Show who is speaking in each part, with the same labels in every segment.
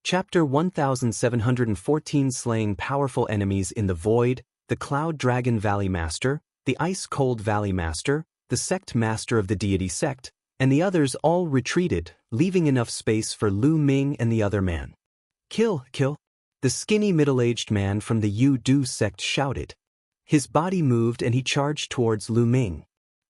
Speaker 1: Chapter 1714 Slaying Powerful Enemies in the Void, the Cloud Dragon Valley Master, the Ice Cold Valley Master, the Sect Master of the Deity Sect, and the others all retreated, leaving enough space for Lu Ming and the other man. Kill, kill! The skinny middle-aged man from the Yu-Du sect shouted. His body moved and he charged towards Lu Ming.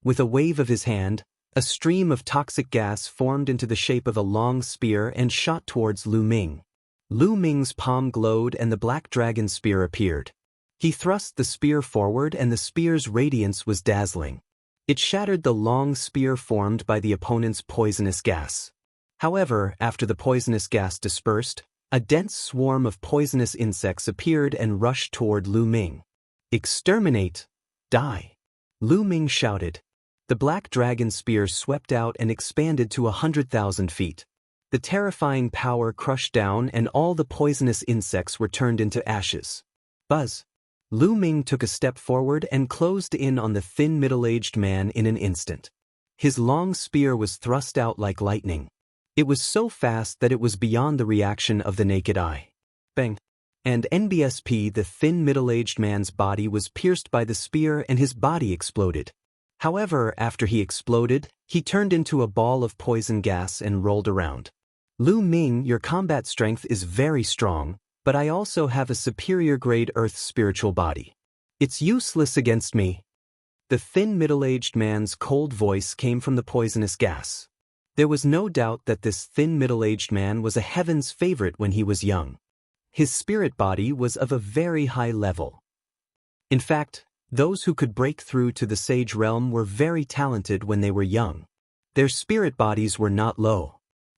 Speaker 1: With a wave of his hand, a stream of toxic gas formed into the shape of a long spear and shot towards Lu Ming. Lu Ming's palm glowed and the black dragon spear appeared. He thrust the spear forward and the spear's radiance was dazzling. It shattered the long spear formed by the opponent's poisonous gas. However, after the poisonous gas dispersed, a dense swarm of poisonous insects appeared and rushed toward Lu Ming. Exterminate! Die! Lu Ming shouted. The black dragon spear swept out and expanded to 100,000 feet. The terrifying power crushed down and all the poisonous insects were turned into ashes. Buzz! Lu Ming took a step forward and closed in on the thin middle-aged man in an instant. His long spear was thrust out like lightning. It was so fast that it was beyond the reaction of the naked eye. Bang! And NBSP, the thin middle-aged man's body was pierced by the spear and his body exploded. However, after he exploded, he turned into a ball of poison gas and rolled around. Lu Ming, your combat strength is very strong, but I also have a superior grade Earth spiritual body. It's useless against me. The thin middle-aged man's cold voice came from the poisonous gas. There was no doubt that this thin middle-aged man was a heaven's favorite when he was young. His spirit body was of a very high level. In fact, those who could break through to the sage realm were very talented when they were young. Their spirit bodies were not low.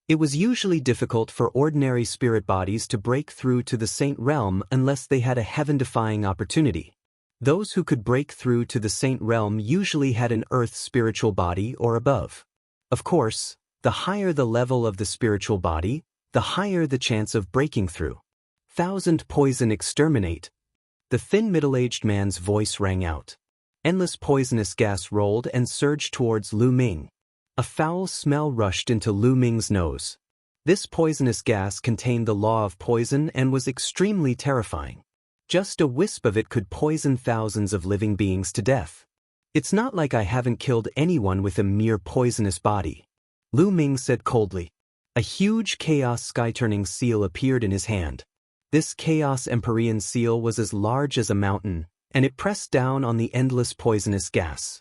Speaker 1: It was usually difficult for ordinary spirit bodies to break through to the saint realm unless they had a heaven-defying opportunity. Those who could break through to the saint realm usually had an earth spiritual body or above. Of course, the higher the level of the spiritual body, the higher the chance of breaking through. Thousand poison exterminate! The thin middle-aged man's voice rang out. Endless poisonous gas rolled and surged towards Lu Ming. A foul smell rushed into Lu Ming's nose. This poisonous gas contained the law of poison and was extremely terrifying. Just a wisp of it could poison thousands of living beings to death. It's not like I haven't killed anyone with a mere poisonous body, Lu Ming said coldly. A huge chaos sky-turning seal appeared in his hand. This chaos Empyrean seal was as large as a mountain, and it pressed down on the endless poisonous gas.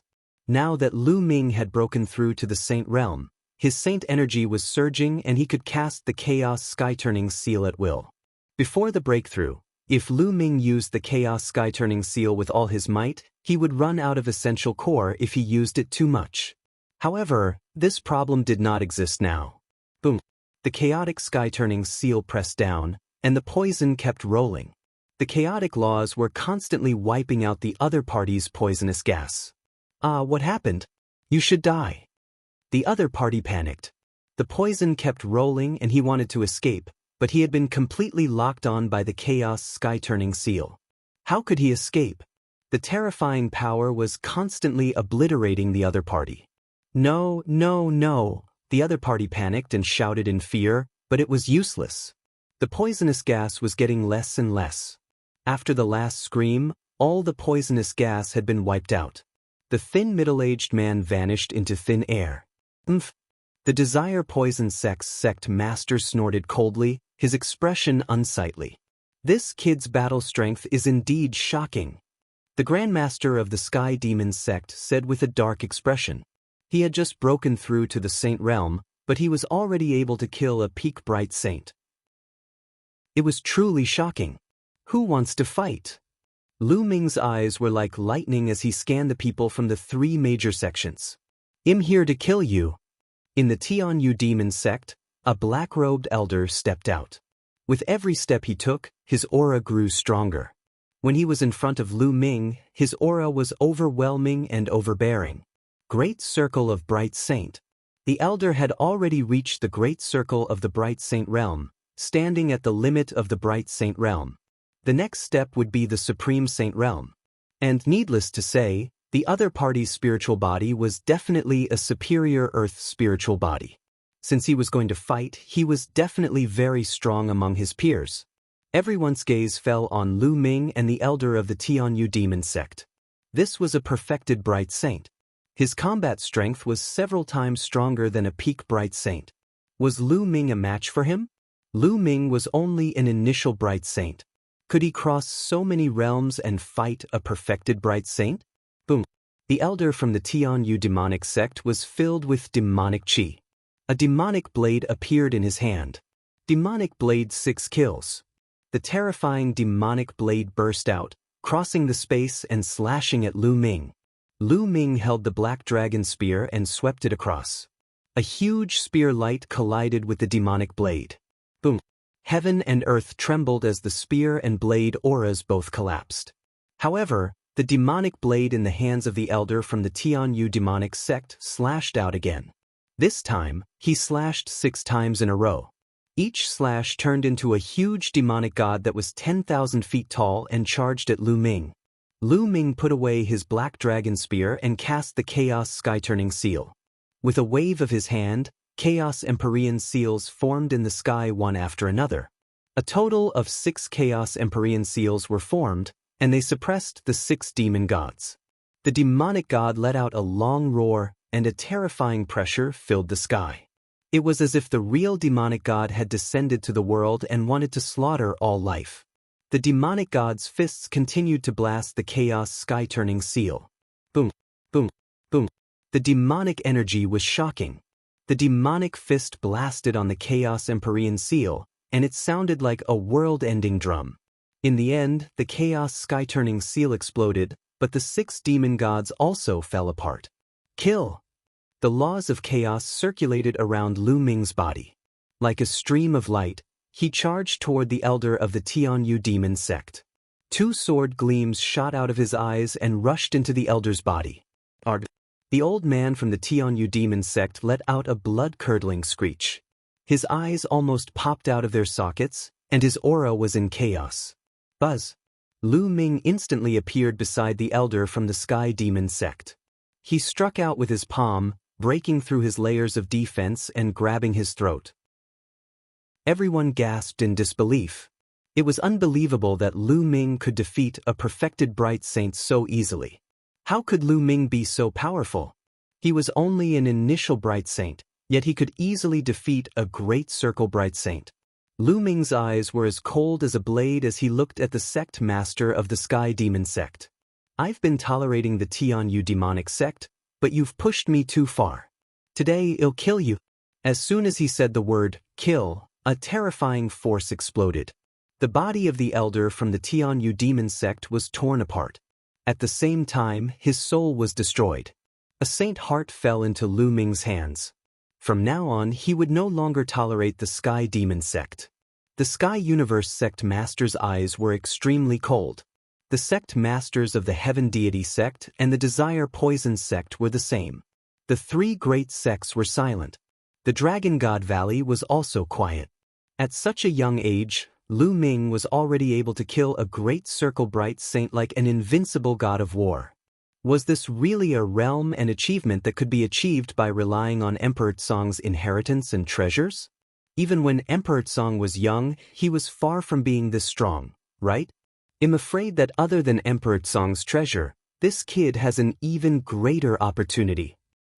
Speaker 1: Now that Lu Ming had broken through to the saint realm, his saint energy was surging and he could cast the chaos sky-turning seal at will. Before the breakthrough, if Lu Ming used the chaos sky-turning seal with all his might, he would run out of essential core if he used it too much. However, this problem did not exist now. Boom! The chaotic sky-turning seal pressed down, and the poison kept rolling. The chaotic laws were constantly wiping out the other party's poisonous gas. What happened? You should die. The other party panicked. The poison kept rolling and he wanted to escape, but he had been completely locked on by the chaos sky-turning seal. How could he escape? The terrifying power was constantly obliterating the other party. No, no, no! The other party panicked and shouted in fear, but it was useless. The poisonous gas was getting less and less. After the last scream, all the poisonous gas had been wiped out. The thin middle-aged man vanished into thin air. Umph! The Desire Poison sect master snorted coldly, his expression unsightly. This kid's battle strength is indeed shocking. The Grandmaster of the Sky Demon sect said with a dark expression. He had just broken through to the saint realm, but he was already able to kill a peak bright saint. It was truly shocking. Who wants to fight? Lu Ming's eyes were like lightning as he scanned the people from the three major sections. I'm here to kill you. In the Tianyu Demon sect, a black-robed elder stepped out. With every step he took, his aura grew stronger. When he was in front of Lu Ming, his aura was overwhelming and overbearing. Great Circle of Bright Saint. The elder had already reached the Great Circle of the Bright Saint realm, standing at the limit of the Bright Saint realm. The next step would be the Supreme Saint realm. And needless to say, the other party's spiritual body was definitely a superior Earth spiritual body. Since he was going to fight, he was definitely very strong among his peers. Everyone's gaze fell on Lu Ming and the elder of the Tianyu demon sect. This was a perfected bright saint. His combat strength was several times stronger than a peak bright saint. Was Lu Ming a match for him? Lu Ming was only an initial bright saint. Could he cross so many realms and fight a perfected bright saint? Boom. The elder from the Tianyu demonic sect was filled with demonic qi. A demonic blade appeared in his hand. Demonic blade 6 kills. The terrifying demonic blade burst out, crossing the space and slashing at Lu Ming. Lu Ming held the black dragon spear and swept it across. A huge spear light collided with the demonic blade. Boom. Heaven and earth trembled as the spear and blade auras both collapsed. However, the demonic blade in the hands of the elder from the Tianyu demonic sect slashed out again. This time, he slashed 6 times in a row. Each slash turned into a huge demonic god that was 10,000 feet tall and charged at Lu Ming. Lu Ming put away his black dragon spear and cast the Chaos Sky-turning seal. With a wave of his hand, Chaos Empyrean seals formed in the sky one after another. A total of 6 Chaos Empyrean seals were formed, and they suppressed the 6 demon gods. The demonic god let out a long roar, and a terrifying pressure filled the sky. It was as if the real demonic god had descended to the world and wanted to slaughter all life. The demonic god's fists continued to blast the Chaos Sky-turning seal. Boom, boom, boom. The demonic energy was shocking. The demonic fist blasted on the Chaos Empyrean seal, and it sounded like a world-ending drum. In the end, the Chaos Sky-turning seal exploded, but the 6 demon gods also fell apart. Kill! The laws of chaos circulated around Lu Ming's body. Like a stream of light, he charged toward the elder of the Tianyu demon sect. 2 sword gleams shot out of his eyes and rushed into the elder's body. Arg! The old man from the Tianyu demon sect let out a blood-curdling screech. His eyes almost popped out of their sockets, and his aura was in chaos. Buzz! Lu Ming instantly appeared beside the elder from the Sky Demon sect. He struck out with his palm, breaking through his layers of defense and grabbing his throat. Everyone gasped in disbelief. It was unbelievable that Lu Ming could defeat a perfected bright saint so easily. How could Lu Ming be so powerful? He was only an initial bright saint, yet he could easily defeat a great circle bright saint. Lu Ming's eyes were as cold as a blade as he looked at the sect master of the Sky Demon sect. I've been tolerating the Tianyu demonic sect, but you've pushed me too far. Today I'll kill you. As soon as he said the word, kill, a terrifying force exploded. The body of the elder from the Tianyu demon sect was torn apart. At the same time, his soul was destroyed. A saint heart fell into Lu Ming's hands. From now on, he would no longer tolerate the Sky Demon sect. The Sky Universe sect master's eyes were extremely cold. The sect masters of the Heaven Deity sect and the Desire Poison sect were the same. The 3 great sects were silent. The Dragon God Valley was also quiet. At such a young age, Lu Ming was already able to kill a great circle bright saint like an invincible god of war. Was this really a realm and achievement that could be achieved by relying on Emperor Tsong's inheritance and treasures? Even when Emperor Tsong was young, he was far from being this strong, right? I'm afraid that other than Emperor Tsong's treasure, this kid has an even greater opportunity.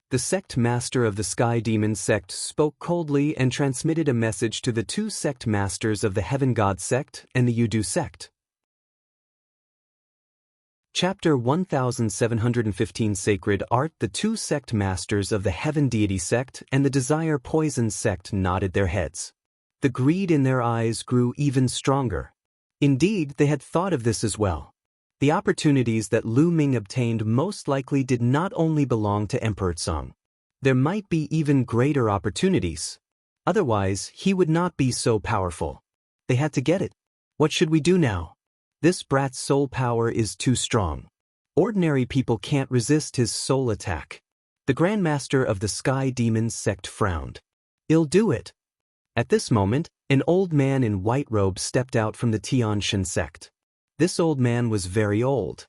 Speaker 1: The sect master of the Sky Demon sect spoke coldly and transmitted a message to the 2 sect masters of the Heaven God sect and the Yudu sect. Chapter 1715 Sacred Art. The 2 sect masters of the Heaven Deity sect and the Desire Poison sect nodded their heads. The greed in their eyes grew even stronger. Indeed, they had thought of this as well. The opportunities that Lu Ming obtained most likely did not only belong to Emperor Tsong. There might be even greater opportunities. Otherwise, he would not be so powerful. They had to get it. What should we do now? This brat's soul power is too strong. Ordinary people can't resist his soul attack. The Grandmaster of the Sky Demon sect frowned. I'll do it. At this moment, an old man in white robes stepped out from the Tianshan sect. This old man was very old.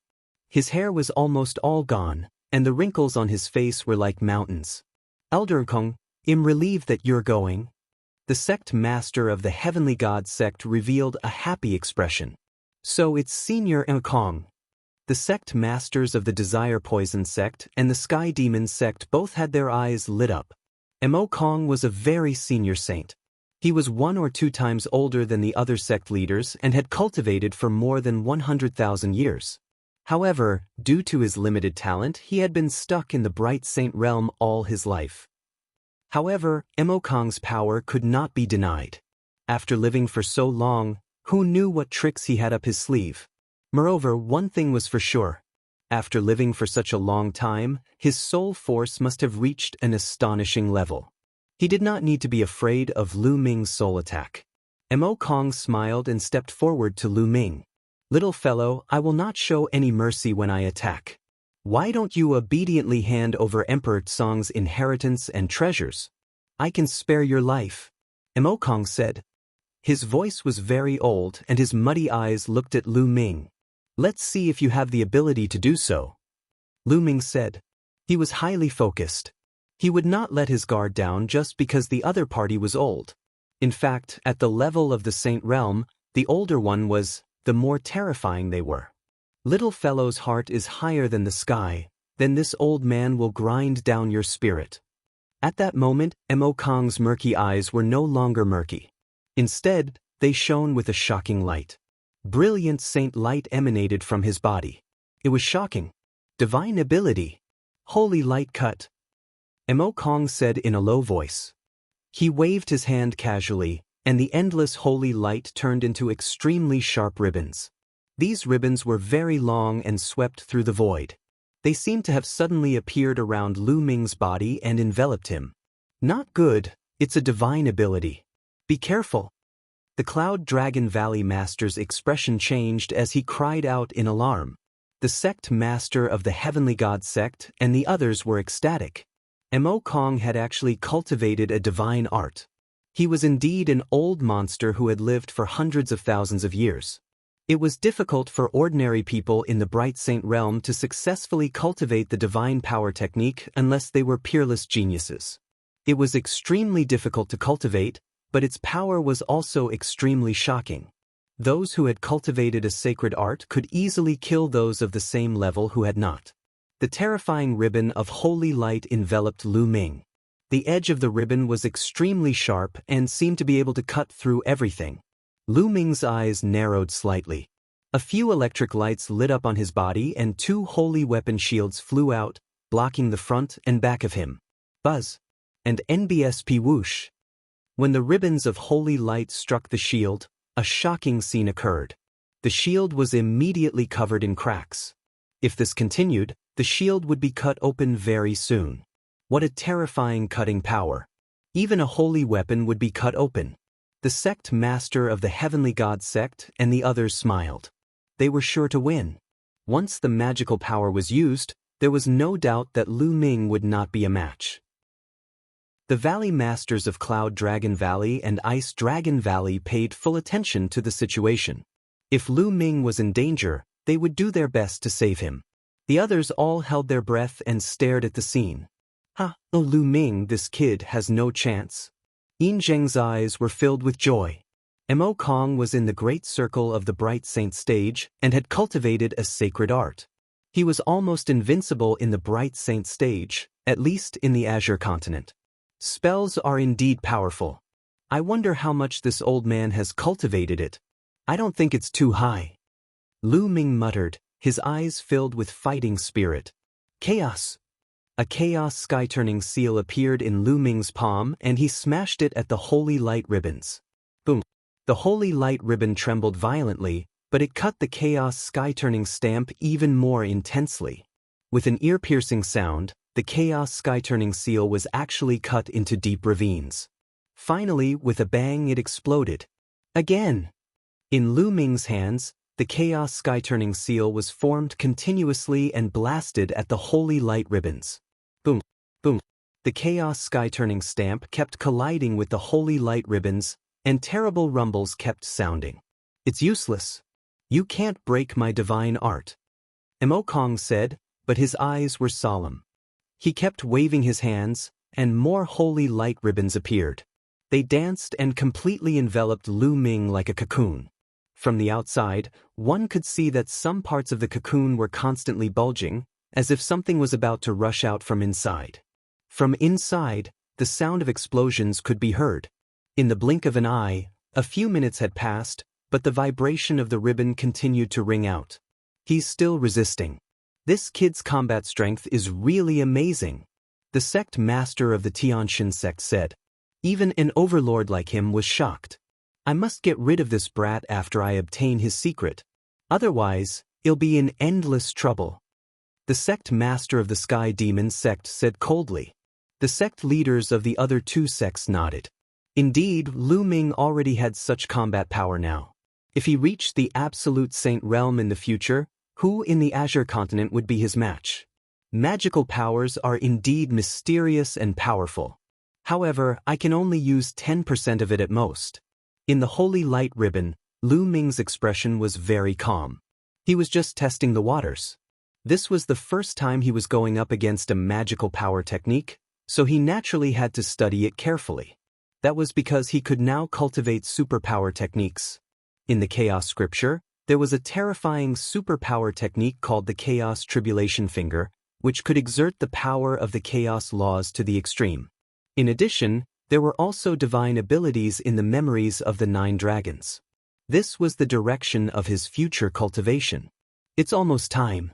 Speaker 1: His hair was almost all gone, and the wrinkles on his face were like mountains. Elder Kong, I'm relieved that you're going. The sect master of the Heavenly God sect revealed a happy expression. So it's Senior Emokong. The sect masters of the Desire Poison sect and the Sky Demon sect both had their eyes lit up. Emokong was a very senior saint. He was 1 or 2 times older than the other sect leaders and had cultivated for more than 100,000 years. However, due to his limited talent, he had been stuck in the Bright Saint realm all his life. However, Emokong's power could not be denied. After living for so long, who knew what tricks he had up his sleeve? Moreover, one thing was for sure. After living for such a long time, his soul force must have reached an astonishing level. He did not need to be afraid of Lu Ming's soul attack. Emokong smiled and stepped forward to Lu Ming. Little fellow, I will not show any mercy when I attack. Why don't you obediently hand over Emperor Tsong's inheritance and treasures? I can spare your life, Emokong said. His voice was very old and his muddy eyes looked at Lu Ming. Let's see if you have the ability to do so, Lu Ming said. He was highly focused. He would not let his guard down just because the other party was old. In fact, at the level of the Saint Realm, the older one was, the more terrifying they were. Little fellow's heart is higher than the sky, then this old man will grind down your spirit. At that moment, Emokong's murky eyes were no longer murky. Instead, they shone with a shocking light. Brilliant saint light emanated from his body. It was shocking. Divine ability. Holy light cut. Emokong said in a low voice. He waved his hand casually, and the endless holy light turned into extremely sharp ribbons. These ribbons were very long and swept through the void. They seemed to have suddenly appeared around Lu Ming's body and enveloped him. Not good, it's a divine ability. Be careful. The Cloud Dragon Valley Master's expression changed as he cried out in alarm. The sect master of the Heavenly God sect and the others were ecstatic. Emokong had actually cultivated a divine art. He was indeed an old monster who had lived for hundreds of thousands of years. It was difficult for ordinary people in the Bright Saint realm to successfully cultivate the divine power technique unless they were peerless geniuses. It was extremely difficult to cultivate, but its power was also extremely shocking. Those who had cultivated a sacred art could easily kill those of the same level who had not. The terrifying ribbon of holy light enveloped Lu Ming. The edge of the ribbon was extremely sharp and seemed to be able to cut through everything. Lu Ming's eyes narrowed slightly. A few electric lights lit up on his body and 2 holy weapon shields flew out, blocking the front and back of him. Buzz. And NBSP whoosh. When the ribbons of holy light struck the shield, a shocking scene occurred. The shield was immediately covered in cracks. If this continued, the shield would be cut open very soon. What a terrifying cutting power. Even a holy weapon would be cut open. The sect master of the Heavenly God sect and the others smiled. They were sure to win. Once the magical power was used, there was no doubt that Lu Ming would not be a match. The Valley Masters of Cloud Dragon Valley and Ice Dragon Valley paid full attention to the situation. If Lu Ming was in danger, they would do their best to save him. The others all held their breath and stared at the scene. Oh, Lu Ming, this kid has no chance. Yin Zheng's eyes were filled with joy. Emokong was in the great circle of the Bright Saint stage and had cultivated a sacred art. He was almost invincible in the Bright Saint stage, at least in the Azure continent. Spells are indeed powerful. I wonder how much this old man has cultivated it. I don't think it's too high. Lu Ming muttered, his eyes filled with fighting spirit. Chaos. A chaos sky-turning seal appeared in Lu Ming's palm and he smashed it at the holy light ribbons. Boom. The holy light ribbon trembled violently, but it cut the chaos sky-turning stamp even more intensely. With an ear-piercing sound, the chaos sky-turning seal was actually cut into deep ravines. Finally, with a bang it exploded. Again! In Lu Ming's hands, the chaos sky-turning seal was formed continuously and blasted at the holy light ribbons. Boom, boom. The chaos sky-turning stamp kept colliding with the holy light ribbons, and terrible rumbles kept sounding. It's useless. You can't break my divine art. Emokong said, but his eyes were solemn. He kept waving his hands, and more holy light ribbons appeared. They danced and completely enveloped Lu Ming like a cocoon. From the outside, one could see that some parts of the cocoon were constantly bulging, as if something was about to rush out from inside. From inside, the sound of explosions could be heard. In the blink of an eye, a few minutes had passed, but the vibration of the ribbon continued to ring out. He's still resisting. This kid's combat strength is really amazing, the sect master of the Tianxin sect said. Even an overlord like him was shocked. I must get rid of this brat after I obtain his secret. Otherwise, he'll be in endless trouble. The sect master of the Sky Demon sect said coldly. The sect leaders of the other two sects nodded. Indeed, Lu Ming already had such combat power now. If he reached the Absolute Saint realm in the future, who in the Azure continent would be his match? Magical powers are indeed mysterious and powerful. However, I can only use 10% of it at most. In the Holy Light Ribbon, Lu Ming's expression was very calm. He was just testing the waters. This was the first time he was going up against a magical power technique, so he naturally had to study it carefully. That was because he could now cultivate superpower techniques. In the Chaos Scripture, there was a terrifying superpower technique called the Chaos Tribulation Finger, which could exert the power of the chaos laws to the extreme. In addition, there were also divine abilities in the memories of the 9 dragons. This was the direction of his future cultivation. It's almost time.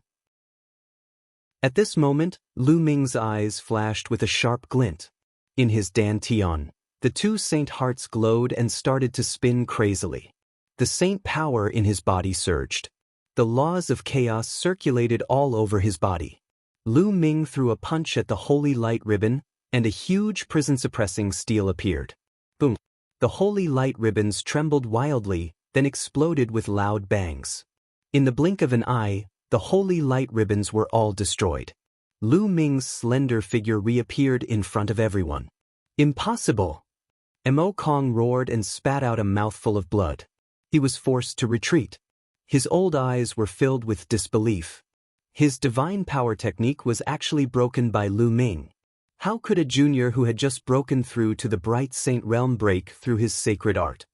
Speaker 1: At this moment, Lu Ming's eyes flashed with a sharp glint. In his dantian, the 2 saint hearts glowed and started to spin crazily. The saint power in his body surged. The laws of chaos circulated all over his body. Lu Ming threw a punch at the Holy Light Ribbon, and a huge prison-suppressing steel appeared. Boom! The Holy Light Ribbons trembled wildly, then exploded with loud bangs. In the blink of an eye, the Holy Light Ribbons were all destroyed. Lu Ming's slender figure reappeared in front of everyone. Impossible! Mo Kong roared and spat out a mouthful of blood. He was forced to retreat. His old eyes were filled with disbelief. His divine power technique was actually broken by Lu Ming. How could a junior who had just broken through to the Bright Saint realm break through his sacred art?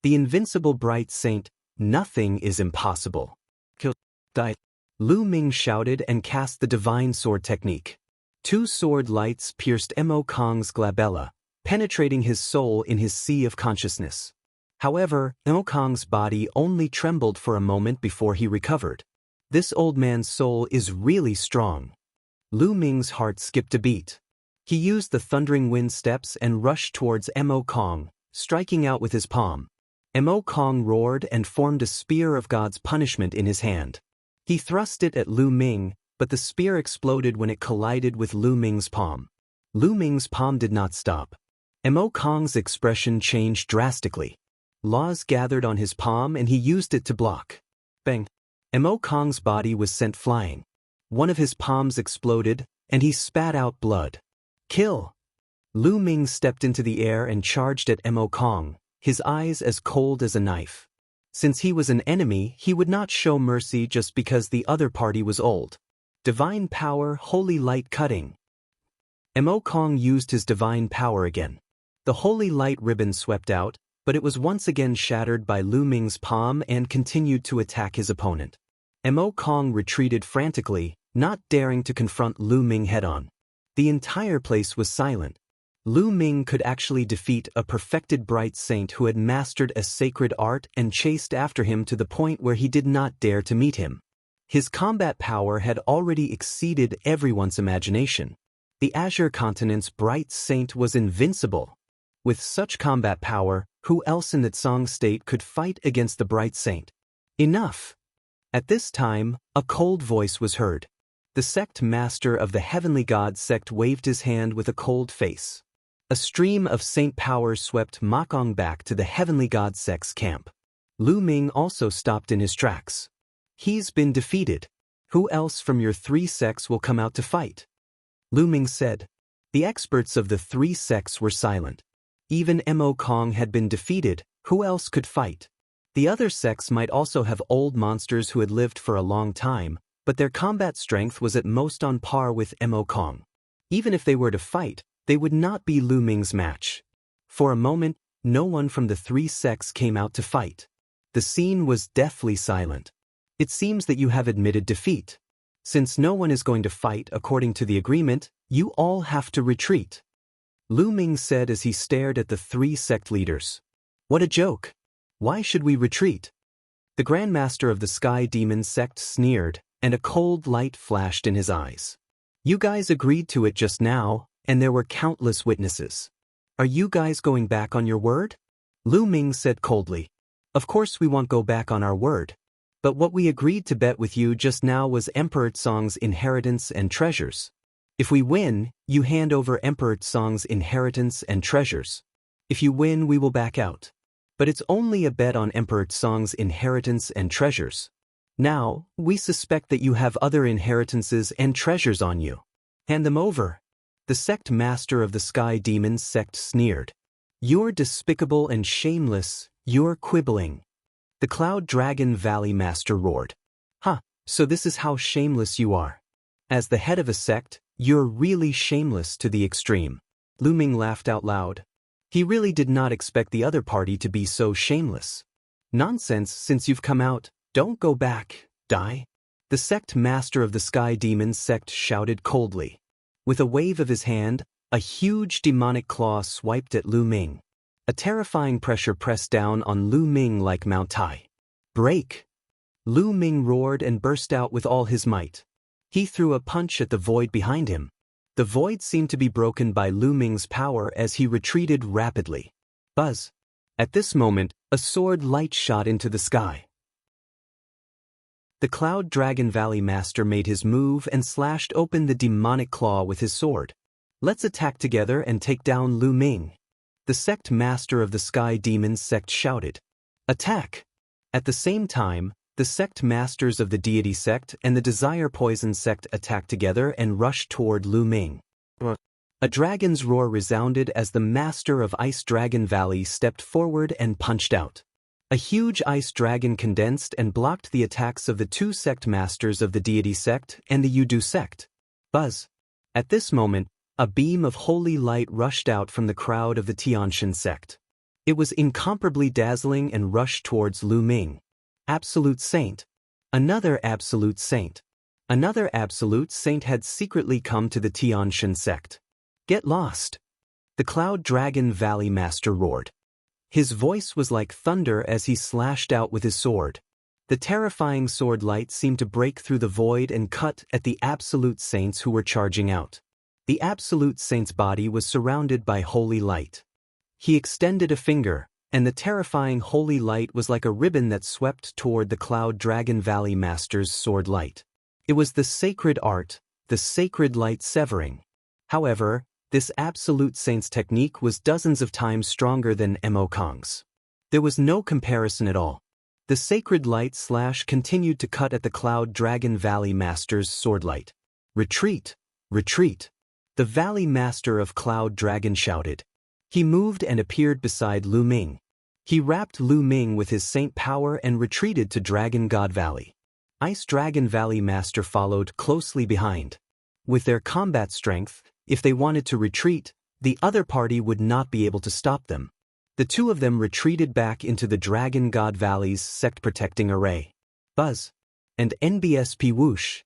Speaker 1: The invincible Bright Saint, nothing is impossible. Kill, die. Lu Ming shouted and cast the divine sword technique. 2 sword lights pierced Mo Kong's glabella, penetrating his soul in his sea of consciousness. However, Mo Kong's body only trembled for a moment before he recovered. This old man's soul is really strong. Lu Ming's heart skipped a beat. He used the thundering wind steps and rushed towards Mo Kong, striking out with his palm. Mo Kong roared and formed a spear of God's punishment in his hand. He thrust it at Lu Ming, but the spear exploded when it collided with Lu Ming's palm. Lu Ming's palm did not stop. Mo Kong's expression changed drastically. Laws gathered on his palm and he used it to block. Bang! Mo Kong's body was sent flying. One of his palms exploded, and he spat out blood. Kill! Lu Ming stepped into the air and charged at Mo Kong, his eyes as cold as a knife. Since he was an enemy, he would not show mercy just because the other party was old. Divine power, holy light cutting. Mo Kong used his divine power again. The holy light ribbon swept out, but it was once again shattered by Lu Ming's palm and continued to attack his opponent. Mo Kong retreated frantically, not daring to confront Lu Ming head-on. The entire place was silent. Lu Ming could actually defeat a perfected bright saint who had mastered a sacred art and chased after him to the point where he did not dare to meet him. His combat power had already exceeded everyone's imagination. The Azure Continent's bright saint was invincible. With such combat power, who else in the Tsang state could fight against the bright saint? Enough! At this time, a cold voice was heard. The sect master of the heavenly god sect waved his hand with a cold face. A stream of saint power swept Ma Kong back to the heavenly god sect's camp. Lu Ming also stopped in his tracks. He's been defeated. Who else from your 3 sects will come out to fight? Lu Ming said. The experts of the 3 sects were silent. Even Mo Kong had been defeated, who else could fight? The other sects might also have old monsters who had lived for a long time, but their combat strength was at most on par with Mo Kong. Even if they were to fight, they would not be Lu Ming's match. For a moment, no one from the three sects came out to fight. The scene was deathly silent. It seems that you have admitted defeat. Since no one is going to fight according to the agreement, you all have to retreat, Lu Ming said as he stared at the three sect leaders. What a joke! Why should we retreat? The Grandmaster of the Sky Demon sect sneered, and a cold light flashed in his eyes. You guys agreed to it just now, and there were countless witnesses. Are you guys going back on your word? Lu Ming said coldly. Of course we won't go back on our word. But what we agreed to bet with you just now was Emperor Tsong's inheritance and treasures. If we win, you hand over Emperor Tsong's inheritance and treasures. If you win, we will back out. But it's only a bet on Emperor Tsong's inheritance and treasures. Now, we suspect that you have other inheritances and treasures on you. Hand them over. The sect master of the Sky Demon sect sneered. You're despicable and shameless, you're quibbling. The Cloud Dragon Valley Master roared. So this is how shameless you are. As the head of a sect, you're really shameless to the extreme. Lu Ming laughed out loud. He really did not expect the other party to be so shameless. Nonsense, since you've come out, don't go back, die. The sect master of the Sky Demon sect shouted coldly. With a wave of his hand, a huge demonic claw swiped at Lu Ming. A terrifying pressure pressed down on Lu Ming like Mount Tai. Break! Lu Ming roared and burst out with all his might. He threw a punch at the void behind him. The void seemed to be broken by Lu Ming's power as he retreated rapidly. Buzz! At this moment, a sword light shot into the sky. The Cloud Dragon Valley Master made his move and slashed open the demonic claw with his sword. Let's attack together and take down Lu Ming. The sect master of the Sky Demon sect shouted. Attack! At the same time, the sect masters of the Deity sect and the Desire Poison sect attacked together and rushed toward Lu Ming. A dragon's roar resounded as the master of Ice Dragon Valley stepped forward and punched out. A huge ice dragon condensed and blocked the attacks of the two sect masters of the Deity sect and the Yudu sect. Buzz! At this moment, a beam of holy light rushed out from the crowd of the Tianshan sect. It was incomparably dazzling and rushed towards Lu Ming. Absolute Saint. Another Absolute Saint. Another Absolute Saint had secretly come to the Tianshan sect. Get lost! The Cloud Dragon Valley Master roared. His voice was like thunder as he slashed out with his sword. The terrifying sword light seemed to break through the void and cut at the Absolute Saints who were charging out. The Absolute Saint's body was surrounded by holy light. He extended a finger, and the terrifying holy light was like a ribbon that swept toward the Cloud Dragon Valley Master's sword light. It was the sacred art, the sacred light severing. However, this Absolute Saint's technique was dozens of times stronger than Mo Kong's. There was no comparison at all. The sacred light slash continued to cut at the Cloud Dragon Valley Master's sword light. Retreat! Retreat! The Valley Master of Cloud Dragon shouted. He moved and appeared beside Lu Ming. He wrapped Lu Ming with his saint power and retreated to Dragon God Valley. Ice Dragon Valley Master followed closely behind. With their combat strength, if they wanted to retreat, the other party would not be able to stop them. The two of them retreated back into the Dragon God Valley's sect-protecting array. Buzz! And NBSP whoosh!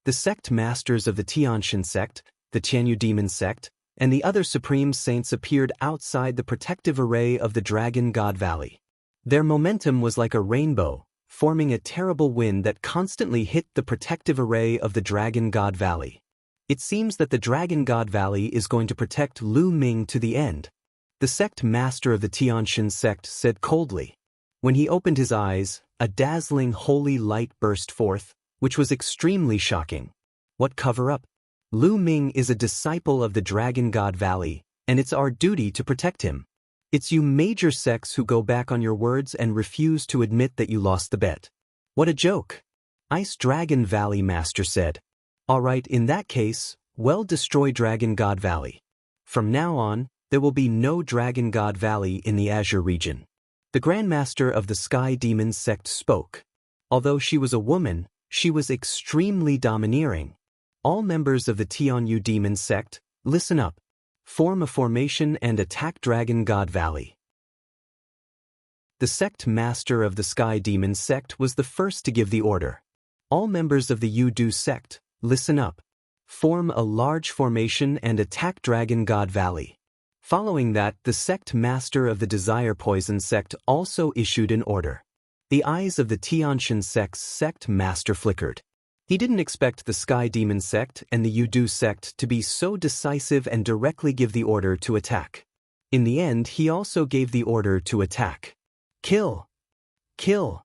Speaker 1: The sect masters of the Tianshan sect, the Tianyu Demon sect, and the other supreme saints appeared outside the protective array of the Dragon God Valley. Their momentum was like a rainbow, forming a terrible wind that constantly hit the protective array of the Dragon God Valley. It seems that the Dragon God Valley is going to protect Lu Ming to the end. The sect master of the Tianshan sect said coldly. When he opened his eyes, a dazzling holy light burst forth, which was extremely shocking. What cover-up? Lu Ming is a disciple of the Dragon God Valley, and it's our duty to protect him. It's you major sects who go back on your words and refuse to admit that you lost the bet. What a joke! Ice Dragon Valley Master said. All right, in that case, well, destroy Dragon God Valley. From now on, there will be no Dragon God Valley in the Azure region. The Grandmaster of the Sky Demon sect spoke. Although she was a woman, She was extremely domineering. All members of the Tianyu demon sect, listen up. Form a formation and attack Dragon God Valley. The sect master of the Sky Demon sect was the first to give the order. All members of the Yudu sect, listen up. Form a large formation and attack Dragon God Valley. Following that, the sect master of the Desire Poison sect also issued an order. The eyes of the Tianshan sect's sect master flickered. He didn't expect the Sky Demon sect and the Yudu sect to be so decisive and directly give the order to attack. In the end, he also gave the order to attack. Kill! Kill!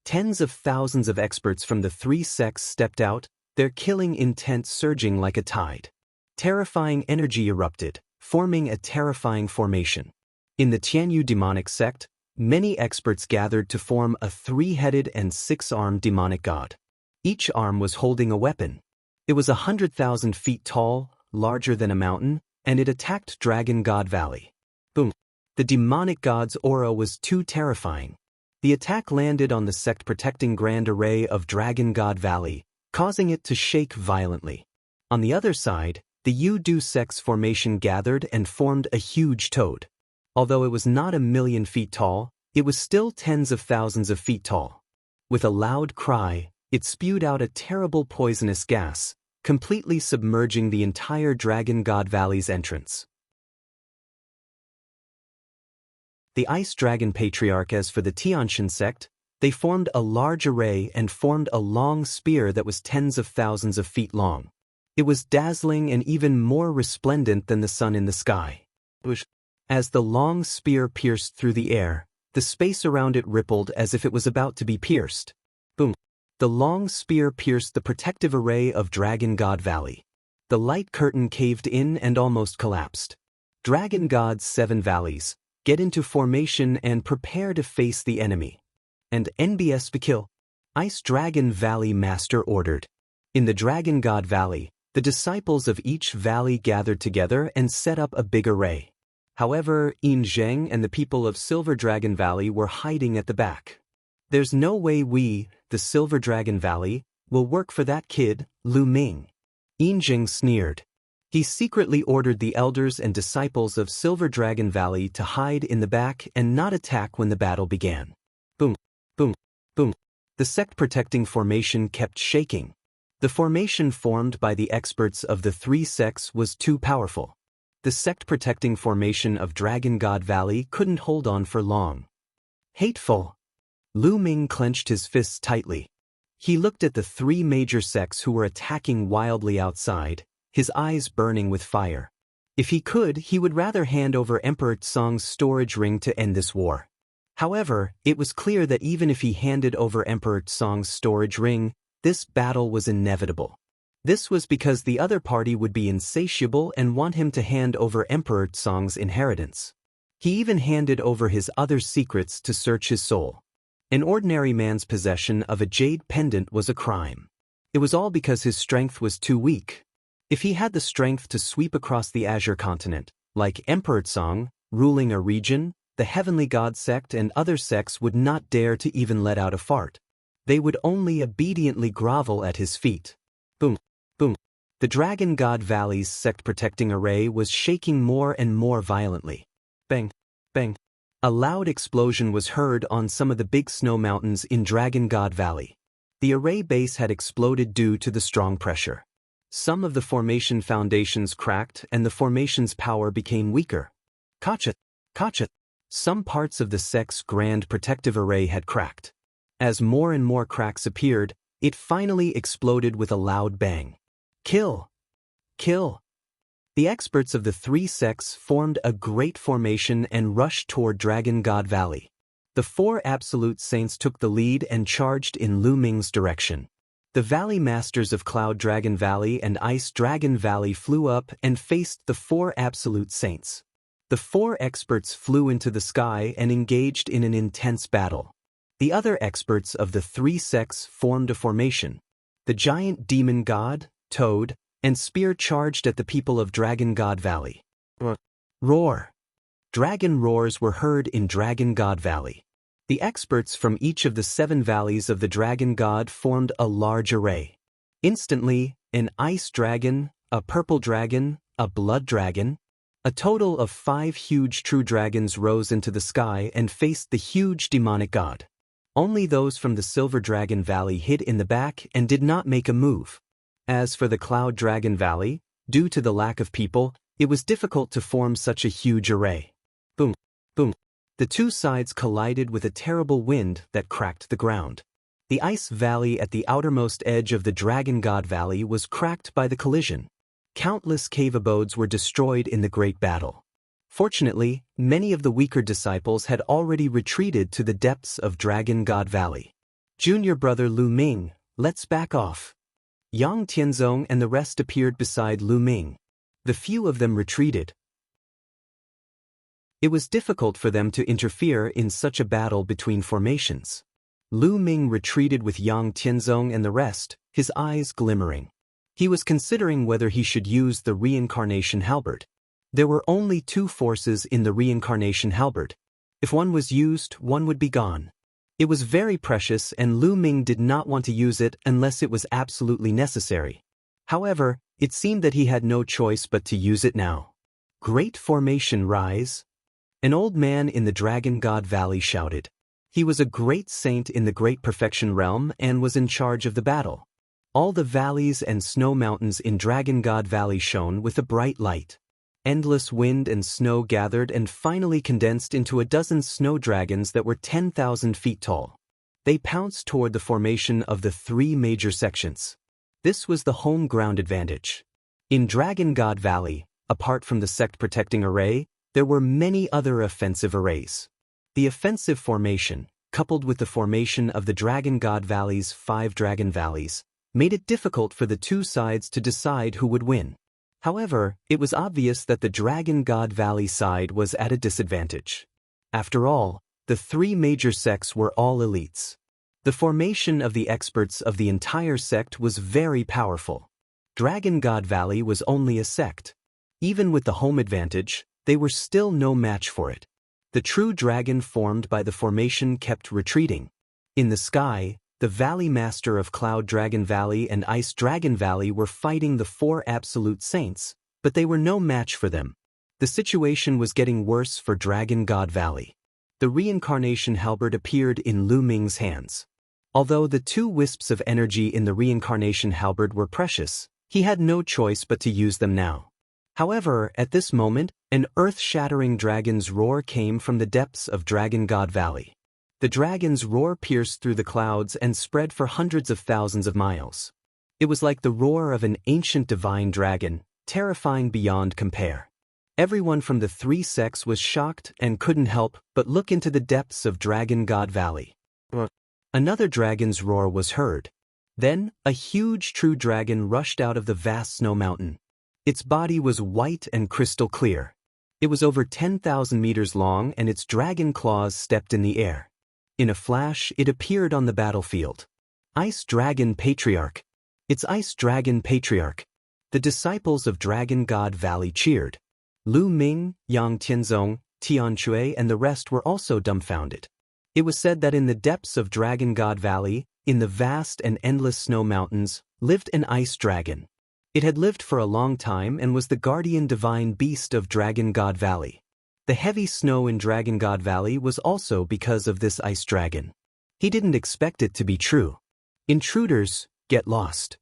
Speaker 1: Tens of thousands of experts from the three sects stepped out, their killing intent surging like a tide. Terrifying energy erupted, forming a terrifying formation. In the Tianyu demonic sect, many experts gathered to form a three-headed and six-armed demonic god. Each arm was holding a weapon. It was 100,000 feet tall, larger than a mountain, and it attacked Dragon God Valley. Boom! The demonic god's aura was too terrifying. The attack landed on the sect-protecting grand array of Dragon God Valley, causing it to shake violently. On the other side, the Yudu sect's formation gathered and formed a huge toad. Although it was not 1,000,000 feet tall, it was still tens of thousands of feet tall. With a loud cry, it spewed out a terrible poisonous gas, completely submerging the entire Dragon God Valley's entrance. The Ice Dragon Patriarch. As for the Tianshan sect, they formed a large array and formed a long spear that was tens of thousands of feet long. It was dazzling and even more resplendent than the sun in the sky. As the long spear pierced through the air, the space around it rippled as if it was about to be pierced. Boom! The long spear pierced the protective array of Dragon God Valley. The light curtain caved in and almost collapsed. Dragon God's 7 valleys, get into formation and prepare to face the enemy. And NBS Kill. Ice Dragon Valley Master ordered. In the Dragon God Valley, the disciples of each valley gathered together and set up a big array. However, Yin Zheng and the people of Silver Dragon Valley were hiding at the back. There's no way we, the Silver Dragon Valley, will work for that kid, Lu Ming. Yin Zheng sneered. He secretly ordered the elders and disciples of Silver Dragon Valley to hide in the back and not attack when the battle began. Boom, boom, boom. The sect-protecting formation kept shaking. The formation formed by the experts of the three sects was too powerful. The sect-protecting formation of Dragon God Valley couldn't hold on for long. Hateful! Lu Ming clenched his fists tightly. He looked at the three major sects who were attacking wildly outside, his eyes burning with fire. If he could, he would rather hand over Emperor Tsong's storage ring to end this war. However, it was clear that even if he handed over Emperor Tsong's storage ring, this battle was inevitable. This was because the other party would be insatiable and want him to hand over Emperor Tsong's inheritance. He even handed over his other secrets to search his soul. An ordinary man's possession of a jade pendant was a crime. It was all because his strength was too weak. If he had the strength to sweep across the Azure continent, like Emperor Tsong, ruling a region, the Heavenly God sect and other sects would not dare to even let out a fart. They would only obediently grovel at his feet. Boom, boom. The Dragon God Valley's sect-protecting array was shaking more and more violently. Bang, bang. A loud explosion was heard on some of the big snow mountains in Dragon God Valley. The array base had exploded due to the strong pressure. Some of the formation foundations cracked and the formation's power became weaker. Kachat! Kachat! Some parts of the sect's grand protective array had cracked. As more and more cracks appeared, it finally exploded with a loud bang. Kill! Kill! The experts of the three sects formed a great formation and rushed toward Dragon God Valley. The 4 absolute saints took the lead and charged in Lu Ming's direction. The Valley Masters of Cloud Dragon Valley and Ice Dragon Valley flew up and faced the 4 absolute saints. The 4 experts flew into the sky and engaged in an intense battle. The other experts of the 3 sects formed a formation. The giant demon god, toad, and spear charged at the people of Dragon God Valley. Roar! Dragon roars were heard in Dragon God Valley. The experts from each of the 7 valleys of the dragon god formed a large array. Instantly, an ice dragon, a purple dragon, a blood dragon, a total of 5 huge true dragons rose into the sky and faced the huge demonic god. Only those from the Silver Dragon Valley hid in the back and did not make a move. As for the Cloud Dragon Valley, due to the lack of people, it was difficult to form such a huge array. Boom, boom. The 2 sides collided with a terrible wind that cracked the ground. The ice valley at the outermost edge of the Dragon God Valley was cracked by the collision. Countless cave abodes were destroyed in the great battle. Fortunately, many of the weaker disciples had already retreated to the depths of Dragon God Valley. Junior brother Lu Ming, let's back off. Yang Tianzong and the rest appeared beside Lu Ming. The few of them retreated. It was difficult for them to interfere in such a battle between formations. Lu Ming retreated with Yang Tianzong and the rest, his eyes glimmering. He was considering whether he should use the reincarnation halberd. There were only 2 forces in the reincarnation halberd. If one was used, one would be gone. It was very precious and Lu Ming did not want to use it unless it was absolutely necessary. However, it seemed that he had no choice but to use it now. Great formation rise. An old man in the Dragon God Valley shouted. He was a great saint in the Great Perfection Realm and was in charge of the battle. All the valleys and snow mountains in Dragon God Valley shone with a bright light. Endless wind and snow gathered and finally condensed into a dozen snow dragons that were 10,000 feet tall. They pounced toward the formation of the 3 major sections. This was the home ground advantage. In Dragon God Valley, apart from the sect-protecting array, there were many other offensive arrays. The offensive formation, coupled with the formation of the Dragon God Valley's 5 dragon valleys, made it difficult for the 2 sides to decide who would win. However, it was obvious that the Dragon God Valley side was at a disadvantage. After all, the 3 major sects were all elites. The formation of the experts of the entire sect was very powerful. Dragon God Valley was only a sect. Even with the home advantage, they were still no match for it. The true dragon formed by the formation kept retreating. In the sky, the Valley Master of Cloud Dragon Valley and Ice Dragon Valley were fighting the 4 absolute saints, but they were no match for them. The situation was getting worse for Dragon God Valley. The reincarnation halberd appeared in Lu Ming's hands. Although the 2 wisps of energy in the reincarnation halberd were precious, he had no choice but to use them now. However, at this moment, an earth-shattering dragon's roar came from the depths of Dragon God Valley. The dragon's roar pierced through the clouds and spread for hundreds of thousands of miles. It was like the roar of an ancient divine dragon, terrifying beyond compare. Everyone from the 3 sects was shocked and couldn't help but look into the depths of Dragon God Valley. Another dragon's roar was heard. Then, a huge true dragon rushed out of the vast snow mountain. Its body was white and crystal clear. It was over 10,000 meters long and its dragon claws stepped in the air. In a flash, it appeared on the battlefield. Ice Dragon Patriarch. It's Ice Dragon Patriarch. The disciples of Dragon God Valley cheered. Lu Ming, Yang Tianzong, Tian Chui and the rest were also dumbfounded. It was said that in the depths of Dragon God Valley, in the vast and endless snow mountains, lived an ice dragon. It had lived for a long time and was the guardian divine beast of Dragon God Valley. The heavy snow in Dragon God Valley was also because of this ice dragon. He didn't expect it to be true. Intruders, get lost.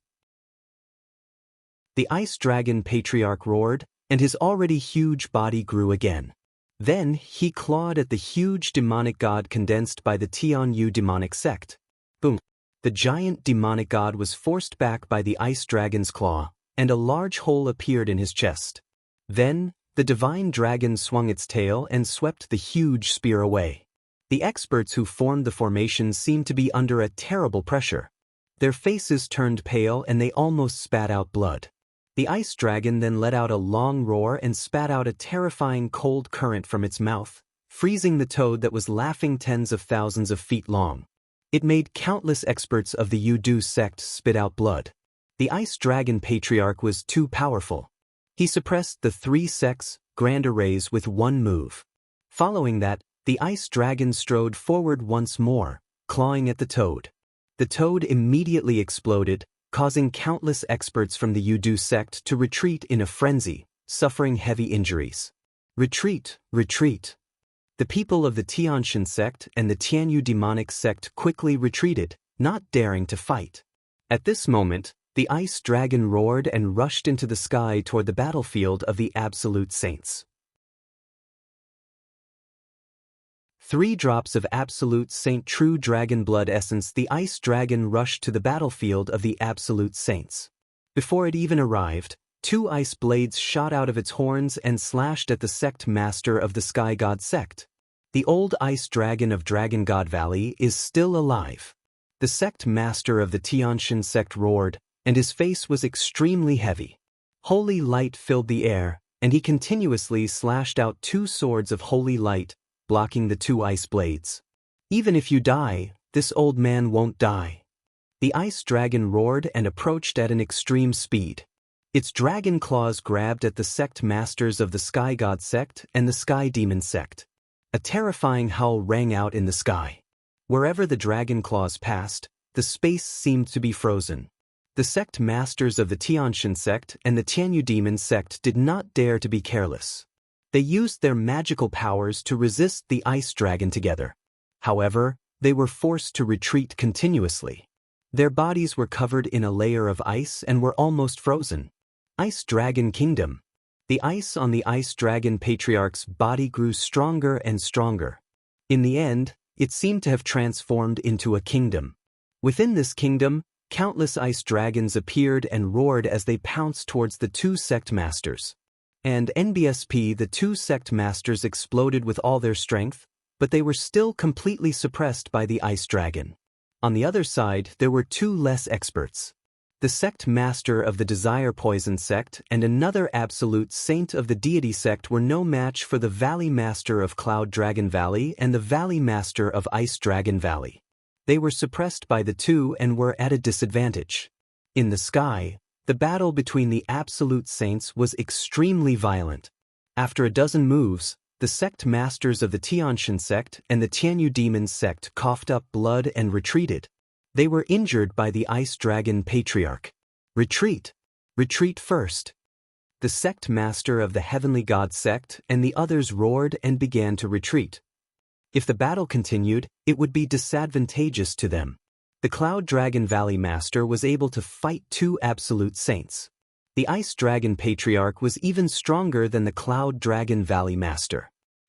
Speaker 1: The ice dragon patriarch roared, and his already huge body grew again. Then he clawed at the huge demonic god condensed by the Tianyu demonic sect. Boom! The giant demonic god was forced back by the ice dragon's claw, and a large hole appeared in his chest. Then, the divine dragon swung its tail and swept the huge spear away. The experts who formed the formation seemed to be under a terrible pressure. Their faces turned pale and they almost spat out blood. The ice dragon then let out a long roar and spat out a terrifying cold current from its mouth, freezing the toad that was laughing tens of thousands of feet long. It made countless experts of the Yudu sect spit out blood. The ice dragon patriarch was too powerful. He suppressed the 3 sects' grand arrays with one move. Following that, The ice dragon strode forward once more, clawing at the toad. The toad immediately exploded, causing countless experts from the Yudu sect to retreat in a frenzy, suffering heavy injuries. Retreat, retreat. The people of the Tianshan sect and the Tianyu demonic sect quickly retreated, not daring to fight. At this moment, the ice dragon roared and rushed into the sky toward the battlefield of the Absolute Saints. 3 drops of Absolute Saint True Dragon Blood Essence. The ice dragon rushed to the battlefield of the Absolute Saints. Before it even arrived, 2 ice blades shot out of its horns and slashed at the sect master of the Sky God sect. The old ice dragon of Dragon God Valley is still alive. The sect master of the Tianshan sect roared, and his face was extremely heavy. Holy light filled the air, and he continuously slashed out 2 swords of holy light, blocking the 2 ice blades. Even if you die, this old man won't die. The ice dragon roared and approached at an extreme speed. Its dragon claws grabbed at the sect masters of the Sky God sect and the Sky Demon sect. A terrifying howl rang out in the sky. Wherever the dragon claws passed, the space seemed to be frozen. The sect masters of the Tianshan sect and the Tianyu demon sect did not dare to be careless. They used their magical powers to resist the ice dragon together. However, they were forced to retreat continuously. Their bodies were covered in a layer of ice and were almost frozen. Ice Dragon Kingdom. The ice on the Ice Dragon Patriarch's body grew stronger and stronger. In the end, it seemed to have transformed into a kingdom. Within this kingdom, countless ice dragons appeared and roared as they pounced towards the 2 sect masters. And NBSP, the 2 sect masters exploded with all their strength, but they were still completely suppressed by the ice dragon. On the other side, there were 2 less experts. The sect master of the Desire Poison sect and another absolute saint of the Deity sect were no match for the Valley Master of Cloud Dragon Valley and the Valley Master of Ice Dragon Valley. They were suppressed by the 2 and were at a disadvantage. In the sky, the battle between the absolute saints was extremely violent. After a dozen moves, the sect masters of the Tianshan sect and the Tianyu demon sect coughed up blood and retreated. They were injured by the Ice Dragon Patriarch. Retreat! Retreat first! The sect master of the Heavenly God sect and the others roared and began to retreat. If the battle continued, it would be disadvantageous to them. The Cloud Dragon Valley Master was able to fight 2 absolute saints. The Ice Dragon Patriarch was even stronger than the Cloud Dragon Valley Master.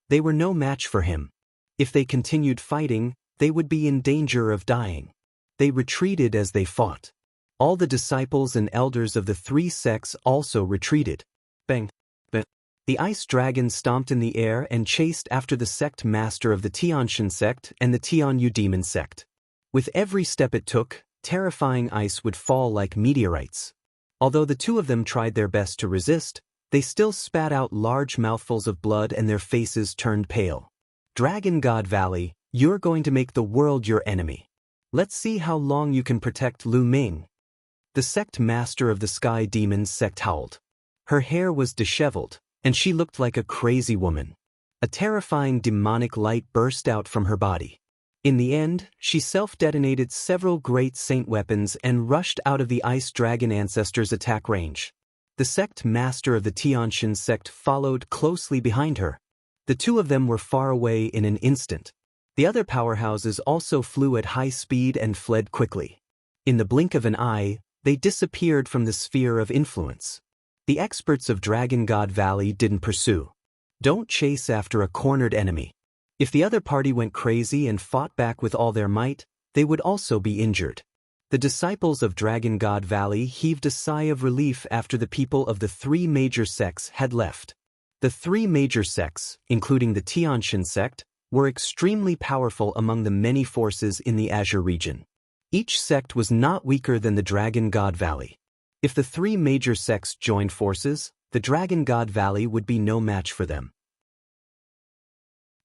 Speaker 1: They were no match for him. If they continued fighting, they would be in danger of dying. They retreated as they fought. All the disciples and elders of the 3 sects also retreated. Bang! Bang! The ice dragon stomped in the air and chased after the sect master of the Tianshan sect and the Tianyu demon sect. With every step it took, terrifying ice would fall like meteorites. Although the 2 of them tried their best to resist, they still spat out large mouthfuls of blood and their faces turned pale. Dragon God Valley, you're going to make the world your enemy. Let's see how long you can protect Lu Ming. The sect master of the Sky Demons sect howled. Her hair was disheveled, and she looked like a crazy woman. A terrifying demonic light burst out from her body. In the end, she self-detonated several great saint weapons and rushed out of the Ice Dragon Ancestor's attack range. The sect master of the Tianshan sect followed closely behind her. The 2 of them were far away in an instant. The other powerhouses also flew at high speed and fled quickly. In the blink of an eye, they disappeared from the sphere of influence. The experts of Dragon God Valley didn't pursue. Don't chase after a cornered enemy. If the other party went crazy and fought back with all their might, they would also be injured. The disciples of Dragon God Valley heaved a sigh of relief after the people of the 3 major sects had left. The 3 major sects, including the Tianshan sect, were extremely powerful among the many forces in the Azure region. Each sect was not weaker than the Dragon God Valley. If the 3 major sects joined forces, the Dragon God Valley would be no match for them.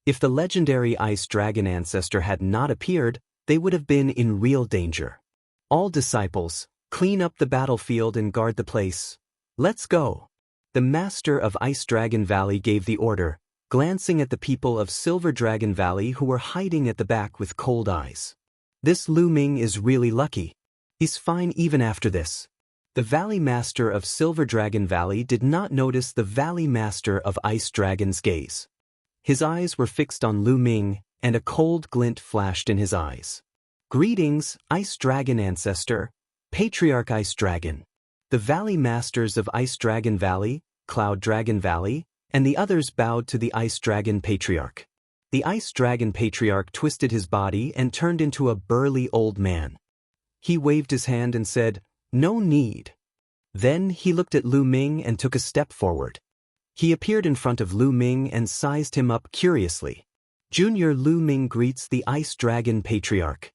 Speaker 1: If the legendary Ice Dragon Ancestor had not appeared, they would have been in real danger. All disciples, clean up the battlefield and guard the place. Let's go. The master of Ice Dragon Valley gave the order, glancing at the people of Silver Dragon Valley who were hiding at the back with cold eyes. This Lu Ming is really lucky. He's fine even after this. The Valley Master of Silver Dragon Valley did not notice the Valley Master of Ice Dragon's gaze. His eyes were fixed on Lu Ming, and a cold glint flashed in his eyes. Greetings, Ice Dragon Ancestor, Patriarch Ice Dragon. The Valley Masters of Ice Dragon Valley, Cloud Dragon Valley, and the others bowed to the Ice Dragon Patriarch. The Ice Dragon Patriarch twisted his body and turned into a burly old man. He waved his hand and said, "No need." Then he looked at Lu Ming and took a step forward. He appeared in front of Lu Ming and sized him up curiously. Junior Lu Ming greets the Ice Dragon Patriarch.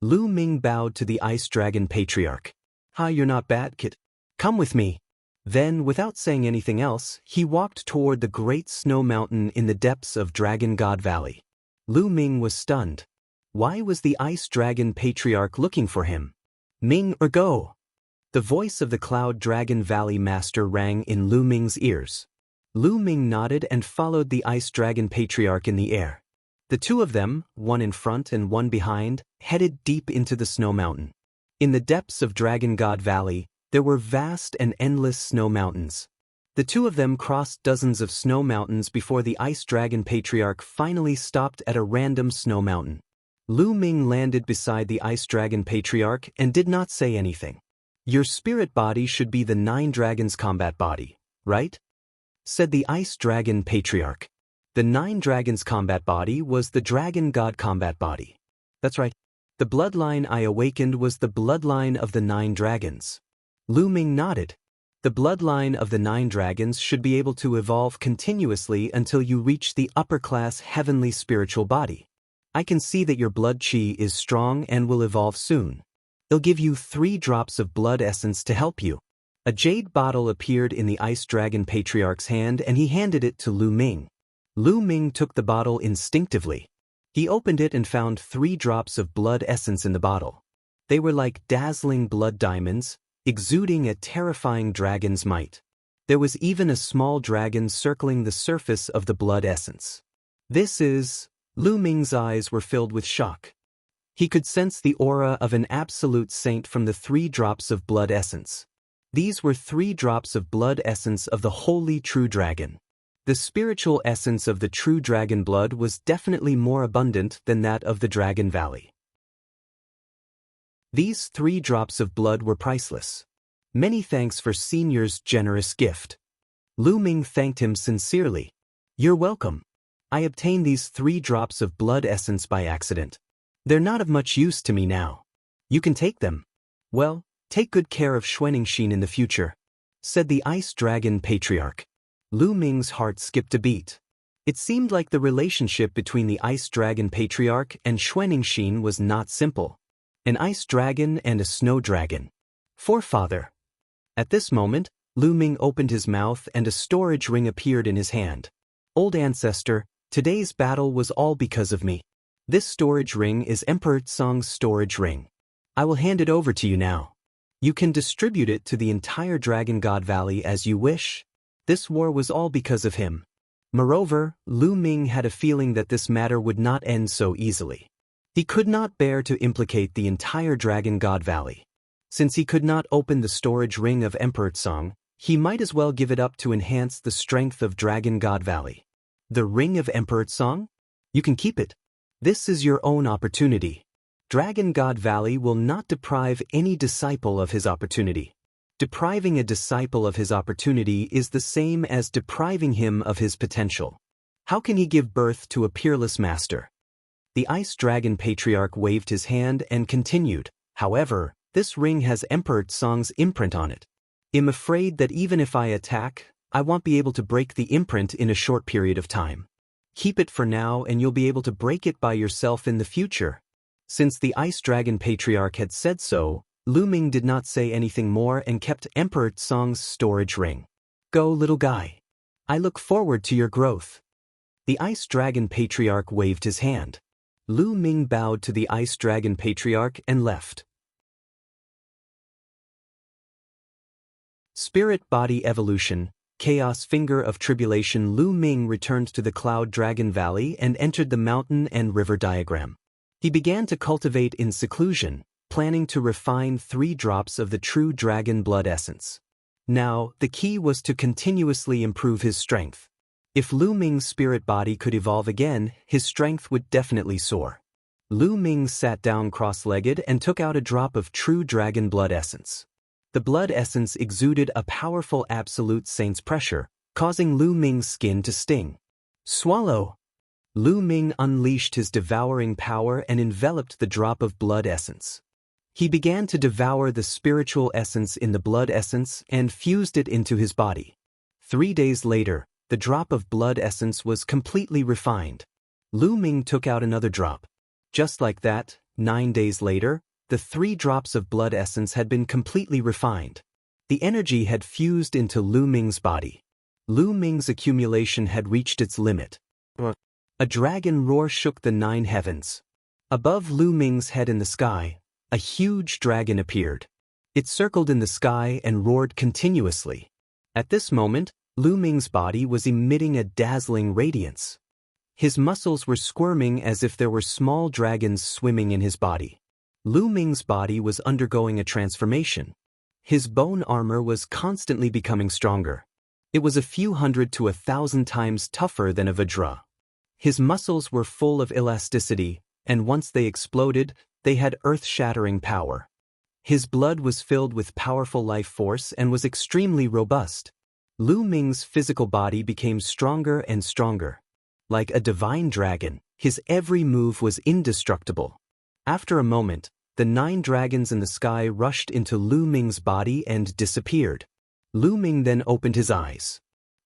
Speaker 1: Lu Ming bowed to the Ice Dragon Patriarch. "Hi, you're not bad, kid. Come with me." Then, without saying anything else, he walked toward the great snow mountain in the depths of Dragon God Valley. Lu Ming was stunned. Why was the Ice Dragon Patriarch looking for him? "Ming or go?" The voice of the Cloud Dragon Valley Master rang in Lu Ming's ears. Lu Ming nodded and followed the Ice Dragon Patriarch in the air. The two of them, one in front and one behind, headed deep into the snow mountain. In the depths of Dragon God Valley, there were vast and endless snow mountains. The two of them crossed dozens of snow mountains before the Ice Dragon Patriarch finally stopped at a random snow mountain. Lu Ming landed beside the Ice Dragon Patriarch and did not say anything. "Your spirit body should be the 9 dragons combat body, right?" said the Ice Dragon Patriarch. The 9 dragons combat body was the Dragon God combat body. That's right. The bloodline I awakened was the bloodline of the 9 dragons. Lu Ming nodded. The bloodline of the 9 dragons should be able to evolve continuously until you reach the upper-class heavenly spiritual body. I can see that your blood chi is strong and will evolve soon. It'll give you 3 drops of blood essence to help you. A jade bottle appeared in the Ice Dragon Patriarch's hand and he handed it to Lu Ming. Lu Ming took the bottle instinctively. He opened it and found 3 drops of blood essence in the bottle. They were like dazzling blood diamonds, exuding a terrifying dragon's might. There was even a small dragon circling the surface of the blood essence. "This is..." Lu Ming's eyes were filled with shock. He could sense the aura of an absolute saint from the 3 drops of blood essence. These were 3 drops of blood essence of the holy true dragon. The spiritual essence of the true dragon blood was definitely more abundant than that of the Dragon Valley. These 3 drops of blood were priceless. Many thanks for Senior's generous gift. Lu Ming thanked him sincerely. "You're welcome. I obtained these 3 drops of blood essence by accident. They're not of much use to me now. You can take them. Well, take good care of Xuanixin in the future," said the Ice Dragon Patriarch. Lu Ming's heart skipped a beat. It seemed like the relationship between the Ice Dragon Patriarch and Xuanixin was not simple. An ice dragon and a snow dragon. Forefather. At this moment, Lu Ming opened his mouth and a storage ring appeared in his hand. "Old ancestor, today's battle was all because of me. This storage ring is Emperor Tsong's storage ring. I will hand it over to you now. You can distribute it to the entire Dragon God Valley as you wish. This war was all because of him." Moreover, Lu Ming had a feeling that this matter would not end so easily. He could not bear to implicate the entire Dragon God Valley. Since he could not open the storage ring of Emperor Tsong, he might as well give it up to enhance the strength of Dragon God Valley. "The ring of Emperor Tsong? You can keep it. This is your own opportunity. Dragon God Valley will not deprive any disciple of his opportunity. Depriving a disciple of his opportunity is the same as depriving him of his potential. How can he give birth to a peerless master?" The Ice Dragon Patriarch waved his hand and continued, "However, this ring has Emperor Tsong's imprint on it. I'm afraid that even if I attack, I won't be able to break the imprint in a short period of time. Keep it for now and you'll be able to break it by yourself in the future." Since the Ice Dragon Patriarch had said so, Lu Ming did not say anything more and kept Emperor Tsong's storage ring. "Go, little guy. I look forward to your growth." The Ice Dragon Patriarch waved his hand. Lu Ming bowed to the Ice Dragon Patriarch and left. Spirit Body Evolution, chaos finger of tribulation, Lu Ming returned to the Cloud Dragon Valley and entered the mountain and river diagram. He began to cultivate in seclusion, planning to refine 3 drops of the true dragon blood essence. Now, the key was to continuously improve his strength. If Lu Ming's spirit body could evolve again, his strength would definitely soar. Lu Ming sat down cross-legged and took out a drop of true dragon blood essence. The blood essence exuded a powerful absolute saint's pressure, causing Lu Ming's skin to sting. Swallow! Lu Ming unleashed his devouring power and enveloped the drop of blood essence. He began to devour the spiritual essence in the blood essence and fused it into his body. 3 days later, the drop of blood essence was completely refined. Lu Ming took out another drop. Just like that, 9 days later, the 3 drops of blood essence had been completely refined. The energy had fused into Lu Ming's body. Lu Ming's accumulation had reached its limit. A dragon roar shook the 9 heavens. Above Lu Ming's head in the sky, a huge dragon appeared. It circled in the sky and roared continuously. At this moment, Lu Ming's body was emitting a dazzling radiance. His muscles were squirming as if there were small dragons swimming in his body. Lu Ming's body was undergoing a transformation. His bone armor was constantly becoming stronger. It was a few hundred to 1,000 times tougher than a Vajra. His muscles were full of elasticity, and once they exploded, they had earth-shattering power. His blood was filled with powerful life force and was extremely robust. Lu Ming's physical body became stronger and stronger. Like a divine dragon, his every move was indestructible. After a moment, the 9 dragons in the sky rushed into Lu Ming's body and disappeared. Lu Ming then opened his eyes.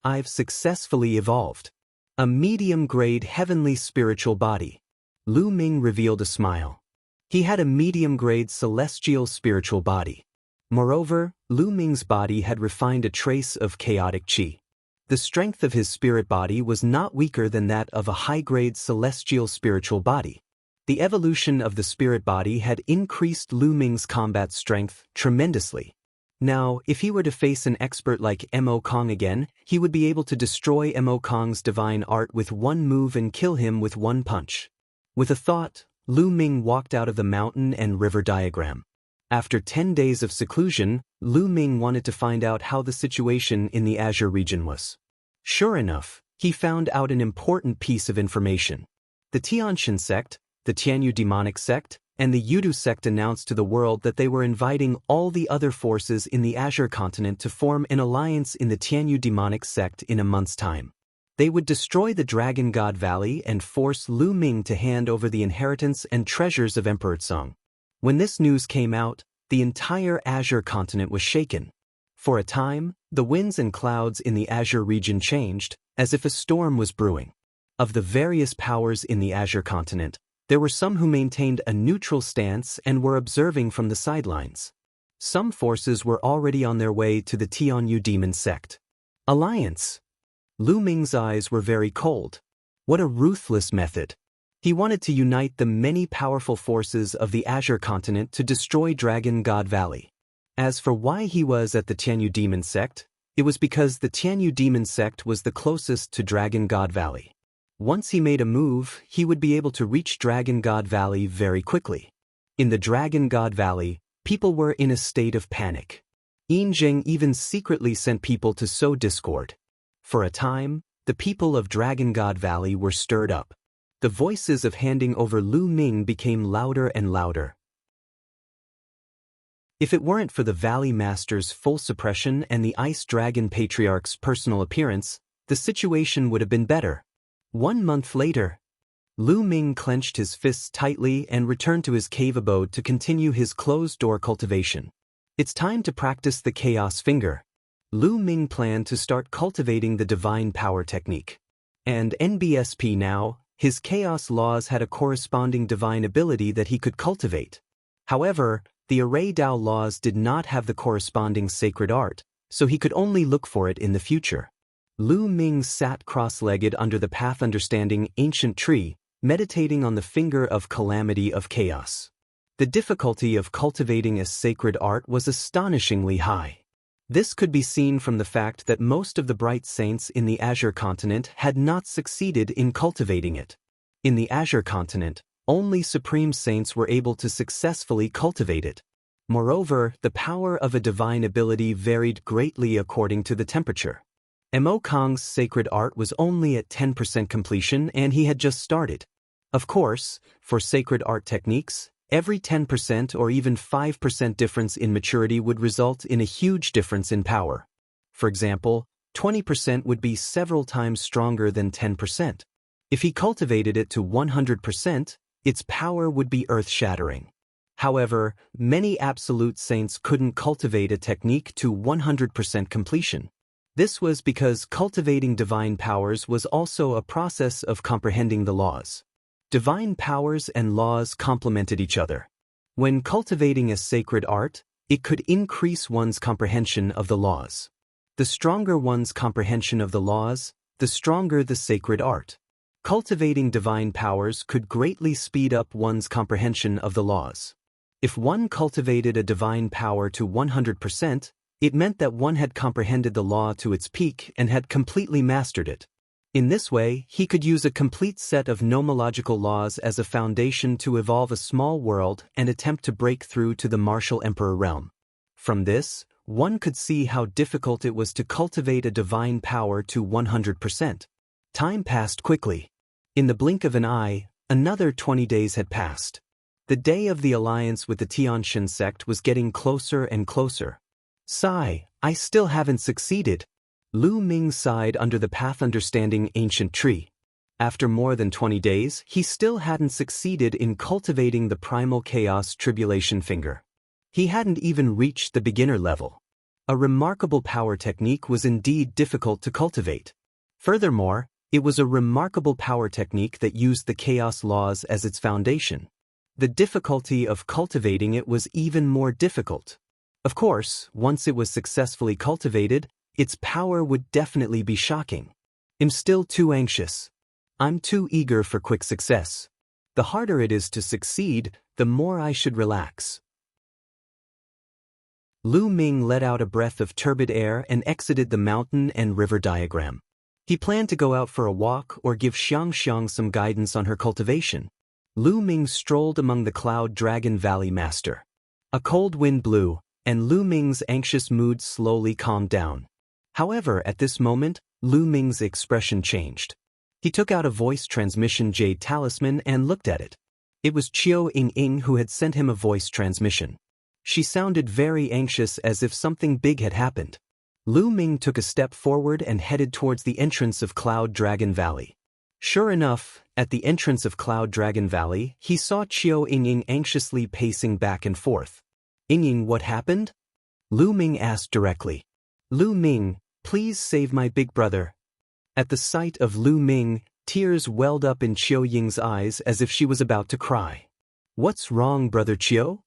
Speaker 1: I've successfully evolved. A medium-grade heavenly spiritual body. Lu Ming revealed a smile. He had a medium-grade celestial spiritual body. Moreover, Lu Ming's body had refined a trace of chaotic qi. The strength of his spirit body was not weaker than that of a high-grade celestial spiritual body. The evolution of the spirit body had increased Lu Ming's combat strength tremendously. Now, if he were to face an expert like Mo Kong again, he would be able to destroy Mo Kong's divine art with one move and kill him with one punch. With a thought, Lu Ming walked out of the mountain and river diagram. After 10 days of seclusion, Lu Ming wanted to find out how the situation in the Azure region was. Sure enough, he found out an important piece of information. The Tianxin sect, the Tianyu demonic sect, and the Yudu sect announced to the world that they were inviting all the other forces in the Azure continent to form an alliance in the Tianyu demonic sect in a month's time. They would destroy the Dragon God Valley and force Lu Ming to hand over the inheritance and treasures of Emperor Tsong. When this news came out, the entire Azure continent was shaken. For a time, the winds and clouds in the Azure region changed, as if a storm was brewing. Of the various powers in the Azure continent, there were some who maintained a neutral stance and were observing from the sidelines. Some forces were already on their way to the Tianyu demon sect. Alliance. Lu Ming's eyes were very cold. What a ruthless method. He wanted to unite the many powerful forces of the Azure continent to destroy Dragon God Valley. As for why he was at the Tianyu demon sect, it was because the Tianyu demon sect was the closest to Dragon God Valley. Once he made a move, he would be able to reach Dragon God Valley very quickly. In the Dragon God Valley, people were in a state of panic. Yin Zheng even secretly sent people to sow discord. For a time, the people of Dragon God Valley were stirred up. The voices of handing over Lu Ming became louder and louder. If it weren't for the Valley Master's full suppression and the Ice Dragon Patriarch's personal appearance, the situation would have been better. 1 month later, Lu Ming clenched his fists tightly and returned to his cave abode to continue his closed-door cultivation. It's time to practice the Chaos Finger. Lu Ming planned to start cultivating the Divine Power technique. And NBSP now, his Chaos laws had a corresponding divine ability that he could cultivate. However, the Array Dao laws did not have the corresponding sacred art, so he could only look for it in the future. Lu Ming sat cross-legged under the path understanding ancient tree, meditating on the finger of calamity of chaos. The difficulty of cultivating a sacred art was astonishingly high. This could be seen from the fact that most of the bright saints in the Azure continent had not succeeded in cultivating it. In the Azure continent, only supreme saints were able to successfully cultivate it. Moreover, the power of a divine ability varied greatly according to the temperature. Mo Kong's sacred art was only at 10% completion and he had just started. Of course, for sacred art techniques, every 10% or even 5% difference in maturity would result in a huge difference in power. For example, 20% would be several times stronger than 10%. If he cultivated it to 100%, its power would be earth-shattering. However, many absolute saints couldn't cultivate a technique to 100% completion. This was because cultivating divine powers was also a process of comprehending the laws. Divine powers and laws complemented each other. When cultivating a sacred art, it could increase one's comprehension of the laws. The stronger one's comprehension of the laws, the stronger the sacred art. Cultivating divine powers could greatly speed up one's comprehension of the laws. If one cultivated a divine power to 100%, it meant that one had comprehended the law to its peak and had completely mastered it. In this way, he could use a complete set of nomological laws as a foundation to evolve a small world and attempt to break through to the martial emperor realm. From this, one could see how difficult it was to cultivate a divine power to 100%. Time passed quickly. In the blink of an eye, another 20 days had passed. The day of the alliance with the Tianshan sect was getting closer and closer. Sigh, I still haven't succeeded. Lu Ming sighed under the path understanding ancient tree. After more than 20 days, he still hadn't succeeded in cultivating the primal chaos tribulation finger. He hadn't even reached the beginner level. A remarkable power technique was indeed difficult to cultivate. Furthermore, it was a remarkable power technique that used the chaos laws as its foundation. The difficulty of cultivating it was even more difficult. Of course, once it was successfully cultivated, its power would definitely be shocking. I'm still too anxious. I'm too eager for quick success. The harder it is to succeed, the more I should relax. Lu Ming let out a breath of turbid air and exited the mountain and river diagram. He planned to go out for a walk or give Xiang some guidance on her cultivation. Lu Ming strolled among the Cloud Dragon Valley Master. A cold wind blew, and Lu Ming's anxious mood slowly calmed down. However, at this moment, Lu Ming's expression changed. He took out a voice transmission jade talisman and looked at it. It was Qiao Ying who had sent him a voice transmission. She sounded very anxious as if something big had happened. Lu Ming took a step forward and headed towards the entrance of Cloud Dragon Valley. Sure enough, at the entrance of Cloud Dragon Valley, he saw Qiao Ying anxiously pacing back and forth. Ying, what happened? Lu Ming asked directly. Lu Ming, please save my big brother. At the sight of Lu Ming, tears welled up in Qiao Ying's eyes as if she was about to cry. What's wrong, Brother Qiao?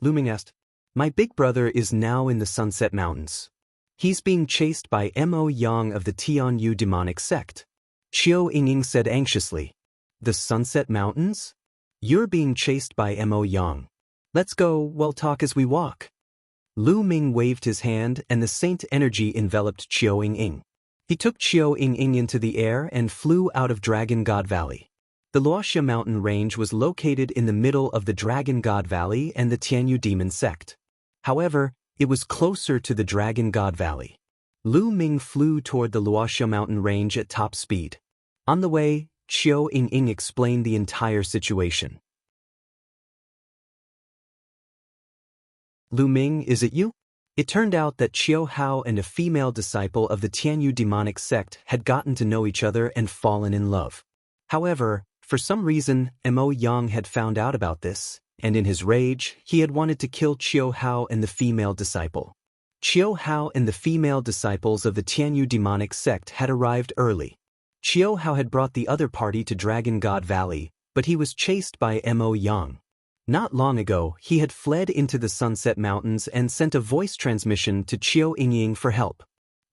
Speaker 1: Lu Ming asked. My big brother is now in the Sunset Mountains. He's being chased by Mo Yang of the Tianyu demonic sect. Qiao Ying said anxiously. The Sunset Mountains? You're being chased by Mo Yang. Let's go, we'll talk as we walk. Lu Ming waved his hand and the saint energy enveloped Qiao Ying. He took Qiao Ying into the air and flew out of Dragon God Valley. The Luoxia mountain range was located in the middle of the Dragon God Valley and the Tianyu demon sect. However, it was closer to the Dragon God Valley. Lu Ming flew toward the Luoxia mountain range at top speed. On the way, Qiao Ying explained the entire situation. Lu Ming, is it you? It turned out that Qiao Hao and a female disciple of the Tianyu demonic sect had gotten to know each other and fallen in love. However, for some reason, Mo Yang had found out about this, and in his rage, he had wanted to kill Qiao Hao and the female disciple. Qiao Hao and the female disciples of the Tianyu demonic sect had arrived early. Qiao Hao had brought the other party to Dragon God Valley, but he was chased by Mo Yang. Not long ago, he had fled into the Sunset Mountains and sent a voice transmission to Qiao Ying for help.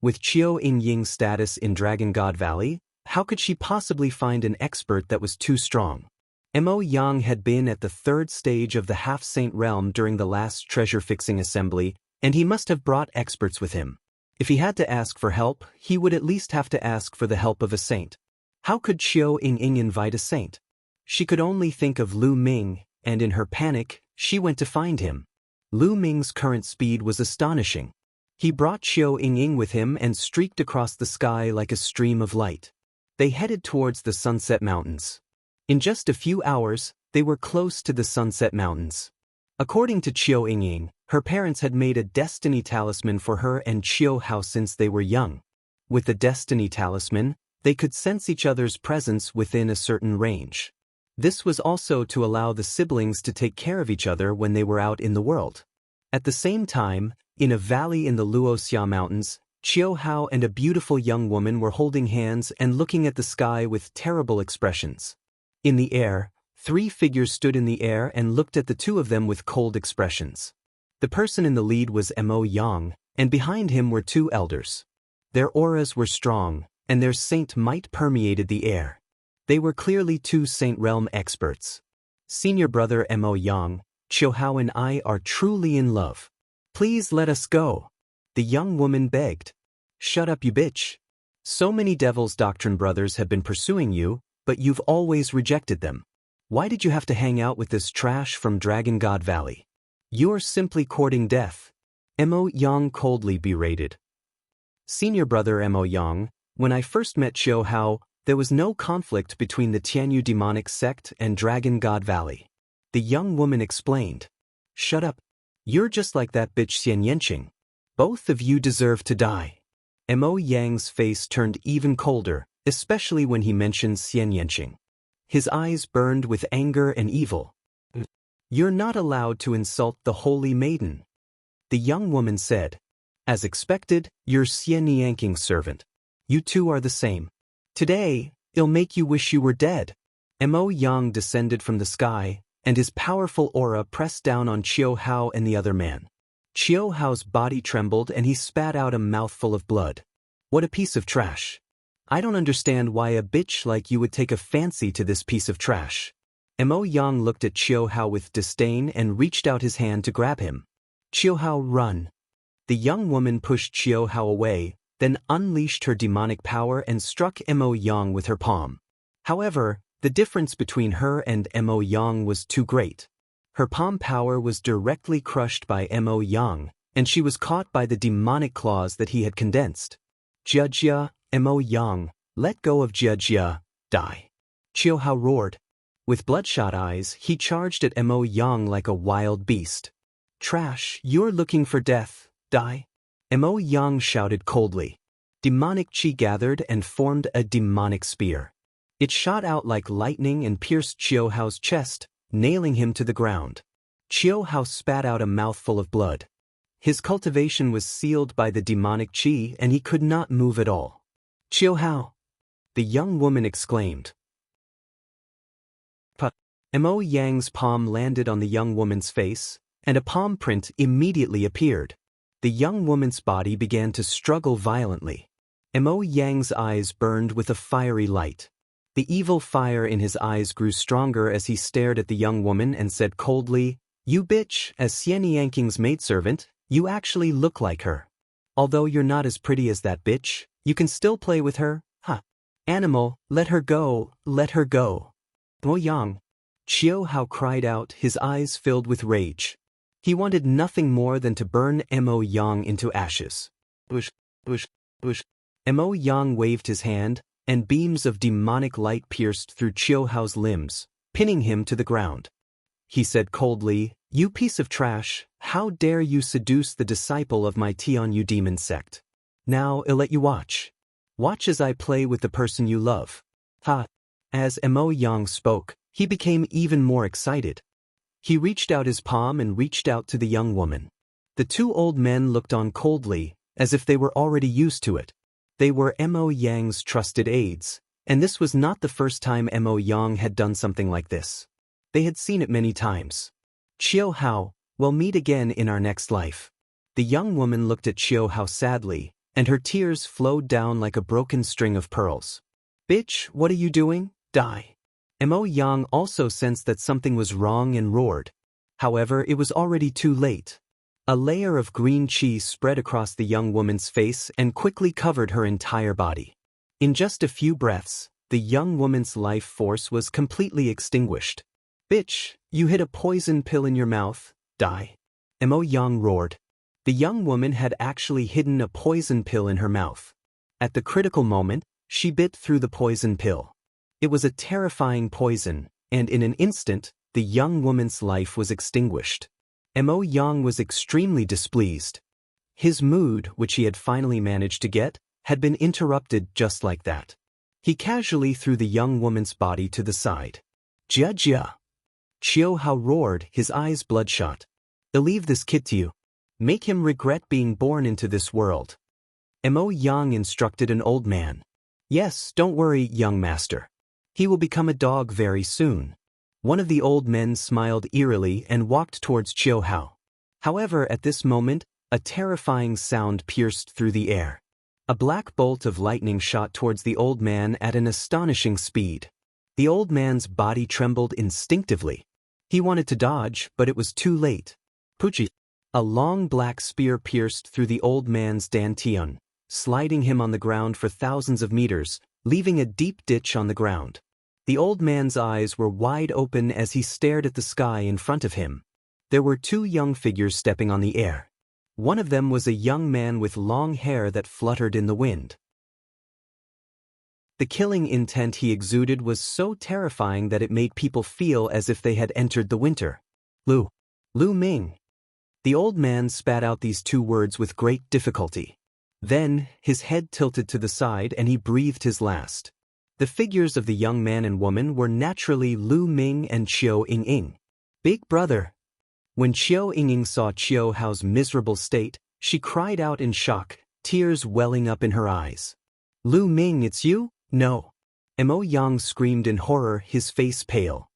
Speaker 1: With Qiao Ying's status in Dragon God Valley, how could she possibly find an expert that was too strong? Mo Yang had been at the third stage of the half-saint realm during the last treasure-fixing assembly, And he must have brought experts with him. If he had to ask for help, he would at least have to ask for the help of a saint. How could Qiu Ying invite a saint? She could only think of Lu Ming, and in her panic, she went to find him. Lu Ming's current speed was astonishing. He brought Qiu Ying with him and streaked across the sky like a stream of light. They headed towards the Sunset Mountains. In just a few hours, they were close to the Sunset Mountains. According to Qiu Ying, her parents had made a destiny talisman for her and Qiu Hao since they were young. With the destiny talisman, they could sense each other's presence within a certain range. This was also to allow the siblings to take care of each other when they were out in the world. At the same time, in a valley in the Luoxia Mountains, Qiu Hao and a beautiful young woman were holding hands and looking at the sky with terrible expressions. In the air, 3 figures stood in the air and looked at the two of them with cold expressions. The person in the lead was Mo Yang, and behind him were 2 elders. Their auras were strong, and their saint might permeated the air. They were clearly 2 Saint Realm experts. Senior brother Mo Yang, Qiu Hao and I are truly in love. Please let us go. The young woman begged. Shut up, you bitch. So many Devil's Doctrine brothers have been pursuing you, but you've always rejected them. Why did you have to hang out with this trash from Dragon God Valley? You're simply courting death. Mo Yang coldly berated. Senior brother Mo Yang, when I first met Qiu Hao, there was no conflict between the Tianyu demonic sect and Dragon God Valley. The young woman explained. Shut up. You're just like that bitch Xian Yanqing. Both of you deserve to die. Mo Yang's face turned even colder, especially when he mentioned Xian Yanqing. His eyes burned with anger and evil. You're not allowed to insult the holy maiden. The young woman said. As expected, you're Xian Yanqing's servant. You two are the same. Today, it'll make you wish you were dead. Mo Yang descended from the sky, and his powerful aura pressed down on Qiu Hao and the other man. Qiu Hao's body trembled and he spat out a mouthful of blood. What a piece of trash. I don't understand why a bitch like you would take a fancy to this piece of trash. Mo Yang looked at Qiu Hao with disdain and reached out his hand to grab him. Qiu Hao, run. The young woman pushed Qiu Hao away, then unleashed her demonic power and struck Mo Yang with her palm. However, the difference between her and Mo Yang was too great. Her palm power was directly crushed by Mo Yang, and she was caught by the demonic claws that he had condensed. Jia, Mo Yang, let go of Jia, die. Qiu Hao roared. With bloodshot eyes, he charged at Mo Yang like a wild beast. Trash, you're looking for death, die. Mo Yang shouted coldly. Demonic chi gathered and formed a demonic spear. It shot out like lightning and pierced Qiu Hao's chest, nailing him to the ground. Qiu Hao spat out a mouthful of blood. His cultivation was sealed by the demonic chi and he could not move at all. Qiu Hao! The young woman exclaimed. Mo Yang's palm landed on the young woman's face, and a palm print immediately appeared. The young woman's body began to struggle violently. Mo Yang's eyes burned with a fiery light. The evil fire in his eyes grew stronger as he stared at the young woman and said coldly, You bitch, as Xian Yanqing's maidservant, you actually look like her. Although you're not as pretty as that bitch, you can still play with her, huh? Animal, let her go, let her go. Mo Yang. Qiu Hao cried out, his eyes filled with rage. He wanted nothing more than to burn Mo Yang into ashes. Bush. Mo Yang waved his hand, and beams of demonic light pierced through Qiu Hao's limbs, pinning him to the ground. He said coldly, You piece of trash, how dare you seduce the disciple of my Tianyu demon sect? Now I'll let you watch. Watch as I play with the person you love. Ha! As Mo Yang spoke, he became even more excited. He reached out his palm and reached out to the young woman. The 2 old men looked on coldly, as if they were already used to it. They were Mo Yang's trusted aides, and this was not the first time Mo Yang had done something like this. They had seen it many times. Qiu Hao, we'll meet again in our next life. The young woman looked at Qiu Hao sadly, and her tears flowed down like a broken string of pearls. Bitch, what are you doing? Die. Mo Yang also sensed that something was wrong and roared. However, it was already too late. A layer of green chi spread across the young woman's face and quickly covered her entire body. In just a few breaths, the young woman's life force was completely extinguished. "Bitch, you hid a poison pill in your mouth, die." Mo Yang roared. The young woman had actually hidden a poison pill in her mouth. At the critical moment, she bit through the poison pill. It was a terrifying poison, and in an instant, the young woman's life was extinguished. Mo Yang was extremely displeased. His mood, which he had finally managed to get, had been interrupted just like that. He casually threw the young woman's body to the side. "Jia Jia!" Chiu Hao roared, his eyes bloodshot. "I'll leave this kid to you. Make him regret being born into this world." Mo Yang instructed an old man. "Yes, don't worry, young master. He will become a dog very soon." One of the old men smiled eerily and walked towards Chiu Hao. However, at this moment, a terrifying sound pierced through the air. A black bolt of lightning shot towards the old man at an astonishing speed. The old man's body trembled instinctively. He wanted to dodge, but it was too late. Puchi! A long black spear pierced through the old man's dantian, sliding him on the ground for thousands of meters, leaving a deep ditch on the ground. The old man's eyes were wide open as he stared at the sky in front of him. There were two young figures stepping on the air. One of them was a young man with long hair that fluttered in the wind. The killing intent he exuded was so terrifying that it made people feel as if they had entered the winter. Lu Ming. The old man spat out these two words with great difficulty. Then, his head tilted to the side and he breathed his last. The figures of the young man and woman were naturally Lu Ming and Chiu Ying. "Big brother." When Chiu Ying saw Chiu Hao's miserable state, she cried out in shock, tears welling up in her eyes. "Lu Ming, it's you?" "No." Mo Yang screamed in horror, his face pale.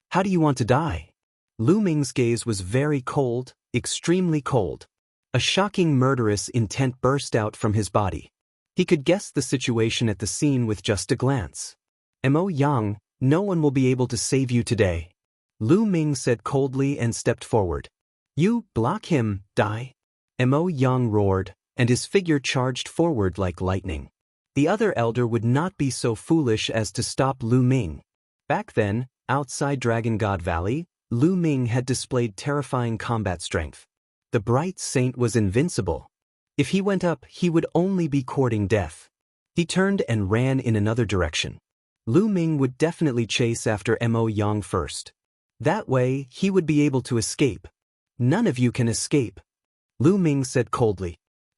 Speaker 1: "How do you want to die?" Lu Ming's gaze was very cold, extremely cold. A shocking murderous intent burst out from his body. He could guess the situation at the scene with just a glance. "Mo Yang, no one will be able to save you today," Lu Ming said coldly and stepped forward. "You, block him, die." Mo Yang roared, and his figure charged forward like lightning. The other elder would not be so foolish as to stop Lu Ming. Back then, outside Dragon God Valley, Lu Ming had displayed terrifying combat strength. The bright saint was invincible. If he went up, he would only be courting death. He turned and ran in another direction. Lu Ming would definitely chase after Mo Yang first. That way, he would be able to escape. "None of you can escape," Lu Ming said coldly.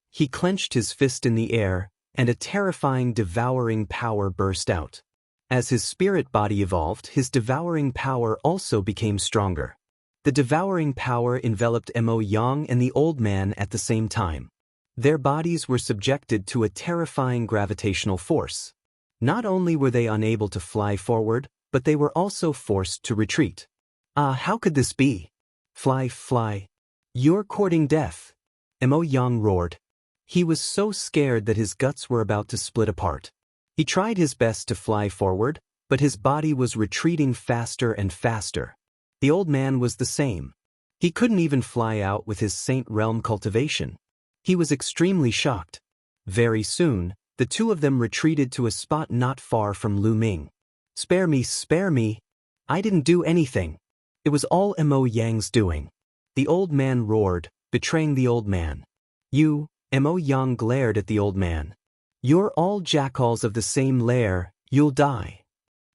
Speaker 1: He clenched his fist in the air, and a terrifying devouring power burst out. As his spirit body evolved, his devouring power also became stronger. The devouring power enveloped Mo Yang and the old man at the same time. Their bodies were subjected to a terrifying gravitational force. Not only were they unable to fly forward, but they were also forced to retreat. How could this be? Fly. You're courting death," Mo Yang roared. He was so scared that his guts were about to split apart. He tried his best to fly forward, but his body was retreating faster and faster. The old man was the same. He couldn't even fly out with his Saint Realm cultivation. He was extremely shocked. Very soon, the two of them retreated to a spot not far from Lu Ming. Spare me. I didn't do anything. It was all Mo Yang's doing." The old man roared, betraying the old man. "You," Mo Yang glared at the old man. "You're all jackals of the same lair, you'll die."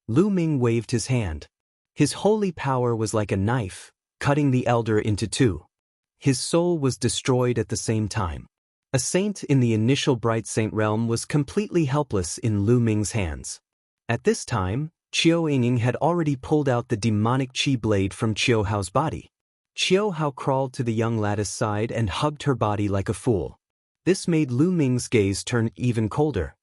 Speaker 1: Lu Ming waved his hand. His holy power was like a knife, cutting the elder into two. His soul was destroyed at the same time. A saint in the initial Bright Saint realm was completely helpless in Lu Ming's hands. At this time, Chiu Ying had already pulled out the demonic chi blade from Chiu Hao's body. Chiu Hao crawled to the young lad's side and hugged her body like a fool. This made Lu Ming's gaze turn even colder.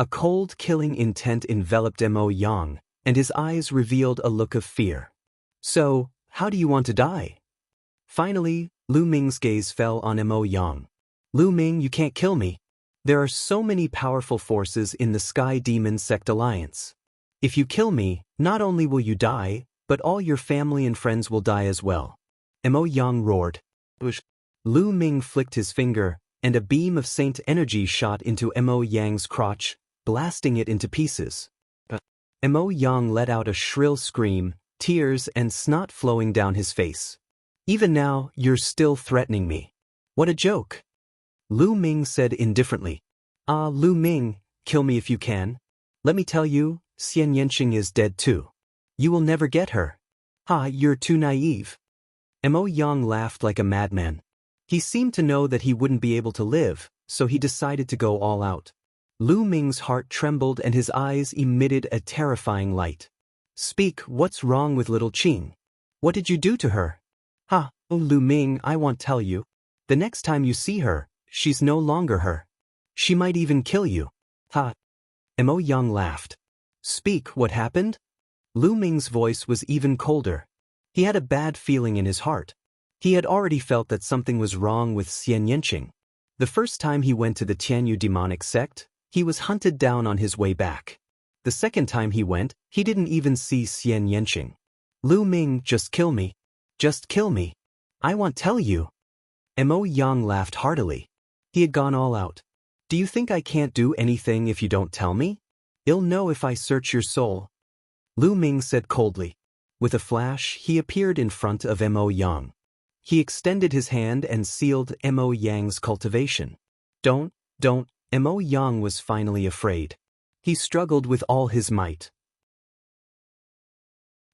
Speaker 1: A cold, killing intent enveloped Mo Yang, and his eyes revealed a look of fear. "So, how do you want to die?" Finally, Lu Ming's gaze fell on Mo Yang. "Lu Ming, you can't kill me. There are so many powerful forces in the Sky Demon Sect Alliance. If you kill me, not only will you die, But all your family and friends will die as well. Mo Yang roared. Lu Ming flicked his finger, and a beam of Saint energy shot into Mo Yang's crotch, blasting it into pieces. Mo Yang let out a shrill scream, tears and snot flowing down his face. Even now, you're still threatening me. What a joke. Lu Ming said indifferently. Ah, Lu Ming, kill me if you can. Let me tell you, Xian Yanqing is dead too. You will never get her. Ha, you're too naive. Mo Yang laughed like a madman. He seemed to know that he wouldn't be able to live, so he decided to go all out. Lu Ming's heart trembled and his eyes emitted a terrifying light. Speak, what's wrong with little Qing? What did you do to her? Ha, oh Lu Ming, I won't tell you. The next time you see her, she's no longer her. She might even kill you. Ha. Mo Yang laughed. Speak, what happened? Lu Ming's voice was even colder. He had a bad feeling in his heart. He had already felt that something was wrong with Xian Yanqing. The first time he went to the Tianyu demonic sect, he was hunted down on his way back. The second time he went, he didn't even see Xian Yanqing. Lu Ming, just kill me. Just kill me. I won't tell you. Mo Yang laughed heartily. He had gone all out. Do you think I can't do anything if you don't tell me? I'll know if I search your soul. Lu Ming said coldly. With a flash, he appeared in front of Mo Yang. He extended his hand and sealed Mo Yang's cultivation. Don't. Mo Yang was finally afraid. He struggled with all his might.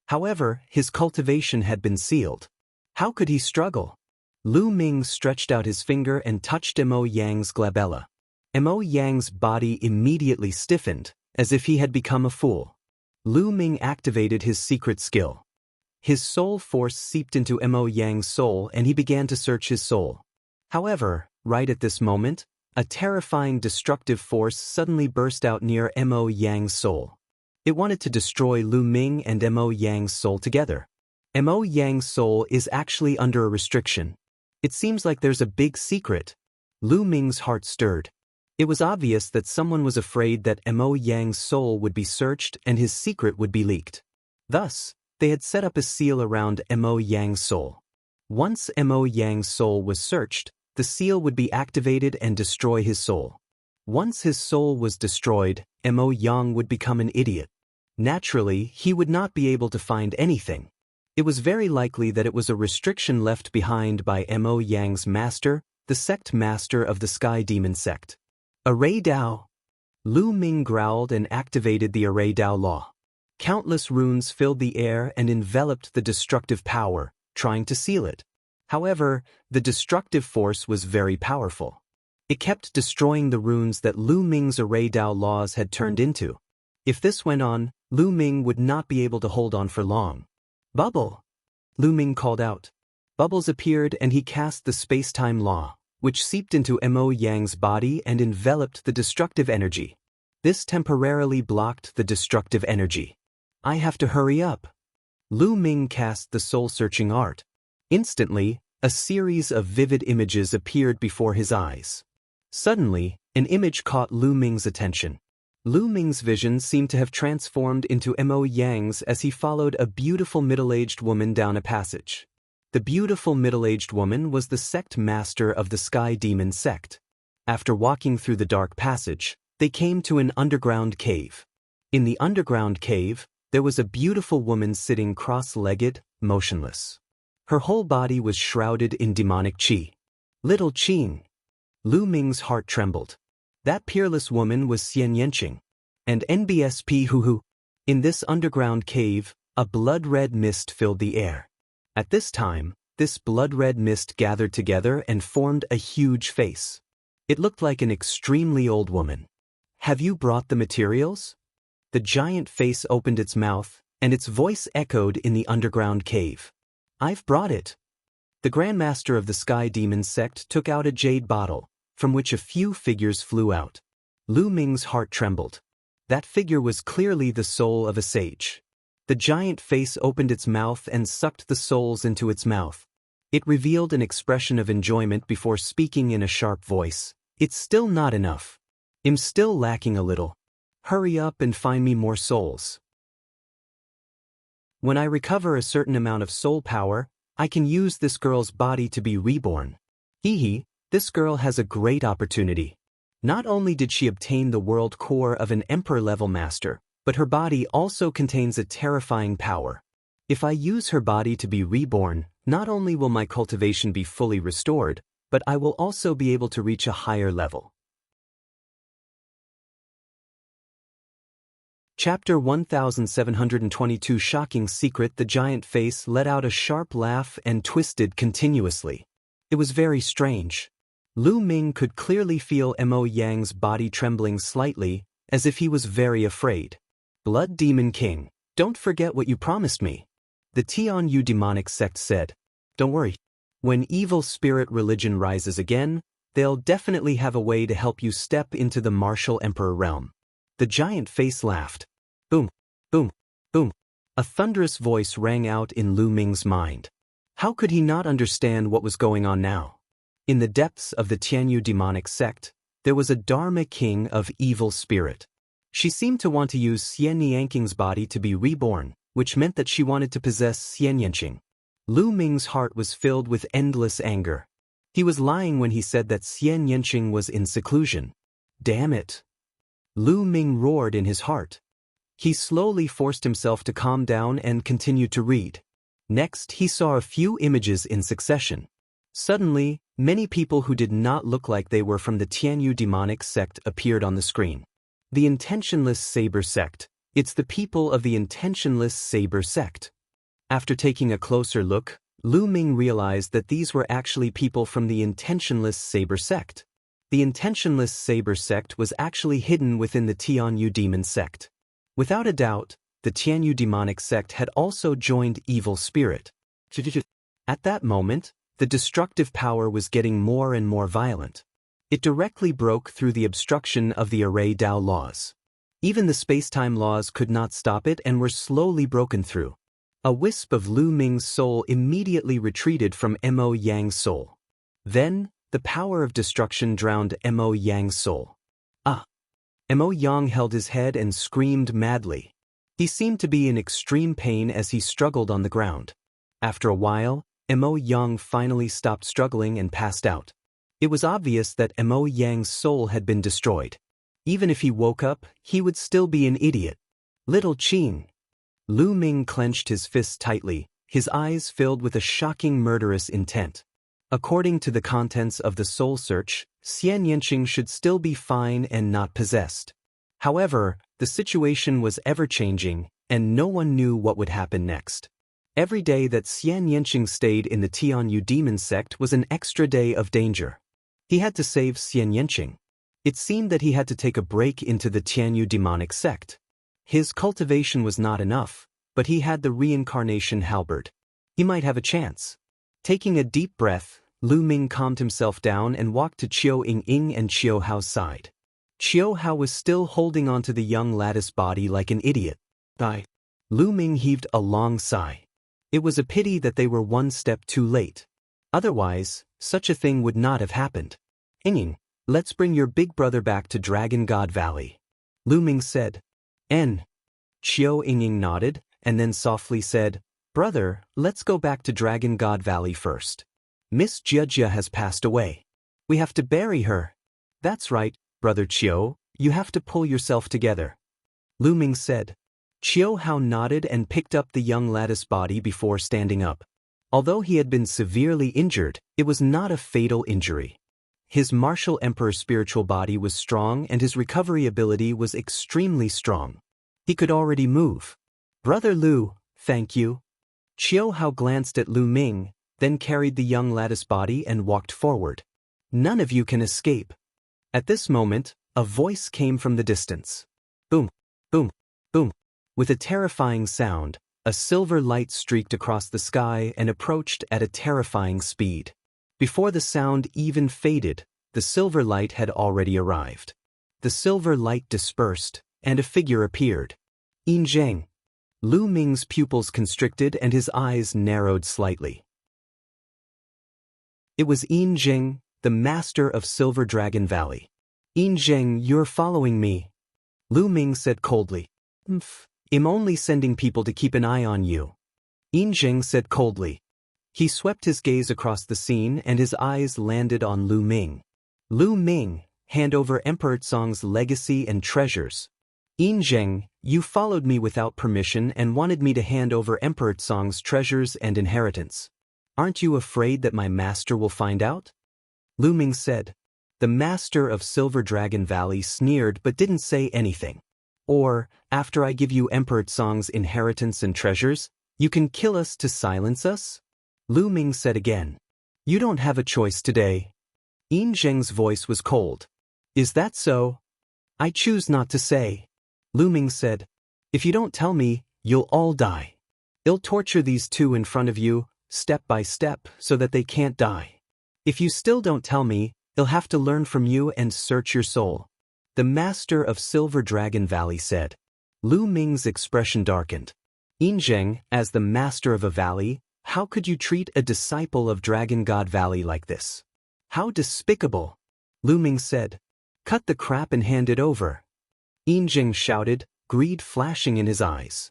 Speaker 1: However, his cultivation had been sealed. How could he struggle? Lu Ming stretched out his finger and touched Mo Yang's glabella. Mo Yang's body immediately stiffened, as if he had become a fool. Lu Ming activated his secret skill. His soul force seeped into Mo Yang's soul and he began to search his soul. However, right at this moment, a terrifying destructive force suddenly burst out near Mo Yang's soul. It wanted to destroy Lu Ming and Mo Yang's soul together. Mo Yang's soul is actually under a restriction. It seems like there's a big secret. Lu Ming's heart stirred. It was obvious that someone was afraid that Mo Yang's soul would be searched and his secret would be leaked. Thus, they had set up a seal around Mo Yang's soul. Once Mo Yang's soul was searched, the seal would be activated and destroy his soul. Once his soul was destroyed, Mo Yang would become an idiot. Naturally, he would not be able to find anything. It was very likely that it was a restriction left behind by Mo Yang's master, the sect master of the Sky Demon sect. Array Dao. Lu Ming growled and activated the Array Dao law. Countless runes filled the air and enveloped the destructive power, trying to seal it. However, the destructive force was very powerful. It kept destroying the runes that Lu Ming's Array Dao laws had turned into. If this went on, Lu Ming would not be able to hold on for long. Bubble! Lu Ming called out. Bubbles appeared and he cast the space-time law, which seeped into Mo Yang's body and enveloped the destructive energy. This temporarily blocked the destructive energy. I have to hurry up. Lu Ming cast the soul-searching art. Instantly, a series of vivid images appeared before his eyes. Suddenly, an image caught Lu Ming's attention. Lu Ming's vision seemed to have transformed into Mo Yang's as he followed a beautiful middle-aged woman down a passage. The beautiful middle-aged woman was the sect master of the Sky Demon sect. After walking through the dark passage, they came to an underground cave. In the underground cave, there was a beautiful woman sitting cross-legged, motionless. Her whole body was shrouded in demonic qi. Little Qing. Lu Ming's heart trembled. That peerless woman was Xian Yanqing. And NBSP Hu. In this underground cave, a blood-red mist filled the air. At this time, this blood-red mist gathered together and formed a huge face. It looked like an extremely old woman. Have you brought the materials? The giant face opened its mouth, and its voice echoed in the underground cave. I've brought it. The Grandmaster of the Sky Demon sect took out a jade bottle, from which a few figures flew out. Lu Ming's heart trembled. That figure was clearly the soul of a sage. The giant face opened its mouth and sucked the souls into its mouth. It revealed an expression of enjoyment before speaking in a sharp voice. It's still not enough. I'm still lacking a little. Hurry up and find me more souls. When I recover a certain amount of soul power, I can use this girl's body to be reborn. This girl has a great opportunity. Not only did she obtain the world core of an emperor-level master, but her body also contains a terrifying power. If I use her body to be reborn, not only will my cultivation be fully restored, but I will also be able to reach a higher level. Chapter 1722 Shocking Secret. The giant face let out a sharp laugh and twisted continuously. It was very strange. Lu Ming could clearly feel Mo Yang's body trembling slightly, as if he was very afraid. Blood Demon King, don't forget what you promised me. The Tianyu demonic sect said. Don't worry. When evil spirit religion rises again, they'll definitely have a way to help you step into the martial emperor realm. The giant face laughed. Boom, boom, boom. A thunderous voice rang out in Lu Ming's mind. How could he not understand what was going on now? In the depths of the Tianyu demonic sect, there was a Dharma king of evil spirit. She seemed to want to use Xian Yanqing's body to be reborn, which meant that she wanted to possess Xian Yanqing. Lu Ming's heart was filled with endless anger. He was lying when he said that Xian Yanqing was in seclusion. Damn it! Lu Ming roared in his heart. He slowly forced himself to calm down and continued to read. Next, he saw a few images in succession. Suddenly, many people who did not look like they were from the Tianyu demonic sect appeared on the screen. The Intentionless Saber Sect. It's the people of the Intentionless Saber Sect. After taking a closer look, Lu Ming realized that these were actually people from the Intentionless Saber Sect. The Intentionless Saber Sect was actually hidden within the Tianyu Demon Sect. Without a doubt, the Tianyu demonic sect had also joined Evil Spirit. At that moment, the destructive power was getting more and more violent. It directly broke through the obstruction of the Array Dao laws. Even the space-time laws could not stop it and were slowly broken through. A wisp of Lu Ming's soul immediately retreated from Mo Yang's soul. Then, the power of destruction drowned Mo Yang's soul. Mo Yang held his head and screamed madly. He seemed to be in extreme pain as he struggled on the ground. After a while, Mo Yang finally stopped struggling and passed out. It was obvious that Mo Yang's soul had been destroyed. Even if he woke up, he would still be an idiot. Little Qing. Lu Ming clenched his fists tightly, his eyes filled with a shocking murderous intent. According to the contents of the Soul Search, Xian Yanqing should still be fine and not possessed. However, the situation was ever-changing, and no one knew what would happen next. Every day that Xian Yanqing stayed in the Tianyu demon sect was an extra day of danger. He had to save Xian Yanqing. It seemed that he had to take a break into the Tianyu demonic sect. His cultivation was not enough, but he had the reincarnation halberd. He might have a chance. Taking a deep breath, Lu Ming calmed himself down and walked to Qiu Ying and Qiu Hao's side. Qiu Hao was still holding onto the young lattice body like an idiot. Lu Ming heaved a long sigh. It was a pity that they were one step too late. Otherwise, such a thing would not have happened. Ying, let's bring your big brother back to Dragon God Valley. Lu Ming said. Qiu Ying nodded, and then softly said, Brother, let's go back to Dragon God Valley first. Miss Jia has passed away. We have to bury her. That's right, Brother Qiu, you have to pull yourself together. Lu Ming said. Qiu Hao nodded and picked up the young lattice body before standing up. Although he had been severely injured, it was not a fatal injury. His martial emperor spiritual body was strong and his recovery ability was extremely strong. He could already move. Brother Lu, thank you. Qiu Hao glanced at Lu Ming, then carried the young lattice body and walked forward. None of you can escape. At this moment, a voice came from the distance. Boom, boom, boom. With a terrifying sound, a silver light streaked across the sky and approached at a terrifying speed. Before the sound even faded, the silver light had already arrived. The silver light dispersed, and a figure appeared. Yin Zheng. Lu Ming's pupils constricted and his eyes narrowed slightly. It was Yin Zheng, the master of Silver Dragon Valley. Yin Zheng, you're following me. Lu Ming said coldly. I'm only sending people to keep an eye on you. Yinjing said coldly. He swept his gaze across the scene and his eyes landed on Lu Ming. Lu Ming, hand over Emperor Song's legacy and treasures. Yinjing, you followed me without permission and wanted me to hand over Emperor Song's treasures and inheritance. Aren't you afraid that my master will find out? Lu Ming said. The master of Silver Dragon Valley sneered but didn't say anything. Or, after I give you Emperor Song's inheritance and treasures, you can kill us to silence us? Lu Ming said again. You don't have a choice today. Yinjing's voice was cold. Is that so? I choose not to say. Lu Ming said. If you don't tell me, you'll all die. I'll torture these two in front of you, step by step, so that they can't die. If you still don't tell me, I'll have to learn from you and search your soul. The master of Silver Dragon Valley said. Lu Ming's expression darkened. Yinjing, as the master of a valley, how could you treat a disciple of Dragon God Valley like this? How despicable! Lu Ming said. Cut the crap and hand it over. Yinjing shouted, greed flashing in his eyes.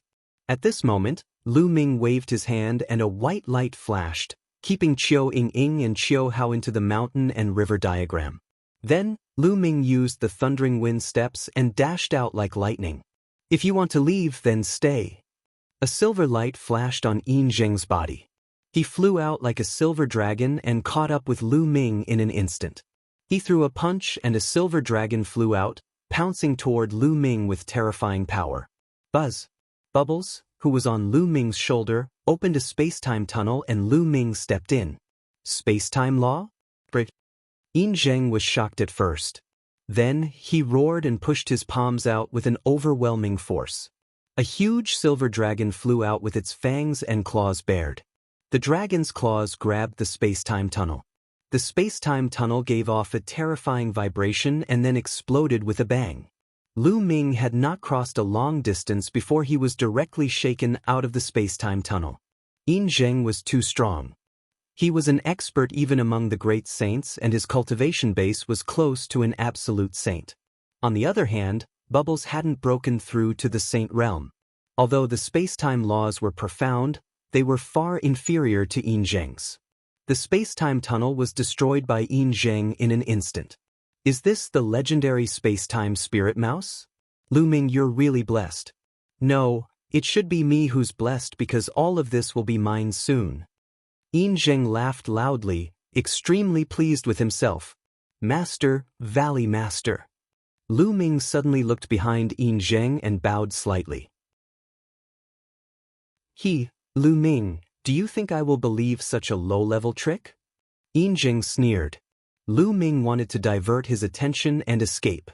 Speaker 1: At this moment, Lu Ming waved his hand and a white light flashed, keeping Qiu Ying and Qiu Hao into the mountain and river diagram. Then, Lu Ming used the thundering wind steps and dashed out like lightning. If you want to leave, then stay. A silver light flashed on Yinjing's body. He flew out like a silver dragon and caught up with Lu Ming in an instant. He threw a punch and a silver dragon flew out, pouncing toward Lu Ming with terrifying power. Buzz. Bubbles, who was on Lu Ming's shoulder, opened a space-time tunnel and Lu Ming stepped in. Space-time law? Yinjing was shocked at first. Then, he roared and pushed his palms out with an overwhelming force. A huge silver dragon flew out with its fangs and claws bared. The dragon's claws grabbed the space-time tunnel. The space-time tunnel gave off a terrifying vibration and then exploded with a bang. Lu Ming had not crossed a long distance before he was directly shaken out of the space-time tunnel. Yinjing was too strong. He was an expert even among the great saints and his cultivation base was close to an absolute saint. On the other hand, Bubbles hadn't broken through to the saint realm. Although the space-time laws were profound, they were far inferior to Yinjing's. The space-time tunnel was destroyed by Yinjing in an instant. Is this the legendary space-time spirit mouse? Lu Ming, you're really blessed. No, it should be me who's blessed because all of this will be mine soon. Yinjing laughed loudly, extremely pleased with himself. Master, Valley Master. Lu Ming suddenly looked behind Yinjing and bowed slightly. Lu Ming, do you think I will believe such a low-level trick? Yinjing sneered. Lu Ming wanted to divert his attention and escape.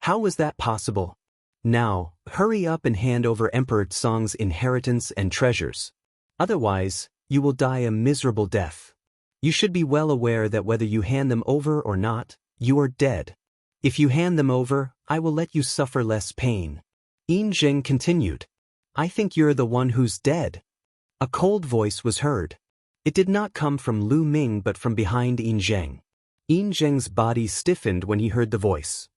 Speaker 1: How was that possible? Now, hurry up and hand over Emperor Song's inheritance and treasures. Otherwise, you will die a miserable death. You should be well aware that whether you hand them over or not, you are dead. If you hand them over, I will let you suffer less pain. Yinjing continued. I think you're the one who's dead. A cold voice was heard. It did not come from Lu Ming but from behind Yinjing. Yinjing's body stiffened when he heard the voice.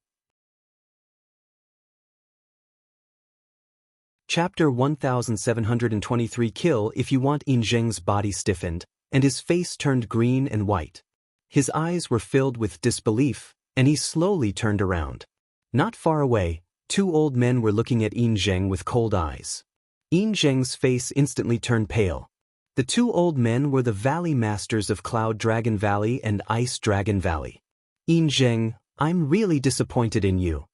Speaker 1: Chapter 1723. Kill if you want. Yinjing's body stiffened, and his face turned green and white. His eyes were filled with disbelief, and he slowly turned around. Not far away, two old men were looking at Yinjing with cold eyes. Yinjing's face instantly turned pale. The two old men were the Valley Masters of Cloud Dragon Valley and Ice Dragon Valley. Yinjing, I'm really disappointed in you.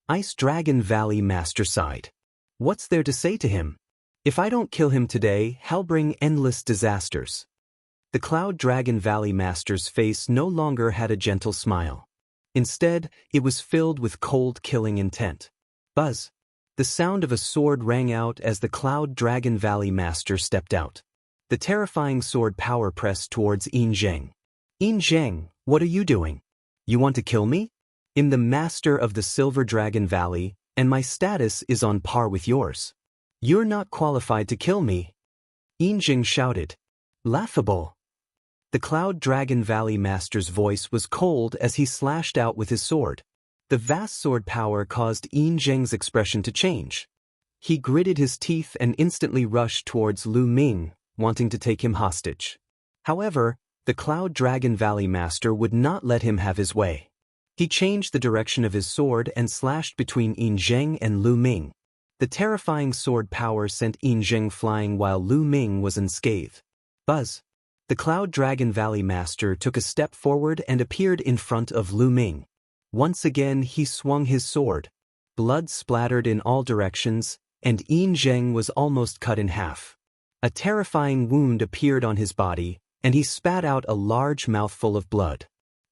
Speaker 1: Ice Dragon Valley Master sighed. What's there to say to him? If I don't kill him today, he'll bring endless disasters. The Cloud Dragon Valley Master's face no longer had a gentle smile. Instead, it was filled with cold killing intent. Buzz. The sound of a sword rang out as the Cloud Dragon Valley Master stepped out. The terrifying sword power pressed towards Yinjing. Yinjing, what are you doing? You want to kill me? I'm the master of the Silver Dragon Valley, and my status is on par with yours. You're not qualified to kill me. Yinjing shouted. Laughable. The Cloud Dragon Valley Master's voice was cold as he slashed out with his sword. The vast sword power caused Yinjing's expression to change. He gritted his teeth and instantly rushed towards Lu Ming, wanting to take him hostage. However, the Cloud Dragon Valley Master would not let him have his way. He changed the direction of his sword and slashed between Yin Zheng and Lu Ming. The terrifying sword power sent Yin Zheng flying while Lu Ming was unscathed. Buzz! The Cloud Dragon Valley Master took a step forward and appeared in front of Lu Ming. Once again he swung his sword. Blood splattered in all directions, and Yin Zheng was almost cut in half. A terrifying wound appeared on his body, and he spat out a large mouthful of blood.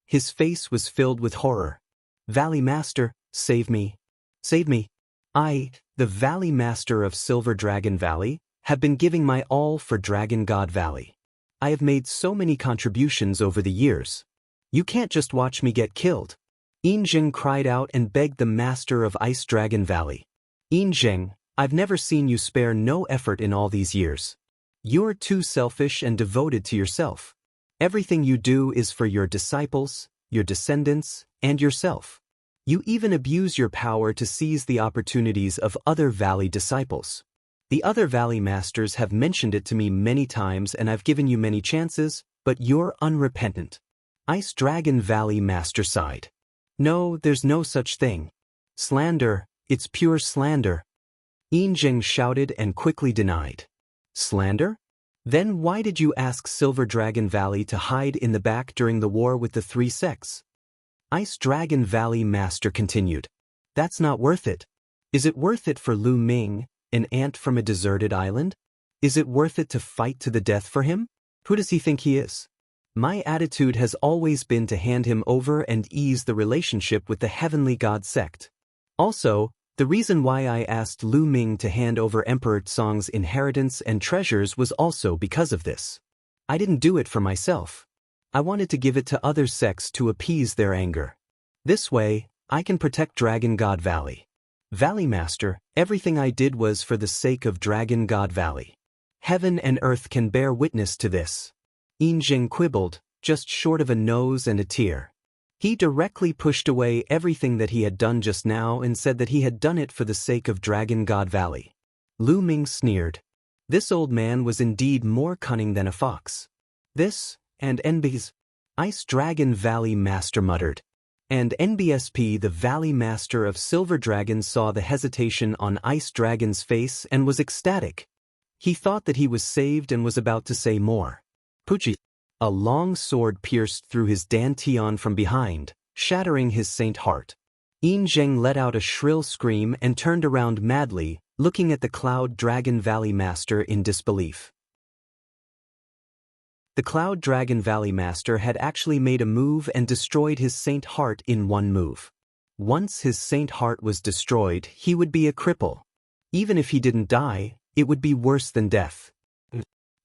Speaker 1: His face was filled with horror. "Valley Master, save me. Save me. I, the Valley Master of Silver Dragon Valley, have been giving my all for Dragon God Valley. I have made so many contributions over the years. You can't just watch me get killed." Yin Zheng cried out and begged the Master of Ice Dragon Valley. "Yin Zheng, I've never seen you spare no effort in all these years. You're too selfish and devoted to yourself. Everything you do is for your disciples, your descendants, and yourself. You even abuse your power to seize the opportunities of other Valley disciples. The other Valley Masters have mentioned it to me many times and I've given you many chances, but you're unrepentant." Ice Dragon Valley Master sighed. "No, there's no such thing. Slander, it's pure slander." Yin Zheng shouted and quickly denied. "Slander? Then why did you ask Silver Dragon Valley to hide in the back during the war with the three sects?" Ice Dragon Valley Master continued. "That's not worth it. Is it worth it for Lu Ming, an ant from a deserted island? Is it worth it to fight to the death for him? Who does he think he is? My attitude has always been to hand him over and ease the relationship with the Heavenly God sect. Also, the reason why I asked Lu Ming to hand over Emperor Tsong's inheritance and treasures was also because of this. I didn't do it for myself. I wanted to give it to other sects to appease their anger. This way, I can protect Dragon God Valley. Valley Master, everything I did was for the sake of Dragon God Valley. Heaven and earth can bear witness to this." Yin Zheng quibbled, just short of a nose and a tear. He directly pushed away everything that he had done just now and said that he had done it for the sake of Dragon God Valley. Lu Ming sneered. This old man was indeed more cunning than a fox. "This, and NB's Ice Dragon Valley Master muttered. And NBSP, the Valley Master of Silver Dragon, saw the hesitation on Ice Dragon's face and was ecstatic. He thought that he was saved and was about to say more. Pucci! A long sword pierced through his dantian from behind, shattering his saint heart. Yin Zheng let out a shrill scream and turned around madly, looking at the Cloud Dragon Valley Master in disbelief. The Cloud Dragon Valley Master had actually made a move and destroyed his saint heart in one move. Once his saint heart was destroyed, he would be a cripple. Even if he didn't die, it would be worse than death.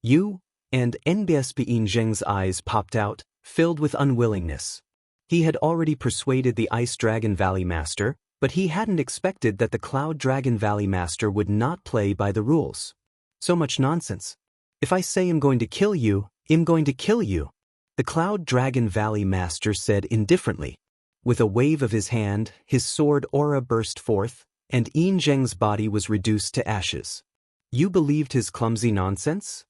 Speaker 1: "You?" And NBSP Yin Zheng's eyes popped out, filled with unwillingness. He had already persuaded the Ice Dragon Valley Master, but he hadn't expected that the Cloud Dragon Valley Master would not play by the rules. So much nonsense. If I say I'm going to kill you, I'm going to kill you, the Cloud Dragon Valley Master said indifferently. With a wave of his hand, his sword aura burst forth, and Yin Zheng's body was reduced to ashes. You believed his clumsy nonsense?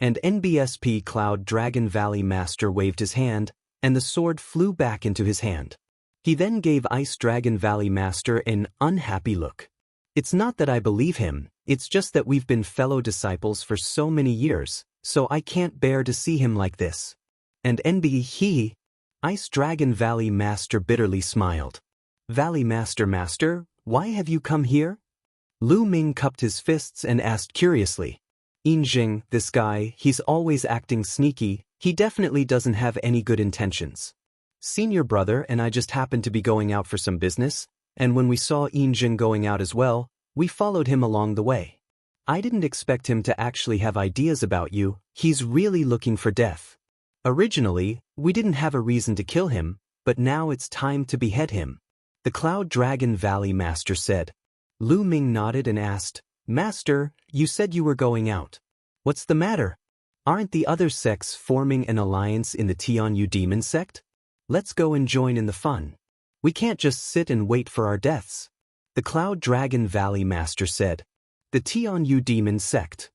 Speaker 1: And NBSP Cloud Dragon Valley Master waved his hand, and the sword flew back into his hand. He then gave Ice Dragon Valley Master an unhappy look. It's not that I believe him, it's just that we've been fellow disciples for so many years, so I can't bear to see him like this. And Ice Dragon Valley Master bitterly smiled. Valley Master, why have you come here? Lu Ming cupped his fists and asked curiously. Yin Zheng, this guy, he's always acting sneaky, he definitely doesn't have any good intentions. Senior brother and I just happened to be going out for some business, and when we saw Yin Zheng going out as well, we followed him along the way. I didn't expect him to actually have ideas about you, he's really looking for death. Originally, we didn't have a reason to kill him, but now it's time to behead him. The Cloud Dragon Valley Master said. Lu Ming nodded and asked, Master, you said you were going out. What's the matter? Aren't the other sects forming an alliance in the Tianyu Demon sect? Let's go and join in the fun. We can't just sit and wait for our deaths. The Cloud Dragon Valley Master said. The Tianyu Demon sect.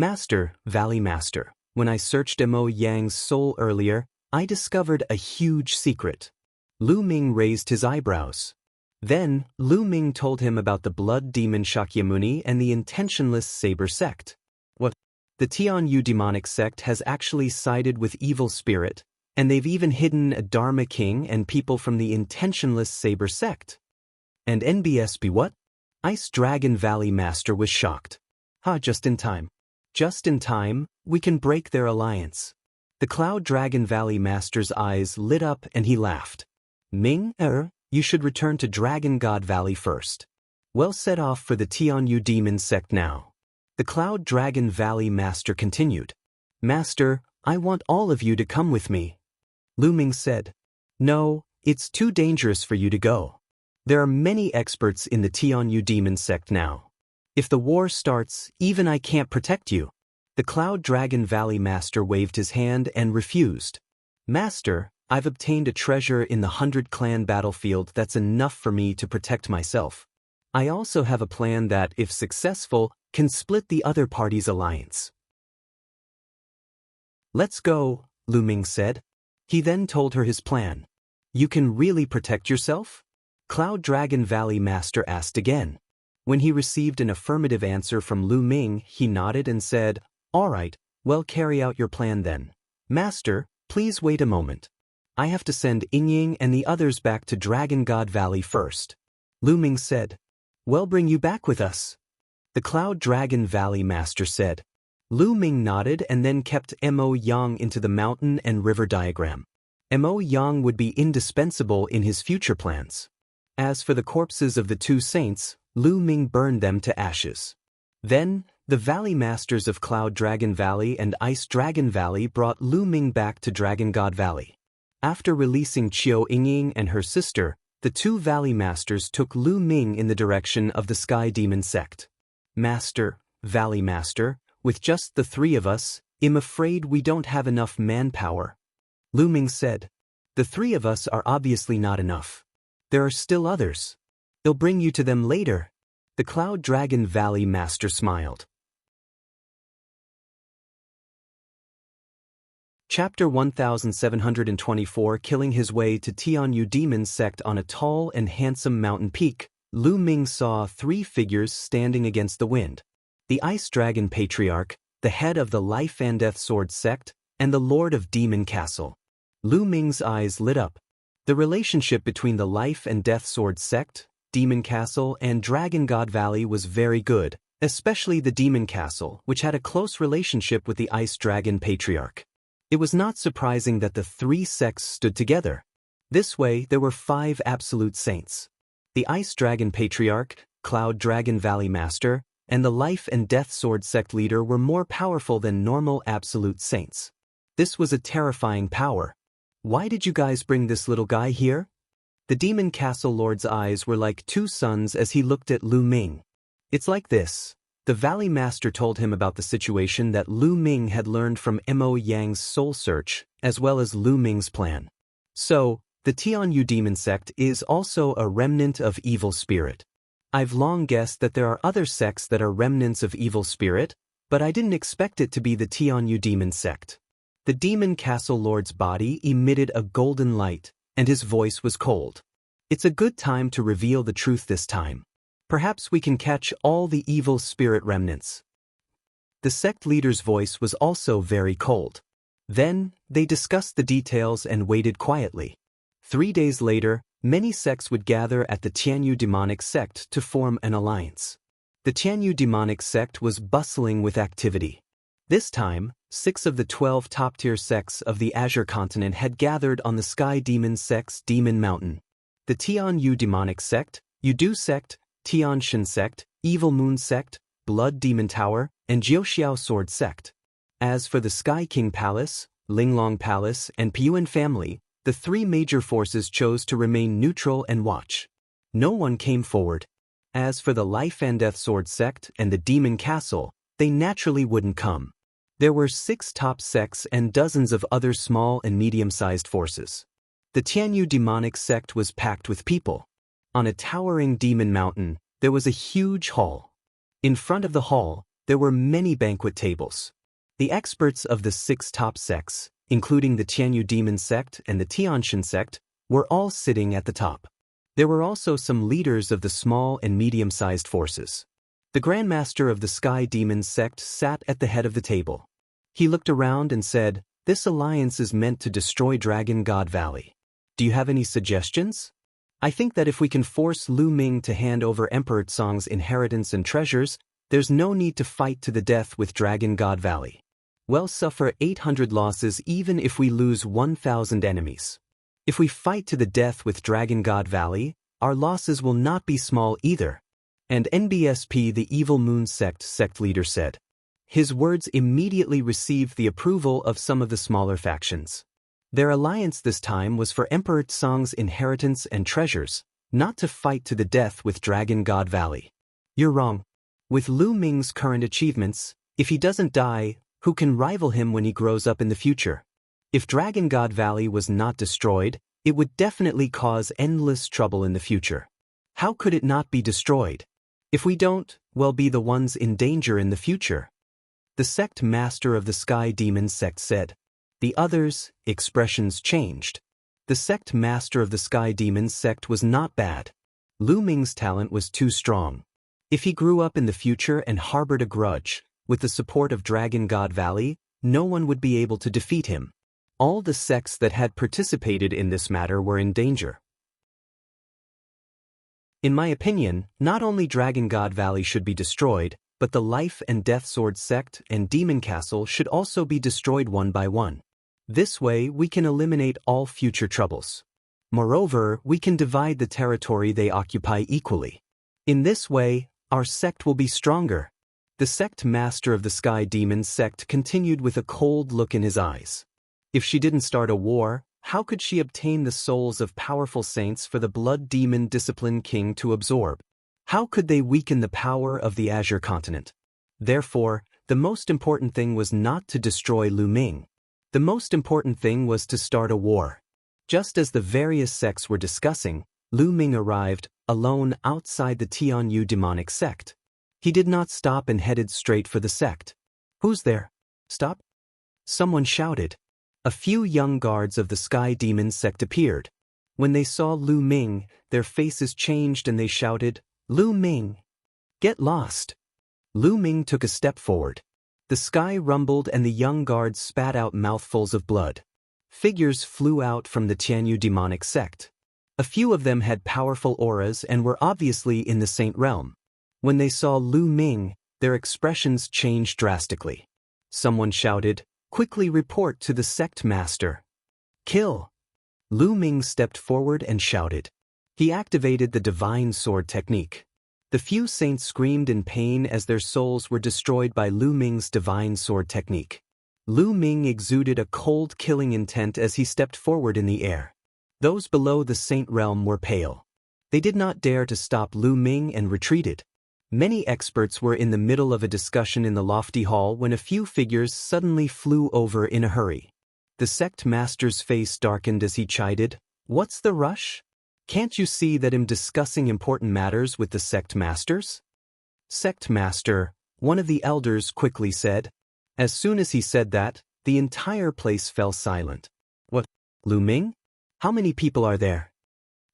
Speaker 1: Master, Valley Master, when I searched Mo Yang's soul earlier, I discovered a huge secret. Lu Ming raised his eyebrows. Then, Lu Ming told him about the blood demon Shakyamuni and the intentionless saber sect. What? The Tianyu demonic sect has actually sided with evil spirit, and they've even hidden a Dharma king and people from the intentionless saber sect. And NBSB what? Ice Dragon Valley Master was shocked. Just in time. Just in time, we can break their alliance. The Cloud Dragon Valley Master's eyes lit up and he laughed. Ming, you should return to Dragon God Valley first. Well, set off for the Tianyu demon sect now. The Cloud Dragon Valley Master continued. Master, I want all of you to come with me. Lu Ming said. No, it's too dangerous for you to go. There are many experts in the Tianyu demon sect now. If the war starts, even I can't protect you. The Cloud Dragon Valley Master waved his hand and refused. Master, I've obtained a treasure in the 100-clan battlefield that's enough for me to protect myself. I also have a plan that, if successful, can split the other party's alliance. Let's go, Lu Ming said. He then told her his plan. You can really protect yourself? Cloud Dragon Valley Master asked again. When he received an affirmative answer from Lu Ming, he nodded and said, All right, well, carry out your plan then. Master, please wait a moment. I have to send Yingying and the others back to Dragon God Valley first. Lu Ming said. Well, bring you back with us. The Cloud Dragon Valley Master said. Lu Ming nodded and then kept Mo Yang into the mountain and river diagram. Mo Yang would be indispensable in his future plans. As for the corpses of the two saints, Lu Ming burned them to ashes. Then, the Valley Masters of Cloud Dragon Valley and Ice Dragon Valley brought Lu Ming back to Dragon God Valley. After releasing Qiu Yingying and her sister, the two Valley Masters took Lu Ming in the direction of the Sky Demon sect. Master, Valley Master, with just the three of us, I'm afraid we don't have enough manpower. Lu Ming said. The three of us are obviously not enough. There are still others. I'll bring you to them later. The Cloud Dragon Valley Master smiled. Chapter 1724. Killing his way to Tianyu demon sect. On a tall and handsome mountain peak, Lu Ming saw three figures standing against the wind. The Ice Dragon Patriarch, the head of the Life and Death Sword sect, and the Lord of Demon Castle. Lu Ming's eyes lit up. The relationship between the Life and Death Sword sect, Demon Castle, and Dragon God Valley was very good, especially the Demon Castle, which had a close relationship with the Ice Dragon Patriarch. It was not surprising that the three sects stood together. This way, there were 5 absolute saints. The Ice Dragon Patriarch, Cloud Dragon Valley Master, and the Life and Death Sword sect leader were more powerful than normal absolute saints. This was a terrifying power. Why did you guys bring this little guy here? The Demon Castle Lord's eyes were like 2 suns as he looked at Lu Ming. It's like this. The Valley Master told him about the situation that Lu Ming had learned from Mo Yang's soul search, as well as Lu Ming's plan. So, the Tianyu demon sect is also a remnant of evil spirit. I've long guessed that there are other sects that are remnants of evil spirit, but I didn't expect it to be the Tianyu demon sect. The Demon Castle Lord's body emitted a golden light, and his voice was cold. It's a good time to reveal the truth this time. Perhaps we can catch all the evil spirit remnants. The sect leader's voice was also very cold. Then, they discussed the details and waited quietly. 3 days later, many sects would gather at the Tianyu demonic sect to form an alliance. The Tianyu demonic sect was bustling with activity. This time, 6 of the 12 top-tier sects of the Azure continent had gathered on the Sky Demon sect's Demon Mountain. The Tianyu demonic sect, Yudu sect, Tianshan sect, Evil Moon sect, Blood Demon Tower, and Jiuxiao Sword sect. As for the Sky King Palace, Linglong Palace, and Piyuan family, the 3 major forces chose to remain neutral and watch. No one came forward. As for the Life and Death Sword sect and the Demon Castle, they naturally wouldn't come. There were 6 top sects and dozens of other small and medium-sized forces. The Tianyu demonic sect was packed with people. On a towering demon mountain, there was a huge hall. In front of the hall, there were many banquet tables. The experts of the 6 top sects, including the Tianyu demon sect and the Tianshan sect, were all sitting at the top. There were also some leaders of the small and medium-sized forces. The Grandmaster of the Sky Demon sect sat at the head of the table. He looked around and said, "This alliance is meant to destroy Dragon God Valley. Do you have any suggestions? I think that if we can force Lu Ming to hand over Emperor Tsong's inheritance and treasures, there's no need to fight to the death with Dragon God Valley. We'll suffer 800 losses even if we lose 1,000 enemies. If we fight to the death with Dragon God Valley, our losses will not be small either." And NBSP, the Evil Moon sect leader, said. His words immediately received the approval of some of the smaller factions. Their alliance this time was for Emperor Tsong's inheritance and treasures, not to fight to the death with Dragon God Valley. You're wrong. With Lu Ming's current achievements, if he doesn't die, who can rival him when he grows up in the future? If Dragon God Valley was not destroyed, it would definitely cause endless trouble in the future. How could it not be destroyed? If we don't, we'll be the ones in danger in the future. The sect master of the Sky Demon sect said. The others' expressions changed. The sect master of the Sky Demon sect was not bad. Lu Ming's talent was too strong. If he grew up in the future and harbored a grudge, with the support of Dragon God Valley, no one would be able to defeat him. All the sects that had participated in this matter were in danger. In my opinion, not only Dragon God Valley should be destroyed, but the Life and Death Sword sect and Demon Castle should also be destroyed one by one. This way, we can eliminate all future troubles. Moreover, we can divide the territory they occupy equally. In this way, our sect will be stronger. The sect master of the Sky Demon sect continued with a cold look in his eyes. If she didn't start a war, how could she obtain the souls of powerful saints for the Blood Demon Discipline King to absorb? How could they weaken the power of the Azure Continent? Therefore, the most important thing was not to destroy Lu Ming. The most important thing was to start a war. Just as the various sects were discussing, Lu Ming arrived, alone outside the Tianyu demonic sect. He did not stop and headed straight for the sect. "Who's there? Stop!" Someone shouted. A few young guards of the Sky Demon sect appeared. When they saw Lu Ming, their faces changed and they shouted, "Lu Ming! Get lost!" Lu Ming took a step forward. The sky rumbled and the young guards spat out mouthfuls of blood. Figures flew out from the Tianyu demonic sect. A few of them had powerful auras and were obviously in the Saint realm. When they saw Lu Ming, their expressions changed drastically. Someone shouted, "Quickly report to the sect master. Kill!" Lu Ming stepped forward and shouted. He activated the divine sword technique. The few saints screamed in pain as their souls were destroyed by Lu Ming's divine sword technique. Lu Ming exuded a cold killing intent as he stepped forward in the air. Those below the Saint realm were pale. They did not dare to stop Lu Ming and retreated. Many experts were in the middle of a discussion in the lofty hall when a few figures suddenly flew over in a hurry. The sect master's face darkened as he chided, "What's the rush? Can't you see that I'm discussing important matters with the sect masters?" "Sect master," one of the elders quickly said. As soon as he said that, the entire place fell silent. "What? Lu Ming? How many people are there?"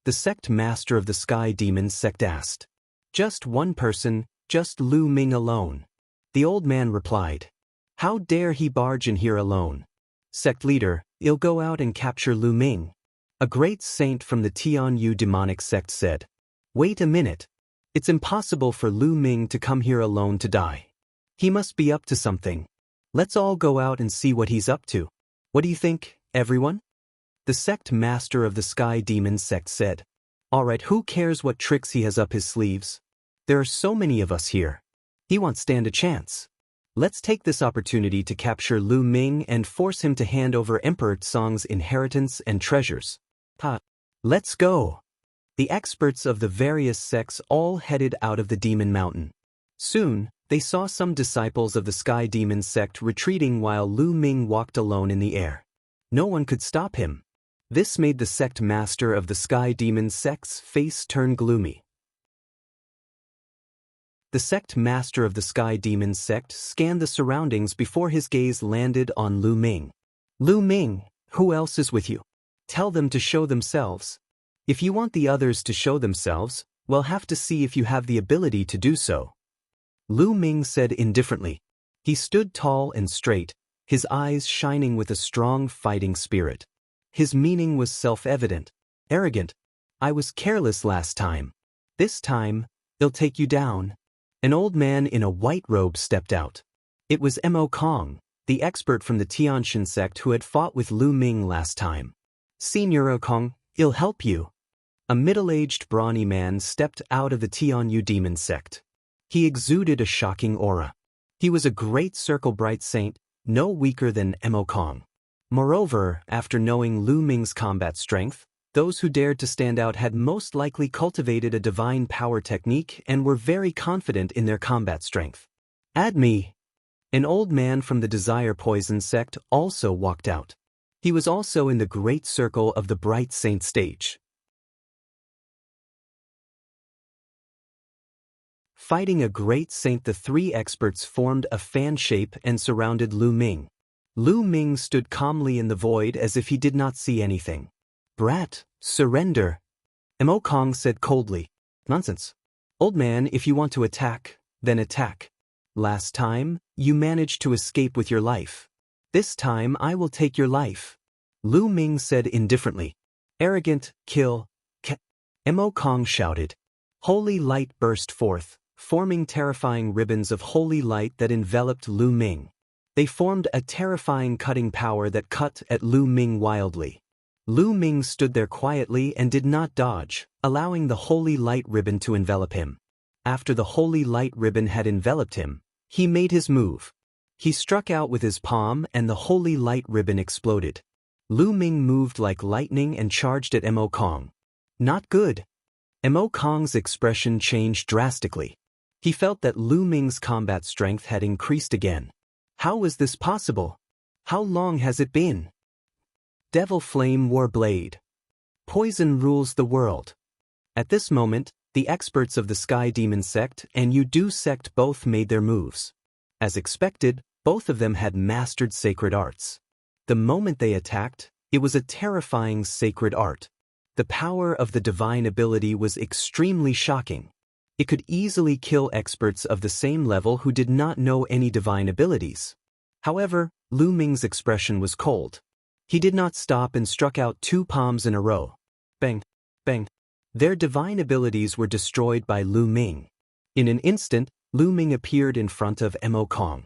Speaker 1: The sect master of the Sky Demon sect asked. "Just one person, just Lu Ming alone." The old man replied. "How dare he barge in here alone? Sect leader, he'll go out and capture Lu Ming." A great saint from the Tianyu demonic sect said. "Wait a minute. It's impossible for Lu Ming to come here alone to die. He must be up to something. Let's all go out and see what he's up to. What do you think, everyone?" The sect master of the Sky Demon sect said. "Alright, who cares what tricks he has up his sleeves? There are so many of us here. He won't stand a chance. Let's take this opportunity to capture Lu Ming and force him to hand over Emperor Tsong's inheritance and treasures. Let's go." The experts of the various sects all headed out of the Demon Mountain. Soon, they saw some disciples of the Sky Demon sect retreating while Lu Ming walked alone in the air. No one could stop him. This made the sect master of the Sky Demon sect's face turn gloomy. The sect master of the Sky Demon sect scanned the surroundings before his gaze landed on Lu Ming. Lu Ming, who else is with you? Tell them to show themselves. If you want the others to show themselves, we'll have to see if you have the ability to do so. Lu Ming said indifferently. He stood tall and straight, his eyes shining with a strong fighting spirit. His meaning was self-evident. Arrogant. I was careless last time. This time, they'll take you down. An old man in a white robe stepped out. It was Mo Kong, the expert from the Tianshan sect who had fought with Lu Ming last time. Senior Kong, I'll help you. A middle-aged brawny man stepped out of the Tianyu demon sect. He exuded a shocking aura. He was a great circle bright saint, no weaker than Mo Kong. Moreover, after knowing Lu Ming's combat strength, those who dared to stand out had most likely cultivated a divine power technique and were very confident in their combat strength. Add me. An old man from the Desire Poison sect also walked out. He was also in the great circle of the Bright Saint stage. Fighting a great saint, the three experts formed a fan shape and surrounded Lu Ming. Lu Ming stood calmly in the void as if he did not see anything. Brat, surrender. Mo Kong said coldly. Nonsense. Old man, if you want to attack, then attack. Last time, you managed to escape with your life. This time I will take your life. Lu Ming said indifferently. Arrogant, kill. Mo Kong shouted. Holy light burst forth, forming terrifying ribbons of holy light that enveloped Lu Ming. They formed a terrifying cutting power that cut at Lu Ming wildly. Lu Ming stood there quietly and did not dodge, allowing the holy light ribbon to envelop him. After the holy light ribbon had enveloped him, he made his move. He struck out with his palm and the holy light ribbon exploded. Lu Ming moved like lightning and charged at Mo Kong. Not good. Mo Kong's expression changed drastically. He felt that Lu Ming's combat strength had increased again. How was this possible? How long has it been? Devil Flame War Blade. Poison rules the world. At this moment, the experts of the Sky Demon sect and Yudu sect both made their moves. As expected, both of them had mastered sacred arts. The moment they attacked, it was a terrifying sacred art. The power of the divine ability was extremely shocking. It could easily kill experts of the same level who did not know any divine abilities. However, Lu Ming's expression was cold. He did not stop and struck out two palms in a row. Bang, bang. Their divine abilities were destroyed by Lu Ming. In an instant, Lu Ming appeared in front of Mo Kong.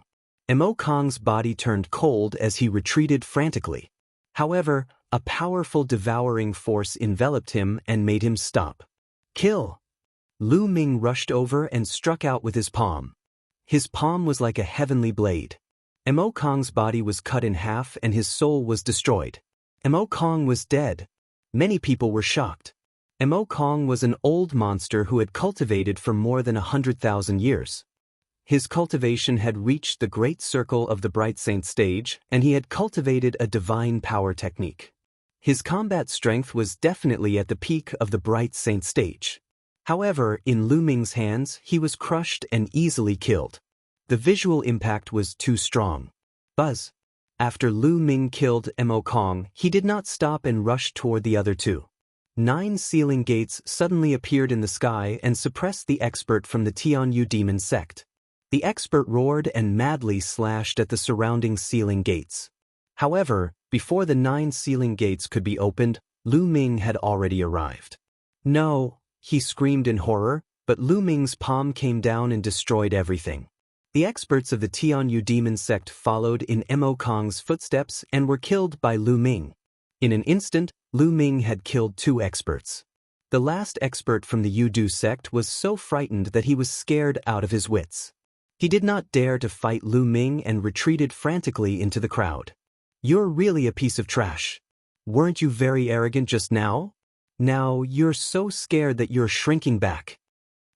Speaker 1: Mo Kong's body turned cold as he retreated frantically. However, a powerful devouring force enveloped him and made him stop. Kill! Lu Ming rushed over and struck out with his palm. His palm was like a heavenly blade. Mo Kong's body was cut in half and his soul was destroyed. Mo Kong was dead. Many people were shocked. Mo Kong was an old monster who had cultivated for more than 100,000 years. His cultivation had reached the great circle of the Bright Saint stage, and he had cultivated a divine power technique. His combat strength was definitely at the peak of the Bright Saint stage. However, in Lu Ming's hands, he was crushed and easily killed. The visual impact was too strong. Buzz. After Lu Ming killed Mo Kong, he did not stop and rushed toward the other two. 9 sealing gates suddenly appeared in the sky and suppressed the expert from the Tianyu demon sect. The expert roared and madly slashed at the surrounding sealing gates. However, before the 9 sealing gates could be opened, Lu Ming had already arrived. No, he screamed in horror, but Lu Ming's palm came down and destroyed everything. The experts of the Tianyu demon sect followed in Mo Kong's footsteps and were killed by Lu Ming. In an instant, Lu Ming had killed 2 experts. The last expert from the Yudu sect was so frightened that he was scared out of his wits. He did not dare to fight Lu Ming and retreated frantically into the crowd. You're really a piece of trash. Weren't you very arrogant just now? Now you're so scared that you're shrinking back.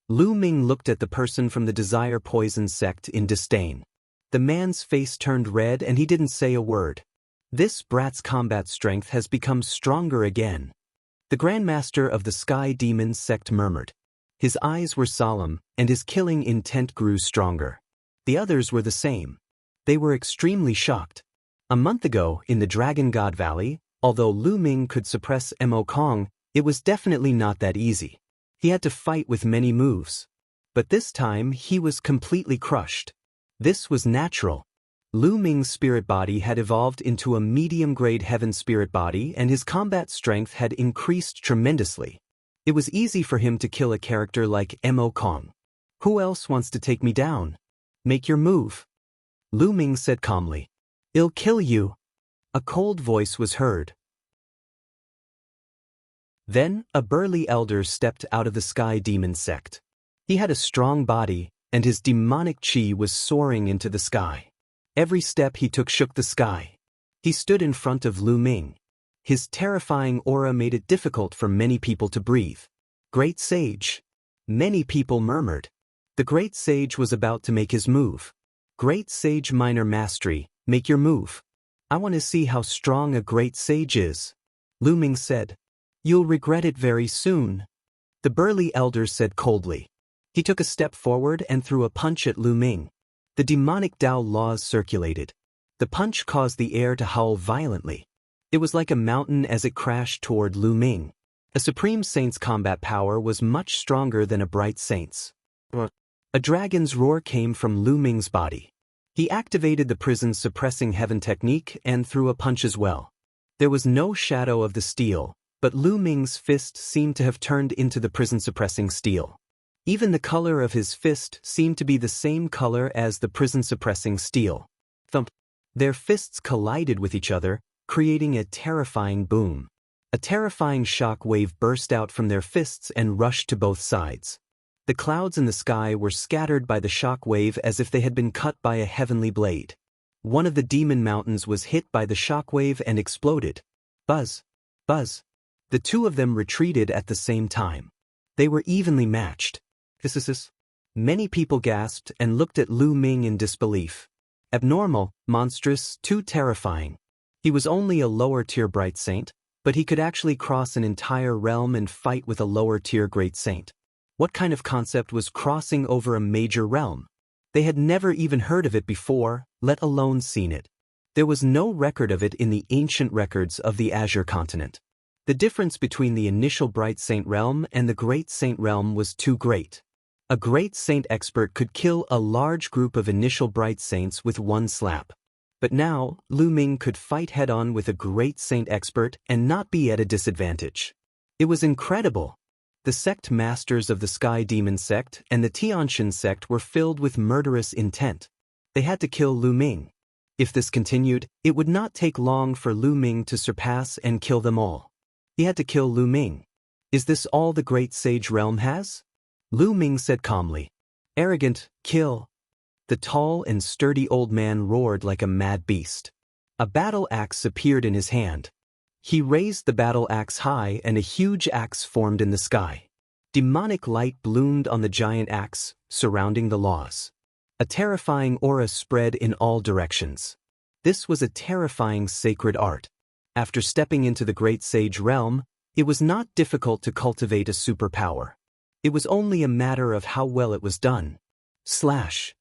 Speaker 1: Lu Ming looked at the person from the Desire Poison sect in disdain. The man's face turned red and he didn't say a word. This brat's combat strength has become stronger again. The Grandmaster of the Sky Demon sect murmured. His eyes were solemn, and his killing intent grew stronger. The others were the same. They were extremely shocked. A month ago, in the Dragon God Valley, although Lu Ming could suppress Mo Kong, it was definitely not that easy. He had to fight with many moves. But this time, he was completely crushed. This was natural. Lu Ming's spirit body had evolved into a medium-grade heaven spirit body, and his combat strength had increased tremendously. It was easy for him to kill a character like Mo Kong. Who else wants to take me down? Make your move. Lu Ming said calmly. I'll kill you. A cold voice was heard. Then, a burly elder stepped out of the Sky Demon sect. He had a strong body, and his demonic chi was soaring into the sky. Every step he took shook the sky. He stood in front of Lu Ming. His terrifying aura made it difficult for many people to breathe. Great Sage. Many people murmured. The Great Sage was about to make his move. Great Sage Minor Mastery, make your move. I want to see how strong a Great Sage is. Lu Ming said. You'll regret it very soon. The burly elder said coldly. He took a step forward and threw a punch at Lu Ming. The demonic Tao laws circulated. The punch caused the air to howl violently. It was like a mountain as it crashed toward Lu Ming. A Supreme Saint's combat power was much stronger than a Bright Saint's. A dragon's roar came from Lu Ming's body. He activated the prison's suppressing heaven technique and threw a punch as well. There was no shadow of the steel, but Lu Ming's fist seemed to have turned into the prison-suppressing steel. Even the color of his fist seemed to be the same color as the prison-suppressing steel. Thump. Their fists collided with each other, creating a terrifying boom. A terrifying shock wave burst out from their fists and rushed to both sides. The clouds in the sky were scattered by the shock wave as if they had been cut by a heavenly blade. One of the demon mountains was hit by the shock wave and exploded. Buzz! Buzz! The two of them retreated at the same time. They were evenly matched. Many people gasped and looked at Lu Ming in disbelief. Abnormal, monstrous, too terrifying. He was only a lower-tier Bright Saint, but he could actually cross an entire realm and fight with a lower-tier Great Saint. What kind of concept was crossing over a major realm? They had never even heard of it before, let alone seen it. There was no record of it in the ancient records of the Azure continent. The difference between the initial Bright Saint realm and the Great Saint realm was too great. A Great Saint expert could kill a large group of initial Bright Saints with one slap. But now, Lu Ming could fight head-on with a Great Saint expert and not be at a disadvantage. It was incredible. The sect masters of the Sky Demon sect and the Tianshan sect were filled with murderous intent. They had to kill Lu Ming. If this continued, it would not take long for Lu Ming to surpass and kill them all. He had to kill Lu Ming. Is this all the Great Sage realm has? Lu Ming said calmly. Arrogant, kill. The tall and sturdy old man roared like a mad beast. A battle axe appeared in his hand. He raised the battle axe high and a huge axe formed in the sky. Demonic light bloomed on the giant axe, surrounding the laws. A terrifying aura spread in all directions. This was a terrifying sacred art. After stepping into the Great Sage realm, it was not difficult to cultivate a superpower. It was only a matter of how well it was done. Slash.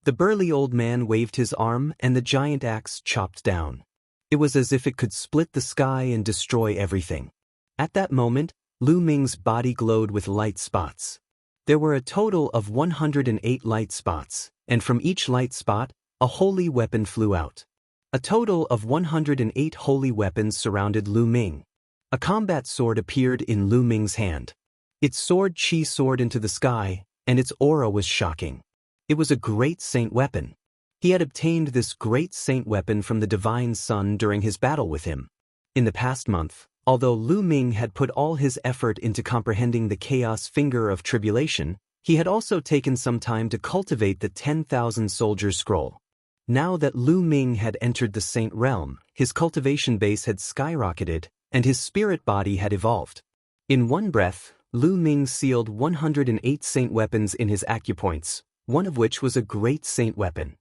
Speaker 1: The burly old man waved his arm and the giant axe chopped down. It was as if it could split the sky and destroy everything. At that moment, Lu Ming's body glowed with light spots. There were a total of 108 light spots, and from each light spot, a holy weapon flew out. A total of 108 holy weapons surrounded Lu Ming. A combat sword appeared in Lu Ming's hand. Its sword chi soared into the sky, and its aura was shocking. It was a Great Saint weapon. He had obtained this Great Saint weapon from the Divine Sun during his battle with him. In the past month, although Lu Ming had put all his effort into comprehending the Chaos Finger of Tribulation, he had also taken some time to cultivate the 10,000 Soldiers Scroll. Now that Lu Ming had entered the Saint realm, his cultivation base had skyrocketed, and his spirit body had evolved. In one breath, Lu Ming sealed 108 saint weapons in his acupoints, one of which was a Great Saint weapon.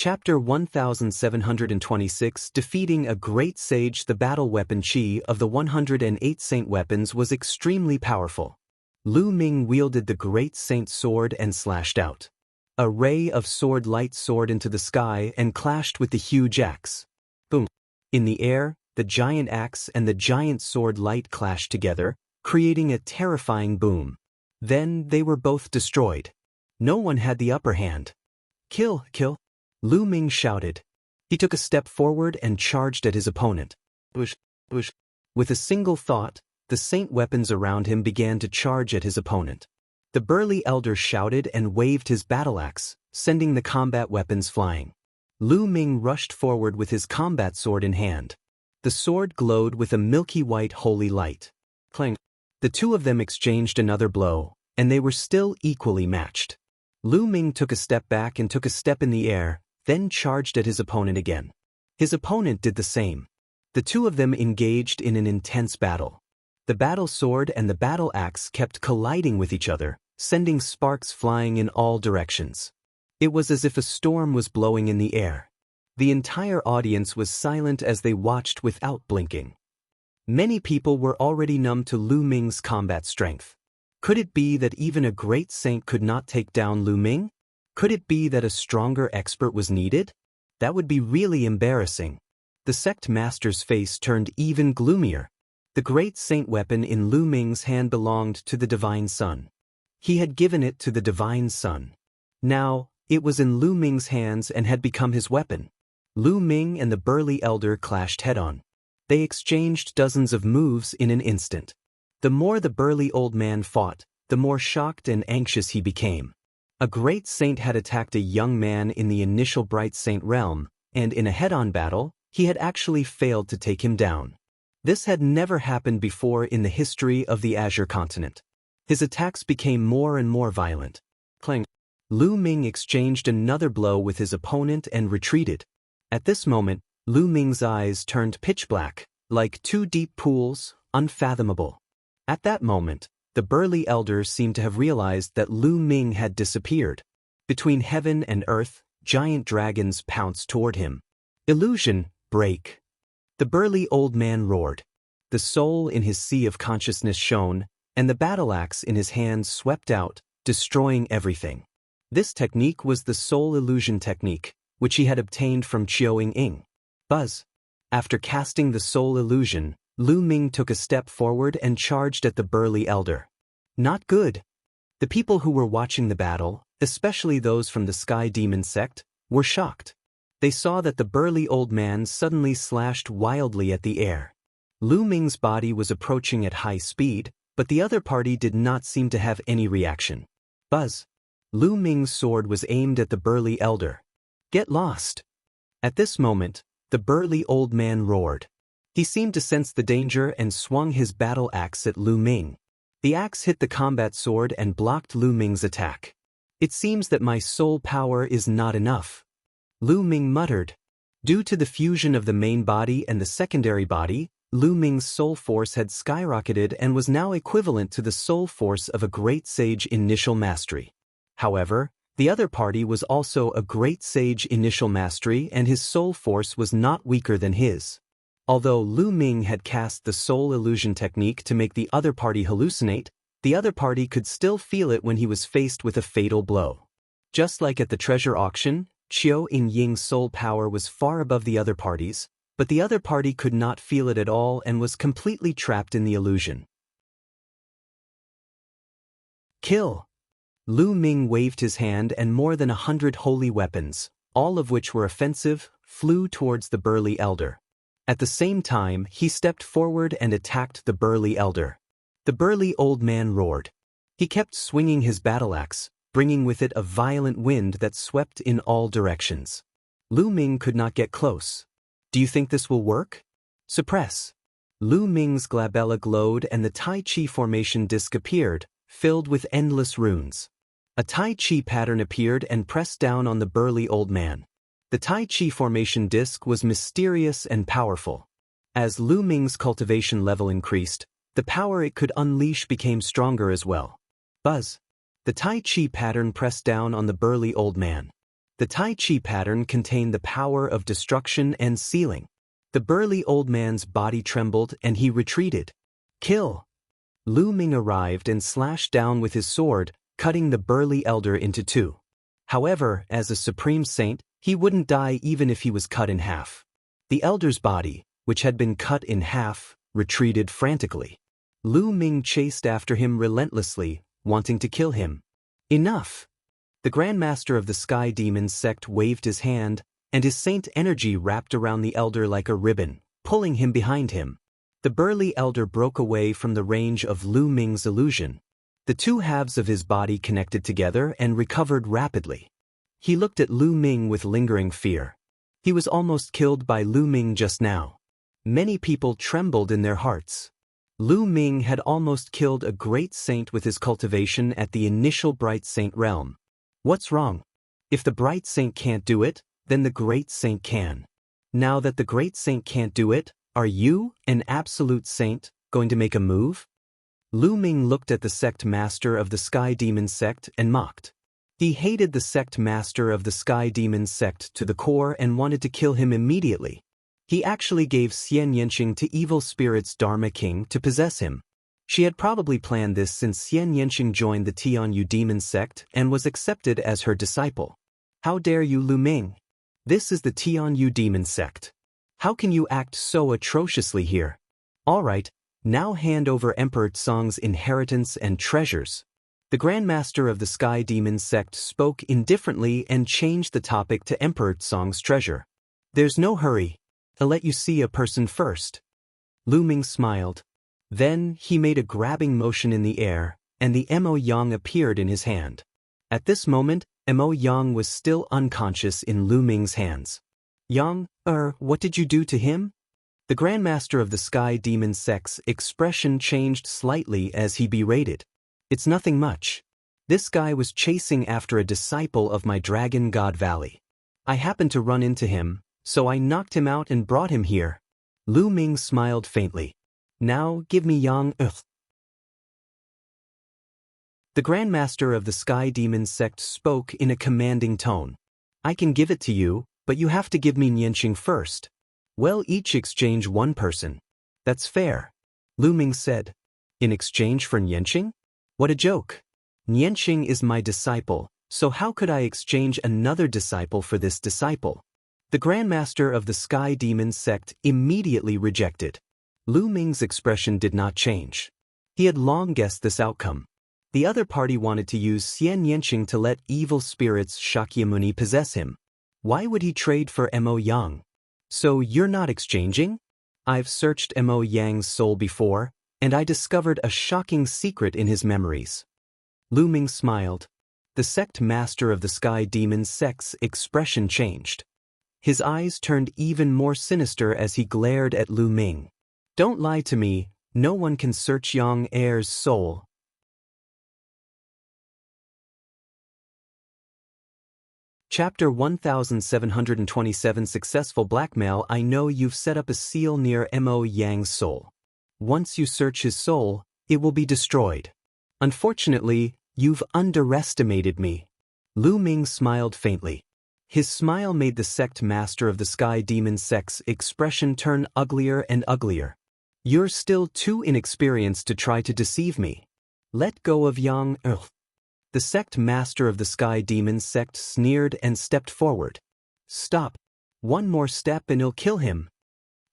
Speaker 1: Chapter 1726 Defeating a Great Sage. The battle weapon Qi of the 108 Saint weapons was extremely powerful. Lu Ming wielded the Great Saint sword and slashed out. A ray of sword light soared into the sky and clashed with the huge axe. Boom! In the air, the giant axe and the giant sword light clashed together, creating a terrifying boom. Then they were both destroyed. No one had the upper hand. Kill, kill! Lu Ming shouted. He took a step forward and charged at his opponent. Whoosh, whoosh. With a single thought, the saint weapons around him began to charge at his opponent. The burly elder shouted and waved his battle axe, sending the combat weapons flying. Lu Ming rushed forward with his combat sword in hand. The sword glowed with a milky white holy light. Clang! The two of them exchanged another blow, and they were still equally matched. Lu Ming took a step back and took a step in the air, then charged at his opponent again. His opponent did the same. The two of them engaged in an intense battle. The battle sword and the battle axe kept colliding with each other, sending sparks flying in all directions. It was as if a storm was blowing in the air. The entire audience was silent as they watched without blinking. Many people were already numb to Lu Ming's combat strength. Could it be that even a great saint could not take down Lu Ming? Could it be that a stronger expert was needed? That would be really embarrassing. The sect master's face turned even gloomier. The great saint weapon in Lu Ming's hand belonged to the Divine Sun. He had given it to the Divine Sun. Now, it was in Lu Ming's hands and had become his weapon. Lu Ming and the burly elder clashed head-on. They exchanged dozens of moves in an instant. The more the burly old man fought, the more shocked and anxious he became. A great saint had attacked a young man in the initial bright saint realm, and in a head-on battle, he had actually failed to take him down. This had never happened before in the history of the Azure continent. His attacks became more and more violent. Clang! Lu Ming exchanged another blow with his opponent and retreated. At this moment, Lu Ming's eyes turned pitch black, like two deep pools, unfathomable. At that moment, the burly elder seemed to have realized that Lu Ming had disappeared. Between heaven and earth, giant dragons pounced toward him. Illusion, break! The burly old man roared. The soul in his sea of consciousness shone, and the battle axe in his hand swept out, destroying everything. This technique was the soul illusion technique, which he had obtained from Qiao-ing. Buzz! After casting the soul illusion, Lu Ming took a step forward and charged at the burly elder. Not good. The people who were watching the battle, especially those from the Sky Demon sect, were shocked. They saw that the burly old man suddenly slashed wildly at the air. Lu Ming's body was approaching at high speed, but the other party did not seem to have any reaction. Buzz! Lu Ming's sword was aimed at the burly elder. Get lost! At this moment, the burly old man roared. He seemed to sense the danger and swung his battle axe at Lu Ming. The axe hit the combat sword and blocked Lu Ming's attack. It seems that my soul power is not enough. Lu Ming muttered. Due to the fusion of the main body and the secondary body, Lu Ming's soul force had skyrocketed and was now equivalent to the soul force of a great sage initial mastery. However, the other party was also a great sage initial mastery and his soul force was not weaker than his. Although Lu Ming had cast the soul illusion technique to make the other party hallucinate, the other party could still feel it when he was faced with a fatal blow. Just like at the treasure auction, Qiao-ing's soul power was far above the other party's, but the other party could not feel it at all and was completely trapped in the illusion. Kill! Lu Ming waved his hand and more than 100 holy weapons, all of which were offensive, flew towards the burly elder. At the same time, he stepped forward and attacked the burly elder. The burly old man roared. He kept swinging his battle axe, bringing with it a violent wind that swept in all directions. Lu Ming could not get close. Do you think this will work? Suppress! Lu Ming's glabella glowed and the Tai Chi formation disc appeared, filled with endless runes. A Tai Chi pattern appeared and pressed down on the burly old man. The Tai Chi formation disc was mysterious and powerful. As Lu Ming's cultivation level increased, the power it could unleash became stronger as well. Buzz! The Tai Chi pattern pressed down on the burly old man. The Tai Chi pattern contained the power of destruction and sealing. The burly old man's body trembled and he retreated. Kill! Lu Ming arrived and slashed down with his sword, cutting the burly elder into two. However, as a supreme saint, he wouldn't die even if he was cut in half. The elder's body, which had been cut in half, retreated frantically. Lu Ming chased after him relentlessly, wanting to kill him. Enough! The Grand Master of the Sky Demon sect waved his hand, and his saint energy wrapped around the elder like a ribbon, pulling him behind him. The burly elder broke away from the range of Lu Ming's illusion. The two halves of his body connected together and recovered rapidly. He looked at Lu Ming with lingering fear. He was almost killed by Lu Ming just now. Many people trembled in their hearts. Lu Ming had almost killed a great saint with his cultivation at the initial Bright Saint realm. What's wrong? If the Bright Saint can't do it, then the Great Saint can. Now that the Great Saint can't do it, are you, an absolute saint, going to make a move? Lu Ming looked at the sect master of the Sky Demon sect and mocked. He hated the sect master of the Sky Demon sect to the core and wanted to kill him immediately. He actually gave Xian Yanqing to evil spirits Dharma King to possess him. She had probably planned this since Xian Yanqing joined the Tianyu Demon sect and was accepted as her disciple. How dare you, Lu Ming? This is the Tianyu Demon sect. How can you act so atrociously here? All right, now hand over Emperor Tsong's inheritance and treasures. The Grand Master of the Sky Demon sect spoke indifferently and changed the topic to Emperor Tsong's treasure. There's no hurry. I'll let you see a person first. Lu Ming smiled. Then he made a grabbing motion in the air, and the Mo Yang appeared in his hand. At this moment, Mo Yang was still unconscious in Lu Ming's hands. Yang, what did you do to him? The Grand Master of the Sky Demon sect's expression changed slightly as he berated. It's nothing much. This guy was chasing after a disciple of my Dragon God Valley. I happened to run into him, so I knocked him out and brought him here. Lu Ming smiled faintly. Now give me Yang. The Grand Master of the Sky Demon sect spoke in a commanding tone. I can give it to you, but you have to give me Nianqing first. We'll each exchange one person. That's fair. Lu Ming said. In exchange for Nianqing? What a joke. Nianqing is my disciple, so how could I exchange another disciple for this disciple? The Grand Master of the Sky Demon sect immediately rejected. Lu Ming's expression did not change. He had long guessed this outcome. The other party wanted to use Xian Yanqing to let evil spirits Shakyamuni possess him. Why would he trade for Mo Yang? So you're not exchanging? I've searched Mo Yang's soul before, and I discovered a shocking secret in his memories. Lu Ming smiled. The sect master of the Sky Demon sect's expression changed. His eyes turned even more sinister as he glared at Lu Ming. Don't lie to me, no one can search Yang Er's soul. Chapter 1727 Successful Blackmail. I know you've set up a seal near Mo Yang's soul. Once you search his soul, it will be destroyed. Unfortunately, you've underestimated me. Lu Ming smiled faintly. His smile made the sect master of the Sky Demon sect's expression turn uglier and uglier. You're still too inexperienced to try to deceive me. Let go of Yang. The sect master of the Sky Demon sect sneered and stepped forward. Stop. One more step and you'll kill him.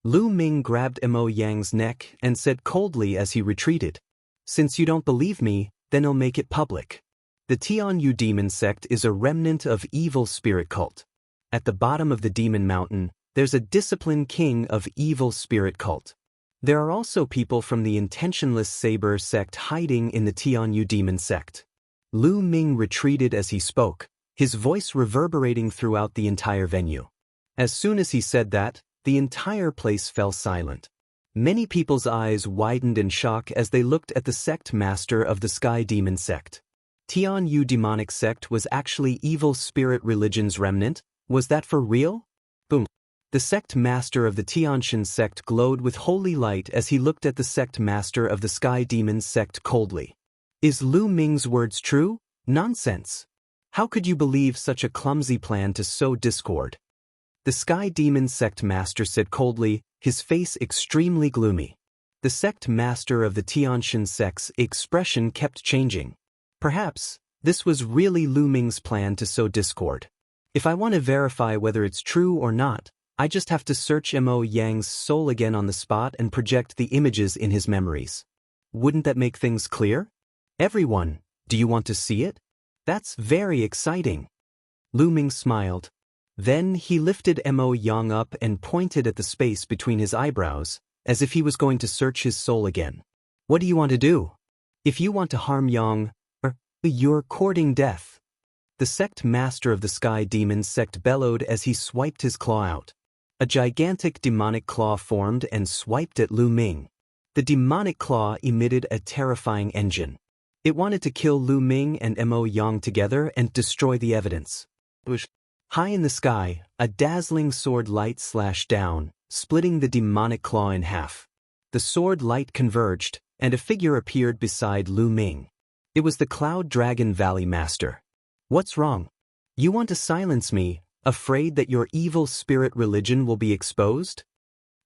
Speaker 1: Lu Ming grabbed Mo Yang's neck and said coldly as he retreated. Since you don't believe me, then I'll make it public. The Tianyu Demon sect is a remnant of evil spirit cult. At the bottom of the Demon Mountain, there's a disciplined king of evil spirit cult. There are also people from the Intentionless Saber sect hiding in the Tianyu Demon sect. Lu Ming retreated as he spoke, his voice reverberating throughout the entire venue. As soon as he said that, the entire place fell silent. Many people's eyes widened in shock as they looked at the sect master of the Sky Demon sect. Tianyu demonic sect was actually evil spirit religion's remnant? Was that for real? Boom. The sect master of the Tianshan sect glowed with holy light as he looked at the sect master of the Sky Demon sect coldly. Is Lu Ming's words true? Nonsense. How could you believe such a clumsy plan to sow discord? The Sky Demon Sect Master said coldly, his face extremely gloomy. The Sect Master of the Tianshan sect's expression kept changing. Perhaps, this was really Lu Ming's plan to sow discord. If I want to verify whether it's true or not, I just have to search Mo Yang's soul again on the spot and project the images in his memories. Wouldn't that make things clear? Everyone, do you want to see it? That's very exciting. Lu Ming smiled. Then he lifted Mo Yang up and pointed at the space between his eyebrows, as if he was going to search his soul again. What do you want to do? If you want to harm Yang, you're courting death. The sect master of the Sky Demon Sect bellowed as he swiped his claw out. A gigantic demonic claw formed and swiped at Lu Ming. The demonic claw emitted a terrifying engine. It wanted to kill Lu Ming and Mo Yang together and destroy the evidence. High in the sky, a dazzling sword light slashed down, splitting the demonic claw in half. The sword light converged, and a figure appeared beside Lu Ming. It was the Cloud Dragon Valley Master. What's wrong? You want to silence me, afraid that your evil spirit religion will be exposed?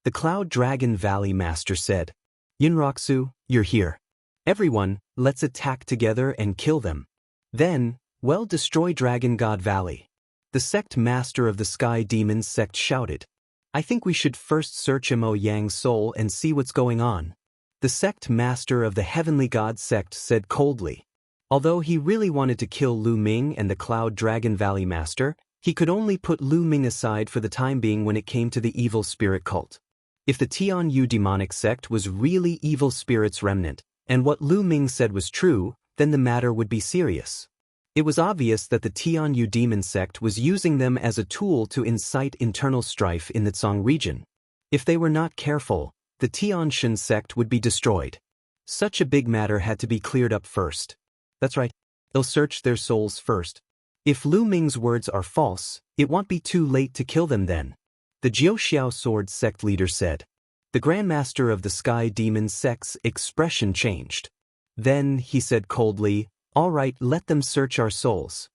Speaker 1: The Cloud Dragon Valley Master said. Yunroxu, you're here. Everyone, let's attack together and kill them. Then, destroy Dragon God Valley. The sect master of the Sky Demon Sect shouted. I think we should first search Mo Yang's soul and see what's going on. The sect master of the Heavenly God Sect said coldly. Although he really wanted to kill Lu Ming and the Cloud Dragon Valley Master, he could only put Lu Ming aside for the time being when it came to the evil spirit cult. If the Tianyu demonic sect was really evil spirits remnant, and what Lu Ming said was true, then the matter would be serious. It was obvious that the Tianyu demon sect was using them as a tool to incite internal strife in the Tsang region. If they were not careful, the Tianshan sect would be destroyed. Such a big matter had to be cleared up first. That's right, they'll search their souls first. If Lu Ming's words are false, it won't be too late to kill them then. The Jiuxiao Sword sect leader said. The Grandmaster of the Sky Demon Sect's expression changed. Then he said coldly, all right, let them search our souls.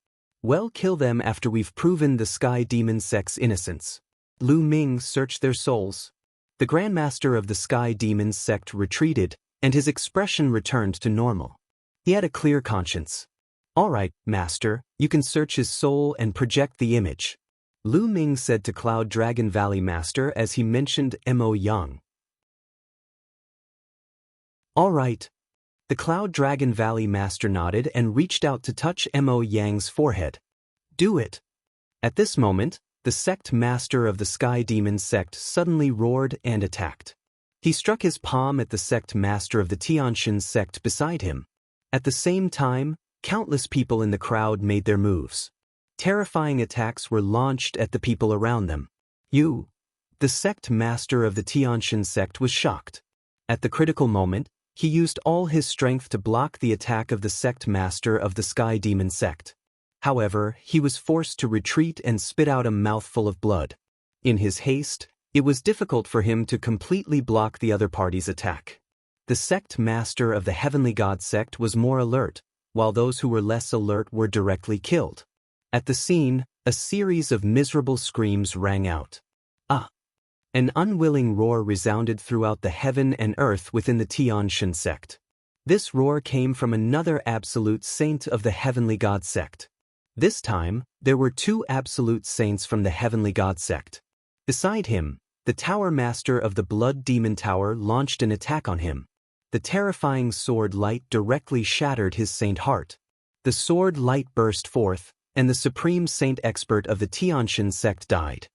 Speaker 1: We'll kill them after we've proven the Sky Demon Sect's innocence. Lu Ming searched their souls. The Grandmaster of the Sky Demon Sect retreated, and his expression returned to normal. He had a clear conscience. All right, Master, you can search his soul and project the image. Lu Ming said to Cloud Dragon Valley Master as he mentioned Mo Yang. All right. The Cloud Dragon Valley Master nodded and reached out to touch Mo Yang's forehead. Do it. At this moment, the sect master of the Sky Demon Sect suddenly roared and attacked. He struck his palm at the sect master of the Tianshan sect beside him. At the same time, countless people in the crowd made their moves. Terrifying attacks were launched at the people around them. The sect master of the Tianshan sect was shocked. At the critical moment, he used all his strength to block the attack of the sect master of the Sky Demon Sect. However, he was forced to retreat and spit out a mouthful of blood. In his haste, it was difficult for him to completely block the other party's attack. The sect master of the Heavenly God Sect was more alert, while those who were less alert were directly killed. At the scene, a series of miserable screams rang out. An unwilling roar resounded throughout the heaven and earth within the Tianshan sect. This roar came from another absolute saint of the Heavenly God Sect. This time, there were two absolute saints from the Heavenly God Sect. Beside him, the Tower Master of the Blood Demon Tower launched an attack on him. The terrifying sword light directly shattered his saint heart. The sword light burst forth, and the Supreme Saint Expert of the Tianshan sect died.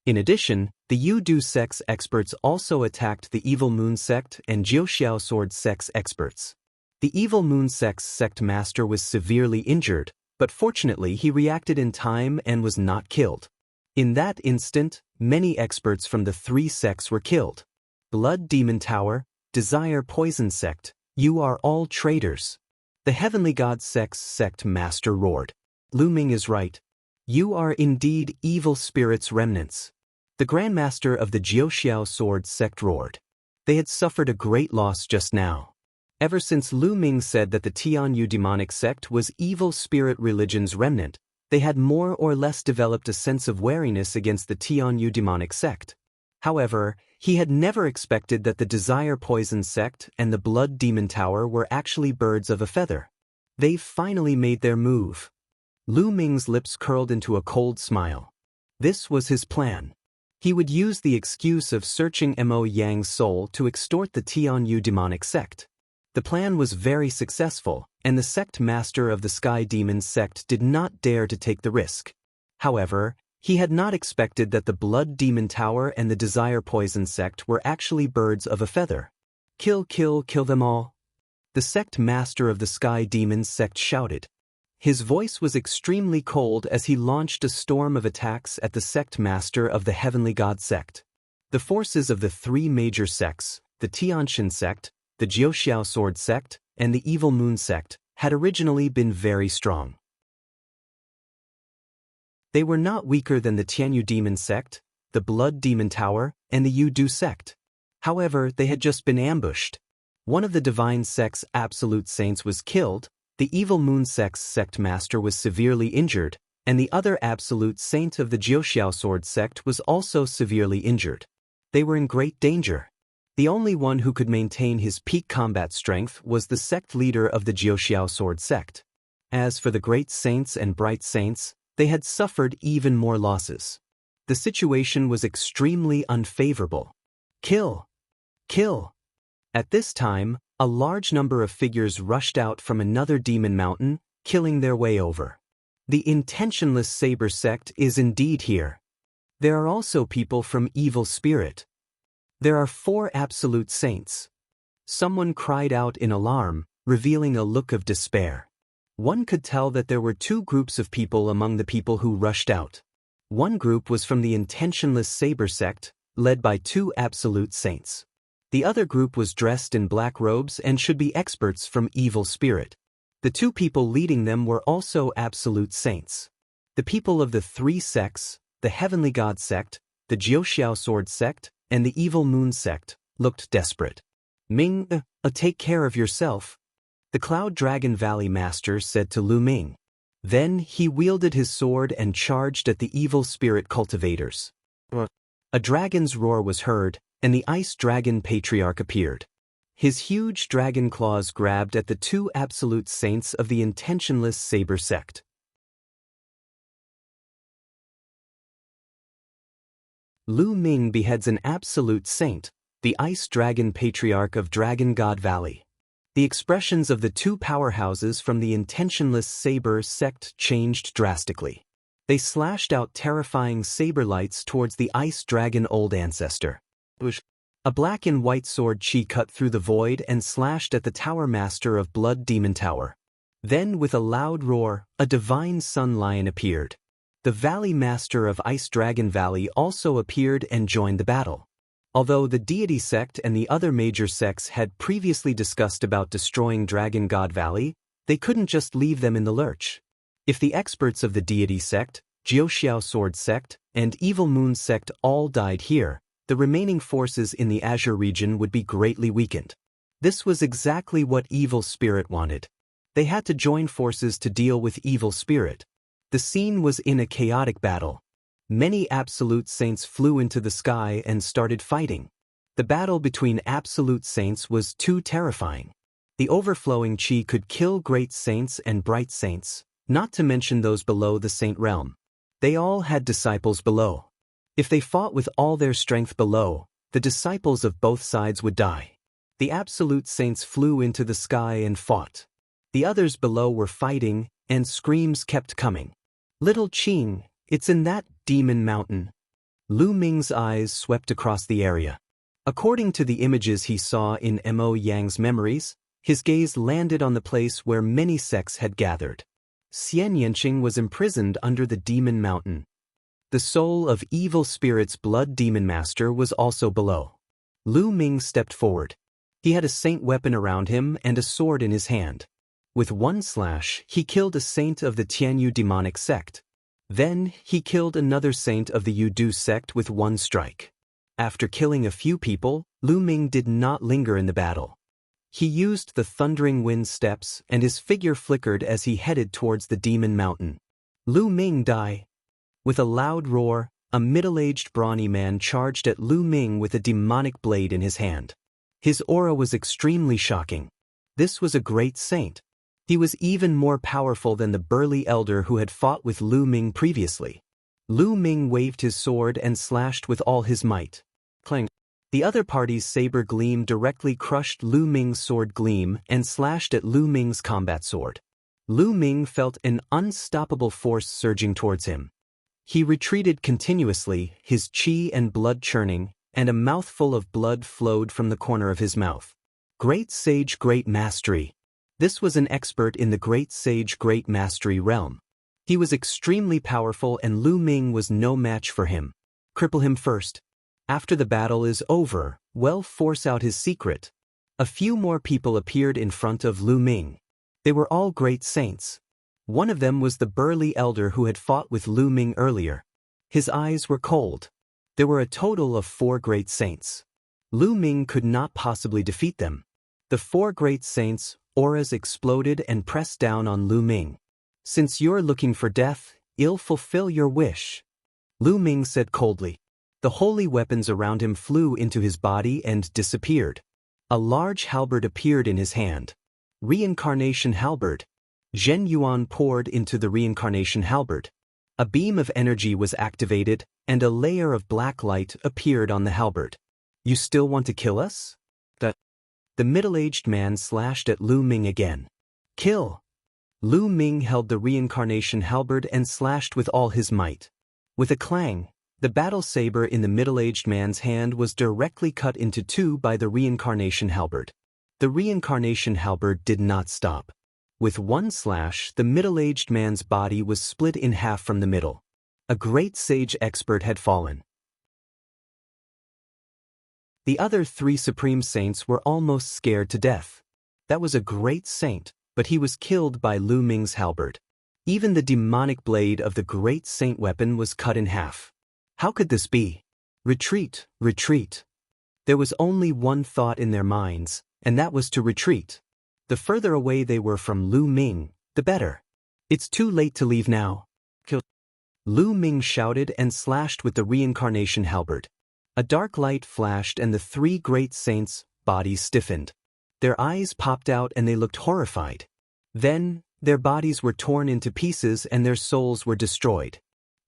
Speaker 1: In addition, the Yudu sect's experts also attacked the Evil Moon sect and Jiuxiao Sword sect's experts. The Evil Moon sect's sect master was severely injured, but fortunately he reacted in time and was not killed. In that instant, many experts from the three sects were killed. Blood Demon Tower, Desire Poison Sect, you are all traitors. The Heavenly God Sect's sect master roared. Lu Ming is right. You are indeed evil spirits' remnants. The Grandmaster of the Jiuxiao Sword sect roared. They had suffered a great loss just now. Ever since Lu Ming said that the Tianyu demonic sect was evil spirit religion's remnant, They had more or less developed a sense of wariness against the Tianyu demonic sect. However, he had never expected that the Desire Poison sect and the Blood Demon Tower were actually birds of a feather. They've finally made their move. Lu Ming's lips curled into a cold smile. This was his plan. He would use the excuse of searching Mo Yang's soul to extort the Tianyu demonic sect. The plan was very successful, and the sect master of the Sky Demon sect did not dare to take the risk. However, he had not expected that the Blood Demon Tower and the Desire Poison sect were actually birds of a feather. Kill them all. The sect master of the Sky Demon sect shouted. His voice was extremely cold as he launched a storm of attacks at the sect master of the Heavenly God sect. The forces of the three major sects, the Tianshan sect, the Jiuxiao Sword sect, and the Evil Moon sect, had originally been very strong. They were not weaker than the Tianyu Demon sect, the Blood Demon Tower, and the Yudu sect. However, they had just been ambushed. One of the Divine Sect's absolute saints was killed, the Evil Moon sect's sect master was severely injured, and the other absolute saint of the Jiuxiao Sword sect was also severely injured. They were in great danger. The only one who could maintain his peak combat strength was the sect leader of the Jiuxiao Sword sect. As for the great saints and bright saints, they had suffered even more losses. The situation was extremely unfavorable. Kill! At this time, a large number of figures rushed out from another demon mountain, killing their way over. The intentionless saber sect is indeed here. There are also people from Evil Spirit. There are 4 absolute saints. Someone cried out in alarm, revealing a look of despair. One could tell that there were 2 groups of people among the people who rushed out. One group was from the intentionless saber sect, led by 2 absolute saints. The other group was dressed in black robes and should be experts from Evil Spirit. The 2 people leading them were also absolute saints. The people of the 3 sects, the Heavenly God sect, the Jiuxiao Sword sect, and the Evil Moon sect, looked desperate. Ming, take care of yourself, the Cloud Dragon Valley Master said to Lu Ming. Then he wielded his sword and charged at the Evil Spirit cultivators. A dragon's roar was heard, and the Ice Dragon Patriarch appeared. His huge dragon claws grabbed at the 2 absolute saints of the intentionless saber sect. Lu Ming beheads an absolute saint, the Ice Dragon Patriarch of Dragon God Valley. The expressions of the 2 powerhouses from the intentionless saber sect changed drastically. They slashed out terrifying saber lights towards the Ice Dragon Old Ancestor. A black and white sword chi cut through the void and slashed at the Tower Master of Blood Demon Tower. Then with a loud roar, a divine sun lion appeared. The Valley Master of Ice Dragon Valley also appeared and joined the battle. Although the Deity Sect and the other major sects had previously discussed about destroying Dragon God Valley, they couldn't just leave them in the lurch. If the experts of the Deity Sect, Jiuxiao Sword Sect, and Evil Moon Sect all died here, the remaining forces in the Azure region would be greatly weakened. This was exactly what Evil Spirit wanted. They had to join forces to deal with Evil Spirit. The scene was in a chaotic battle. Many absolute saints flew into the sky and started fighting. The battle between absolute saints was too terrifying. The overflowing chi could kill great saints and bright saints, not to mention those below the saint realm. They all had disciples below. If they fought with all their strength below, the disciples of both sides would die. The absolute saints flew into the sky and fought. The others below were fighting, and screams kept coming. Little Qing, it's in that demon mountain. Lu Ming's eyes swept across the area. According to the images he saw in Mo Yang's memories, his gaze landed on the place where many sects had gathered. Xian Yanqing was imprisoned under the demon mountain. The soul of Evil Spirit's Blood Demon Master was also below. Lu Ming stepped forward. He had a saint weapon around him and a sword in his hand. With one slash, he killed a saint of the Tianyu demonic sect. Then, he killed another saint of the Yudu sect with one strike. After killing a few people, Lu Ming did not linger in the battle. He used the Thundering Wind steps and his figure flickered as he headed towards the demon mountain. Lu Ming, die! With a loud roar, a middle-aged brawny man charged at Lu Ming with a demonic blade in his hand. His aura was extremely shocking. This was a great saint. He was even more powerful than the burly elder who had fought with Lu Ming previously. Lu Ming waved his sword and slashed with all his might. Clang! The other party's saber gleam directly crushed Lu Ming's sword gleam and slashed at Lu Ming's combat sword. Lu Ming felt an unstoppable force surging towards him. He retreated continuously, his chi and blood churning, and a mouthful of blood flowed from the corner of his mouth. Great Sage, Great Mastery. This was an expert in the Great Sage, Great Mastery realm. He was extremely powerful and Lu Ming was no match for him. Cripple him first. After the battle is over, we'll force out his secret. A few more people appeared in front of Lu Ming. They were all great saints. One of them was the burly elder who had fought with Lu Ming earlier. His eyes were cold. There were a total of 4 great saints. Lu Ming could not possibly defeat them. The 4 great saints' auras exploded and pressed down on Lu Ming. Since you're looking for death, I'll fulfill your wish. Lu Ming said coldly. The holy weapons around him flew into his body and disappeared. A large halberd appeared in his hand. Reincarnation halberd. Zhen Yuan poured into the reincarnation halberd. A beam of energy was activated, and a layer of black light appeared on the halberd. You still want to kill us? The middle-aged man slashed at Lu Ming again. Kill! Lu Ming held the reincarnation halberd and slashed with all his might. With a clang, the battle saber in the middle-aged man's hand was directly cut into 2 by the reincarnation halberd. The reincarnation halberd did not stop. With one slash, the middle-aged man's body was split in half from the middle. A great sage expert had fallen. The other 3 supreme saints were almost scared to death. That was a great saint, but he was killed by Lu Ming's halberd. Even the demonic blade of the great saint weapon was cut in half. How could this be? Retreat, retreat. There was only one thought in their minds, and that was to retreat. The further away they were from Lu Ming, the better. It's too late to leave now. Kill! Lu Ming shouted and slashed with the reincarnation halberd. A dark light flashed and the 3 great saints' bodies stiffened. Their eyes popped out and they looked horrified. Then, their bodies were torn into pieces and their souls were destroyed.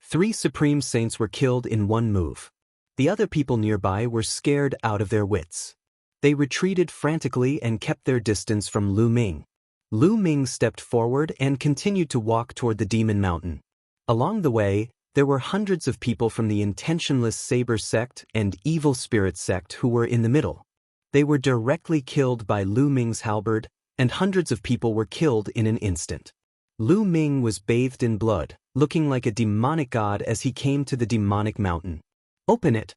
Speaker 1: 3 supreme saints were killed in one move. The other people nearby were scared out of their wits. They retreated frantically and kept their distance from Lu Ming. Lu Ming stepped forward and continued to walk toward the Demon Mountain. Along the way, there were hundreds of people from the Intentionless Saber sect and Evil Spirit sect who were in the middle. They were directly killed by Lu Ming's halberd, and hundreds of people were killed in an instant. Lu Ming was bathed in blood, looking like a demonic god as he came to the demonic mountain. Open it!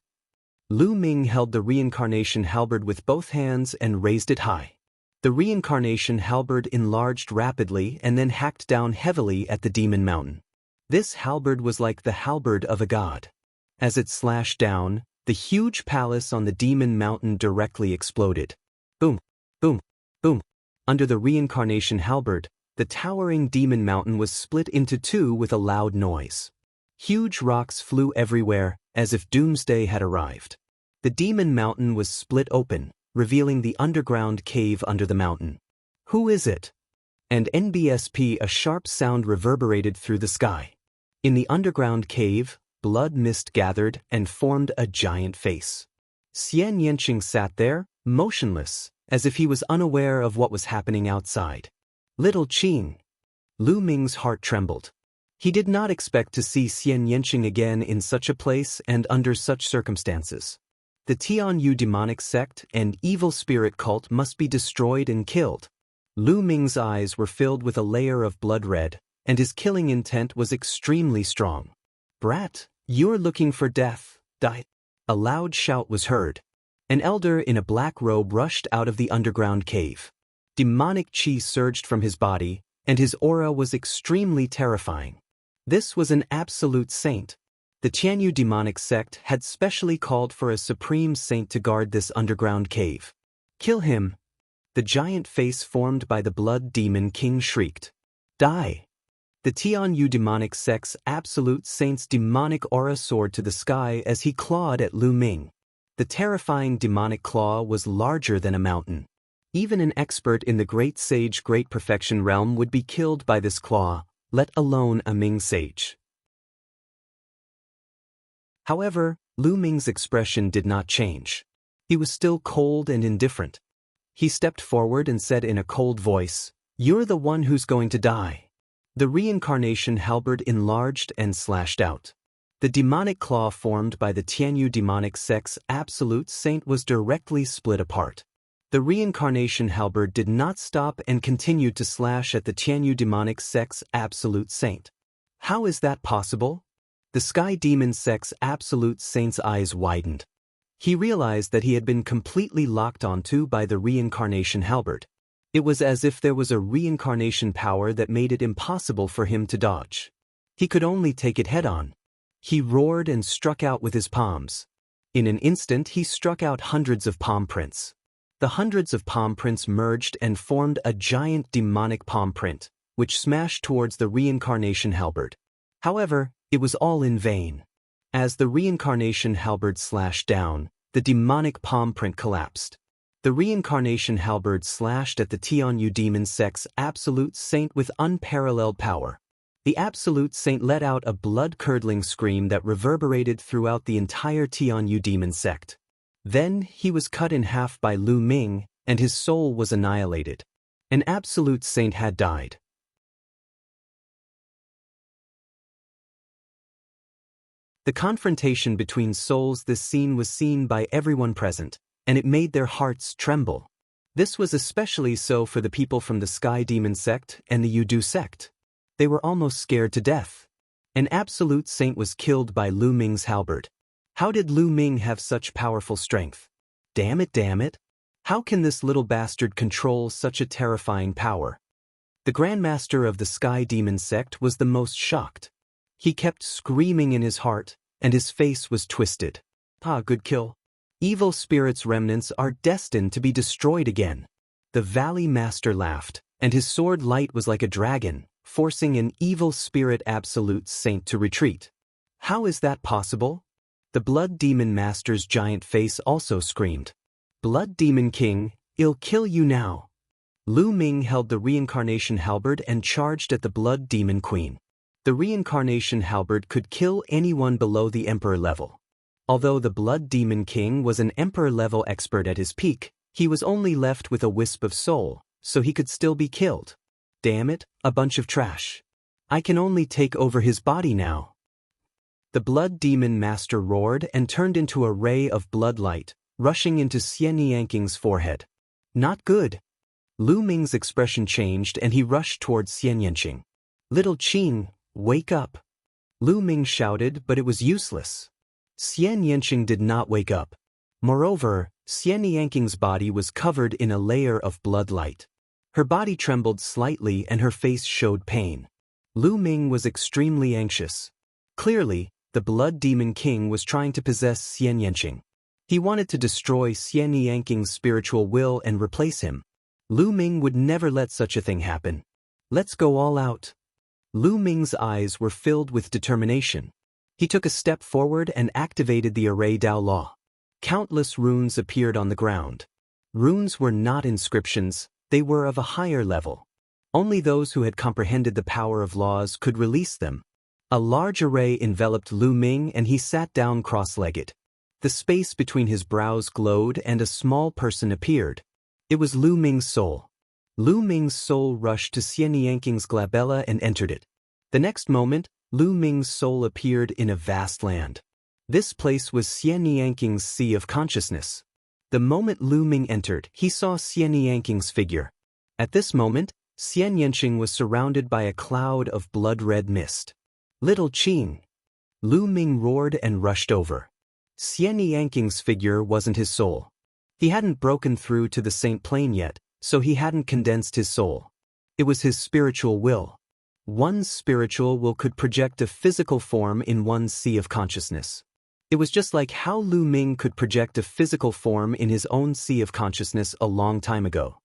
Speaker 1: Lu Ming held the reincarnation halberd with both hands and raised it high. The reincarnation halberd enlarged rapidly and then hacked down heavily at the demon mountain. This halberd was like the halberd of a god. As it slashed down, the huge palace on the demon mountain directly exploded. Boom, boom, boom. Under the reincarnation halberd, the towering demon mountain was split into 2 with a loud noise. Huge rocks flew everywhere, as if doomsday had arrived. The demon mountain was split open, revealing the underground cave under the mountain. Who is it? And NBSP, a sharp sound reverberated through the sky. In the underground cave, blood mist gathered and formed a giant face. Xian Yanqing sat there, motionless, as if he was unaware of what was happening outside. Little Qing. Lu Ming's heart trembled. He did not expect to see Xian Yanqing again in such a place and under such circumstances. The Tianyu demonic sect and evil spirit cult must be destroyed and killed. Lu Ming's eyes were filled with a layer of blood red, and his killing intent was extremely strong. Brat, you're looking for death, die. A loud shout was heard. An elder in a black robe rushed out of the underground cave. Demonic chi surged from his body, and his aura was extremely terrifying. This was an absolute saint. The Tianyu demonic sect had specially called for a supreme saint to guard this underground cave. Kill him! The giant face formed by the blood demon king shrieked. Die! The Tianyu demonic sect's absolute saint's demonic aura soared to the sky as he clawed at Lu Ming. The terrifying demonic claw was larger than a mountain. Even an expert in the great sage great perfection realm would be killed by this claw, let alone a Ming sage. However, Lu Ming's expression did not change. He was still cold and indifferent. He stepped forward and said in a cold voice, "You're the one who's going to die." The reincarnation halberd enlarged and slashed out. The demonic claw formed by the Tianyu demonic sect's absolute saint was directly split apart. The reincarnation halberd did not stop and continued to slash at the Tianyu demonic sect's absolute saint. How is that possible? The sky demon sect's absolute saint's eyes widened. He realized that he had been completely locked onto by the reincarnation halberd. It was as if there was a reincarnation power that made it impossible for him to dodge. He could only take it head-on. He roared and struck out with his palms. In an instant he struck out hundreds of palm prints. The hundreds of palm prints merged and formed a giant demonic palm print, which smashed towards the reincarnation halberd. However, it was all in vain. As the reincarnation halberd slashed down, the demonic palm print collapsed. The reincarnation halberd slashed at the Tianyu demon sect's absolute saint with unparalleled power. The absolute saint let out a blood-curdling scream that reverberated throughout the entire Tianyu demon sect. Then he was cut in half by Lu Ming, and his soul was annihilated. An absolute saint had died. The confrontation between souls. This scene was seen by everyone present, and it made their hearts tremble. This was especially so for the people from the Sky Demon sect and the Yudu sect. They were almost scared to death. An absolute saint was killed by Lu Ming's halberd. How did Lu Ming have such powerful strength? Damn it. How can this little bastard control such a terrifying power? The Grandmaster of the Sky Demon sect was the most shocked. He kept screaming in his heart, and his face was twisted. Good kill. Evil spirits' remnants are destined to be destroyed again. The Valley Master laughed, and his sword light was like a dragon, forcing an evil spirit absolute saint to retreat. How is that possible? The Blood Demon Master's giant face also screamed. Blood Demon King, I'll kill you now. Lu Ming held the reincarnation halberd and charged at the Blood Demon Queen. The reincarnation halberd could kill anyone below the Emperor level. Although the Blood Demon King was an Emperor-level expert at his peak, he was only left with a wisp of soul, so he could still be killed. Damn it, a bunch of trash. I can only take over his body now. The Blood Demon Master roared and turned into a ray of blood light, rushing into Xian Yanking's forehead. Not good. Lu Ming's expression changed and he rushed towards Xian Yanqing. Little Qing, wake up. Lu Ming shouted, but it was useless. Xian Yanqing did not wake up. Moreover, Xian Yanking's body was covered in a layer of blood light. Her body trembled slightly and her face showed pain. Lu Ming was extremely anxious. Clearly, the Blood Demon King was trying to possess Xian Yanqing. He wanted to destroy Xian Yanking's spiritual will and replace him. Lu Ming would never let such a thing happen. Let's go all out. Lu Ming's eyes were filled with determination. He took a step forward and activated the Array Dao Law. Countless runes appeared on the ground. Runes were not inscriptions, they were of a higher level. Only those who had comprehended the power of laws could release them. A large array enveloped Lu Ming and he sat down cross-legged. The space between his brows glowed and a small person appeared. It was Lu Ming's soul. Lu Ming's soul rushed to Xian Yanking's glabella and entered it. The next moment, Lu Ming's soul appeared in a vast land. This place was Xian Yanking's sea of consciousness. The moment Lu Ming entered, he saw Xian Yanking's figure. At this moment, Xian Yanqing was surrounded by a cloud of blood-red mist. Little Qing. Lu Ming roared and rushed over. Xian Yanking's figure wasn't his soul. He hadn't broken through to the Saint Plane yet, so he hadn't condensed his soul. It was his spiritual will. One's spiritual will could project a physical form in one's sea of consciousness. It was just like how Lu Ming could project a physical form in his own sea of consciousness a long time ago.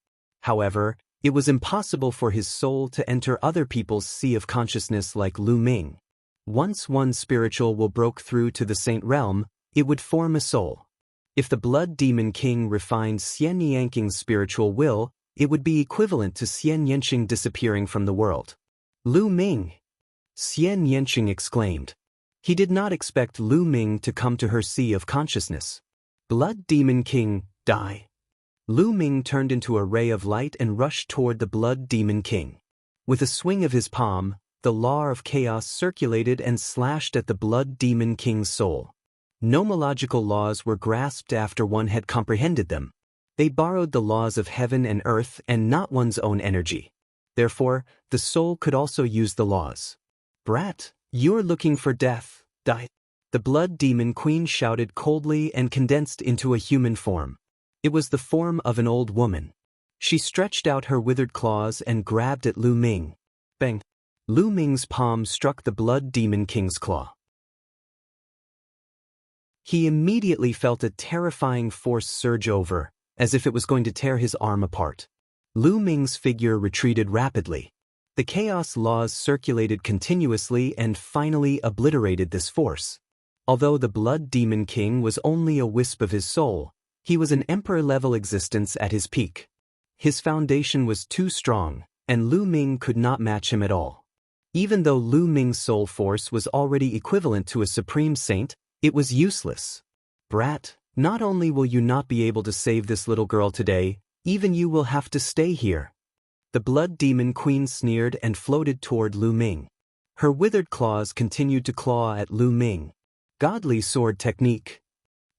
Speaker 1: However, It was impossible for his soul to enter other people's sea of consciousness like Lu Ming. Once one spiritual will broke through to the saint realm, it would form a soul. If the Blood Demon King refined Xian Yanqing's spiritual will, it would be equivalent to Xian Yanqing disappearing from the world. Lu Ming! Xian Yanqing exclaimed. He did not expect Lu Ming to come to her sea of consciousness. Blood Demon King, die! Lu Ming turned into a ray of light and rushed toward the Blood Demon King. With a swing of his palm, the law of chaos circulated and slashed at the Blood Demon King's soul. Nomological laws were grasped after one had comprehended them. They borrowed the laws of heaven and earth and not one's own energy. Therefore, the soul could also use the laws. Brat, you're looking for death, die! The Blood Demon Queen shouted coldly and condensed into a human form. It was the form of an old woman. She stretched out her withered claws and grabbed at Lu Ming. Bang! Lu Ming's palm struck the Blood Demon King's claw. He immediately felt a terrifying force surge over, as if it was going to tear his arm apart. Lu Ming's figure retreated rapidly. The chaos laws circulated continuously and finally obliterated this force. Although the Blood Demon King was only a wisp of his soul, he was an emperor-level existence at his peak. His foundation was too strong, and Lu Ming could not match him at all. Even though Lu Ming's soul force was already equivalent to a supreme saint, it was useless. Brat, not only will you not be able to save this little girl today, even you will have to stay here. The Blood Demon Queen sneered and floated toward Lu Ming. Her withered claws continued to claw at Lu Ming. Godly sword technique.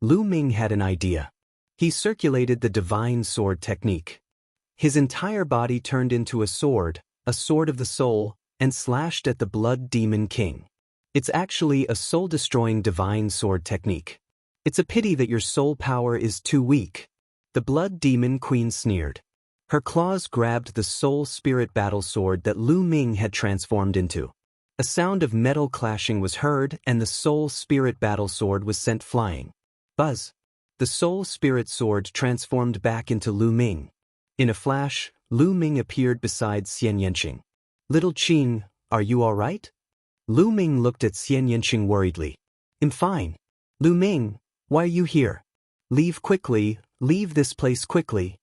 Speaker 1: Lu Ming had an idea. He circulated the divine sword technique. His entire body turned into a sword of the soul, and slashed at the Blood Demon King. It's actually a soul-destroying divine sword technique. It's a pity that your soul power is too weak. The Blood Demon Queen sneered. Her claws grabbed the soul-spirit battle sword that Lu Ming had transformed into. A sound of metal clashing was heard and the soul-spirit battle sword was sent flying. Buzz! The soul-spirit sword transformed back into Lu Ming. In a flash, Lu Ming appeared beside Xian Yanqing. Little Qing, are you all right? Lu Ming looked at Xian Yanqing worriedly. I'm fine. Lu Ming, why are you here? Leave quickly, leave this place quickly.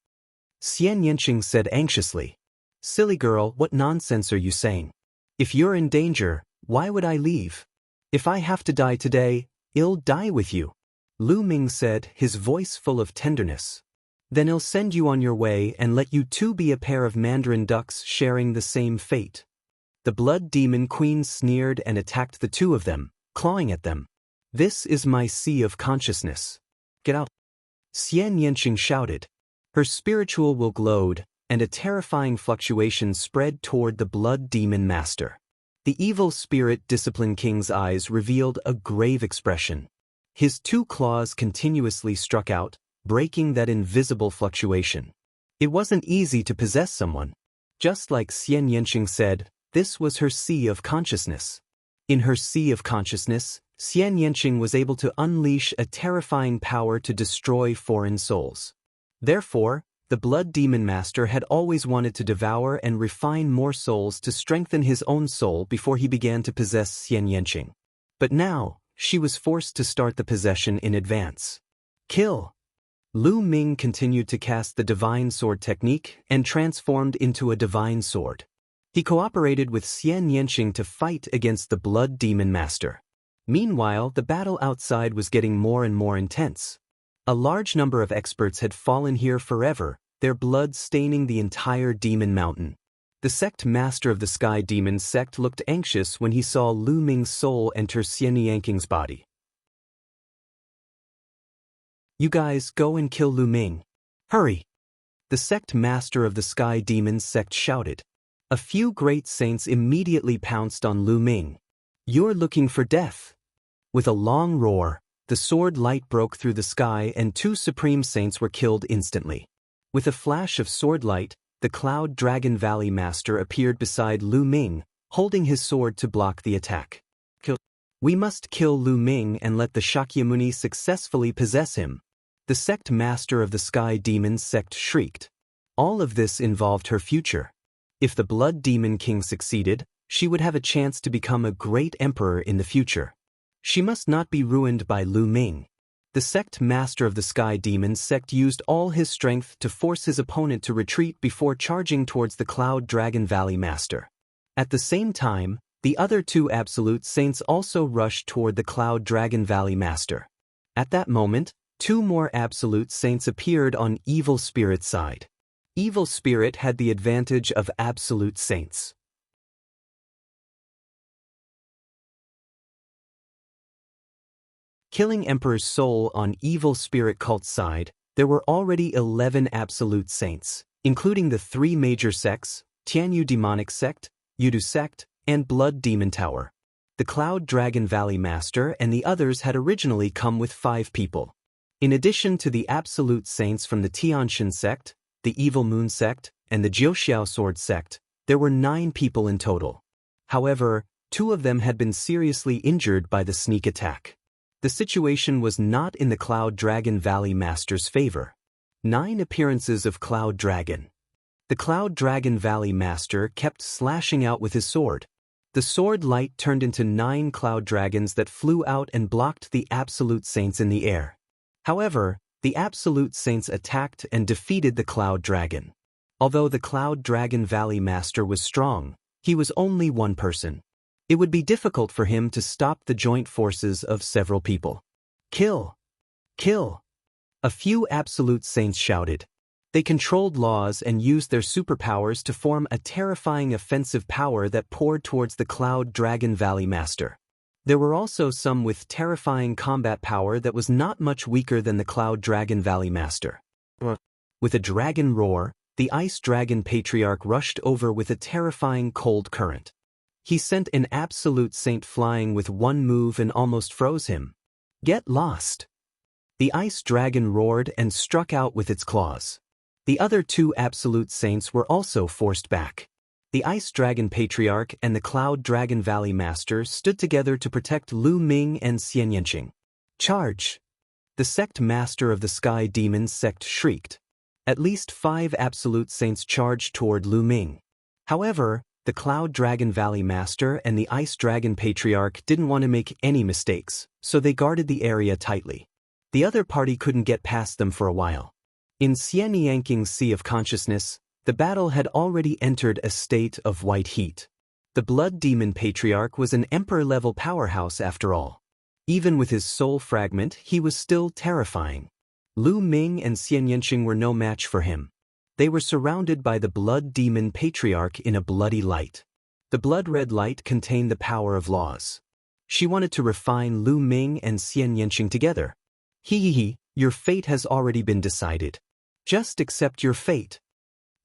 Speaker 1: Xian Yanqing said anxiously. Silly girl, what nonsense are you saying? If you're in danger, why would I leave? If I have to die today, I'll die with you. Lu Ming said, his voice full of tenderness. Then I'll send you on your way and let you two be a pair of mandarin ducks sharing the same fate. The Blood Demon Queen sneered and attacked the two of them, clawing at them. This is my sea of consciousness. Get out. Xian Yanqing shouted. Her spiritual will glowed, and a terrifying fluctuation spread toward the Blood Demon Master. The evil spirit Discipline King's eyes revealed a grave expression. His two claws continuously struck out, breaking that invisible fluctuation. It wasn't easy to possess someone. Just like Xian Yanqing said, this was her sea of consciousness. In her sea of consciousness, Xian Yanqing was able to unleash a terrifying power to destroy foreign souls. Therefore, the Blood Demon Master had always wanted to devour and refine more souls to strengthen his own soul before he began to possess Xian Yanqing. But now, she was forced to start the possession in advance. Kill! Lu Ming continued to cast the divine sword technique and transformed into a divine sword. He cooperated with Xian Yanqing to fight against the Blood Demon Master. Meanwhile, the battle outside was getting more and more intense. A large number of experts had fallen here forever, their blood staining the entire demon mountain. The sect master of the Sky Demon sect looked anxious when he saw Lu Ming's soul enter Xian Yanqing's body. You guys go and kill Lu Ming. Hurry! The sect master of the Sky Demon sect shouted. A few great saints immediately pounced on Lu Ming. You're looking for death. With a long roar, the sword light broke through the sky and two supreme saints were killed instantly. With a flash of sword light, the Cloud Dragon Valley Master appeared beside Lu Ming, holding his sword to block the attack. We must kill Lu Ming and let the Shakyamuni successfully possess him. The sect master of the Sky Demon sect shrieked. All of this involved her future. If the Blood Demon King succeeded, she would have a chance to become a great emperor in the future. She must not be ruined by Lu Ming. The sect master of the Sky Demon sect used all his strength to force his opponent to retreat before charging towards the Cloud Dragon Valley Master. At the same time, the other two Absolute Saints also rushed toward the Cloud Dragon Valley Master. At that moment, two more Absolute Saints appeared on Evil Spirit's side. Evil Spirit had the advantage of Absolute Saints. Killing Emperor's soul on Evil Spirit cult's side, there were already 11 Absolute Saints, including the three major sects, Tianyu Demonic Sect, Yudu Sect, and Blood Demon Tower. The Cloud Dragon Valley Master and the others had originally come with 5 people. In addition to the Absolute Saints from the Tianshan Sect, the Evil Moon Sect, and the Jiuxiao Sword Sect, there were 9 people in total. However, 2 of them had been seriously injured by the sneak attack. The situation was not in the Cloud Dragon Valley Master's favor. 9 appearances of Cloud Dragon. The Cloud Dragon Valley Master kept slashing out with his sword. The sword light turned into 9 Cloud Dragons that flew out and blocked the Absolute Saints in the air. However, the Absolute Saints attacked and defeated the Cloud Dragon. Although the Cloud Dragon Valley Master was strong, he was only one person. It would be difficult for him to stop the joint forces of several people. Kill! Kill! A few Absolute Saints shouted. They controlled laws and used their superpowers to form a terrifying offensive power that poured towards the Cloud Dragon Valley Master. There were also some with terrifying combat power that was not much weaker than the Cloud Dragon Valley Master. With a dragon roar, the Ice Dragon Patriarch rushed over with a terrifying cold current. He sent an Absolute Saint flying with one move and almost froze him. Get lost! The Ice Dragon roared and struck out with its claws. The other 2 Absolute Saints were also forced back. The Ice Dragon Patriarch and the Cloud Dragon Valley Master stood together to protect Lu Ming and Xian Yanqing. Charge! The sect master of the Sky Demon sect shrieked. At least 5 Absolute Saints charged toward Lu Ming. However, the Cloud Dragon Valley Master and the Ice Dragon Patriarch didn't want to make any mistakes, so they guarded the area tightly. The other party couldn't get past them for a while. In Xian Yanqing's Sea of Consciousness, the battle had already entered a state of white heat. The Blood Demon Patriarch was an Emperor-level powerhouse after all. Even with his soul fragment, he was still terrifying. Lu Ming and Xian Yanqing were no match for him. They were surrounded by the Blood Demon Patriarch in a bloody light. The blood-red light contained the power of laws. She wanted to refine Lu Ming and Xian Yanqing together. Hee, your fate has already been decided. Just accept your fate.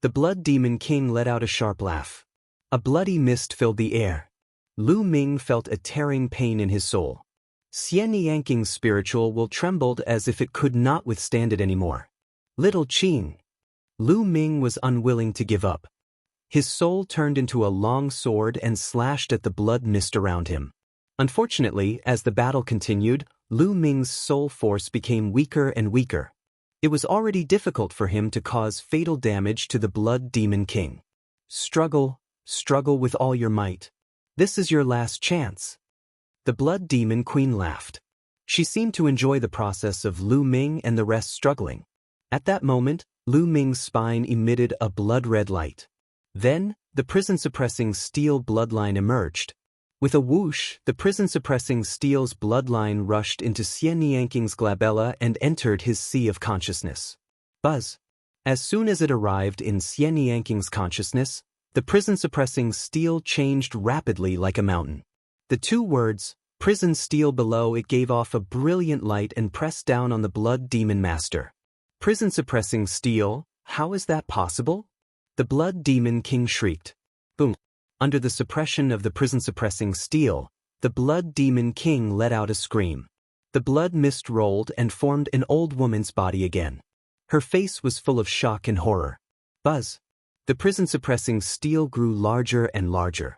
Speaker 1: The Blood Demon King let out a sharp laugh. A bloody mist filled the air. Lu Ming felt a tearing pain in his soul. Xian Yanqing's spiritual will trembled as if it could not withstand it anymore. Little Qing. Lu Ming was unwilling to give up. His soul turned into a long sword and slashed at the blood mist around him. Unfortunately, as the battle continued, Lu Ming's soul force became weaker and weaker. It was already difficult for him to cause fatal damage to the Blood Demon King. Struggle, struggle with all your might. This is your last chance. The Blood Demon Queen laughed. She seemed to enjoy the process of Lu Ming and the rest struggling. At that moment, Lu Ming's spine emitted a blood-red light. Then, the prison-suppressing steel bloodline emerged. With a whoosh, the prison-suppressing steel's bloodline rushed into Xian Yanqing's glabella and entered his sea of consciousness. Buzz. As soon as it arrived in Xian Yanqing's consciousness, the prison-suppressing steel changed rapidly like a mountain. The 2 words, prison steel below it gave off a brilliant light and pressed down on the Blood Demon Master. Prison-suppressing steel, how is that possible? The Blood Demon King shrieked. Boom. Under the suppression of the prison-suppressing steel, the Blood Demon King let out a scream. The blood mist rolled and formed an old woman's body again. Her face was full of shock and horror. Buzz. The prison-suppressing steel grew larger and larger.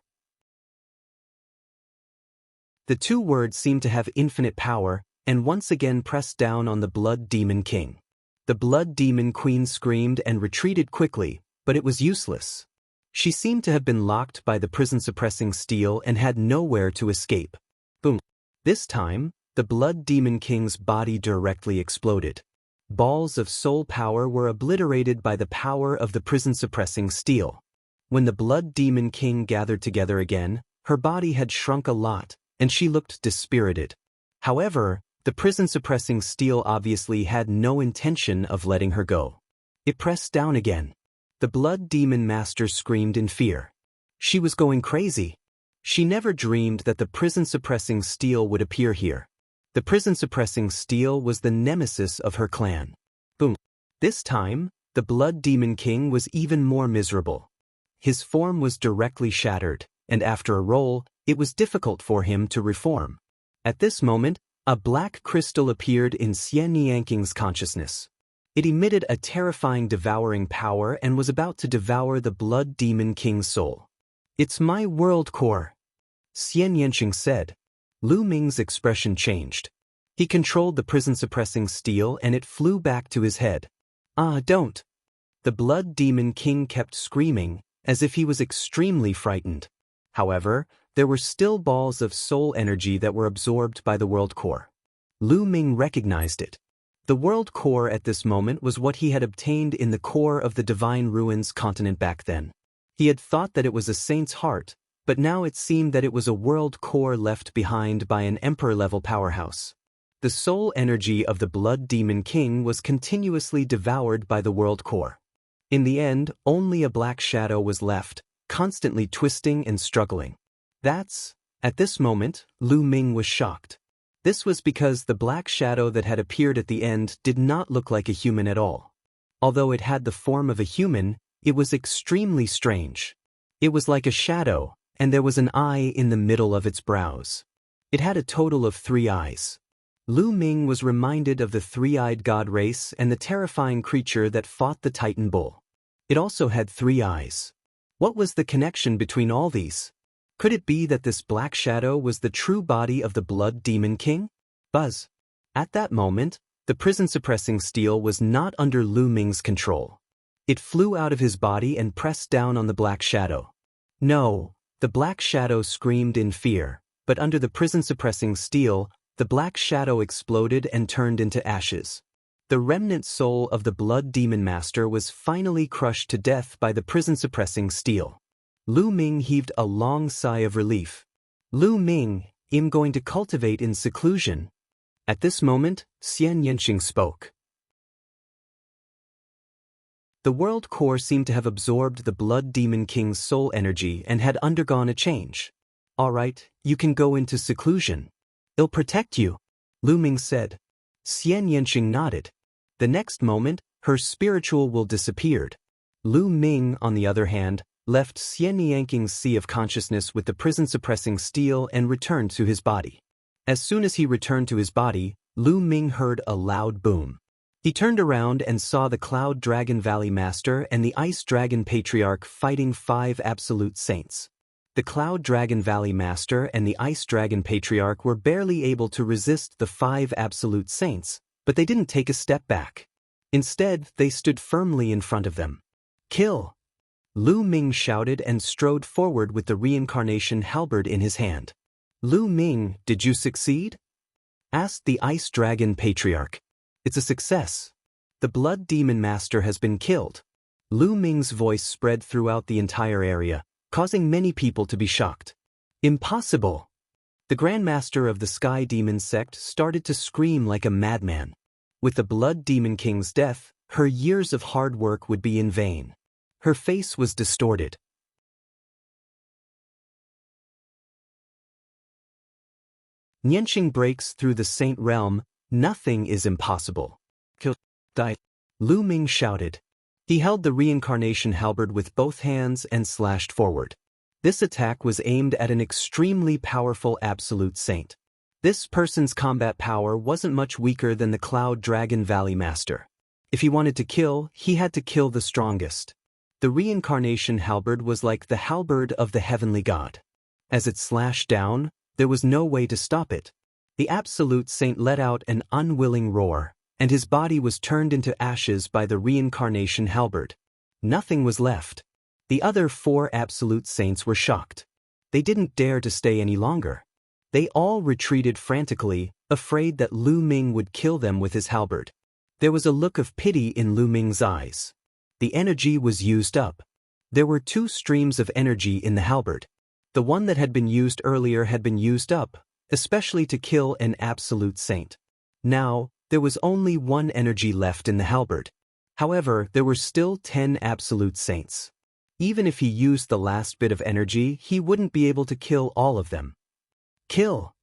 Speaker 1: The 2 words seemed to have infinite power, and once again pressed down on the Blood Demon King. The Blood Demon Queen screamed and retreated quickly, but it was useless. She seemed to have been locked by the prison-suppressing steel and had nowhere to escape. Boom. This time, the Blood Demon King's body directly exploded. Balls of soul power were obliterated by the power of the prison-suppressing steel. When the Blood Demon King gathered together again, her body had shrunk a lot, and she looked dispirited. However, the prison-suppressing steel obviously had no intention of letting her go. It pressed down again. The Blood Demon Master screamed in fear. She was going crazy. She never dreamed that the prison-suppressing steel would appear here. The prison-suppressing steel was the nemesis of her clan. Boom. This time, the Blood Demon King was even more miserable. His form was directly shattered, and after a roll, it was difficult for him to reform. At this moment, a black crystal appeared in Xian Nianking's consciousness. It emitted a terrifying devouring power and was about to devour the Blood Demon King's soul. "It's my world core," Xian Yanqing said. Lu Ming's expression changed. He controlled the prison-suppressing steel and it flew back to his head. "Ah, don't!" The Blood Demon King kept screaming, as if he was extremely frightened. However, there were still balls of soul energy that were absorbed by the world core. Lu Ming recognized it. The world core at this moment was what he had obtained in the core of the Divine Ruins continent back then. He had thought that it was a saint's heart, but now it seemed that it was a world core left behind by an emperor-level powerhouse. The soul energy of the Blood Demon King was continuously devoured by the world core. In the end, only a black shadow was left, constantly twisting and struggling. At this moment, Lu Ming was shocked. This was because the black shadow that had appeared at the end did not look like a human at all. Although it had the form of a human, it was extremely strange. It was like a shadow, and there was an eye in the middle of its brows. It had a total of 3 eyes. Lu Ming was reminded of the 3-eyed god race and the terrifying creature that fought the Titan Bull. It also had 3 eyes. What was the connection between all these? Could it be that this black shadow was the true body of the Blood Demon King? Buzz. At that moment, the prison-suppressing steel was not under Lu Ming's control. It flew out of his body and pressed down on the black shadow. No, the black shadow screamed in fear, but under the prison-suppressing steel, the black shadow exploded and turned into ashes. The remnant soul of the Blood Demon Master was finally crushed to death by the prison-suppressing steel. Lu Ming heaved a long sigh of relief. "Lu Ming, I'm going to cultivate in seclusion." At this moment, Xian Yanqing spoke. The world core seemed to have absorbed the Blood Demon King's soul energy and had undergone a change. "All right, you can go into seclusion. It'll protect you," Lu Ming said. Xian Yanqing nodded. The next moment, her spiritual will disappeared. Lu Ming, on the other hand, left Xian Nianking's sea of consciousness with the prison-suppressing steel and returned to his body. As soon as he returned to his body, Lu Ming heard a loud boom. He turned around and saw the Cloud Dragon Valley Master and the Ice Dragon Patriarch fighting 5 absolute saints. The Cloud Dragon Valley Master and the Ice Dragon Patriarch were barely able to resist the 5 absolute saints, but they didn't take a step back. Instead, they stood firmly in front of them. "Kill!" Lu Ming shouted and strode forward with the reincarnation halberd in his hand. "Lu Ming, did you succeed?" asked the Ice Dragon Patriarch. "It's a success. The Blood Demon Master has been killed." Lu Ming's voice spread throughout the entire area, causing many people to be shocked. "Impossible!" The Grand Master of the Sky Demon sect started to scream like a madman. With the Blood Demon King's death, her years of hard work would be in vain. Her face was distorted. Nianqing breaks through the Saint Realm. Nothing is impossible. "Kill, die," Lu Ming shouted. He held the reincarnation halberd with both hands and slashed forward. This attack was aimed at an extremely powerful absolute saint. This person's combat power wasn't much weaker than the Cloud Dragon Valley Master. If he wanted to kill, he had to kill the strongest. The reincarnation halberd was like the halberd of the heavenly god. As it slashed down, there was no way to stop it. The absolute saint let out an unwilling roar. and his body was turned into ashes by the reincarnation halberd. Nothing was left. The other 4 absolute saints were shocked. They didn't dare to stay any longer. They all retreated frantically, afraid that Lu Ming would kill them with his halberd. There was a look of pity in Lu Ming's eyes. The energy was used up. There were 2 streams of energy in the halberd. The one that had been used earlier had been used up, especially to kill an absolute saint. Now, there was only 1 energy left in the halberd. However, there were still 10 absolute saints. Even if he used the last bit of energy, he wouldn't be able to kill all of them. Kill!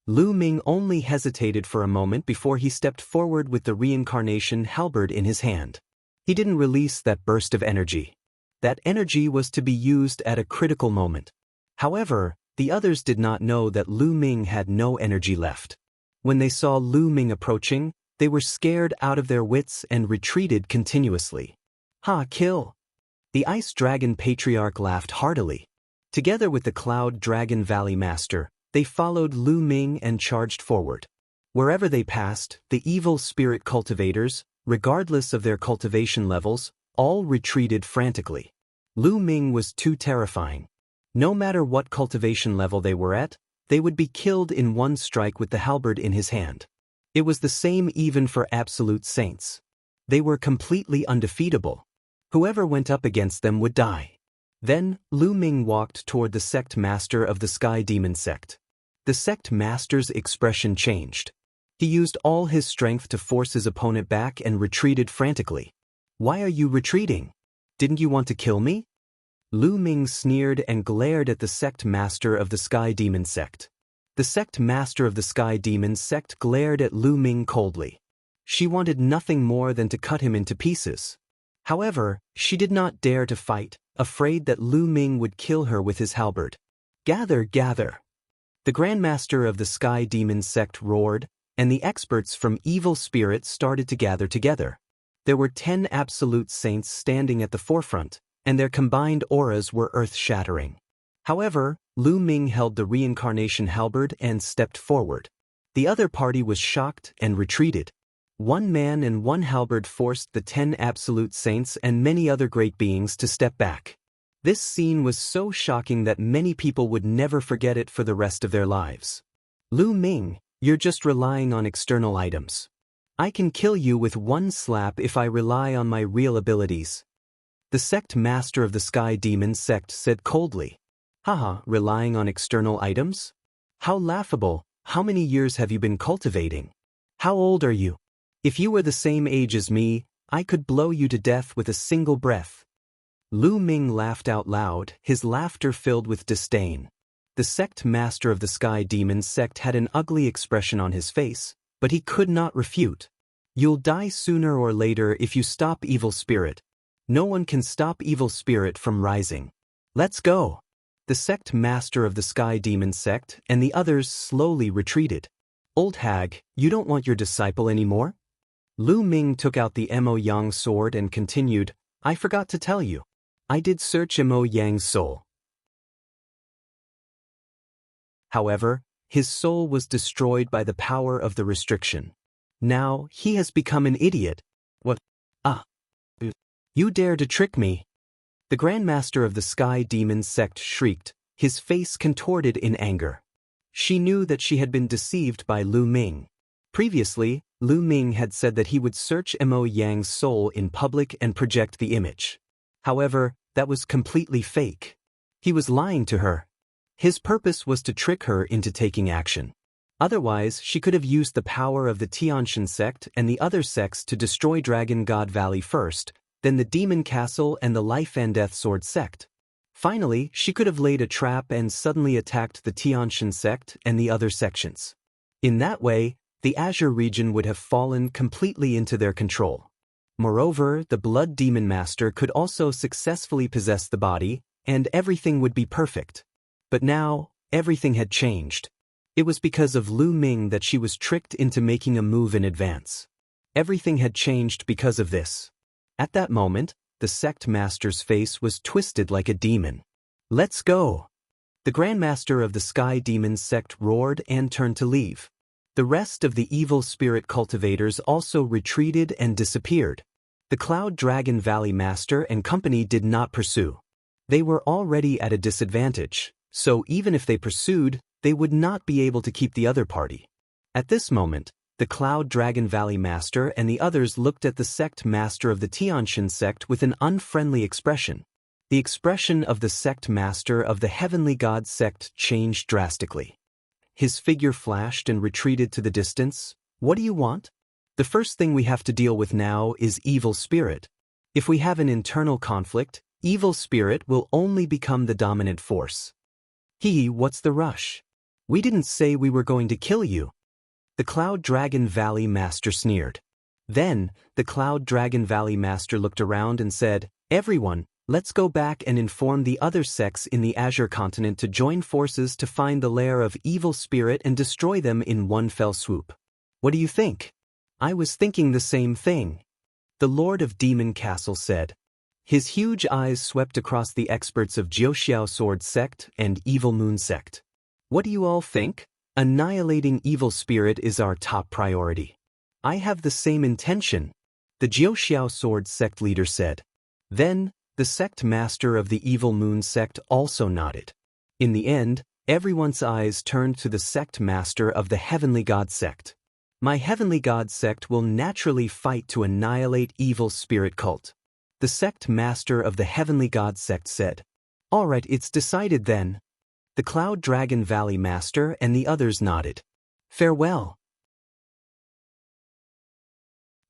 Speaker 1: Lu Ming only hesitated for a moment before he stepped forward with the reincarnation halberd in his hand. He didn't release that burst of energy. That energy was to be used at a critical moment. However, the others did not know that Lu Ming had no energy left. When they saw Lu Ming approaching, they were scared out of their wits and retreated continuously. Ha! Kill! The Ice Dragon Patriarch laughed heartily. Together with the Cloud Dragon Valley Master, they followed Lu Ming and charged forward. Wherever they passed, the evil spirit cultivators, regardless of their cultivation levels, all retreated frantically. Lu Ming was too terrifying. No matter what cultivation level they were at, they would be killed in one strike with the halberd in his hand. It was the same even for absolute saints. They were completely undefeatable. Whoever went up against them would die. Then, Lu Ming walked toward the sect master of the Sky Demon sect. The sect master's expression changed. He used all his strength to force his opponent back and retreated frantically. Why are you retreating? Didn't you want to kill me? Lu Ming sneered and glared at the sect master of the Sky Demon sect. The sect master of the Sky Demon sect glared at Lu Ming coldly. She wanted nothing more than to cut him into pieces. However, she did not dare to fight, afraid that Lu Ming would kill her with his halberd. Gather, gather! The Grandmaster of the Sky Demon sect roared, and the experts from evil spirits started to gather together. There were 10 absolute saints standing at the forefront, and their combined auras were earth-shattering. However, Lu Ming held the reincarnation halberd and stepped forward. The other party was shocked and retreated. 1 man and 1 halberd forced the 10 absolute saints and many other great beings to step back. This scene was so shocking that many people would never forget it for the rest of their lives. Lu Ming, you're just relying on external items. I can kill you with 1 slap if I rely on my real abilities. The sect master of the Sky Demon sect said coldly. Haha, relying on external items? How laughable! How many years have you been cultivating? How old are you? If you were the same age as me, I could blow you to death with a single breath. Lu Ming laughed out loud, his laughter filled with disdain. The sect master of the Sky Demon sect had an ugly expression on his face, but he could not refute. You'll die sooner or later if you stop evil spirit. No one can stop evil spirit from rising. Let's go! The sect master of the Sky Demon sect and the others slowly retreated. Old hag, you don't want your disciple anymore? Lu Ming took out the Mo Yang sword and continued, I forgot to tell you. I did search Mo Yang's soul. However, his soul was destroyed by the power of the restriction. Now, he has become an idiot. What? Ah. You dare to trick me? The Grandmaster of the Sky Demon sect shrieked, his face contorted in anger. She knew that she had been deceived by Lu Ming. Previously, Lu Ming had said that he would search Mo Yang's soul in public and project the image. However, that was completely fake. He was lying to her. His purpose was to trick her into taking action. Otherwise, she could have used the power of the Tianshan sect and the other sects to destroy Dragon God Valley first, then the Demon Castle and the Life and Death Sword sect. Finally, she could have laid a trap and suddenly attacked the Tianshan sect and the other sections. In that way, the Azure region would have fallen completely into their control. Moreover, the Blood Demon Master could also successfully possess the body, and everything would be perfect. But now, everything had changed. It was because of Lu Ming that she was tricked into making a move in advance. Everything had changed because of this. At that moment, the sect master's face was twisted like a demon. Let's go! The Grandmaster of the Sky Demon sect roared and turned to leave. The rest of the evil spirit cultivators also retreated and disappeared. The Cloud Dragon Valley Master and company did not pursue. They were already at a disadvantage, so even if they pursued, they would not be able to keep the other party. At this moment, the Cloud Dragon Valley Master and the others looked at the sect master of the Tianshan sect with an unfriendly expression. The expression of the sect master of the Heavenly God sect changed drastically. His figure flashed and retreated to the distance. What do you want? The first thing we have to deal with now is evil spirit. If we have an internal conflict, evil spirit will only become the dominant force. What's the rush? We didn't say we were going to kill you. The Cloud Dragon Valley Master sneered. Then, the Cloud Dragon Valley Master looked around and said, "Everyone, let's go back and inform the other sects in the Azure continent to join forces to find the lair of evil spirit and destroy them in one fell swoop. What do you think?" "I was thinking the same thing," the Lord of Demon Castle said. His huge eyes swept across the experts of Jiuxiao Sword Sect and Evil Moon Sect. "What do you all think? Annihilating evil spirit is our top priority." "I have the same intention," the Jiuxiao Sword Sect leader said. Then, the sect master of the Evil Moon Sect also nodded. In the end, everyone's eyes turned to the sect master of the Heavenly God Sect. "My Heavenly God Sect will naturally fight to annihilate evil spirit cult," the sect master of the Heavenly God Sect said. "All right, it's decided then." The Cloud Dragon Valley Master and the others nodded. "Farewell."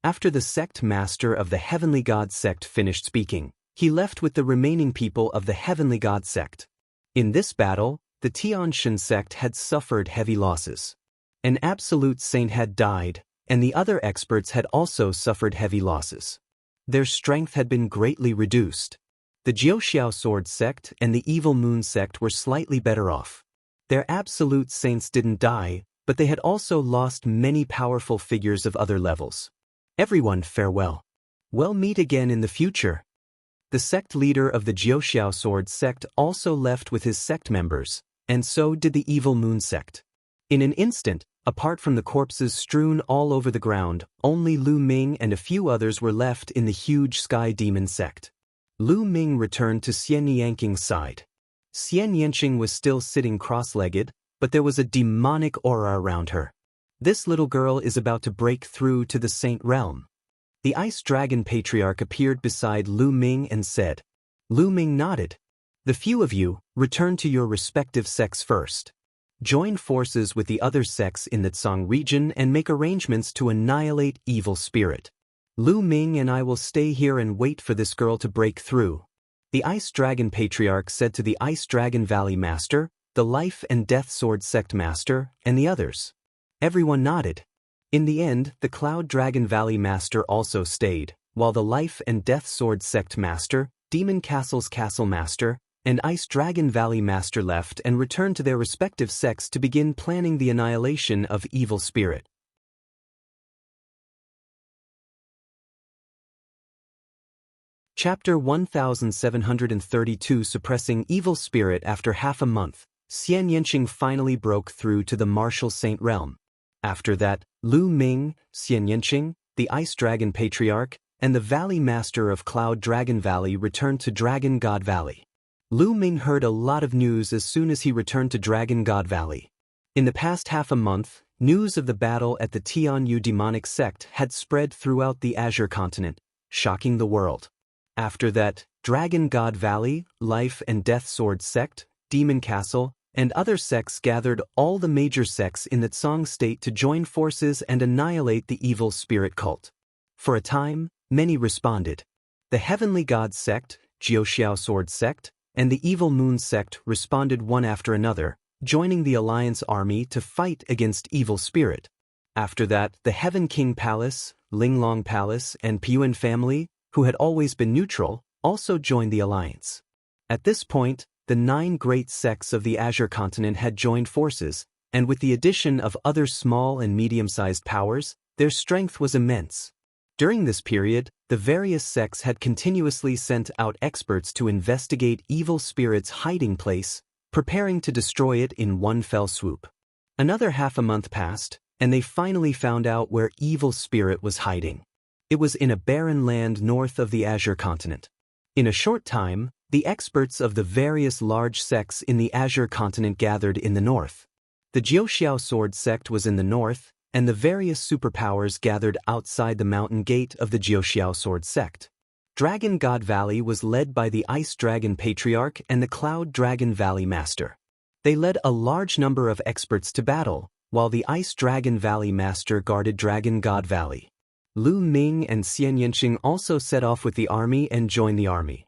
Speaker 1: After the sect master of the Heavenly God Sect finished speaking, he left with the remaining people of the Heavenly God Sect. In this battle, the Tianshan sect had suffered heavy losses. An absolute saint had died, and the other experts had also suffered heavy losses. Their strength had been greatly reduced. The Jiuxiao Sword Sect and the Evil Moon Sect were slightly better off. Their absolute saints didn't die, but they had also lost many powerful figures of other levels. Everyone, farewell. We'll meet again in the future. The sect leader of the Jiuxiao Sword Sect also left with his sect members, and so did the Evil Moon Sect. In an instant, apart from the corpses strewn all over the ground, only Lu Ming and a few others were left in the huge Sky Demon Sect. Lu Ming returned to Xian Yanqing's side. Xian Yanqing was still sitting cross-legged, but there was a demonic aura around her. This little girl is about to break through to the Saint Realm. The Ice Dragon Patriarch appeared beside Lu Ming and said. Lu Ming nodded. "The few of you, return to your respective sects first. Join forces with the other sects in the Tsang region and make arrangements to annihilate evil spirit. Lu Ming and I will stay here and wait for this girl to break through." The Ice Dragon Patriarch said to the Ice Dragon Valley Master, the Life and Death Sword Sect Master, and the others. Everyone nodded. In the end, the Cloud Dragon Valley Master also stayed, while the Life and Death Sword Sect Master, Demon Castle's Castle Master, and Ice Dragon Valley Master left and returned to their respective sects to begin planning the annihilation of evil spirit. Chapter 1732 Suppressing Evil Spirit. After half a month, Xian Yanqing finally broke through to the Martial Saint Realm. After that, Lu Ming, Xian Yanqing, the Ice Dragon Patriarch, and the Valley Master of Cloud Dragon Valley returned to Dragon God Valley. Lu Ming heard a lot of news as soon as he returned to Dragon God Valley. In the past half a month, news of the battle at the Tianyu demonic sect had spread throughout the Azure continent, shocking the world. After that, Dragon God Valley, Life and Death Sword Sect, Demon Castle, and other sects gathered all the major sects in the Tsang state to join forces and annihilate the evil spirit cult. For a time, many responded. The Heavenly God Sect, Jiuxiao Sword Sect, and the Evil Moon Sect responded one after another, joining the Alliance army to fight against evil spirit. After that, the Heaven King Palace, Linglong Palace, and Piyuan family, who had always been neutral, also joined the alliance. At this point, the 9 great sects of the Azure continent had joined forces, and with the addition of other small and medium-sized powers, their strength was immense. During this period, the various sects had continuously sent out experts to investigate evil spirit's hiding place, preparing to destroy it in one fell swoop. Another half a month passed, and they finally found out where Evil Spirit was hiding. It was in a barren land north of the Azure continent. In a short time, the experts of the various large sects in the Azure continent gathered in the north. The Jiuxiao Sword sect was in the north, and the various superpowers gathered outside the mountain gate of the Jiuxiao Sword sect. Dragon God Valley was led by the Ice Dragon Patriarch and the Cloud Dragon Valley Master. They led a large number of experts to battle, while the Ice Dragon Valley Master guarded Dragon God Valley. Lu Ming and Xian Yanqing also set off with the army and joined the army.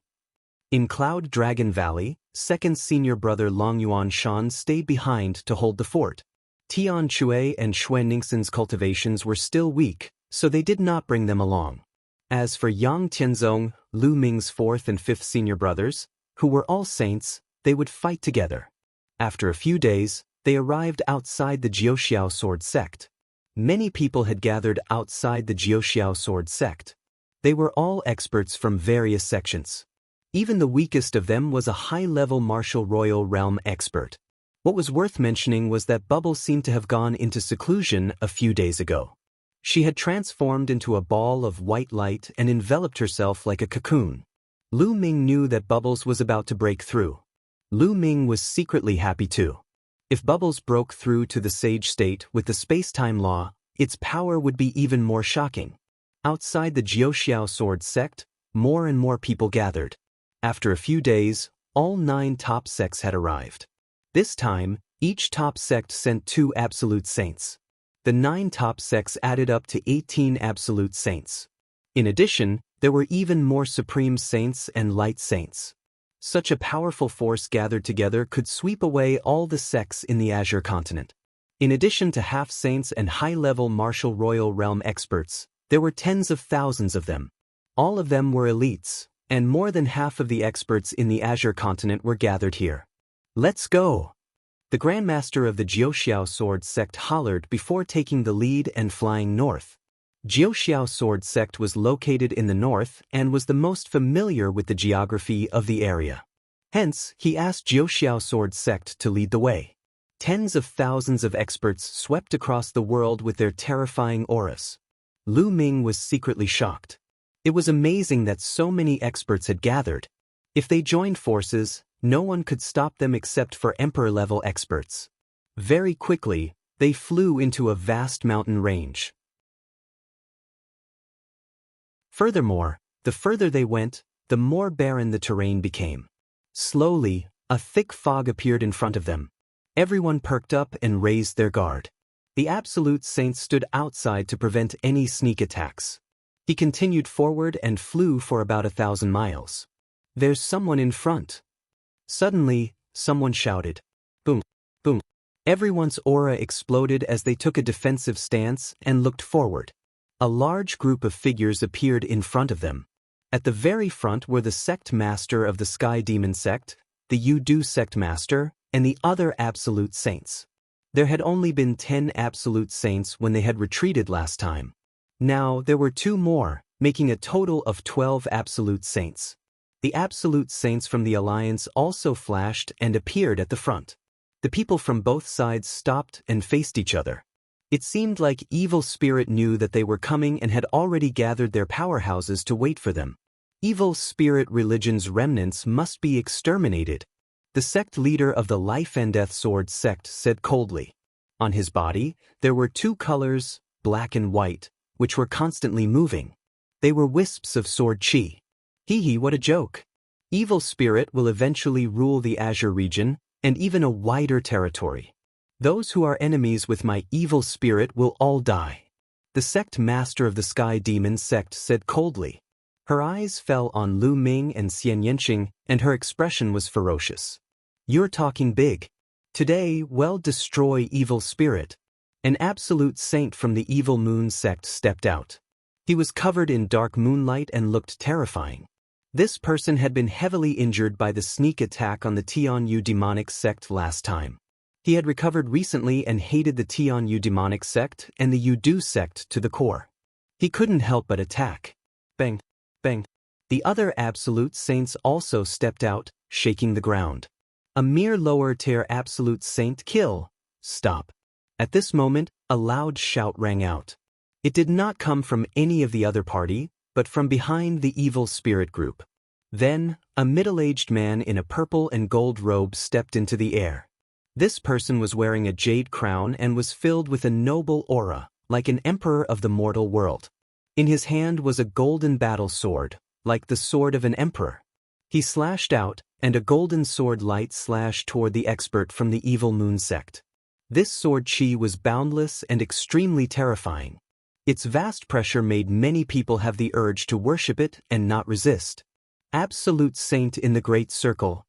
Speaker 1: In Cloud Dragon Valley, second senior brother Long Yuan Shan stayed behind to hold the fort. Tian Chui and Xue Ningxin's cultivations were still weak, so they did not bring them along. As for Yang Tianzong, Lu Ming's fourth and fifth senior brothers, who were all saints, they would fight together. After a few days, they arrived outside the Jiuxiao Sword sect. Many people had gathered outside the Jiuxiao Sword sect. They were all experts from various sections. Even the weakest of them was a high-level martial royal realm expert. What was worth mentioning was that Bubble seemed to have gone into seclusion a few days ago. She had transformed into a ball of white light and enveloped herself like a cocoon. Lu Ming knew that Bubbles was about to break through. Lu Ming was secretly happy too. If Bubbles broke through to the Sage State with the space-time law, its power would be even more shocking. Outside the Jiuxiao Sword sect, more and more people gathered. After a few days, all 9 top sects had arrived. This time, each top sect sent 2 absolute saints. The 9 top sects added up to 18 absolute saints. In addition, there were even more supreme saints and light saints. Such a powerful force gathered together could sweep away all the sects in the Azure continent. In addition to half-saints and high-level martial royal realm experts, there were tens of thousands of them. All of them were elites, and more than half of the experts in the Azure continent were gathered here. Let's go! The Grandmaster of the Jiuxiao Sword sect hollered before taking the lead and flying north. Jiuxiao Sword sect was located in the north and was the most familiar with the geography of the area. Hence, he asked Jiuxiao Sword sect to lead the way. Tens of thousands of experts swept across the world with their terrifying auras. Lu Ming was secretly shocked. It was amazing that so many experts had gathered. If they joined forces, no one could stop them except for Emperor-level experts. Very quickly, they flew into a vast mountain range. Furthermore, the further they went, the more barren the terrain became. Slowly, a thick fog appeared in front of them. Everyone perked up and raised their guard. The Absolute Saints stood outside to prevent any sneak attacks. He continued forward and flew for about 1,000 miles. There's someone in front. Suddenly, someone shouted. Boom, boom. Everyone's aura exploded as they took a defensive stance and looked forward. A large group of figures appeared in front of them. At the very front were the sect master of the Sky Demon sect, the Yudu sect master, and the other Absolute Saints. There had only been 10 Absolute Saints when they had retreated last time. Now there were 2 more, making a total of 12 Absolute Saints. The Absolute Saints from the Alliance also flashed and appeared at the front. The people from both sides stopped and faced each other. It seemed like Evil Spirit knew that they were coming and had already gathered their powerhouses to wait for them. Evil Spirit religion's remnants must be exterminated. The sect leader of the Life and Death Sword sect said coldly. On his body, there were 2 colors, black and white, which were constantly moving. They were wisps of sword chi. Hee, what a joke. Evil Spirit will eventually rule the Azure region, and even a wider territory. Those who are enemies with my Evil Spirit will all die. The sect master of the Sky Demon sect said coldly. Her eyes fell on Lu Ming and Xian Yanqing, and her expression was ferocious. You're talking big. Today, well, destroy Evil Spirit. An absolute saint from the Evil Moon sect stepped out. He was covered in dark moonlight and looked terrifying. This person had been heavily injured by the sneak attack on the Tianyu demonic sect last time. He had recovered recently and hated the Tianyu demonic sect and the Yudu sect to the core. He couldn't help but attack. Bang, bang. The other Absolute Saints also stepped out, shaking the ground. A mere lower-tier Absolute Saint kill. Stop. At this moment, a loud shout rang out. It did not come from any of the other party, but from behind the evil spirit group. Then, a middle-aged man in a purple and gold robe stepped into the air. This person was wearing a jade crown and was filled with a noble aura, like an emperor of the mortal world. In his hand was a golden battle sword, like the sword of an emperor. He slashed out, and a golden sword light slashed toward the expert from the evil moon sect. This sword chi was boundless and extremely terrifying. Its vast pressure made many people have the urge to worship it and not resist. Absolute Saint in the Great Circle.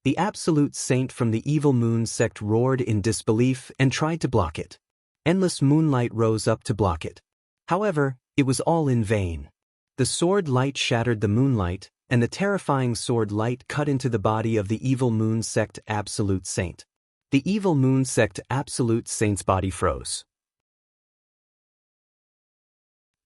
Speaker 1: The Absolute Saint from the evil moon sect roared in disbelief and tried to block it. Endless moonlight rose up to block it. However, it was all in vain. The sword light shattered the moonlight, and the terrifying sword light cut into the body of the evil moon sect Absolute Saint. The evil moon sect Absolute Saint's body froze.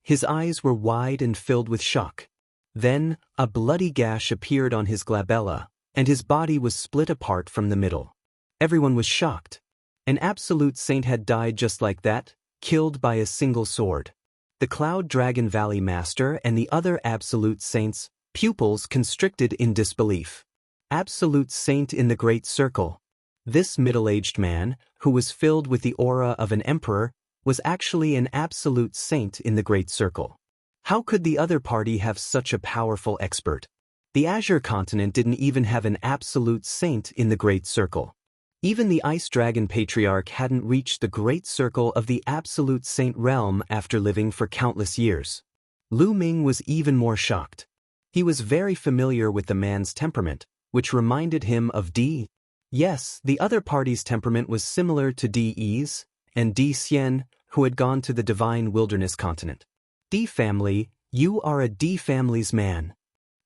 Speaker 1: His eyes were wide and filled with shock. Then, a bloody gash appeared on his glabella, and his body was split apart from the middle. Everyone was shocked. An Absolute Saint had died just like that, killed by a single sword. The Cloud Dragon Valley Master and the other Absolute Saints' pupils constricted in disbelief. Absolute Saint in the Great Circle. This middle-aged man, who was filled with the aura of an emperor, was actually an Absolute Saint in the Great Circle. How could the other party have such a powerful expert? The Azure continent didn't even have an Absolute Saint in the Great Circle. Even the Ice Dragon Patriarch hadn't reached the Great Circle of the Absolute Saint realm after living for countless years. Lu Ming was even more shocked. He was very familiar with the man's temperament, which reminded him of Di. Yes, the other party's temperament was similar to Di's and Di Xian, who had gone to the Divine Wilderness continent. Di family, you are a Di family's man.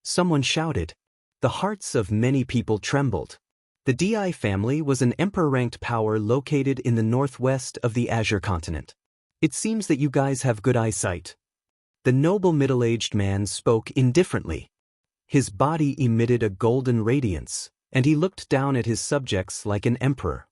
Speaker 1: Someone shouted. The hearts of many people trembled. The Di family was an emperor-ranked power located in the northwest of the Azure continent. It seems that you guys have good eyesight. The noble middle-aged man spoke indifferently. His body emitted a golden radiance, and he looked down at his subjects like an emperor.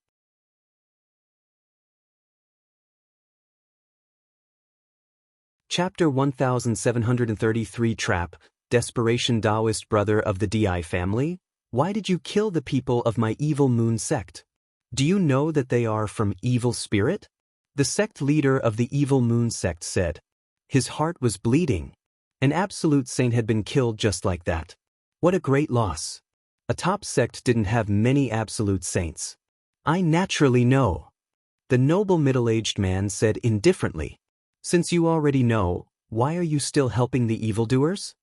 Speaker 1: Chapter 1733 Trap, Desperation Taoist brother of the Di family, why did you kill the people of my evil moon sect? Do you know that they are from evil spirit? The sect leader of the evil moon sect said. His heart was bleeding. An Absolute Saint had been killed just like that. What a great loss. A top sect didn't have many Absolute Saints. I naturally know. The noble middle-aged man said indifferently. Since you already know, why are you still helping the evildoers?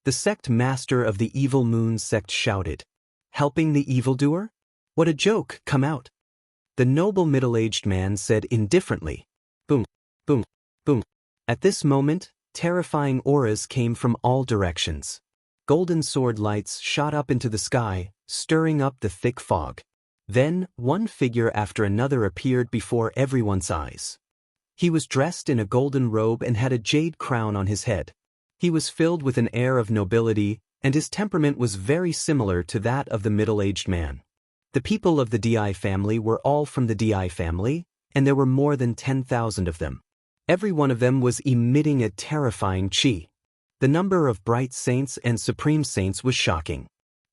Speaker 1: The sect master of the evil moon sect shouted. Helping the evildoer? What a joke, come out. The noble middle-aged man said indifferently. Boom, boom, boom. At this moment, terrifying auras came from all directions. Golden sword lights shot up into the sky, stirring up the thick fog. Then, one figure after another appeared before everyone's eyes. He was dressed in a golden robe and had a jade crown on his head. He was filled with an air of nobility, and his temperament was very similar to that of the middle-aged man. The people of the Di family were all from the Di family, and there were more than 10,000 of them. Every one of them was emitting a terrifying chi. The number of bright saints and supreme saints was shocking.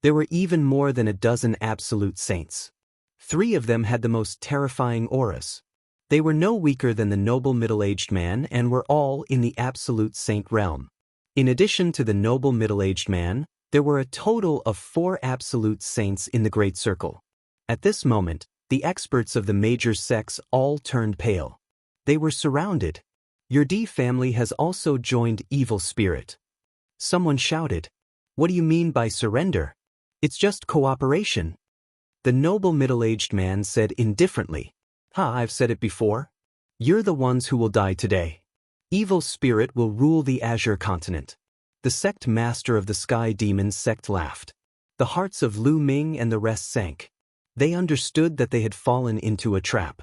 Speaker 1: There were even more than a dozen Absolute Saints. 3 of them had the most terrifying auras. They were no weaker than the noble middle-aged man and were all in the Absolute Saint realm. In addition to the noble middle-aged man, there were a total of 4 Absolute Saints in the Great Circle. At this moment, the experts of the major sects all turned pale. They were surrounded. Your D family has also joined Evil Spirit. Someone shouted. What do you mean by surrender? It's just cooperation. The noble middle-aged man said indifferently. I've said it before. You're the ones who will die today. Evil Spirit will rule the Azure continent. The sect master of the Sky Demons sect laughed. The hearts of Lu Ming and the rest sank. They understood that they had fallen into a trap.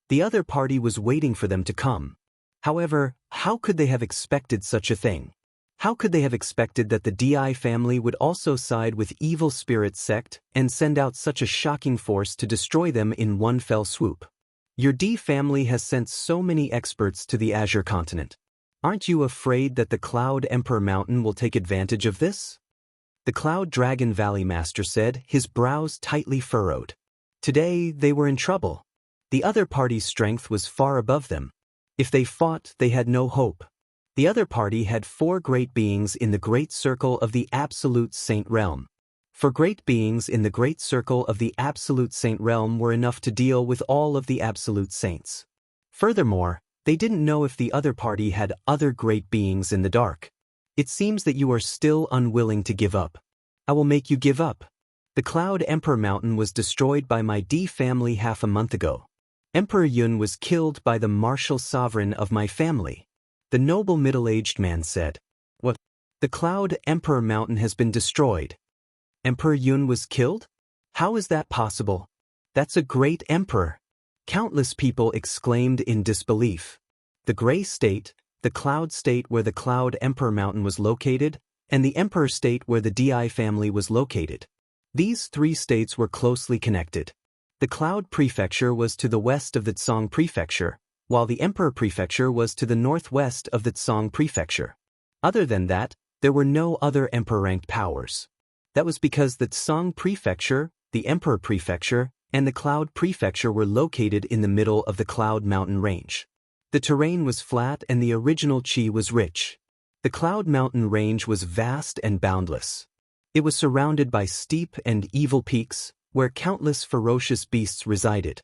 Speaker 1: The other party was waiting for them to come. However, how could they have expected such a thing? How could they have expected that the Di family would also side with Evil Spirit sect and send out such a shocking force to destroy them in one fell swoop? Your D family has sent so many experts to the Azure continent. Aren't you afraid that the Cloud Emperor Mountain will take advantage of this? The Cloud Dragon Valley Master said, his brows tightly furrowed. Today, they were in trouble. The other party's strength was far above them. If they fought, they had no hope. The other party had 4 great beings in the great circle of the Absolute Saint Realm. 4 great beings in the great circle of the Absolute Saint Realm were enough to deal with all of the Absolute Saints. Furthermore, they didn't know if the other party had other great beings in the dark. It seems that you are still unwilling to give up. I will make you give up. The Cloud Emperor Mountain was destroyed by my D family half a month ago. Emperor Yun was killed by the martial sovereign of my family. The noble middle-aged man said. What? The Cloud Emperor Mountain has been destroyed. Emperor Yun was killed? How is that possible? That's a great emperor. Countless people exclaimed in disbelief. The Gray State, the Cloud State where the Cloud Emperor Mountain was located, and the Emperor State where the Di family was located. These 3 states were closely connected. The Cloud Prefecture was to the west of the Tsang Prefecture, while the Emperor Prefecture was to the northwest of the Tsang Prefecture. Other than that, there were no other emperor-ranked powers. That was because the Tsang Prefecture, the Emperor Prefecture, and the Cloud Prefecture were located in the middle of the Cloud Mountain Range. The terrain was flat and the original Qi was rich. The Cloud Mountain Range was vast and boundless. It was surrounded by steep and evil peaks, where countless ferocious beasts resided.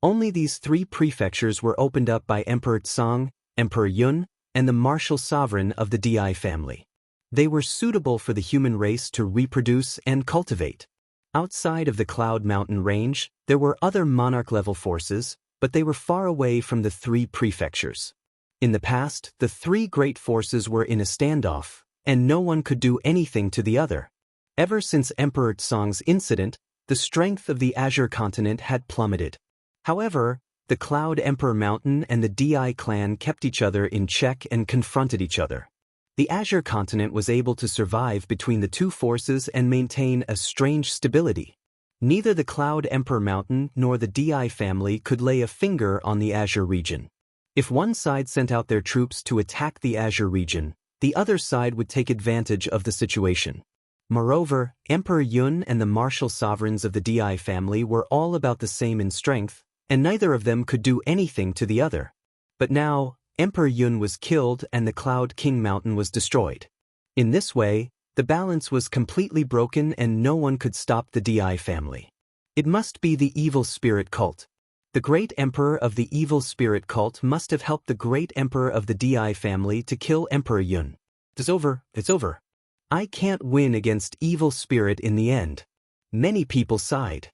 Speaker 1: Only these 3 prefectures were opened up by Emperor Tsang, Emperor Yun, and the martial sovereign of the Di family. They were suitable for the human race to reproduce and cultivate. Outside of the Cloud Mountain Range, there were other monarch-level forces, but they were far away from the 3 prefectures. In the past, the 3 great forces were in a standoff, and no one could do anything to the other. Ever since Emperor Tsang's incident, the strength of the Azure continent had plummeted. However, the Cloud Emperor Mountain and the Di clan kept each other in check and confronted each other. The Azure continent was able to survive between the 2 forces and maintain a strange stability. Neither the Cloud Emperor Mountain nor the Di family could lay a finger on the Azure region. If one side sent out their troops to attack the Azure region, the other side would take advantage of the situation. Moreover, Emperor Yun and the martial sovereigns of the Di family were all about the same in strength, and neither of them could do anything to the other. But now, Emperor Yun was killed and the Cloud King Mountain was destroyed. In this way, the balance was completely broken and no one could stop the Di family. It must be the evil spirit cult. The great emperor of the evil spirit cult must have helped the great emperor of the Di family to kill Emperor Yun. It's over. I can't win against evil spirit in the end. Many people sighed.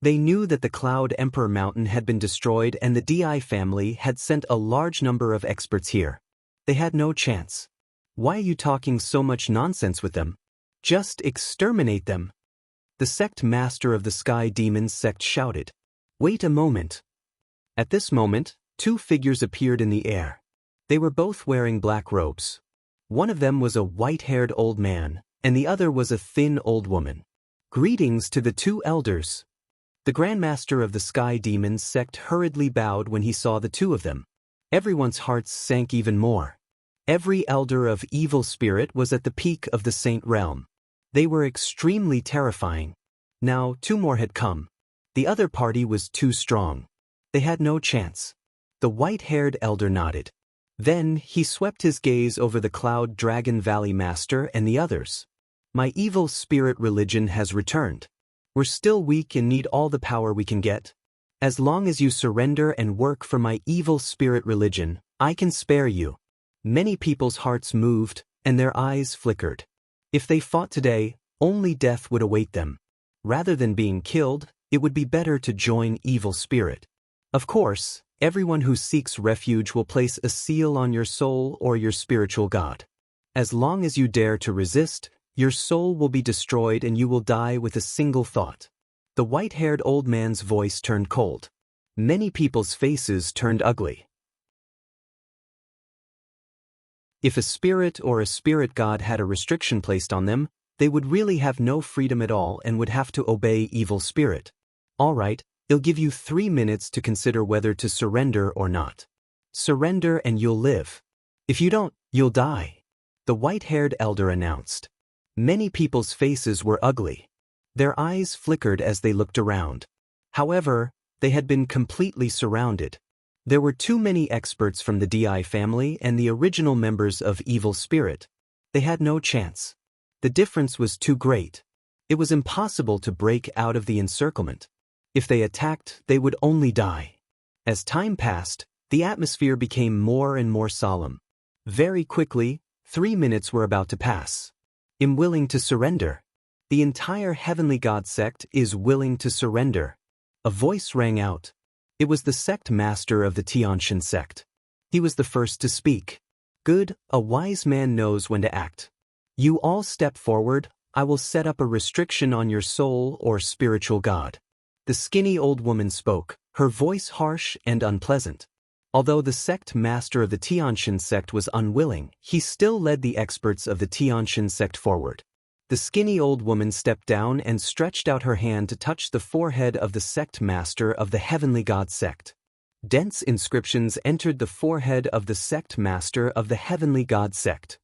Speaker 1: They knew that the Cloud Emperor Mountain had been destroyed and the Di family had sent a large number of experts here. They had no chance. Why are you talking so much nonsense with them? Just exterminate them. The sect master of the Sky Demons sect shouted. Wait a moment. At this moment, 2 figures appeared in the air. They were both wearing black robes. One of them was a white-haired old man, and the other was a thin old woman. Greetings to the 2 elders. The Grandmaster of the Sky Demons sect hurriedly bowed when he saw the 2 of them. Everyone's hearts sank even more. Every elder of evil spirit was at the peak of the Saint Realm. They were extremely terrifying. Now 2 more had come. The other party was too strong. They had no chance. The white-haired elder nodded. Then he swept his gaze over the Cloud Dragon Valley Master and the others. My evil spirit religion has returned. We're still weak and need all the power we can get. As long as you surrender and work for my evil spirit religion, I can spare you. Many people's hearts moved, and their eyes flickered. If they fought today, only death would await them. Rather than being killed, it would be better to join evil spirit. Of course, everyone who seeks refuge will place a seal on your soul or your spiritual god. As long as you dare to resist, your soul will be destroyed and you will die with a single thought. The white-haired old man's voice turned cold. Many people's faces turned ugly. If a spirit or a spirit god had a restriction placed on them, they would really have no freedom at all and would have to obey evil spirit. Alright, it'll give you 3 minutes to consider whether to surrender or not. Surrender and you'll live. If you don't, you'll die, the white-haired elder announced. Many people's faces were ugly. Their eyes flickered as they looked around. However, they had been completely surrounded. There were too many experts from the DI family and the original members of Evil Spirit. They had no chance. The difference was too great. It was impossible to break out of the encirclement. If they attacked, they would only die. As time passed, the atmosphere became more and more solemn. Very quickly, 3 minutes were about to pass. I'm willing to surrender. The entire Heavenly God sect is willing to surrender. A voice rang out. It was the sect master of the Tiantian sect. He was the first to speak. Good, a wise man knows when to act. You all step forward, I will set up a restriction on your soul or spiritual god. The skinny old woman spoke, her voice harsh and unpleasant. Although the sect master of the Tiantian sect was unwilling, he still led the experts of the Tiantian sect forward. The skinny old woman stepped down and stretched out her hand to touch the forehead of the sect master of the Heavenly God sect. Dense inscriptions entered the forehead of the sect master of the Heavenly God sect.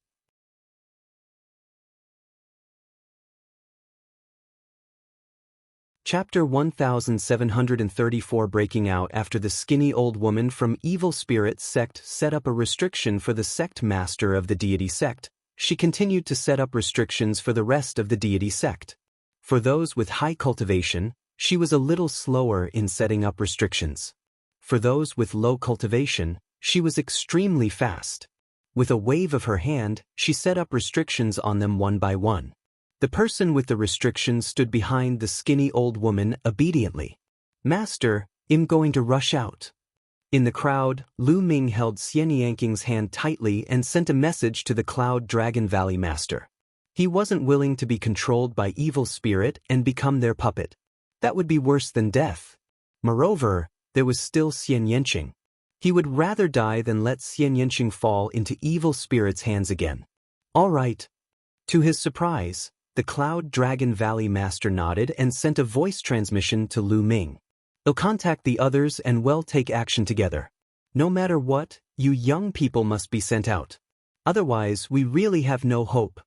Speaker 1: Chapter 1734 Breaking out after the skinny old woman from Evil Spirit sect set up a restriction for the sect master of the deity sect, she continued to set up restrictions for the rest of the deity sect. For those with high cultivation, she was a little slower in setting up restrictions. For those with low cultivation, she was extremely fast. With a wave of her hand, she set up restrictions on them one by one. The person with the restrictions stood behind the skinny old woman obediently. Master, I'm going to rush out. In the crowd, Lu Ming held Xian Yanking's hand tightly and sent a message to the Cloud Dragon Valley Master. He wasn't willing to be controlled by Evil Spirit and become their puppet. That would be worse than death. Moreover, there was still Xian Yanqing. He would rather die than let Xian Yanqing fall into Evil Spirit's hands again. All right. To his surprise, the Cloud Dragon Valley Master nodded and sent a voice transmission to Lu Ming. They'll contact the others and we'll take action together. No matter what, you young people must be sent out. Otherwise, we really have no hope.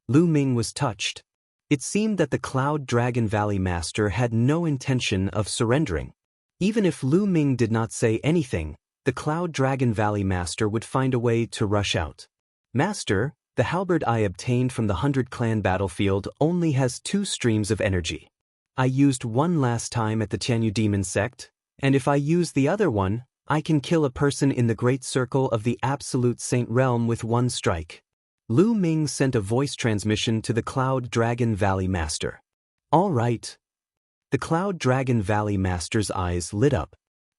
Speaker 1: Lu Ming was touched. It seemed that the Cloud Dragon Valley Master had no intention of surrendering. Even if Lu Ming did not say anything, the Cloud Dragon Valley Master would find a way to rush out. Master, the halberd I obtained from the 100 Clan battlefield only has 2 streams of energy. I used one last time at the Tianyu Demon sect, and if I use the other one, I can kill a person in the Great Circle of the Absolute Saint Realm with one strike. Lu Ming sent a voice transmission to the Cloud Dragon Valley Master. All right. The Cloud Dragon Valley Master's eyes lit up.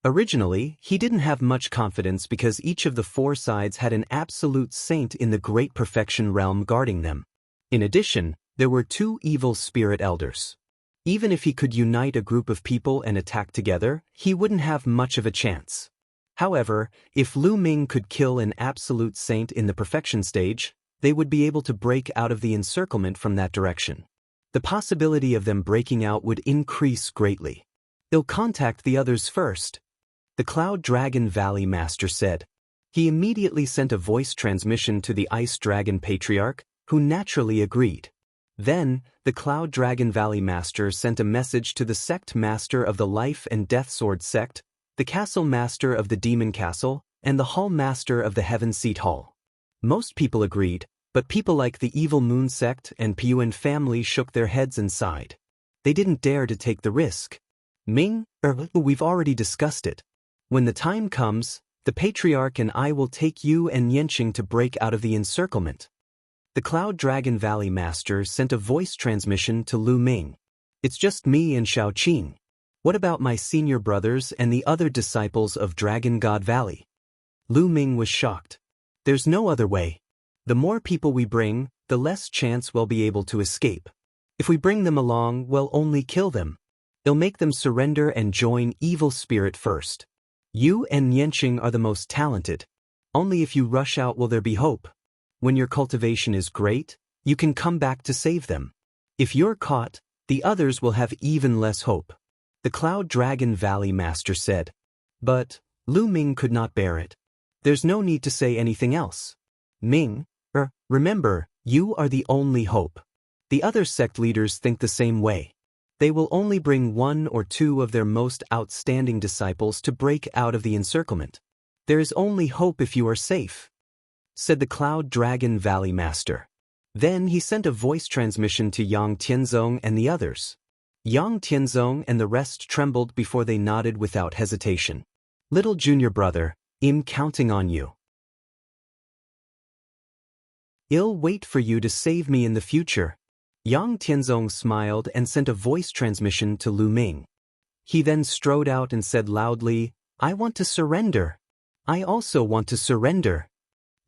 Speaker 1: Originally, he didn't have much confidence because each of the 4 sides had an absolute saint in the Great Perfection Realm guarding them. In addition, there were 2 evil spirit elders. Even if he could unite a group of people and attack together, he wouldn't have much of a chance. However, if Lu Ming could kill an absolute saint in the perfection stage, they would be able to break out of the encirclement from that direction. The possibility of them breaking out would increase greatly. They'll contact the others first, the Cloud Dragon Valley Master said. He immediately sent a voice transmission to the Ice Dragon Patriarch, who naturally agreed. Then, the Cloud Dragon Valley Master sent a message to the Sect Master of the Life and Death Sword Sect, the Castle Master of the Demon Castle, and the Hall Master of the Heaven Seat Hall. Most people agreed, but people like the Evil Moon Sect and Piyuan family shook their heads and sighed. They didn't dare to take the risk. Ming, we've already discussed it. When the time comes, the Patriarch and I will take you and Yanqing to break out of the encirclement. The Cloud Dragon Valley Master sent a voice transmission to Lu Ming. It's just me and Shaoqing. What about my senior brothers and the other disciples of Dragon God Valley? Lu Ming was shocked. There's no other way. The more people we bring, the less chance we'll be able to escape. If we bring them along, we'll only kill them. It'll make them surrender and join Evil Spirit first. You and Yanqing are the most talented. Only if you rush out will there be hope. When your cultivation is great, you can come back to save them. If you're caught, the others will have even less hope. The Cloud Dragon Valley Master said. But Lu Ming could not bear it. There's no need to say anything else. Ming, remember, you are the only hope. The other sect leaders think the same way. They will only bring 1 or 2 of their most outstanding disciples to break out of the encirclement. There is only hope if you are safe, said the Cloud Dragon Valley Master. Then he sent a voice transmission to Yang Tianzong and the others. Yang Tianzong and the rest trembled before they nodded without hesitation. Little junior brother, I'm counting on you. I'll wait for you to save me in the future. Yang Tianzong smiled and sent a voice transmission to Lu Ming. He then strode out and said loudly, I want to surrender. I also want to surrender.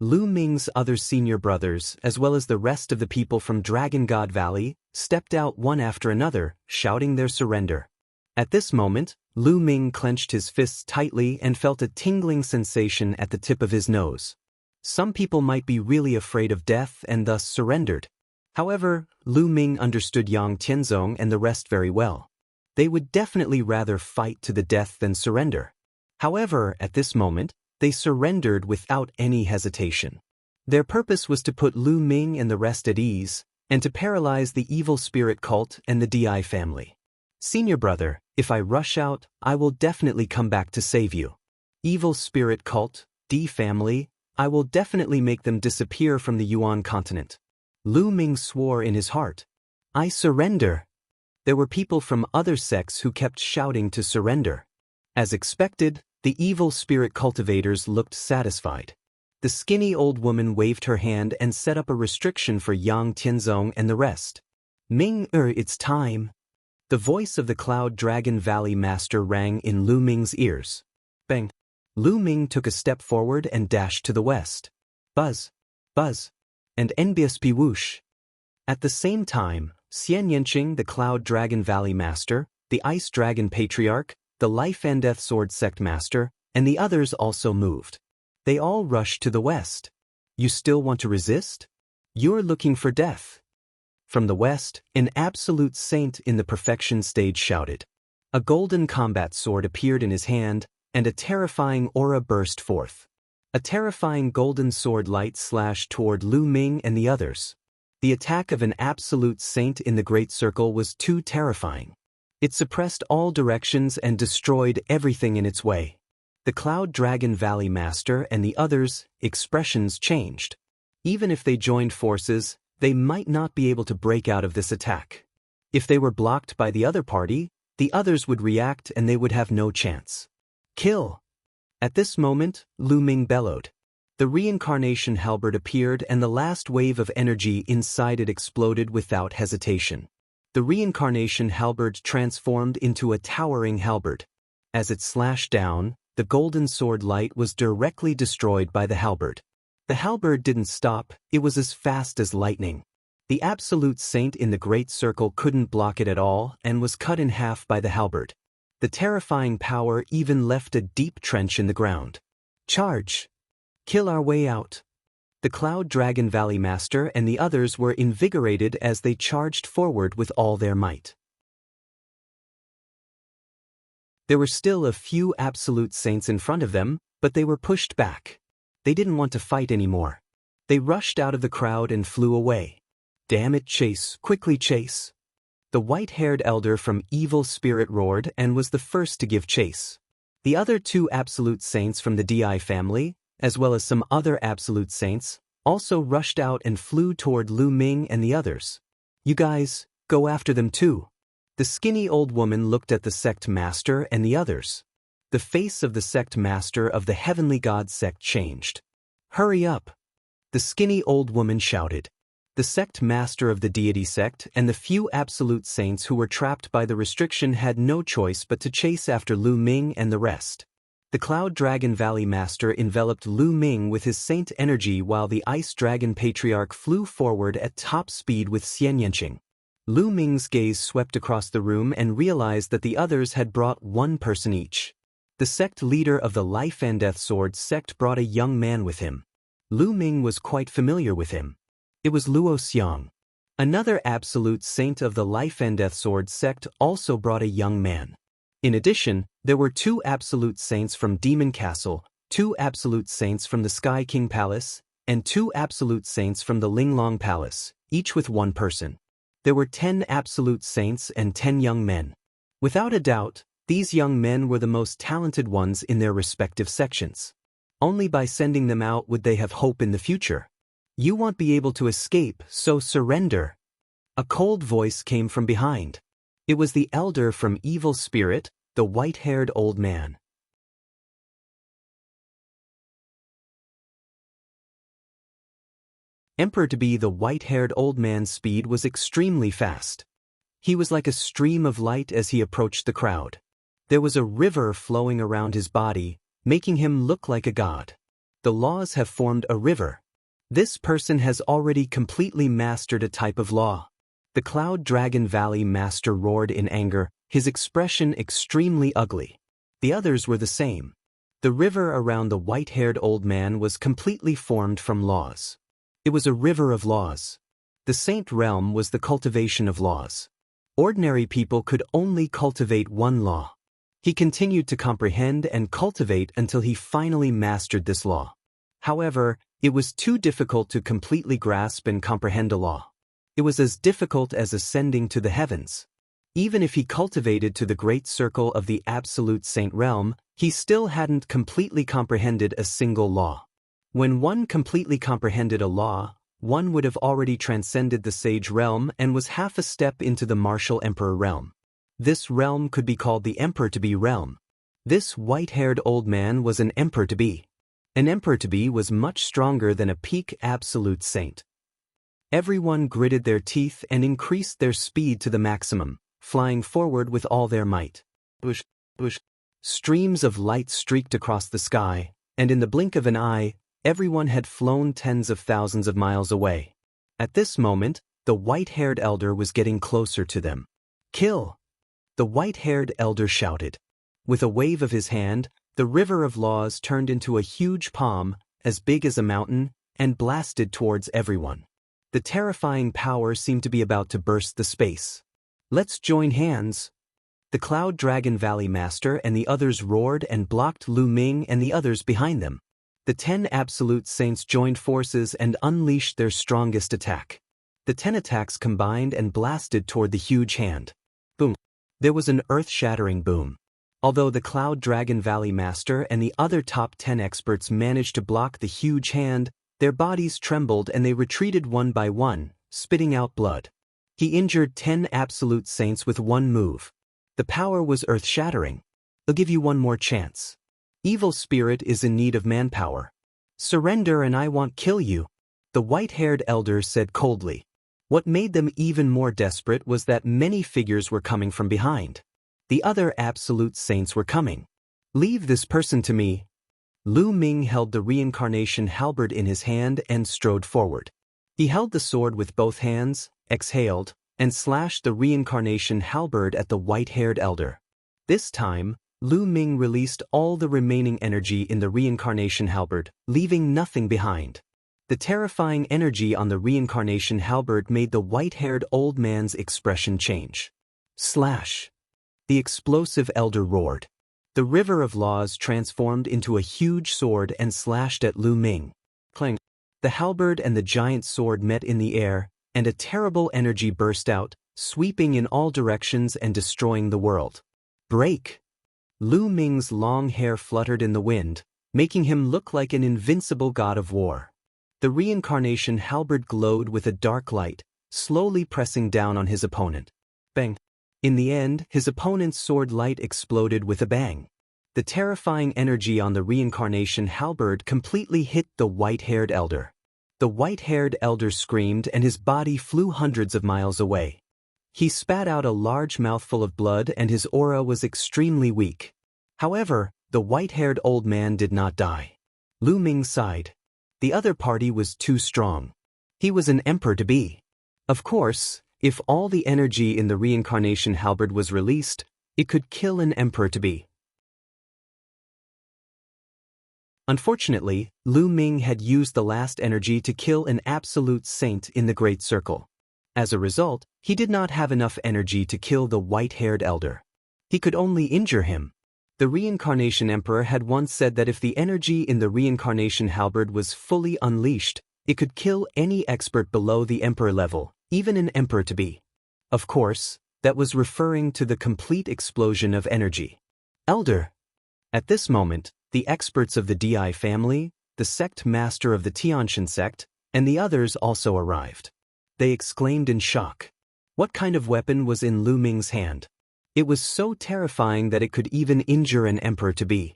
Speaker 1: Lu Ming's other senior brothers, as well as the rest of the people from Dragon God Valley, stepped out one after another, shouting their surrender. At this moment, Lu Ming clenched his fists tightly and felt a tingling sensation at the tip of his nose. Some people might be really afraid of death and thus surrendered. However, Lu Ming understood Yang Tianzong and the rest very well. They would definitely rather fight to the death than surrender. However, at this moment, they surrendered without any hesitation. Their purpose was to put Lu Ming and the rest at ease, and to paralyze the evil spirit cult and the DI family. Senior brother, if I rush out, I will definitely come back to save you. Evil spirit cult, D family, I will definitely make them disappear from the Yuan continent. Lu Ming swore in his heart. I surrender. There were people from other sects who kept shouting to surrender. As expected, the evil spirit cultivators looked satisfied. The skinny old woman waved her hand and set up a restriction for Yang Tianzong and the rest. Ming, it's time. The voice of the Cloud Dragon Valley Master rang in Lu Ming's ears. Bang! Lu Ming took a step forward and dashed to the west. Buzz! Buzz! And NBSP whoosh! At the same time, Xian Yanqing, the Cloud Dragon Valley Master, the Ice Dragon Patriarch, the Life and Death Sword Sect Master, and the others also moved. They all rushed to the west. You still want to resist? You're looking for death. From the west, an absolute saint in the perfection stage shouted. A golden combat sword appeared in his hand, and a terrifying aura burst forth. A terrifying golden sword light slashed toward Lu Ming and the others. The attack of an absolute saint in the Great Circle was too terrifying. It suppressed all directions and destroyed everything in its way. The Cloud Dragon Valley Master and the others' expressions changed. Even if they joined forces, they might not be able to break out of this attack. If they were blocked by the other party, the others would react and they would have no chance. Kill! At this moment, Lu Ming bellowed. The reincarnation halberd appeared and the last wave of energy inside it exploded without hesitation. The reincarnation halberd transformed into a towering halberd. As it slashed down, the golden sword light was directly destroyed by the halberd. The halberd didn't stop, it was as fast as lightning. The absolute saint in the Great Circle couldn't block it at all and was cut in half by the halberd. The terrifying power even left a deep trench in the ground. Charge! Kill our way out! The Cloud Dragon Valley Master and the others were invigorated as they charged forward with all their might. There were still a few absolute saints in front of them, but they were pushed back. They didn't want to fight anymore. They rushed out of the crowd and flew away. Damn it, chase, quickly chase! The white-haired elder from Evil Spirit roared and was the first to give chase. The other 2 absolute saints from the DI family, as well as some other absolute saints, also rushed out and flew toward Lu Ming and the others. You guys, go after them too. The skinny old woman looked at the sect master and the others. The face of the sect master of the Heavenly God sect changed. Hurry up! The skinny old woman shouted. The sect master of the deity sect and the few absolute saints who were trapped by the restriction had no choice but to chase after Lu Ming and the rest. The Cloud Dragon Valley Master enveloped Lu Ming with his saint energy while the Ice Dragon Patriarch flew forward at top speed with Xian Yanqing. Lu Ming's gaze swept across the room and realized that the others had brought 1 person each. The sect leader of the Life and Death Sword sect brought a young man with him. Lu Ming was quite familiar with him. It was Luo Xiang. Another absolute saint of the Life and Death Sword sect also brought a young man. In addition, there were 2 absolute saints from Demon Castle, 2 absolute saints from the Sky King Palace, and 2 absolute saints from the Linglong Palace, each with 1 person. There were 10 absolute saints and 10 young men. Without a doubt, these young men were the most talented ones in their respective sections. Only by sending them out would they have hope in the future. You won't be able to escape, so surrender. A cold voice came from behind. It was the elder from Evil Spirit, the white-haired old man. Emperor-to-be the white-haired old man's speed was extremely fast. He was like a stream of light as he approached the crowd. There was a river flowing around his body, making him look like a god. The laws have formed a river. This person has already completely mastered a type of law. The Cloud Dragon Valley Master roared in anger, his expression extremely ugly. The others were the same. The river around the white-haired old man was completely formed from laws. It was a river of laws. The Saint Realm was the cultivation of laws. Ordinary people could only cultivate one law. He continued to comprehend and cultivate until he finally mastered this law. However, it was too difficult to completely grasp and comprehend a law. It was as difficult as ascending to the heavens. Even if he cultivated to the great circle of the absolute saint realm, he still hadn't completely comprehended a single law. When one completely comprehended a law, one would have already transcended the sage realm and was half a step into the martial emperor realm. This realm could be called the emperor-to-be realm. This white-haired old man was an emperor-to-be. An emperor-to-be was much stronger than a peak absolute saint. Everyone gritted their teeth and increased their speed to the maximum, flying forward with all their might. Bush, bush. Streams of light streaked across the sky, and in the blink of an eye, everyone had flown tens of thousands of miles away. At this moment, the white-haired elder was getting closer to them. Kill! The white-haired elder shouted. With a wave of his hand, the river of laws turned into a huge palm, as big as a mountain, and blasted towards everyone. The terrifying power seemed to be about to burst the space. Let's join hands. The Cloud Dragon Valley Master and the others roared and blocked Lu Ming and the others behind them. The 10 absolute saints joined forces and unleashed their strongest attack. The 10 attacks combined and blasted toward the huge hand. Boom. There was an earth-shattering boom. Although the Cloud Dragon Valley Master and the other top 10 experts managed to block the huge hand, their bodies trembled and they retreated one by one, spitting out blood. He injured 10 absolute saints with one move. The power was earth-shattering. I'll give you one more chance. Evil Spirit is in need of manpower. Surrender and I won't kill you. The white-haired elder said coldly. What made them even more desperate was that many figures were coming from behind. The other absolute saints were coming. Leave this person to me. Lu Ming held the reincarnation halberd in his hand and strode forward. He held the sword with both hands, exhaled, and slashed the reincarnation halberd at the white-haired elder. This time, Lu Ming released all the remaining energy in the reincarnation halberd, leaving nothing behind. The terrifying energy on the reincarnation halberd made the white-haired old man's expression change. Slash! The explosive elder roared. The river of laws transformed into a huge sword and slashed at Lu Ming. Clang! The halberd and the giant sword met in the air, and a terrible energy burst out, sweeping in all directions and destroying the world. Break! Lu Ming's long hair fluttered in the wind, making him look like an invincible god of war. The reincarnation halberd glowed with a dark light, slowly pressing down on his opponent. Bang! In the end, his opponent's sword light exploded with a bang. The terrifying energy on the reincarnation halberd completely hit the white-haired elder. The white-haired elder screamed and his body flew hundreds of miles away. He spat out a large mouthful of blood and his aura was extremely weak. However, the white-haired old man did not die. Lu Ming sighed. The other party was too strong. He was an emperor-to-be. Of course, if all the energy in the reincarnation halberd was released, it could kill an emperor-to-be. Unfortunately, Lu Ming had used the last energy to kill an absolute saint in the Great Circle. As a result, he did not have enough energy to kill the white-haired elder. He could only injure him. The Reincarnation Emperor had once said that if the energy in the Reincarnation Halberd was fully unleashed, it could kill any expert below the Emperor level, even an Emperor-to-be. Of course, that was referring to the complete explosion of energy. Elder. At this moment, the experts of the Di family, the sect master of the Tiantian sect, and the others also arrived. They exclaimed in shock. What kind of weapon was in Lu Ming's hand? It was so terrifying that it could even injure an Emperor-to-be.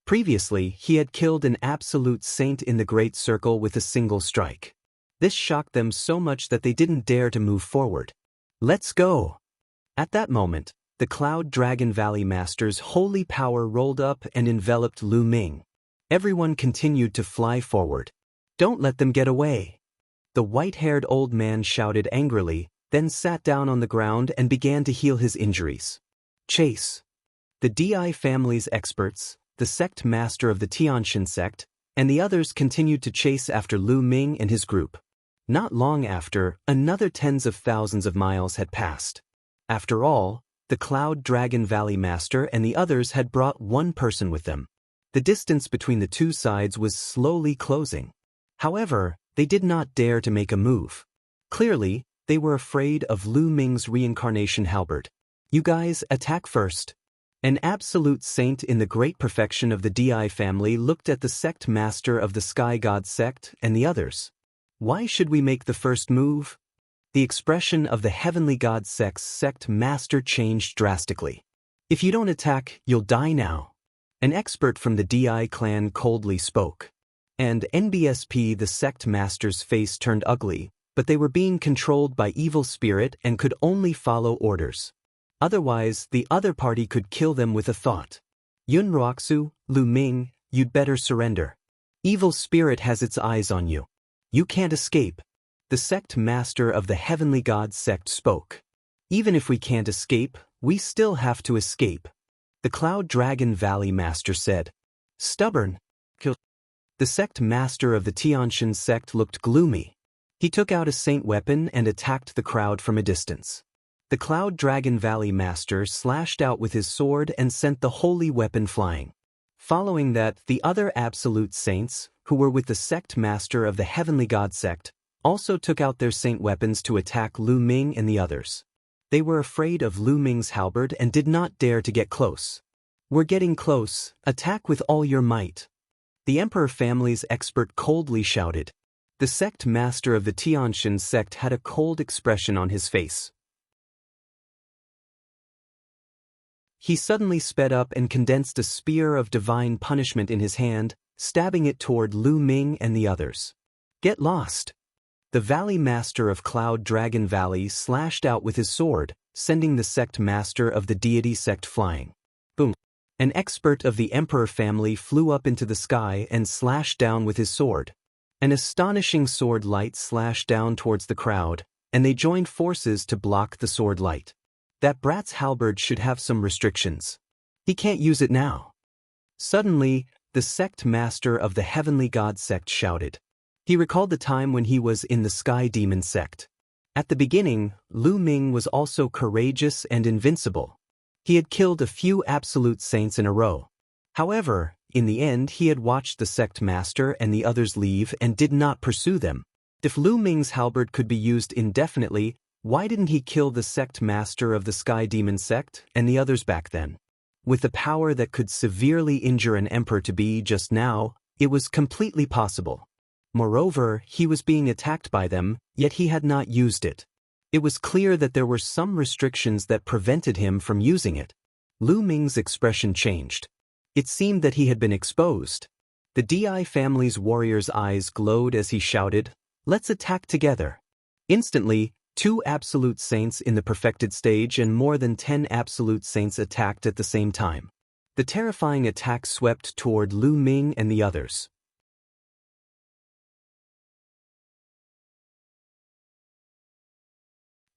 Speaker 1: Previously, he had killed an absolute saint in the Great Circle with a single strike. This shocked them so much that they didn't dare to move forward. Let's go! At that moment, the Cloud Dragon Valley Master's holy power rolled up and enveloped Lu Ming. Everyone continued to fly forward. Don't let them get away! The white-haired old man shouted angrily, then sat down on the ground and began to heal his injuries. Chase! The Di family's experts, the sect master of the Tiantian sect, and the others continued to chase after Lu Ming and his group. Not long after, another tens of thousands of miles had passed. After all, the Cloud Dragon Valley Master and the others had brought one person with them. The distance between the two sides was slowly closing. However, they did not dare to make a move. Clearly, they were afraid of Lu Ming's Reincarnation Halberd. You guys attack first. An absolute saint in the great perfection of the Di family looked at the sect master of the Sky God sect and the others. Why should we make the first move? The expression of the Heavenly God sect's sect master changed drastically. If you don't attack, you'll die now. An expert from the Di clan coldly spoke. And NBSP, the sect master's face turned ugly, but they were being controlled by evil spirit and could only follow orders. Otherwise, the other party could kill them with a thought. Yun Ruoxu, Lu Ming, you'd better surrender. Evil spirit has its eyes on you. You can't escape. The sect master of the Heavenly God sect spoke. Even if we can't escape, we still have to escape. The Cloud Dragon Valley Master said. Stubborn. The sect master of the Tiantian sect looked gloomy. He took out a saint weapon and attacked the crowd from a distance. The Cloud Dragon Valley Master slashed out with his sword and sent the holy weapon flying. Following that, the other absolute saints, who were with the sect master of the Heavenly God sect, also took out their saint weapons to attack Lu Ming and the others. They were afraid of Lu Ming's halberd and did not dare to get close. We're getting close, attack with all your might. The Emperor family's expert coldly shouted. The sect master of the Tiantian sect had a cold expression on his face. He suddenly sped up and condensed a spear of divine punishment in his hand, stabbing it toward Lu Ming and the others. Get lost! The Valley Master of Cloud Dragon Valley slashed out with his sword, sending the sect master of the deity sect flying. Boom! An expert of the Emperor family flew up into the sky and slashed down with his sword. An astonishing sword light slashed down towards the crowd, and they joined forces to block the sword light. That brat's halberd should have some restrictions. He can't use it now. Suddenly, the sect master of the Heavenly God sect shouted. He recalled the time when he was in the Sky Demon sect. At the beginning, Lu Ming was also courageous and invincible. He had killed a few absolute saints in a row. However, in the end he had watched the sect master and the others leave and did not pursue them. If Lu Ming's halberd could be used indefinitely, why didn't he kill the sect master of the Sky Demon sect and the others back then? With the power that could severely injure an emperor-to-be just now, it was completely possible. Moreover, he was being attacked by them, yet he had not used it. It was clear that there were some restrictions that prevented him from using it. Lu Ming's expression changed. It seemed that he had been exposed. The Di family's warrior's eyes glowed as he shouted, "Let's attack together." Instantly, 2 absolute saints in the perfected stage and more than 10 absolute saints attacked at the same time. The terrifying attack swept toward Lu Ming and the others.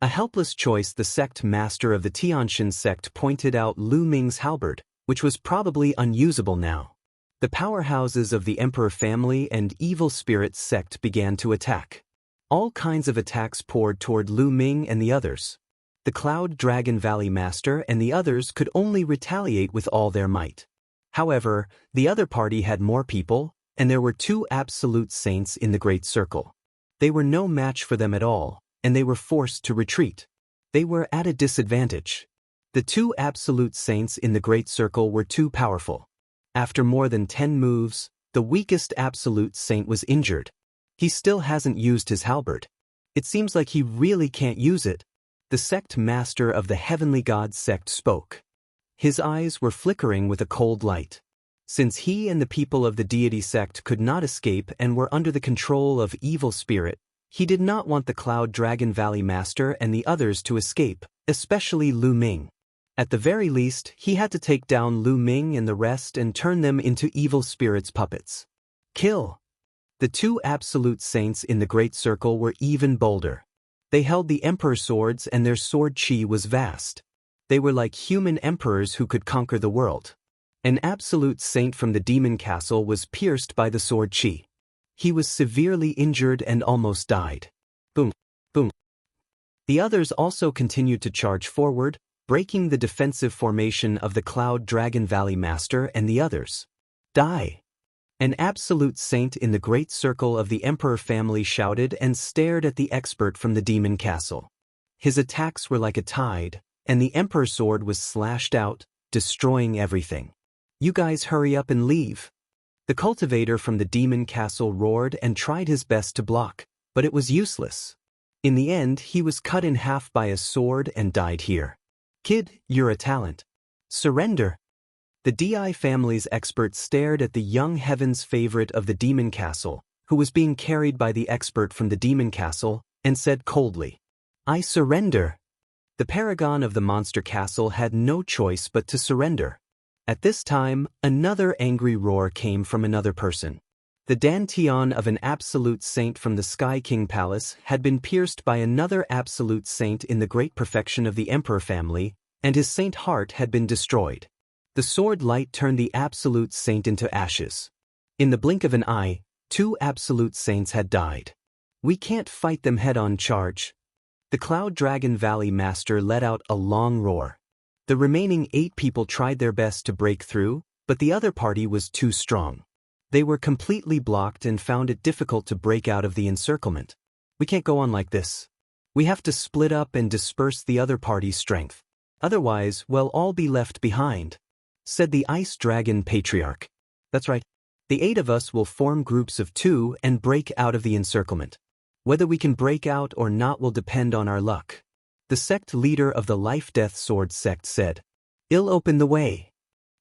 Speaker 1: A helpless choice, the sect master of the Tiantian sect pointed out Lu Ming's halberd, which was probably unusable now. The powerhouses of the Emperor family and Evil Spirit sect began to attack. All kinds of attacks poured toward Lu Ming and the others. The Cloud Dragon Valley Master and the others could only retaliate with all their might. However, the other party had more people, and there were 2 absolute saints in the Great Circle. They were no match for them at all, and they were forced to retreat. They were at a disadvantage. The 2 absolute saints in the Great Circle were too powerful. After more than 10 moves, the weakest absolute saint was injured. He still hasn't used his halberd. It seems like he really can't use it. The sect master of the Heavenly God sect spoke. His eyes were flickering with a cold light. Since he and the people of the deity sect could not escape and were under the control of evil spirit, he did not want the Cloud Dragon Valley Master and the others to escape, especially Lu Ming. At the very least, he had to take down Lu Ming and the rest and turn them into evil spirits' puppets. Kill! The 2 absolute saints in the Great Circle were even bolder. They held the Emperor swords and their sword chi was vast. They were like human emperors who could conquer the world. An absolute saint from the demon castle was pierced by the sword chi. He was severely injured and almost died. Boom, boom. The others also continued to charge forward, breaking the defensive formation of the Cloud Dragon Valley Master and the others. Die! An absolute saint in the Great Circle of the Emperor family shouted and stared at the expert from the demon castle. His attacks were like a tide, and the Emperor sword was slashed out, destroying everything. You guys hurry up and leave. The cultivator from the demon castle roared and tried his best to block, but it was useless. In the end, he was cut in half by a sword and died here. Kid, you're a talent. Surrender. The DI family's expert stared at the young heaven's favorite of the demon castle, who was being carried by the expert from the demon castle, and said coldly, I surrender. The paragon of the monster castle had no choice but to surrender. At this time, another angry roar came from another person. The dantian of an absolute saint from the Sky King Palace had been pierced by another absolute saint in the great perfection of the Emperor family, and his saint heart had been destroyed. The sword light turned the absolute saint into ashes. In the blink of an eye, 2 absolute saints had died. We can't fight them head-on charge. The Cloud Dragon Valley Master let out a long roar. The remaining 8 people tried their best to break through, but the other party was too strong. They were completely blocked and found it difficult to break out of the encirclement. We can't go on like this. We have to split up and disperse the other party's strength. Otherwise, we'll all be left behind, said the Ice Dragon Patriarch. That's right. The 8 of us will form groups of 2 and break out of the encirclement. Whether we can break out or not will depend on our luck. The sect leader of the Life-Death Sword sect said, I'll open the way.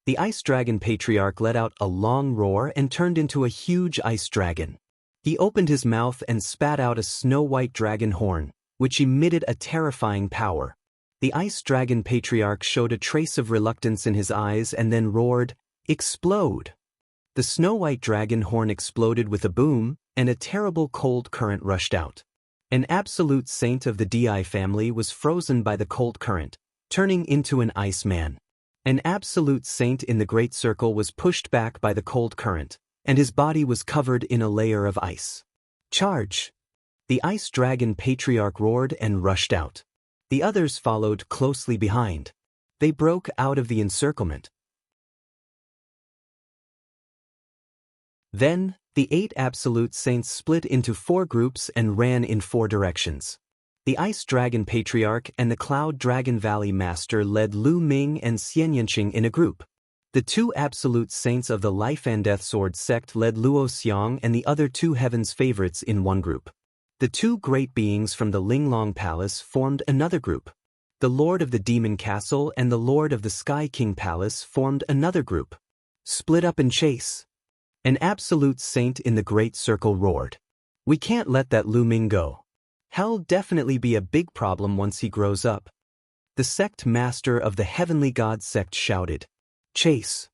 Speaker 1: The Ice Dragon Patriarch let out a long roar and turned into a huge ice dragon. He opened his mouth and spat out a snow-white dragon horn, which emitted a terrifying power. The Ice Dragon Patriarch showed a trace of reluctance in his eyes and then roared, Explode! The snow-white dragon horn exploded with a boom, and a terrible cold current rushed out. An absolute saint of the DI family was frozen by the cold current, turning into an ice man. An absolute saint in the Great Circle was pushed back by the cold current, and his body was covered in a layer of ice. Charge! The Ice Dragon Patriarch roared and rushed out. The others followed closely behind. They broke out of the encirclement. Then, the 8 absolute saints split into 4 groups and ran in 4 directions. The Ice Dragon Patriarch and the Cloud Dragon Valley Master led Lu Ming and Xian Yanqing in a group. The 2 absolute saints of the Life and Death Sword sect led Luo Xiang and the other 2 heaven's favorites in one group. The 2 great beings from the Linglong Palace formed another group. The Lord of the Demon Castle and the Lord of the Sky King Palace formed another group. Split up and chase. An absolute saint in the Great Circle roared. We can't let that Lu Ming go. He'll definitely be a big problem once he grows up. The sect master of the Heavenly God sect shouted. Chase.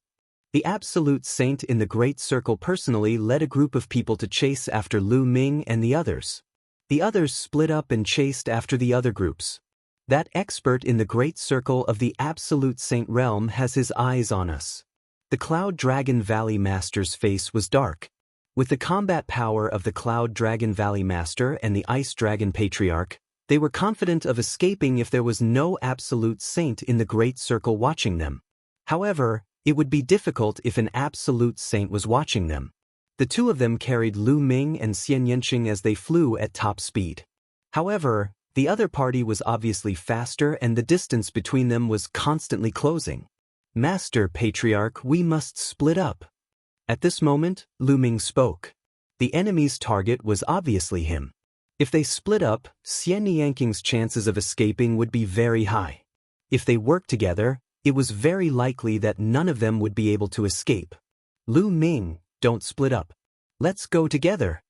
Speaker 1: The absolute saint in the Great Circle personally led a group of people to chase after Lu Ming and the others. The others split up and chased after the other groups. That expert in the Great Circle of the Absolute Saint realm has his eyes on us. The Cloud Dragon Valley Master's face was dark. With the combat power of the Cloud Dragon Valley Master and the Ice Dragon Patriarch, They were confident of escaping if there was no absolute saint in the Great Circle watching them. However, it would be difficult if an absolute saint was watching them. The two of them carried Lu Ming and Xian Yanqing as they flew at top speed. However, the other party was obviously faster and the distance between them was constantly closing. Master Patriarch, we must split up. At this moment, Lu Ming spoke. The enemy's target was obviously him. If they split up, Xian Yanqing's chances of escaping would be very high. If they worked together, it was very likely that none of them would be able to escape. Lu Ming, don't split up. Let's go together.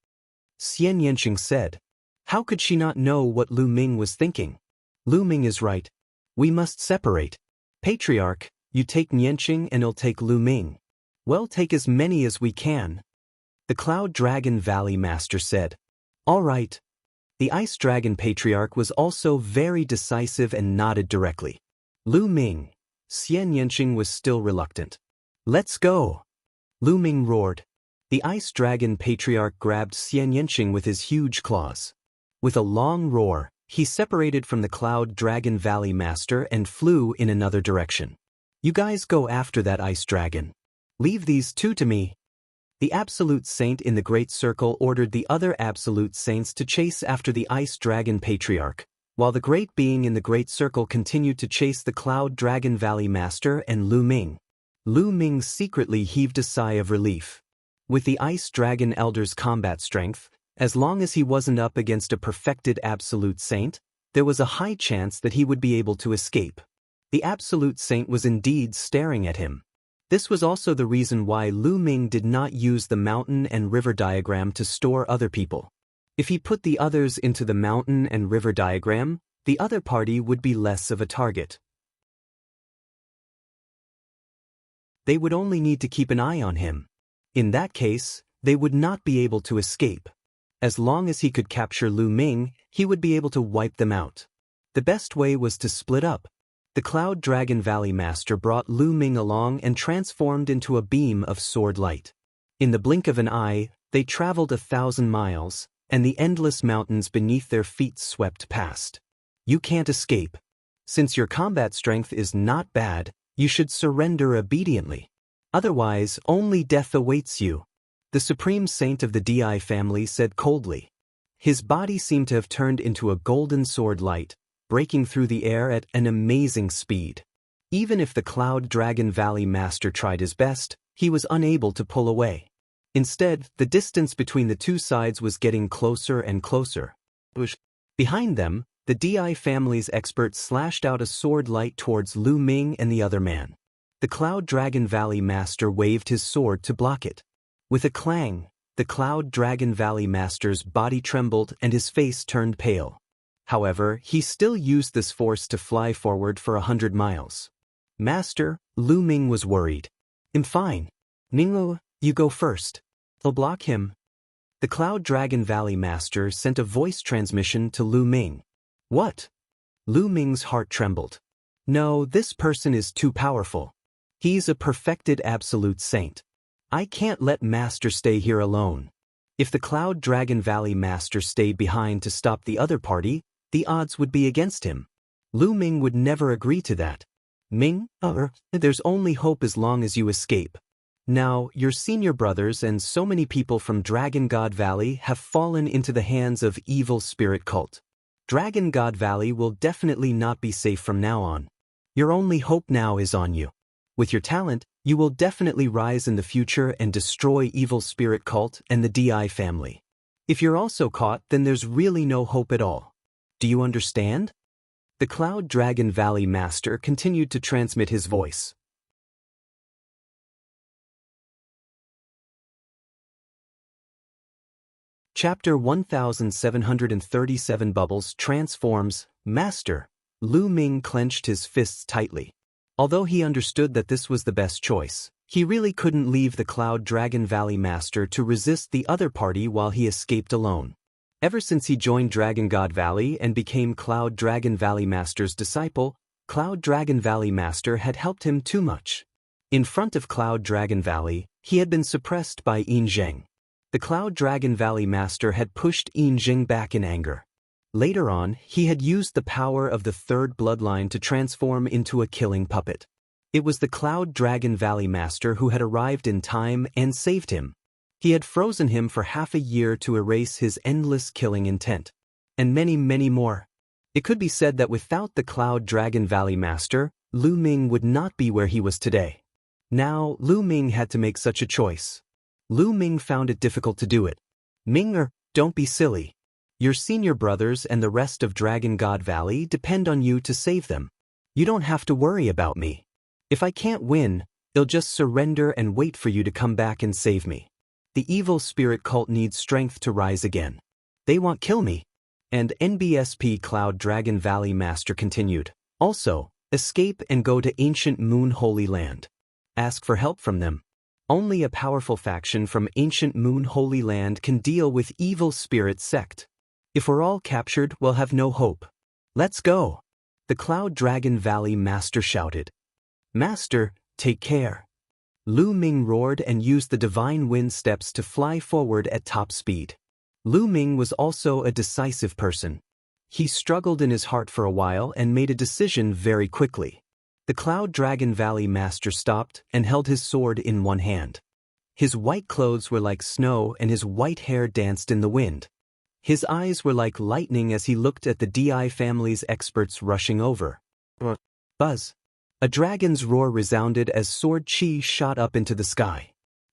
Speaker 1: Xian Yanqing said. How could she not know what Lu Ming was thinking? Lu Ming is right. We must separate. Patriarch, you take Yanqing and I'll take Lu Ming. Well, take as many as we can. The Cloud Dragon Valley Master said. All right. The Ice Dragon Patriarch was also very decisive and nodded directly. Lu Ming. Xian Yanqing was still reluctant. Let's go. Lu Ming roared. The Ice Dragon Patriarch grabbed Xian Yanqing with his huge claws. With a long roar, he separated from the Cloud Dragon Valley Master and flew in another direction. You guys go after that Ice Dragon. Leave these two to me. The Absolute Saint in the Great Circle ordered the other Absolute Saints to chase after the Ice Dragon Patriarch, while the Great Being in the Great Circle continued to chase the Cloud Dragon Valley Master and Lu Ming. Lu Ming secretly heaved a sigh of relief. With the Ice Dragon Elder's combat strength, as long as he wasn't up against a perfected Absolute Saint, there was a high chance that he would be able to escape. The Absolute Saint was indeed staring at him. This was also the reason why Lu Ming did not use the mountain and river diagram to store other people. If he put the others into the mountain and river diagram, the other party would be less of a target. They would only need to keep an eye on him. In that case, they would not be able to escape. As long as he could capture Lu Ming, he would be able to wipe them out. The best way was to split up. The Cloud Dragon Valley Master brought Lu Ming along and transformed into a beam of sword light. In the blink of an eye, they traveled 1,000 miles, and the endless mountains beneath their feet swept past. You can't escape. Since your combat strength is not bad, you should surrender obediently. Otherwise, only death awaits you. The Supreme Saint of the Di family said coldly. His body seemed to have turned into a golden sword light, breaking through the air at an amazing speed. Even if the Cloud Dragon Valley Master tried his best, he was unable to pull away. Instead, the distance between the two sides was getting closer and closer. Behind them, the Di family's expert slashed out a sword light towards Lu Ming and the other man. The Cloud Dragon Valley Master waved his sword to block it. With a clang, the Cloud Dragon Valley Master's body trembled and his face turned pale. However, he still used this force to fly forward for 100 miles. Master, Lu Ming was worried. I'm fine. Ninglu, you go first. I'll block him. The Cloud Dragon Valley Master sent a voice transmission to Lu Ming. What? Lu Ming's heart trembled. No, this person is too powerful. He's a perfected Absolute Saint. I can't let Master stay here alone. If the Cloud Dragon Valley Master stayed behind to stop the other party, the odds would be against him. Lu Ming would never agree to that. Ming, there's only hope as long as you escape. Now, your senior brothers and so many people from Dragon God Valley have fallen into the hands of evil spirit cult. Dragon God Valley will definitely not be safe from now on. Your only hope now is on you. With your talent, you will definitely rise in the future and destroy evil spirit cult and the Di family. If you're also caught, then there's really no hope at all. Do you understand? The Cloud Dragon Valley Master continued to transmit his voice. Chapter 1737 Bubbles transforms. Master. Lu Ming clenched his fists tightly. Although he understood that this was the best choice, he really couldn't leave the Cloud Dragon Valley Master to resist the other party while he escaped alone. Ever since he joined Dragon God Valley and became Cloud Dragon Valley Master's disciple, Cloud Dragon Valley Master had helped him too much. In front of Cloud Dragon Valley, he had been suppressed by Yin Zheng. The Cloud Dragon Valley Master had pushed Yin Zheng back in anger. Later on, he had used the power of the third bloodline to transform into a killing puppet. It was the Cloud Dragon Valley Master who had arrived in time and saved him. He had frozen him for half a year to erase his endless killing intent. And many, many more. It could be said that without the Cloud Dragon Valley Master, Lu Ming would not be where he was today. Now, Lu Ming had to make such a choice. Lu Ming found it difficult to do it. Ming, don't be silly. Your senior brothers and the rest of Dragon God Valley depend on you to save them. You don't have to worry about me. If I can't win, they'll just surrender and wait for you to come back and save me. The evil spirit cult needs strength to rise again. They won't kill me. And NBSP Cloud Dragon Valley Master continued. Also, escape and go to Ancient Moon Holy Land. Ask for help from them. Only a powerful faction from Ancient Moon Holy Land can deal with evil spirit sect. If we're all captured, we'll have no hope. Let's go. The Cloud Dragon Valley Master shouted. Master, take care. Lu Ming roared and used the divine wind steps to fly forward at top speed. Lu Ming was also a decisive person. He struggled in his heart for a while and made a decision very quickly. The Cloud Dragon Valley Master stopped and held his sword in one hand. His white clothes were like snow and his white hair danced in the wind. His eyes were like lightning as he looked at the DI family's experts rushing over. Buzz. A dragon's roar resounded as sword chi shot up into the sky.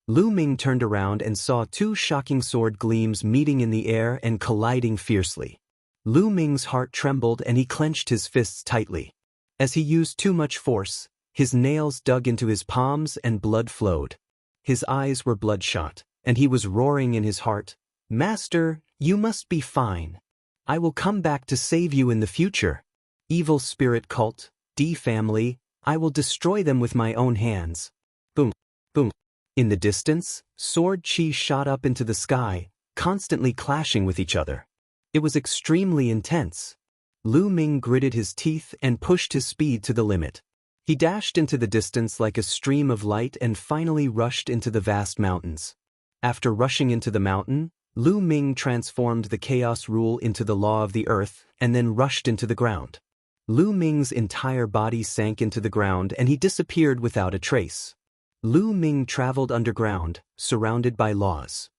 Speaker 1: Lu Ming turned around and saw two shocking sword gleams meeting in the air and colliding fiercely. Lu Ming's heart trembled and he clenched his fists tightly. As he used too much force, his nails dug into his palms and blood flowed. His eyes were bloodshot, and he was roaring in his heart, Master, you must be fine. I will come back to save you in the future. Evil spirit cult, D family, I will destroy them with my own hands. Boom, boom. In the distance, sword chi shot up into the sky, constantly clashing with each other. It was extremely intense. Lu Ming gritted his teeth and pushed his speed to the limit. He dashed into the distance like a stream of light and finally rushed into the vast mountains. After rushing into the mountain, Lu Ming transformed the chaos rule into the law of the earth and then rushed into the ground. Lu Ming's entire body sank into the ground and he disappeared without a trace. Lu Ming traveled underground, surrounded by laws.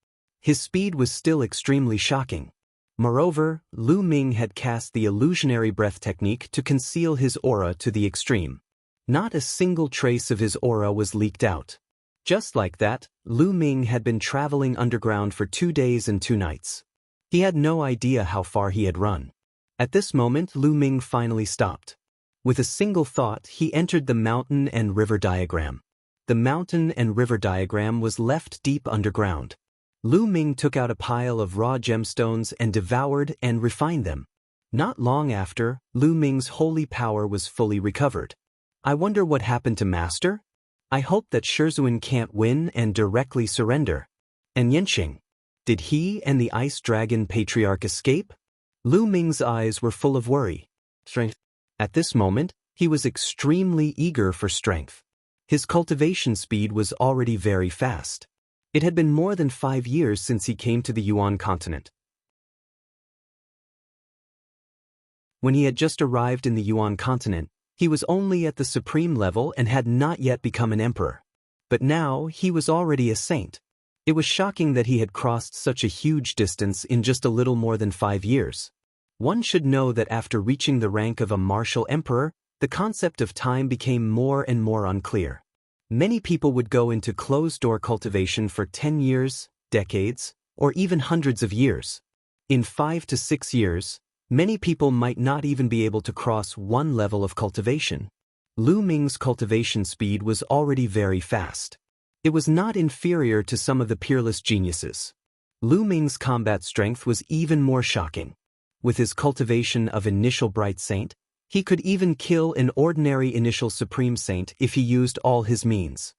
Speaker 1: His speed was still extremely shocking. Moreover, Lu Ming had cast the illusionary breath technique to conceal his aura to the extreme. Not a single trace of his aura was leaked out. Just like that, Lu Ming had been traveling underground for 2 days and 2 nights. He had no idea how far he had run. At this moment, Lu Ming finally stopped. With a single thought, he entered the mountain and river diagram. The mountain and river diagram was left deep underground. Lu Ming took out a pile of raw gemstones and devoured and refined them. Not long after, Lu Ming's holy power was fully recovered. I wonder what happened to Master? I hope that Shizhuan can't win and directly surrender. And Yanqing? Did he and the Ice Dragon Patriarch escape? Lu Ming's eyes were full of worry. Strength. At this moment, he was extremely eager for strength. His cultivation speed was already very fast. It had been more than 5 years since he came to the Yuan continent. When he had just arrived in the Yuan continent, he was only at the supreme level and had not yet become an emperor. But now, he was already a saint. It was shocking that he had crossed such a huge distance in just a little more than 5 years. One should know that after reaching the rank of a martial emperor, the concept of time became more and more unclear. Many people would go into closed-door cultivation for 10 years, decades, or even hundreds of years. In 5 to 6 years, many people might not even be able to cross one level of cultivation. Lu Ming's cultivation speed was already very fast. It was not inferior to some of the peerless geniuses. Lu Ming's combat strength was even more shocking. With his cultivation of Initial Bright Saint, he could even kill an ordinary Initial Supreme Saint if he used all his means.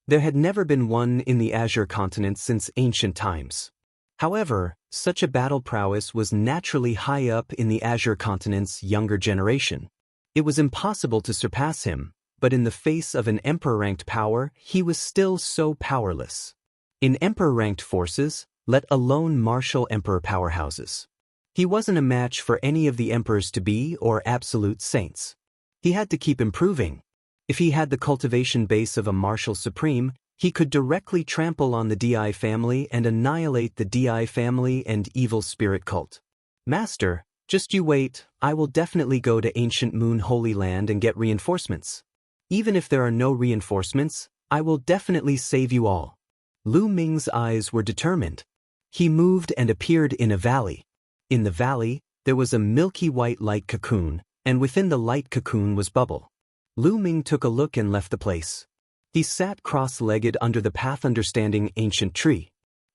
Speaker 1: There had never been one in the Azure continent since ancient times. However, such a battle prowess was naturally high up in the Azure continent's younger generation. It was impossible to surpass him, but in the face of an Emperor-ranked power, he was still so powerless. In Emperor-ranked forces, let alone martial Emperor powerhouses. He wasn't a match for any of the emperors-to-be or absolute saints. He had to keep improving. If he had the cultivation base of a martial supreme, he could directly trample on the Di family and annihilate the Di family and evil spirit cult. Master, just you wait, I will definitely go to Ancient Moon Holy Land and get reinforcements. Even if there are no reinforcements, I will definitely save you all. Lu Ming's eyes were determined. He moved and appeared in a valley. In the valley, there was a milky white light cocoon, and within the light cocoon was Bubble. Lu Ming took a look and left the place. He sat cross-legged under the path understanding ancient tree.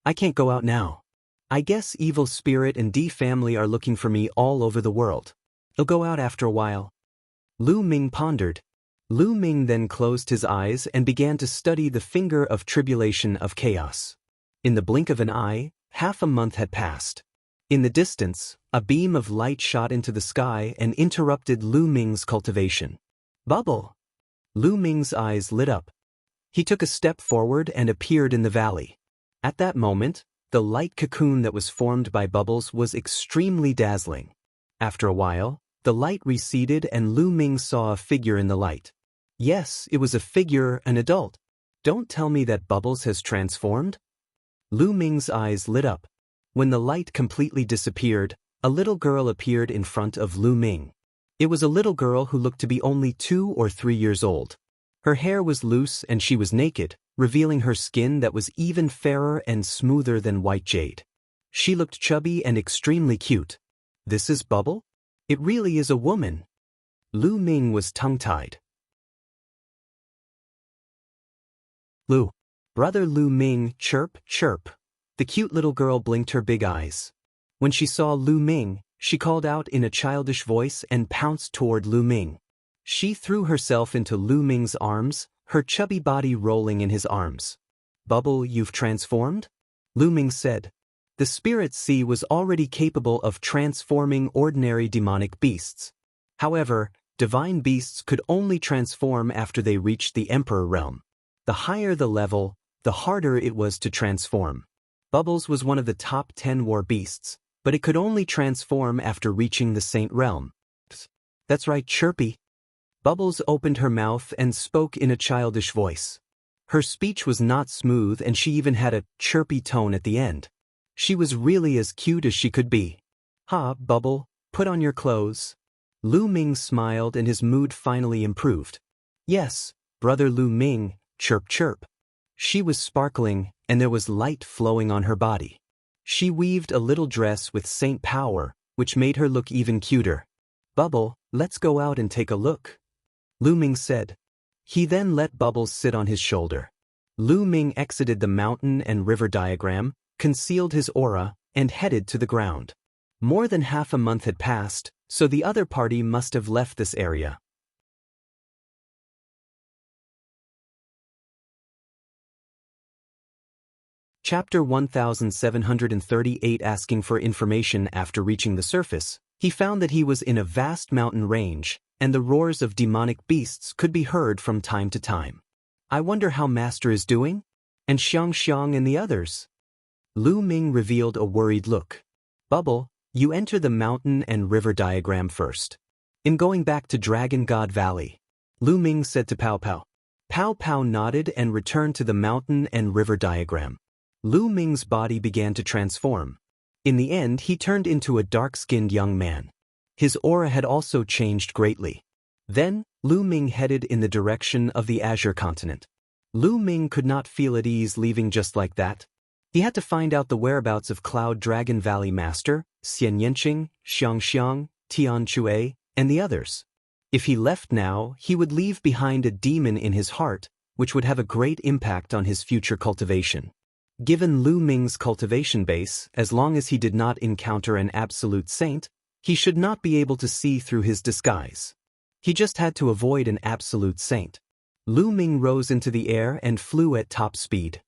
Speaker 1: I can't go out now. I guess evil spirit and D family are looking for me all over the world. I'll go out after a while. Lu Ming pondered. Lu Ming then closed his eyes and began to study the finger of tribulation of chaos. In the blink of an eye, half a month had passed. In the distance, a beam of light shot into the sky and interrupted Lu Ming's cultivation. Bubble! Lu Ming's eyes lit up. He took a step forward and appeared in the valley. At that moment, the light cocoon that was formed by Bubbles was extremely dazzling. After a while, the light receded and Lu Ming saw a figure in the light. Yes, it was a figure, an adult. Don't tell me that Bubbles has transformed? Lu Ming's eyes lit up. When the light completely disappeared, a little girl appeared in front of Lu Ming. It was a little girl who looked to be only 2 or 3 years old. Her hair was loose and she was naked, revealing her skin that was even fairer and smoother than white jade. She looked chubby and extremely cute. This is Bubble? It really is a woman. Lu Ming was tongue-tied. Lu. Brother Lu Ming, chirp, chirp. The cute little girl blinked her big eyes. When she saw Lu Ming, she called out in a childish voice and pounced toward Lu Ming. She threw herself into Lu Ming's arms, her chubby body rolling in his arms. Bubble, you've transformed? Lu Ming said. The spirit sea was already capable of transforming ordinary demonic beasts. However, divine beasts could only transform after they reached the Emperor realm. The higher the level, the harder it was to transform. Bubbles was one of the top 10 war beasts, but it could only transform after reaching the Saint realm. That's right, Chirpy. Bubbles opened her mouth and spoke in a childish voice. Her speech was not smooth and she even had a chirpy tone at the end. She was really as cute as she could be. Ha, Bubble, put on your clothes. Lu Ming smiled and his mood finally improved. Yes, brother Lu Ming, chirp chirp. She was sparkling, and there was light flowing on her body. She weaved a little dress with saint power, which made her look even cuter. Bubble, let's go out and take a look. Lu Ming said. He then let Bubbles sit on his shoulder. Lu Ming exited the mountain and river diagram, concealed his aura, and headed to the ground. More than half a month had passed, so the other party must have left this area. Chapter 1738. Asking for information. After reaching the surface, he found that he was in a vast mountain range, and the roars of demonic beasts could be heard from time to time. I wonder how Master is doing? And Xiang and the others? Lu Ming revealed a worried look. Bubble, you enter the mountain and river diagram first. In going back to Dragon God Valley, Lu Ming said to Pow Pow. Pow Pow nodded and returned to the mountain and river diagram. Lu Ming's body began to transform. In the end, he turned into a dark-skinned young man. His aura had also changed greatly. Then, Lu Ming headed in the direction of the Azure continent. Lu Ming could not feel at ease leaving just like that. He had to find out the whereabouts of Cloud Dragon Valley Master, Xian Yanqing, Xiang, Tian Chue, and the others. If he left now, he would leave behind a demon in his heart, which would have a great impact on his future cultivation. Given Lu Ming's cultivation base, as long as he did not encounter an absolute saint, he should not be able to see through his disguise. He just had to avoid an absolute saint. Lu Ming rose into the air and flew at top speed.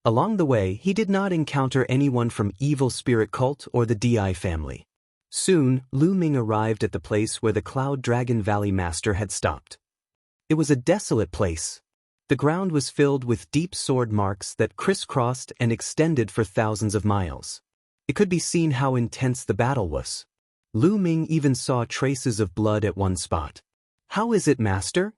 Speaker 1: Along the way, he did not encounter anyone from Evil Spirit Cult or the Di family. Soon, Lu Ming arrived at the place where the Cloud Dragon Valley Master had stopped. It was a desolate place. The ground was filled with deep sword marks that crisscrossed and extended for thousands of miles. It could be seen how intense the battle was. Lu Ming even saw traces of blood at one spot. How is it, master?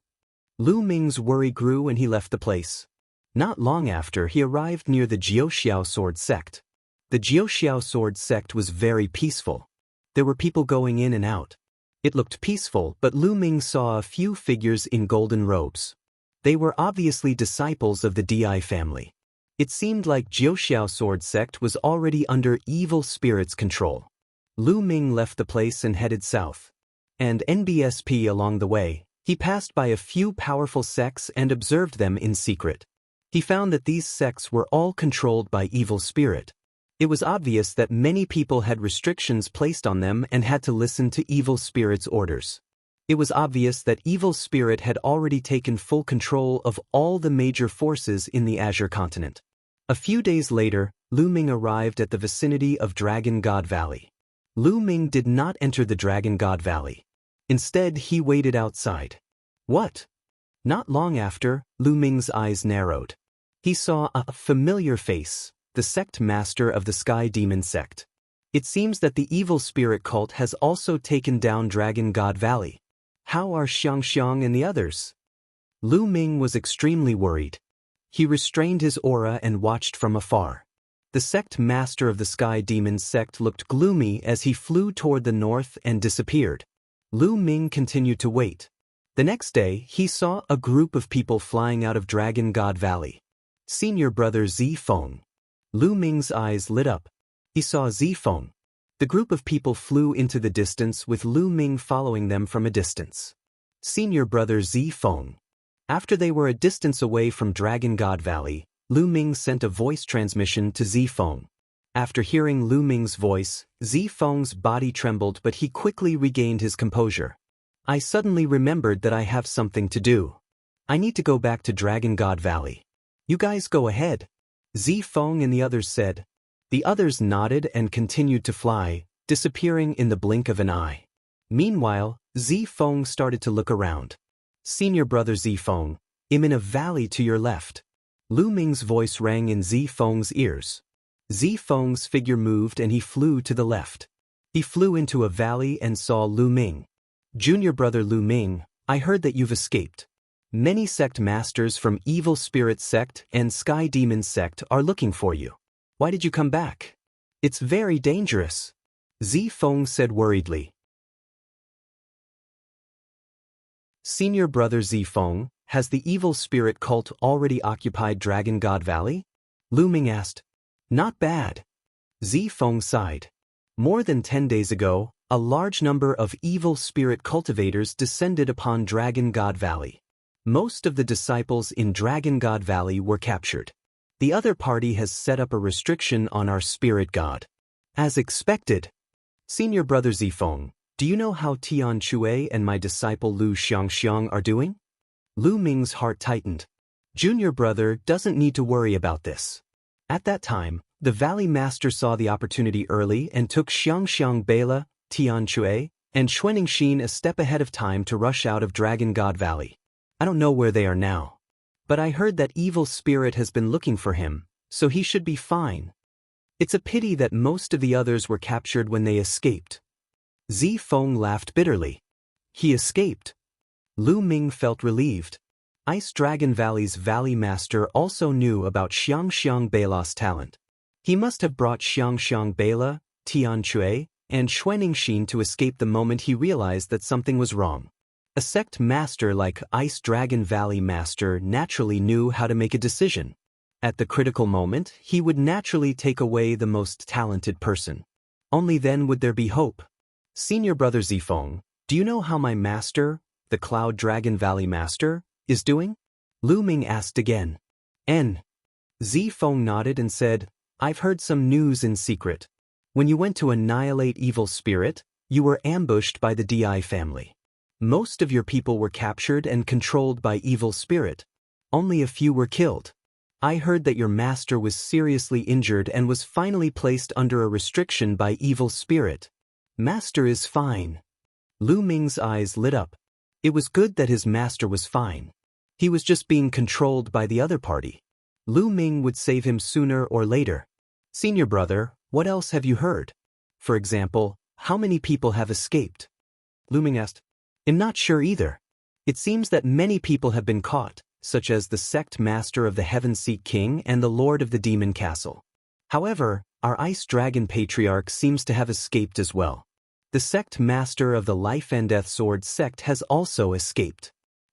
Speaker 1: Lu Ming's worry grew and he left the place. Not long after, he arrived near the Jiuxiao sword sect. The Jiuxiao sword sect was very peaceful. There were people going in and out. It looked peaceful, but Lu Ming saw a few figures in golden robes. They were obviously disciples of the Di family. It seemed like Jiuxiao sword sect was already under evil spirits' control. Lu Ming left the place and headed south. And NBSP along the way, he passed by a few powerful sects and observed them in secret. He found that these sects were all controlled by evil spirit. It was obvious that many people had restrictions placed on them and had to listen to evil spirit's orders. It was obvious that evil spirit had already taken full control of all the major forces in the Azure continent. A few days later, Lu Ming arrived at the vicinity of Dragon God Valley. Lu Ming did not enter the Dragon God Valley. Instead, he waited outside. What? Not long after, Lu Ming's eyes narrowed. He saw a familiar face, the sect master of the Sky Demon sect. It seems that the evil spirit cult has also taken down Dragon God Valley. How are Xiangxiang and the others? Lu Ming was extremely worried. He restrained his aura and watched from afar. The sect master of the Sky Demon sect looked gloomy as he flew toward the north and disappeared. Lu Ming continued to wait. The next day, he saw a group of people flying out of Dragon God Valley. Senior brother Zifeng. Lu Ming's eyes lit up. He saw Zifeng. The group of people flew into the distance with Lu Ming following them from a distance. Senior brother Zifeng. After they were a distance away from Dragon God Valley, Lu Ming sent a voice transmission to Zifeng. After hearing Lu Ming's voice, Zifeng's body trembled, but he quickly regained his composure. I suddenly remembered that I have something to do. I need to go back to Dragon God Valley. You guys go ahead. Zifeng and the others said. The others nodded and continued to fly, disappearing in the blink of an eye. Meanwhile, Zifeng started to look around. Senior brother Zifeng, I'm in a valley to your left. Lu Ming's voice rang in Zifeng's ears. Zifeng's figure moved and he flew to the left. He flew into a valley and saw Lu Ming. Junior brother Lu Ming, I heard that you've escaped. Many sect masters from Evil Spirit sect and Sky Demon sect are looking for you. Why did you come back? It's very dangerous. Zifeng said worriedly. Senior brother Zifeng, has the Evil Spirit cult already occupied Dragon God Valley? Lu Ming asked. Not bad. Zifeng sighed. More than 10 days ago, a large number of Evil Spirit cultivators descended upon Dragon God Valley. Most of the disciples in Dragon God Valley were captured. The other party has set up a restriction on our spirit god. As expected. Senior brother Zifeng, do you know how Tian Chue and my disciple Lu Xiangxiang are doing? Lu Ming's heart tightened. Junior brother doesn't need to worry about this. At that time, the Valley Master saw the opportunity early and took Xiangxiang Bela, Tian Chue, and Xuanixin a step ahead of time to rush out of Dragon God Valley. I don't know where they are now. But I heard that evil spirit has been looking for him, so he should be fine. It's a pity that most of the others were captured when they escaped. Zifeng laughed bitterly. He escaped. Lu Ming felt relieved. Ice Dragon Valley's Valley Master also knew about Xiangxiang Beila's talent. He must have brought Xiangxiang Beila, Tian Chue, and Xuanixin to escape the moment he realized that something was wrong. A sect master like Ice Dragon Valley Master naturally knew how to make a decision. At the critical moment, he would naturally take away the most talented person. Only then would there be hope. Senior brother Zifeng, do you know how my master, the Cloud Dragon Valley Master, is doing? Lu Ming asked again. Zifeng nodded and said, I've heard some news in secret. When you went to annihilate evil spirit, you were ambushed by the Di family. Most of your people were captured and controlled by evil spirit. Only a few were killed. I heard that your master was seriously injured and was finally placed under a restriction by evil spirit. Master is fine. Lu Ming's eyes lit up. It was good that his master was fine. He was just being controlled by the other party. Lu Ming would save him sooner or later. Senior brother, what else have you heard? For example, how many people have escaped? Lu Ming asked. I'm not sure either. It seems that many people have been caught, such as the sect master of the Heaven Seek King and the Lord of the Demon Castle. However, our Ice Dragon Patriarch seems to have escaped as well. The sect master of the Life and Death Sword sect has also escaped.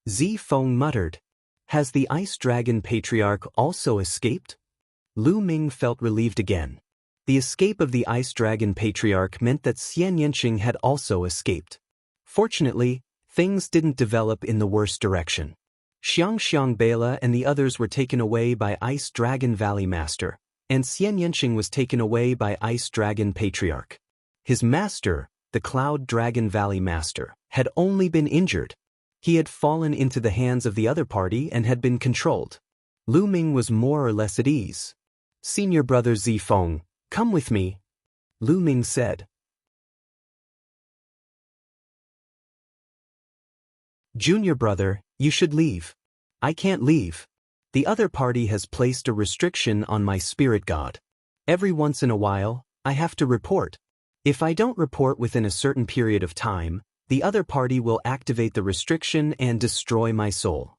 Speaker 1: Zifeng muttered. Has the Ice Dragon Patriarch also escaped? Lu Ming felt relieved again. The escape of the Ice Dragon Patriarch meant that Xian Yanqing had also escaped. Fortunately, things didn't develop in the worst direction. Xiang Bela and the others were taken away by Ice Dragon Valley Master, and Xian Yanqing was taken away by Ice Dragon Patriarch. His master, the Cloud Dragon Valley Master, had only been injured. He had fallen into the hands of the other party and had been controlled. Lu Ming was more or less at ease. Senior brother Zifeng, come with me, Lu Ming said. Junior brother, you should leave. I can't leave. The other party has placed a restriction on my spirit god. Every once in a while, I have to report. If I don't report within a certain period of time, the other party will activate the restriction and destroy my soul.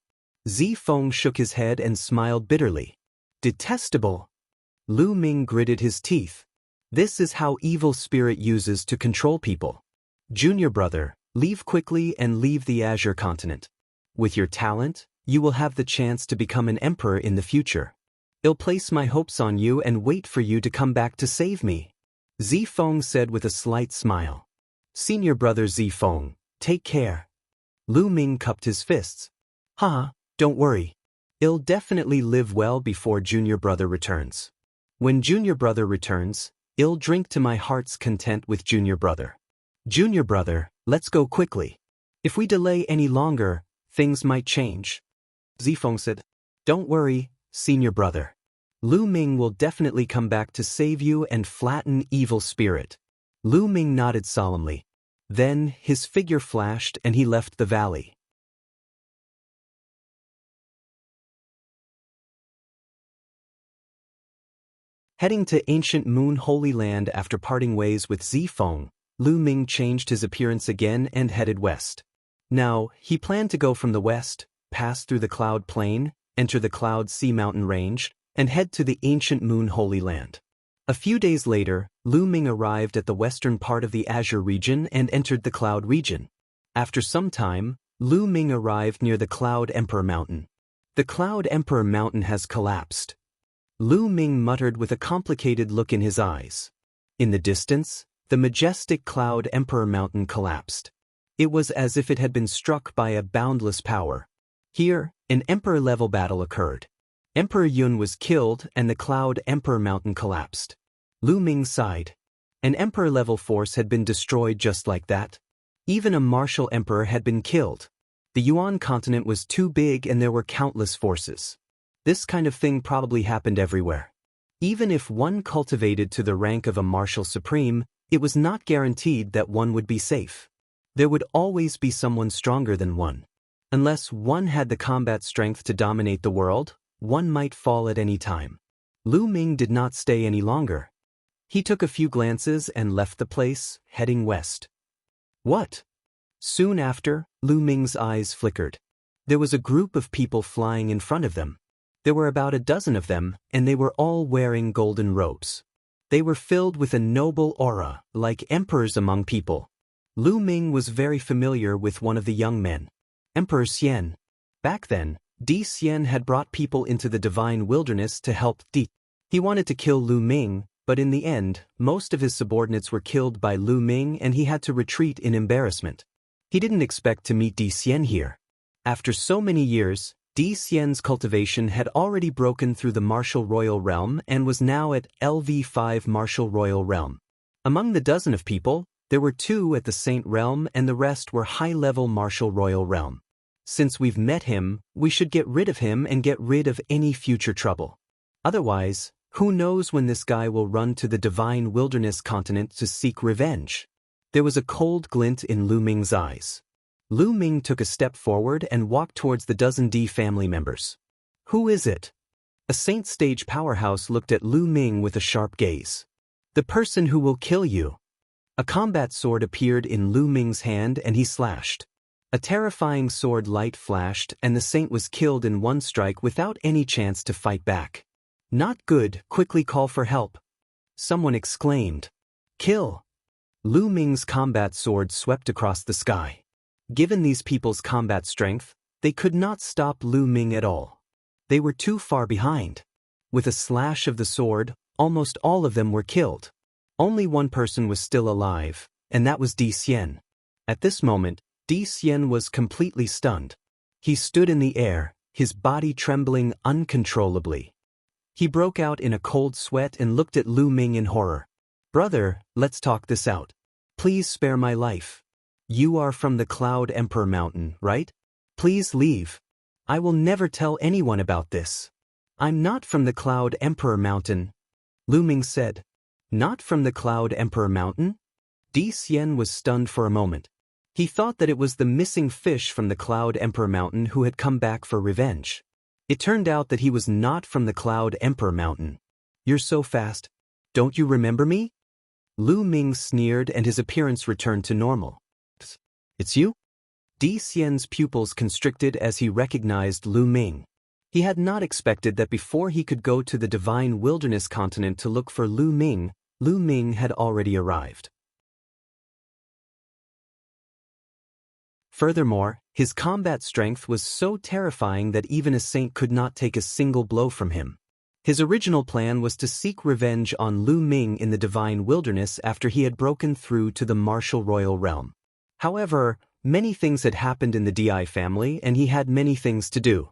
Speaker 1: Zifeng shook his head and smiled bitterly. Detestable. Lu Ming gritted his teeth. This is how evil spirit uses to control people. Junior brother, leave quickly and leave the Azure continent. With your talent, you will have the chance to become an emperor in the future. I'll place my hopes on you and wait for you to come back to save me. Zifeng said with a slight smile. Senior brother Zifeng, take care. Lu Ming cupped his fists. Don't worry. I'll definitely live well before junior brother returns. When junior brother returns, I'll drink to my heart's content with junior brother. Junior brother, let's go quickly. If we delay any longer, things might change. Zifeng said. Don't worry, senior brother. Lu Ming will definitely come back to save you and flatten evil spirit. Lu Ming nodded solemnly. Then, his figure flashed and he left the valley. Heading to ancient Moon Holy Land after parting ways with Zifeng, Lu Ming changed his appearance again and headed west. Now, he planned to go from the west, pass through the Cloud Plain, enter the Cloud Sea Mountain Range, and head to the ancient Moon Holy Land. A few days later, Lu Ming arrived at the western part of the Azure region and entered the Cloud region. After some time, Lu Ming arrived near the Cloud Emperor Mountain. The Cloud Emperor Mountain has collapsed. Lu Ming muttered with a complicated look in his eyes. In the distance, the majestic Cloud Emperor Mountain collapsed. It was as if it had been struck by a boundless power. Here, an Emperor-level battle occurred. Emperor Yun was killed and the Cloud Emperor Mountain collapsed. Lu Ming sighed. An Emperor-level force had been destroyed just like that. Even a martial emperor had been killed. The Yuan continent was too big and there were countless forces. This kind of thing probably happened everywhere. Even if one cultivated to the rank of a martial supreme, it was not guaranteed that one would be safe. There would always be someone stronger than one. Unless one had the combat strength to dominate the world, one might fall at any time. Lu Ming did not stay any longer. He took a few glances and left the place, heading west. What? Soon after, Lu Ming's eyes flickered. There was a group of people flying in front of them. There were about a dozen of them, and they were all wearing golden robes. They were filled with a noble aura, like emperors among people. Lu Ming was very familiar with one of the young men, Emperor Xian. Back then, Di Xian had brought people into the divine wilderness to help Di. He wanted to kill Lu Ming, but in the end, most of his subordinates were killed by Lu Ming and he had to retreat in embarrassment. He didn't expect to meet Di Xian here. After so many years, Di Xian's cultivation had already broken through the Martial Royal Realm and was now at LV5 Martial Royal Realm. Among the dozen of people, there were 2 at the Saint Realm and the rest were high-level Martial Royal Realm. Since we've met him, we should get rid of him and get rid of any future trouble. Otherwise, who knows when this guy will run to the divine wilderness continent to seek revenge? There was a cold glint in Lu Ming's eyes. Lu Ming took a step forward and walked towards the dozen D family members. Who is it? A Saint stage powerhouse looked at Lu Ming with a sharp gaze. The person who will kill you. A combat sword appeared in Lu Ming's hand and he slashed. A terrifying sword light flashed and the saint was killed in one strike without any chance to fight back. Not good, quickly call for help. Someone exclaimed. Kill! Lu Ming's combat sword swept across the sky. Given these people's combat strength, they could not stop Lu Ming at all. They were too far behind. With a slash of the sword, almost all of them were killed. Only one person was still alive, and that was Di Xian. At this moment, Di Xian was completely stunned. He stood in the air, his body trembling uncontrollably. He broke out in a cold sweat and looked at Lu Ming in horror. Brother, let's talk this out. Please spare my life. You are from the Cloud Emperor Mountain, right? Please leave. I will never tell anyone about this. I'm not from the Cloud Emperor Mountain. Lu Ming said. Not from the Cloud Emperor Mountain? Di Xian was stunned for a moment. He thought that it was the missing fish from the Cloud Emperor Mountain who had come back for revenge. It turned out that he was not from the Cloud Emperor Mountain. You're so fast. Don't you remember me? Lu Ming sneered and his appearance returned to normal. It's you? Di Xian's pupils constricted as he recognized Lu Ming. He had not expected that before he could go to the Divine Wilderness continent to look for Lu Ming had already arrived. Furthermore, his combat strength was so terrifying that even a saint could not take a single blow from him. His original plan was to seek revenge on Lu Ming in the Divine Wilderness after he had broken through to the martial royal realm. However, many things had happened in the Di family and he had many things to do.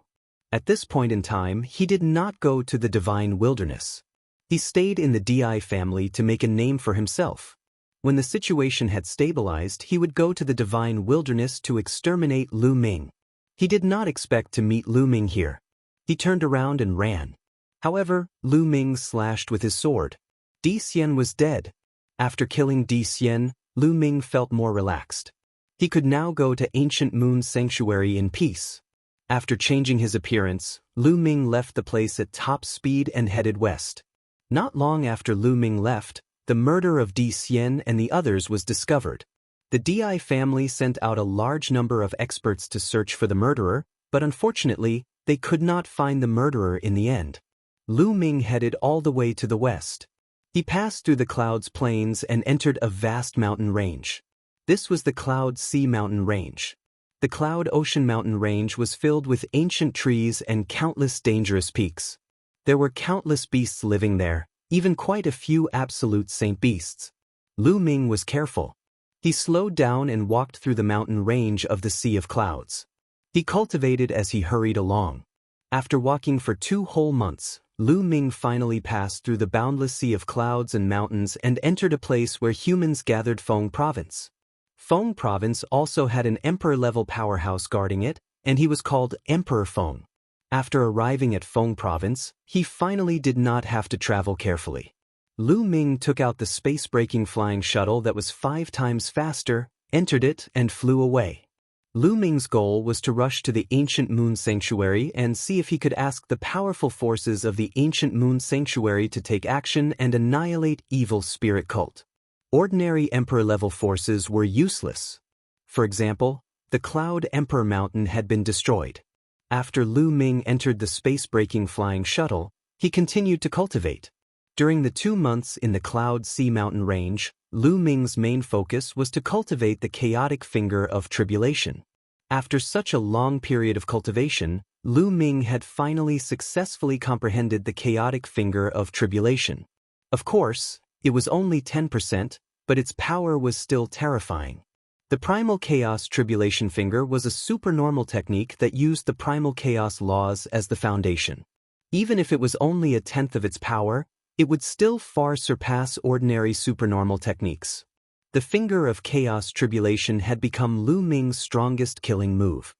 Speaker 1: At this point in time, he did not go to the Divine Wilderness. He stayed in the Di family to make a name for himself. When the situation had stabilized, he would go to the Divine Wilderness to exterminate Lu Ming. He did not expect to meet Lu Ming here. He turned around and ran. However, Lu Ming slashed with his sword. Di Xian was dead. After killing Di Xian, Lu Ming felt more relaxed. He could now go to Ancient Moon Sanctuary in peace. After changing his appearance, Lu Ming left the place at top speed and headed west. Not long after Lu Ming left, the murder of Di Xian and the others was discovered. The Di family sent out a large number of experts to search for the murderer, but unfortunately, they could not find the murderer in the end. Lu Ming headed all the way to the west. He passed through the Clouds Plains and entered a vast mountain range. This was the Cloud Sea Mountain Range. The Cloud Ocean Mountain Range was filled with ancient trees and countless dangerous peaks. There were countless beasts living there, even quite a few absolute saint beasts. Lu Ming was careful. He slowed down and walked through the mountain range of the Sea of Clouds. He cultivated as he hurried along. After walking for 2 whole months, Lu Ming finally passed through the boundless sea of clouds and mountains and entered a place where humans gathered Feng Province. Feng Province also had an emperor-level powerhouse guarding it, and he was called Emperor Feng. After arriving at Feng Province, he finally did not have to travel carefully. Lu Ming took out the space-breaking flying shuttle that was 5 times faster, entered it, and flew away. Lu Ming's goal was to rush to the Ancient Moon Sanctuary and see if he could ask the powerful forces of the Ancient Moon Sanctuary to take action and annihilate evil spirit cult. Ordinary Emperor-level forces were useless. For example, the Cloud Emperor Mountain had been destroyed. After Lu Ming entered the space-breaking flying shuttle, he continued to cultivate. During the 2 months in the Cloud Sea Mountain Range, Lu Ming's main focus was to cultivate the chaotic finger of tribulation. After such a long period of cultivation, Lu Ming had finally successfully comprehended the chaotic finger of tribulation. Of course, it was only 10%, but its power was still terrifying. The Primal Chaos Tribulation Finger was a supernormal technique that used the Primal Chaos laws as the foundation. Even if it was only 1/10 of its power, it would still far surpass ordinary supernormal techniques. The Finger of Chaos Tribulation had become Lu Ming's strongest killing move.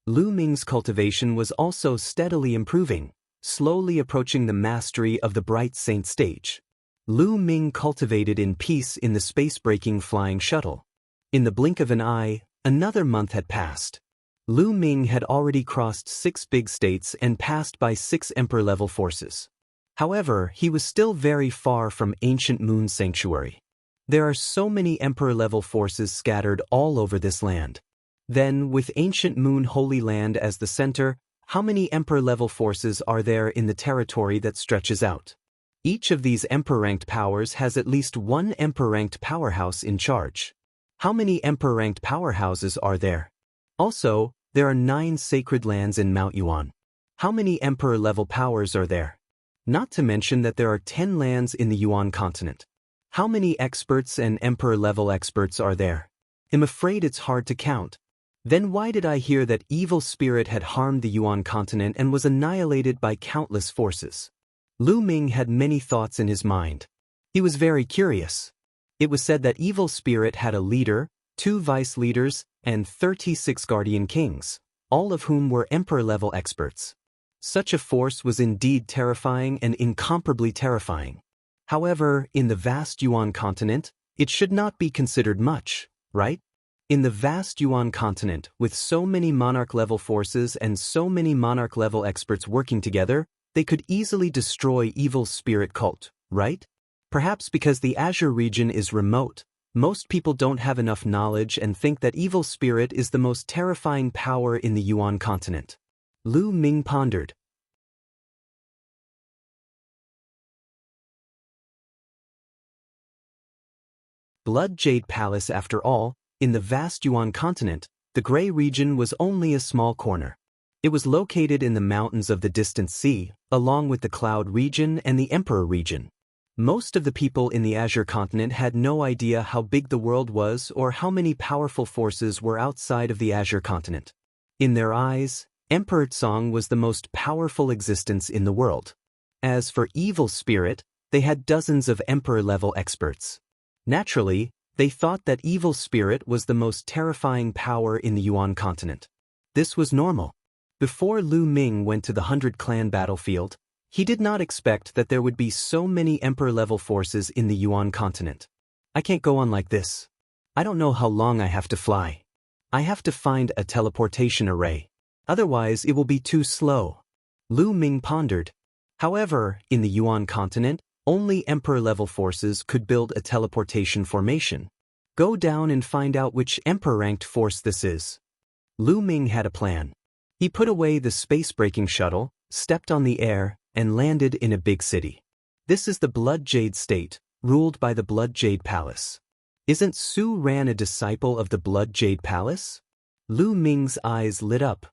Speaker 1: Lu Ming's cultivation was also steadily improving, slowly approaching the mastery of the Bright Saint stage. Lu Ming cultivated in peace in the space-breaking flying shuttle. In the blink of an eye, another month had passed. Lu Ming had already crossed 6 big states and passed by 6 emperor-level forces. However, he was still very far from Ancient Moon Sanctuary. There are so many emperor-level forces scattered all over this land. Then, with Ancient Moon Holy Land as the center, how many emperor-level forces are there in the territory that stretches out? Each of these emperor-ranked powers has at least one emperor-ranked powerhouse in charge. How many emperor-ranked powerhouses are there? Also, there are 9 sacred lands in Mount Yuan. How many emperor-level powers are there? Not to mention that there are 10 lands in the Yuan continent. How many experts and emperor-level experts are there? I'm afraid it's hard to count. Then why did I hear that evil spirit had harmed the Yuan continent and was annihilated by countless forces? Lu Ming had many thoughts in his mind. He was very curious. It was said that evil spirit had a leader, 2 vice leaders, and 36 guardian kings, all of whom were emperor-level experts. Such a force was indeed terrifying and incomparably terrifying. However, in the vast Yuan continent, it should not be considered much, right? In the vast Yuan continent, with so many monarch-level forces and so many monarch-level experts working together, they could easily destroy evil spirit cult, right? Perhaps because the Azure region is remote, most people don't have enough knowledge and think that evil spirit is the most terrifying power in the Yuan continent. Lu Ming pondered. Blood Jade Palace, after all, in the vast Yuan continent, the Gray region was only a small corner. It was located in the mountains of the distant sea, along with the Cloud region and the Emperor region. Most of the people in the Azure continent had no idea how big the world was or how many powerful forces were outside of the Azure continent. In their eyes, Emperor Tsong was the most powerful existence in the world. As for evil spirit, they had dozens of emperor-level experts. Naturally, they thought that evil spirit was the most terrifying power in the Yuan continent. This was normal. Before Lu Ming went to the 100-clan battlefield, he did not expect that there would be so many emperor-level forces in the Yuan continent. I can't go on like this. I don't know how long I have to fly. I have to find a teleportation array. Otherwise, it will be too slow. Lu Ming pondered. However, in the Yuan continent, only emperor-level forces could build a teleportation formation. Go down and find out which emperor-ranked force this is. Lu Ming had a plan. He put away the space-breaking shuttle, stepped on the air, and landed in a big city. This is the Blood Jade State, ruled by the Blood Jade Palace. Isn't Su Ran a disciple of the Blood Jade Palace? Lu Ming's eyes lit up.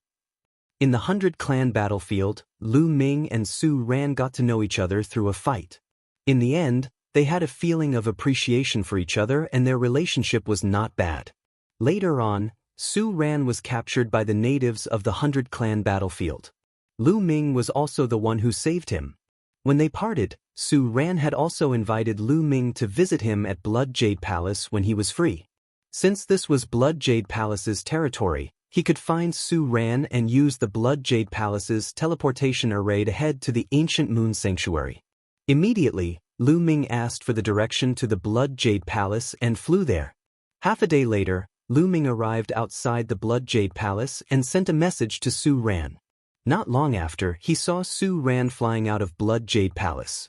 Speaker 1: In the 100-clan battlefield, Lu Ming and Su Ran got to know each other through a fight. In the end, they had a feeling of appreciation for each other and their relationship was not bad. Later on, Su Ran was captured by the natives of the 100-clan battlefield. Lu Ming was also the one who saved him. When they parted, Su Ran had also invited Lu Ming to visit him at Blood Jade Palace when he was free. Since this was Blood Jade Palace's territory, he could find Su Ran and use the Blood Jade Palace's teleportation array to head to the Ancient Moon Sanctuary. Immediately, Lu Ming asked for the direction to the Blood Jade Palace and flew there. Half a day later, Lu Ming arrived outside the Blood Jade Palace and sent a message to Su Ran. Not long after, he saw Su Ran flying out of Blood Jade Palace.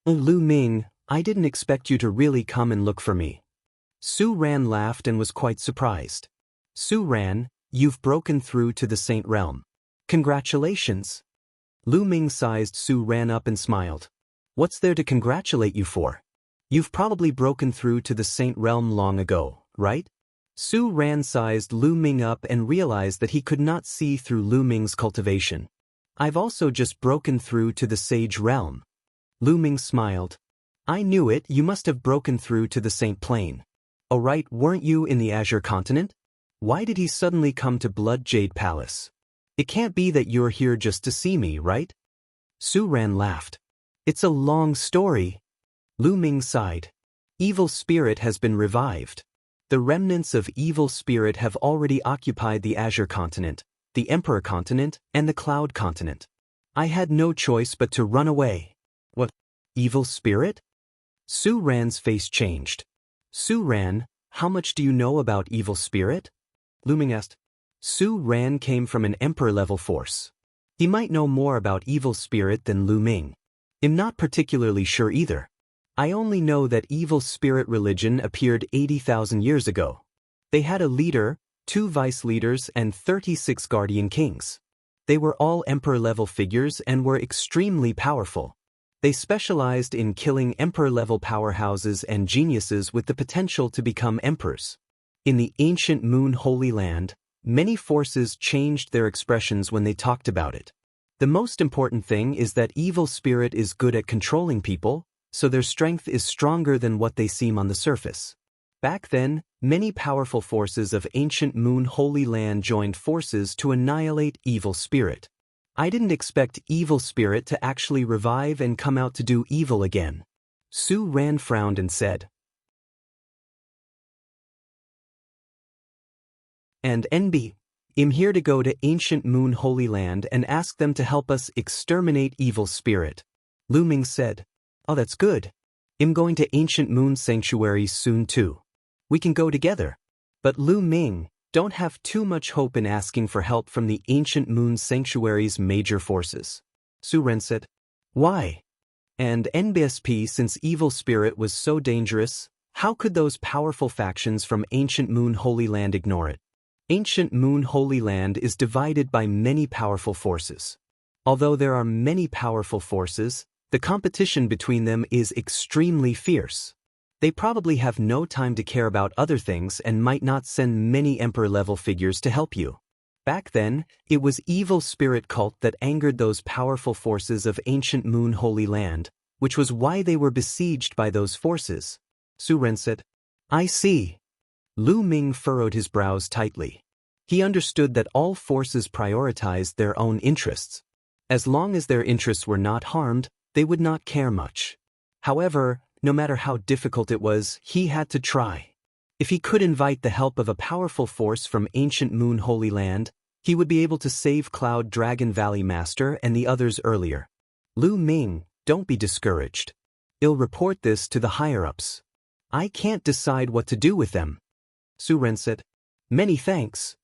Speaker 1: Lu Ming, I didn't expect you to really come and look for me. Su Ran laughed and was quite surprised. Su Ran, you've broken through to the Saint Realm. Congratulations. Lu Ming sized Su Ran up and smiled. What's there to congratulate you for? You've probably broken through to the Saint Realm long ago, right? Su Ran sized Lu Ming up and realized that he could not see through Lu Ming's cultivation. I've also just broken through to the Sage Realm. Lu Ming smiled. I knew it, you must have broken through to the Saint Plane. Oh right, weren't you in the Azure continent? Why did he suddenly come to Blood Jade Palace? It can't be that you're here just to see me, right? Su Ran laughed. It's a long story. Lu Ming sighed. Evil spirit has been revived. The remnants of evil spirit have already occupied the Azure continent, the Emperor continent, and the Cloud continent. I had no choice but to run away. What? Evil spirit? Su Ran's face changed. Su Ran, how much do you know about evil spirit? Lu Ming asked. Su Ran came from an emperor-level force. He might know more about evil spirit than Lu Ming. I'm not particularly sure either. I only know that evil spirit religion appeared 80,000 years ago. They had a leader, 2 vice leaders and 36 guardian kings. They were all emperor-level figures and were extremely powerful. They specialized in killing emperor-level powerhouses and geniuses with the potential to become emperors. In the ancient Moon Holy Land, many forces changed their expressions when they talked about it. The most important thing is that evil spirit is good at controlling people, so their strength is stronger than what they seem on the surface. Back then, many powerful forces of ancient Moon Holy Land joined forces to annihilate evil spirit. I didn't expect evil spirit to actually revive and come out to do evil again. Su Ran frowned and said. And NB, I'm here to go to ancient Moon Holy Land and ask them to help us exterminate evil spirit. Lu Ming said. Oh, that's good. I'm going to ancient Moon Sanctuary soon too. We can go together. But Lu Ming, don't have too much hope in asking for help from the ancient Moon Sanctuary's major forces. Su Ran said. Why? And NBSP, since evil spirit was so dangerous, how could those powerful factions from ancient Moon Holy Land ignore it? Ancient Moon Holy Land is divided by many powerful forces. Although there are many powerful forces, the competition between them is extremely fierce. They probably have no time to care about other things and might not send many emperor-level figures to help you. Back then, it was evil spirit cult that angered those powerful forces of ancient Moon Holy Land, which was why they were besieged by those forces. Su Ran said. I see. Lu Ming furrowed his brows tightly. He understood that all forces prioritized their own interests. As long as their interests were not harmed, they would not care much. However, no matter how difficult it was, he had to try. If he could invite the help of a powerful force from ancient Moon Holy Land, he would be able to save Cloud Dragon Valley Master and the others earlier. Lu Ming, don't be discouraged. I'll report this to the higher-ups. I can't decide what to do with them. Su Ran said. Many thanks.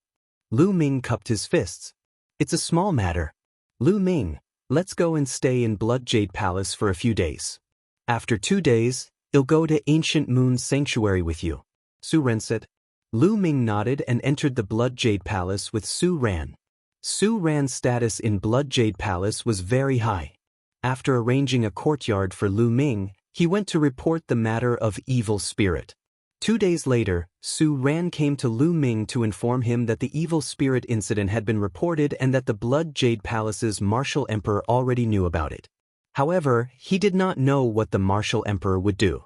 Speaker 1: Lu Ming cupped his fists. It's a small matter. Lu Ming, let's go and stay in Blood Jade Palace for a few days. After 2 days, I'll go to Ancient Moon Sanctuary with you. Su Ran said. Lu Ming nodded and entered the Blood Jade Palace with Su Ran. Su Ran's status in Blood Jade Palace was very high. After arranging a courtyard for Lu Ming, he went to report the matter of evil spirit. 2 days later, Su Ran came to Lu Ming to inform him that the evil spirit incident had been reported and that the Blood Jade Palace's martial emperor already knew about it. However, he did not know what the martial emperor would do.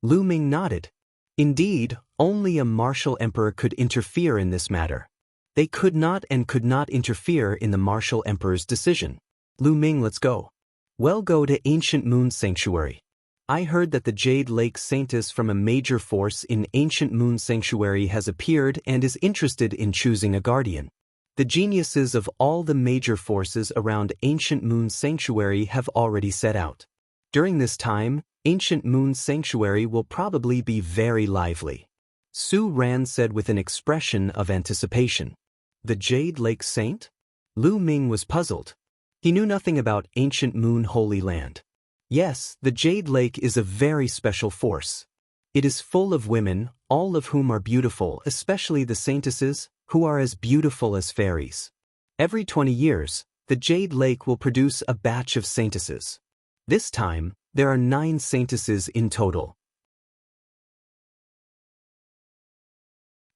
Speaker 1: Lu Ming nodded. Indeed, only a martial emperor could interfere in this matter. They could not interfere in the martial emperor's decision. Lu Ming, let's go. Well, go to Ancient Moon Sanctuary. I heard that the Jade Lake Saintess from a major force in Ancient Moon Sanctuary has appeared and is interested in choosing a guardian. The geniuses of all the major forces around Ancient Moon Sanctuary have already set out. During this time, Ancient Moon Sanctuary will probably be very lively. Su Ran said with an expression of anticipation. The Jade Lake Saint? Lu Ming was puzzled. He knew nothing about Ancient Moon Holy Land. Yes, the Jade Lake is a very special force. It is full of women, all of whom are beautiful, especially the saintesses, who are as beautiful as fairies. Every 20 years, the Jade Lake will produce a batch of saintesses. This time, there are 9 saintesses in total.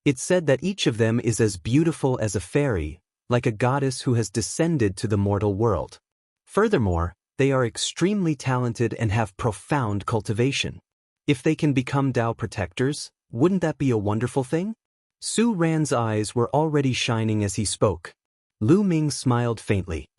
Speaker 1: It's said that each of them is as beautiful as a fairy, like a goddess who has descended to the mortal world. Furthermore, they are extremely talented and have profound cultivation. If they can become Tao protectors, wouldn't that be a wonderful thing? Su Ran's eyes were already shining as he spoke. Lu Ming smiled faintly.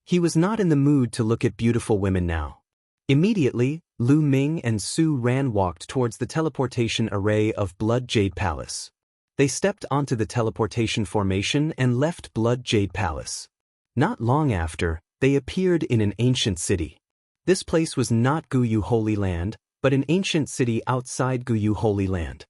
Speaker 1: He was not in the mood to look at beautiful women now. Immediately, Lu Ming and Su Ran walked towards the teleportation array of Blood Jade Palace. They stepped onto the teleportation formation and left Blood Jade Palace. Not long after, they appeared in an ancient city. This place was not Guyu Holy Land, but an ancient city outside Guyu Holy Land.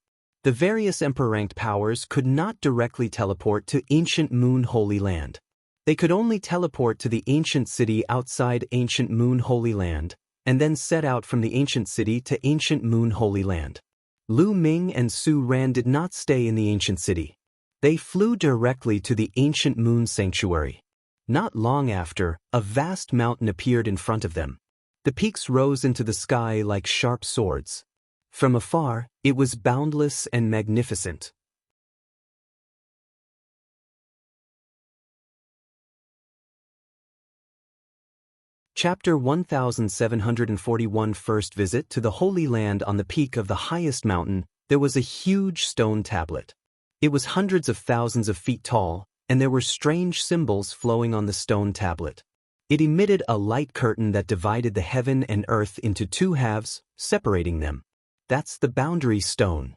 Speaker 1: The various emperor-ranked powers could not directly teleport to ancient Moon Holy Land. They could only teleport to the ancient city outside ancient Moon Holy Land, and then set out from the ancient city to ancient Moon Holy Land. Lu Ming and Su Ran did not stay in the ancient city. They flew directly to the ancient Moon Sanctuary. Not long after, a vast mountain appeared in front of them. The peaks rose into the sky like sharp swords. From afar, it was boundless and magnificent. Chapter 1741 First visit to the Holy Land. On the peak of the highest mountain, there was a huge stone tablet. It was hundreds of thousands of feet tall, and there were strange symbols flowing on the stone tablet. It emitted a light curtain that divided the heaven and earth into two halves, separating them. That's the boundary stone.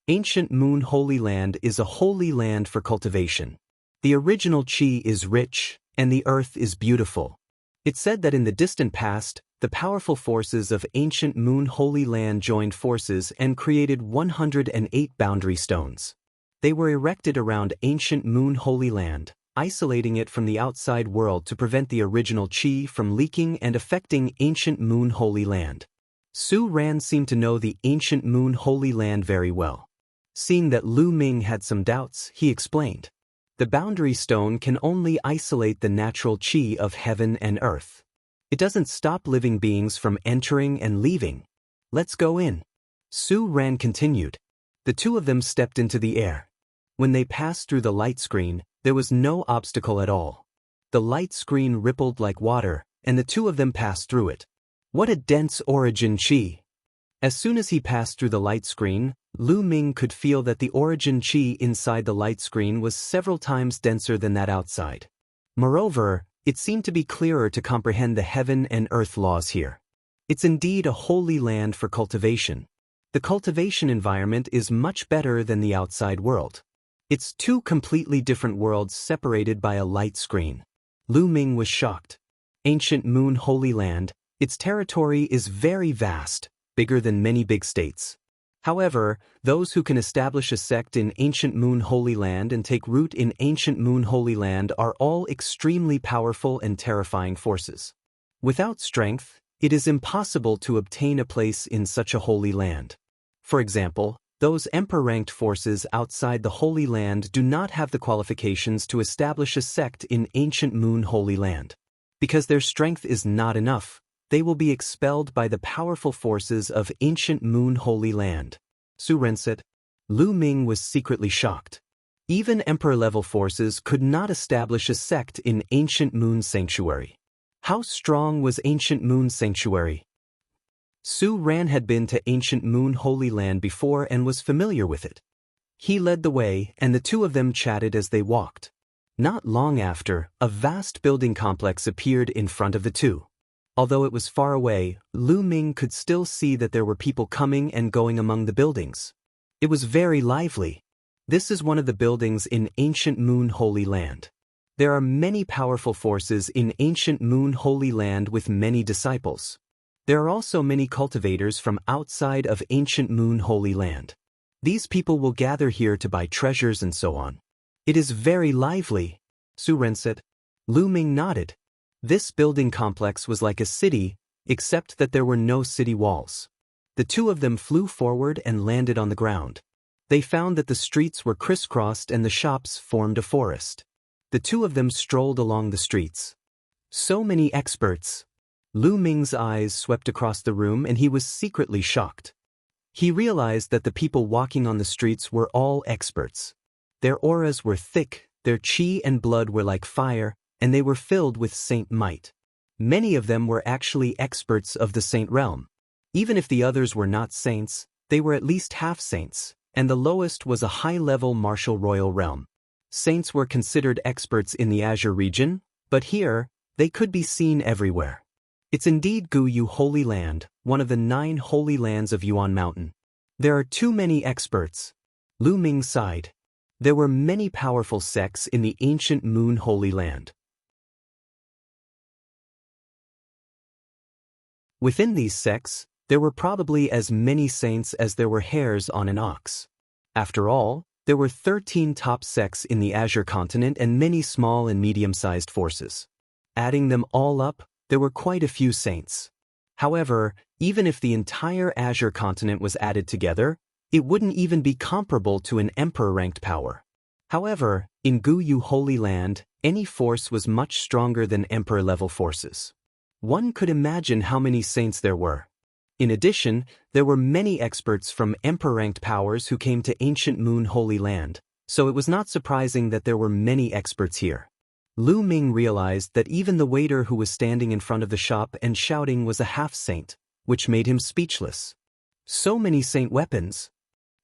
Speaker 1: Ancient Moon Holy Land is a holy land for cultivation. The original Qi is rich, and the earth is beautiful. It's said that in the distant past, the powerful forces of ancient Moon Holy Land joined forces and created 108 boundary stones. They were erected around ancient Moon Holy Land, isolating it from the outside world to prevent the original Qi from leaking and affecting ancient Moon Holy Land. Su Ran seemed to know the ancient Moon Holy Land very well. Seeing that Lu Ming had some doubts, he explained. The boundary stone can only isolate the natural Qi of heaven and earth. It doesn't stop living beings from entering and leaving. Let's go in. Su Ran continued. The two of them stepped into the air. When they passed through the light screen, there was no obstacle at all. The light screen rippled like water, and the two of them passed through it. What a dense origin Qi! As soon as he passed through the light screen, Lu Ming could feel that the origin Qi inside the light screen was several times denser than that outside. Moreover, it seemed to be clearer to comprehend the heaven and earth laws here. It's indeed a holy land for cultivation. The cultivation environment is much better than the outside world. It's two completely different worlds separated by a light screen. Lu Ming was shocked. Ancient Moon Holy Land, its territory is very vast, bigger than many big states. However, those who can establish a sect in ancient Moon Holy Land and take root in ancient Moon Holy Land are all extremely powerful and terrifying forces. Without strength, it is impossible to obtain a place in such a holy land. For example, those emperor-ranked forces outside the Holy Land do not have the qualifications to establish a sect in ancient Moon Holy Land. Because their strength is not enough, they will be expelled by the powerful forces of ancient Moon Holy Land. Su Ran said. Lu Ming was secretly shocked. Even emperor-level forces could not establish a sect in ancient Moon Sanctuary. How strong was ancient Moon Sanctuary? Su Ran had been to ancient Moon Holy Land before and was familiar with it. He led the way, and the two of them chatted as they walked. Not long after, a vast building complex appeared in front of the two. Although it was far away, Lu Ming could still see that there were people coming and going among the buildings. It was very lively. This is one of the buildings in ancient Moon Holy Land. There are many powerful forces in ancient Moon Holy Land with many disciples. There are also many cultivators from outside of ancient Moon Holy Land. These people will gather here to buy treasures and so on. It is very lively, Su Ran said. Lu Ming nodded. This building complex was like a city, except that there were no city walls. The two of them flew forward and landed on the ground. They found that the streets were crisscrossed and the shops formed a forest. The two of them strolled along the streets. So many experts. Lu Ming's eyes swept across the room and he was secretly shocked. He realized that the people walking on the streets were all experts. Their auras were thick, their qi and blood were like fire, and they were filled with saint might. Many of them were actually experts of the saint realm. Even if the others were not saints, they were at least half saints, and the lowest was a high-level martial royal realm. Saints were considered experts in the Azure region, but here, they could be seen everywhere. It's indeed Guyu Holy Land, one of the 9 holy lands of Yuan Mountain. There are too many experts. Lu Ming sighed. There were many powerful sects in the ancient Moon Holy Land. Within these sects, there were probably as many saints as there were hairs on an ox. After all, there were 13 top sects in the Azure continent and many small and medium-sized forces. Adding them all up, there were quite a few saints. However, even if the entire Azure continent was added together, it wouldn't even be comparable to an emperor-ranked power. However, in Guyu Holy Land, any force was much stronger than emperor-level forces. One could imagine how many saints there were. In addition, there were many experts from emperor-ranked powers who came to Ancient Moon Holy Land, so it was not surprising that there were many experts here. Lu Ming realized that even the waiter who was standing in front of the shop and shouting was a half-saint, which made him speechless. So many saint weapons!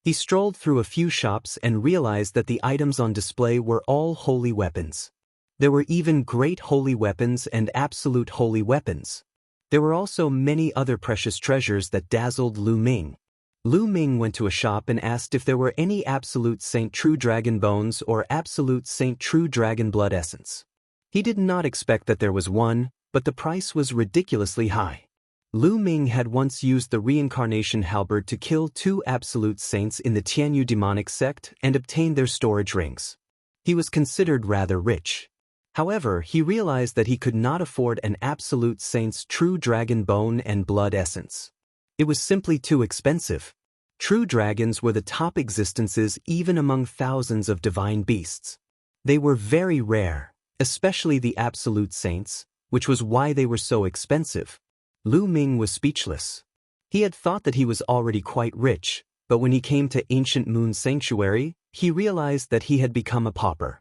Speaker 1: He strolled through a few shops and realized that the items on display were all holy weapons. There were even great holy weapons and absolute holy weapons. There were also many other precious treasures that dazzled Lu Ming. Lu Ming went to a shop and asked if there were any absolute Saint True Dragon Bones or absolute Saint True Dragon Blood Essence. He did not expect that there was one, but the price was ridiculously high. Lu Ming had once used the reincarnation halberd to kill 2 absolute saints in the Tianyu demonic sect and obtained their storage rings. He was considered rather rich. However, he realized that he could not afford an absolute saint's true dragon bone and blood essence. It was simply too expensive. True dragons were the top existences even among thousands of divine beasts. They were very rare, especially the absolute saints, which was why they were so expensive. Lu Ming was speechless. He had thought that he was already quite rich, but when he came to Ancient Moon Sanctuary, he realized that he had become a pauper.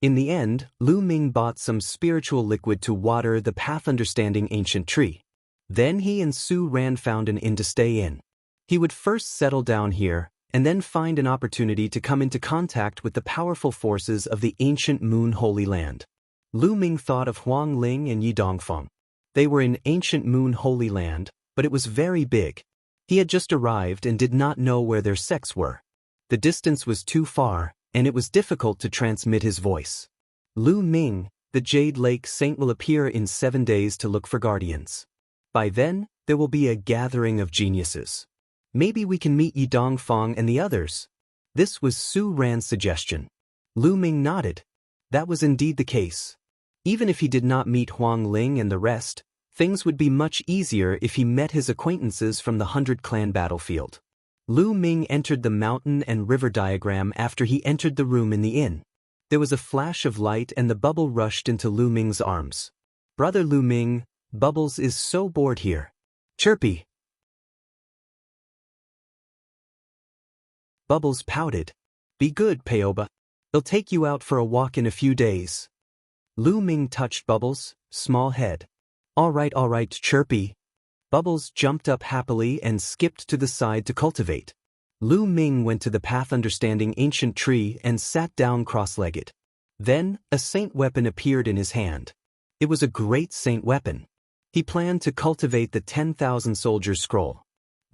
Speaker 1: In the end, Lu Ming bought some spiritual liquid to water the path understanding ancient tree. Then he and Su Ran found an inn to stay in. He would first settle down here, and then find an opportunity to come into contact with the powerful forces of the Ancient Moon Holy Land. Lu Ming thought of Huang Ling and Yi Dongfeng. They were in Ancient Moon Holy Land, but it was very big. He had just arrived and did not know where their sects were. The distance was too far, and it was difficult to transmit his voice. Lu Ming, the Jade Lake Saint, will appear in 7 days to look for guardians. By then, there will be a gathering of geniuses. Maybe we can meet Yi Dongfeng and the others. This was Su Ran's suggestion. Lu Ming nodded. That was indeed the case. Even if he did not meet Huang Ling and the rest, things would be much easier if he met his acquaintances from the 100 Clan battlefield. Lu Ming entered the mountain and river diagram after he entered the room in the inn. There was a flash of light and the bubble rushed into Lu Ming's arms. Brother Lu Ming, Bubbles is so bored here. Chirpy. Bubbles pouted. Be good, Paoba. They'll take you out for a walk in a few days. Lu Ming touched Bubbles' small head. All right, Chirpy. Bubbles jumped up happily and skipped to the side to cultivate. Lu Ming went to the path understanding ancient tree and sat down cross-legged. Then, a saint weapon appeared in his hand. It was a great saint weapon. He planned to cultivate the 10,000 soldiers scroll.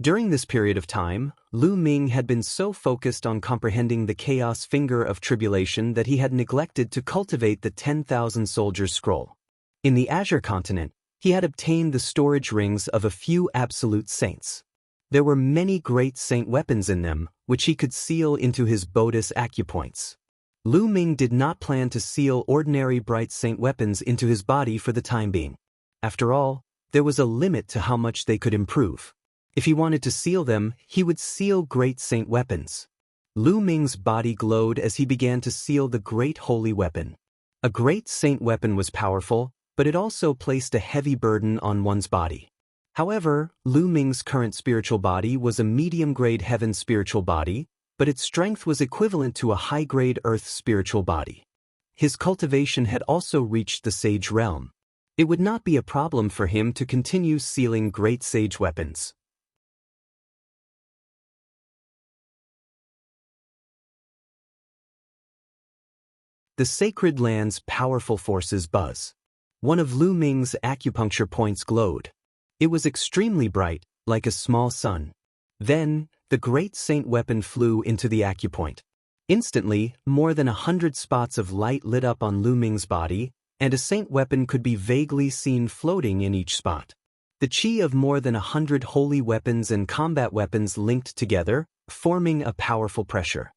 Speaker 1: During this period of time, Lu Ming had been so focused on comprehending the chaos finger of tribulation that he had neglected to cultivate the 10,000 soldiers scroll. In the Azure continent, he had obtained the storage rings of a few absolute saints. There were many great saint weapons in them, which he could seal into his Bodis acupoints. Lu Ming did not plan to seal ordinary bright saint weapons into his body for the time being. After all, there was a limit to how much they could improve. If he wanted to seal them, he would seal great saint weapons. Lu Ming's body glowed as he began to seal the great holy weapon. A great saint weapon was powerful, but it also placed a heavy burden on one's body. However, Lu Ming's current spiritual body was a medium-grade heaven spiritual body, but its strength was equivalent to a high-grade earth spiritual body. His cultivation had also reached the sage realm. It would not be a problem for him to continue sealing great sage weapons. The sacred land's powerful forces buzz. One of Lu Ming's acupuncture points glowed. It was extremely bright, like a small sun. Then, the great saint weapon flew into the acupoint. Instantly, more than 100 spots of light lit up on Lu Ming's body, and a saint weapon could be vaguely seen floating in each spot. The chi of more than 100 holy weapons and combat weapons linked together, forming a powerful pressure.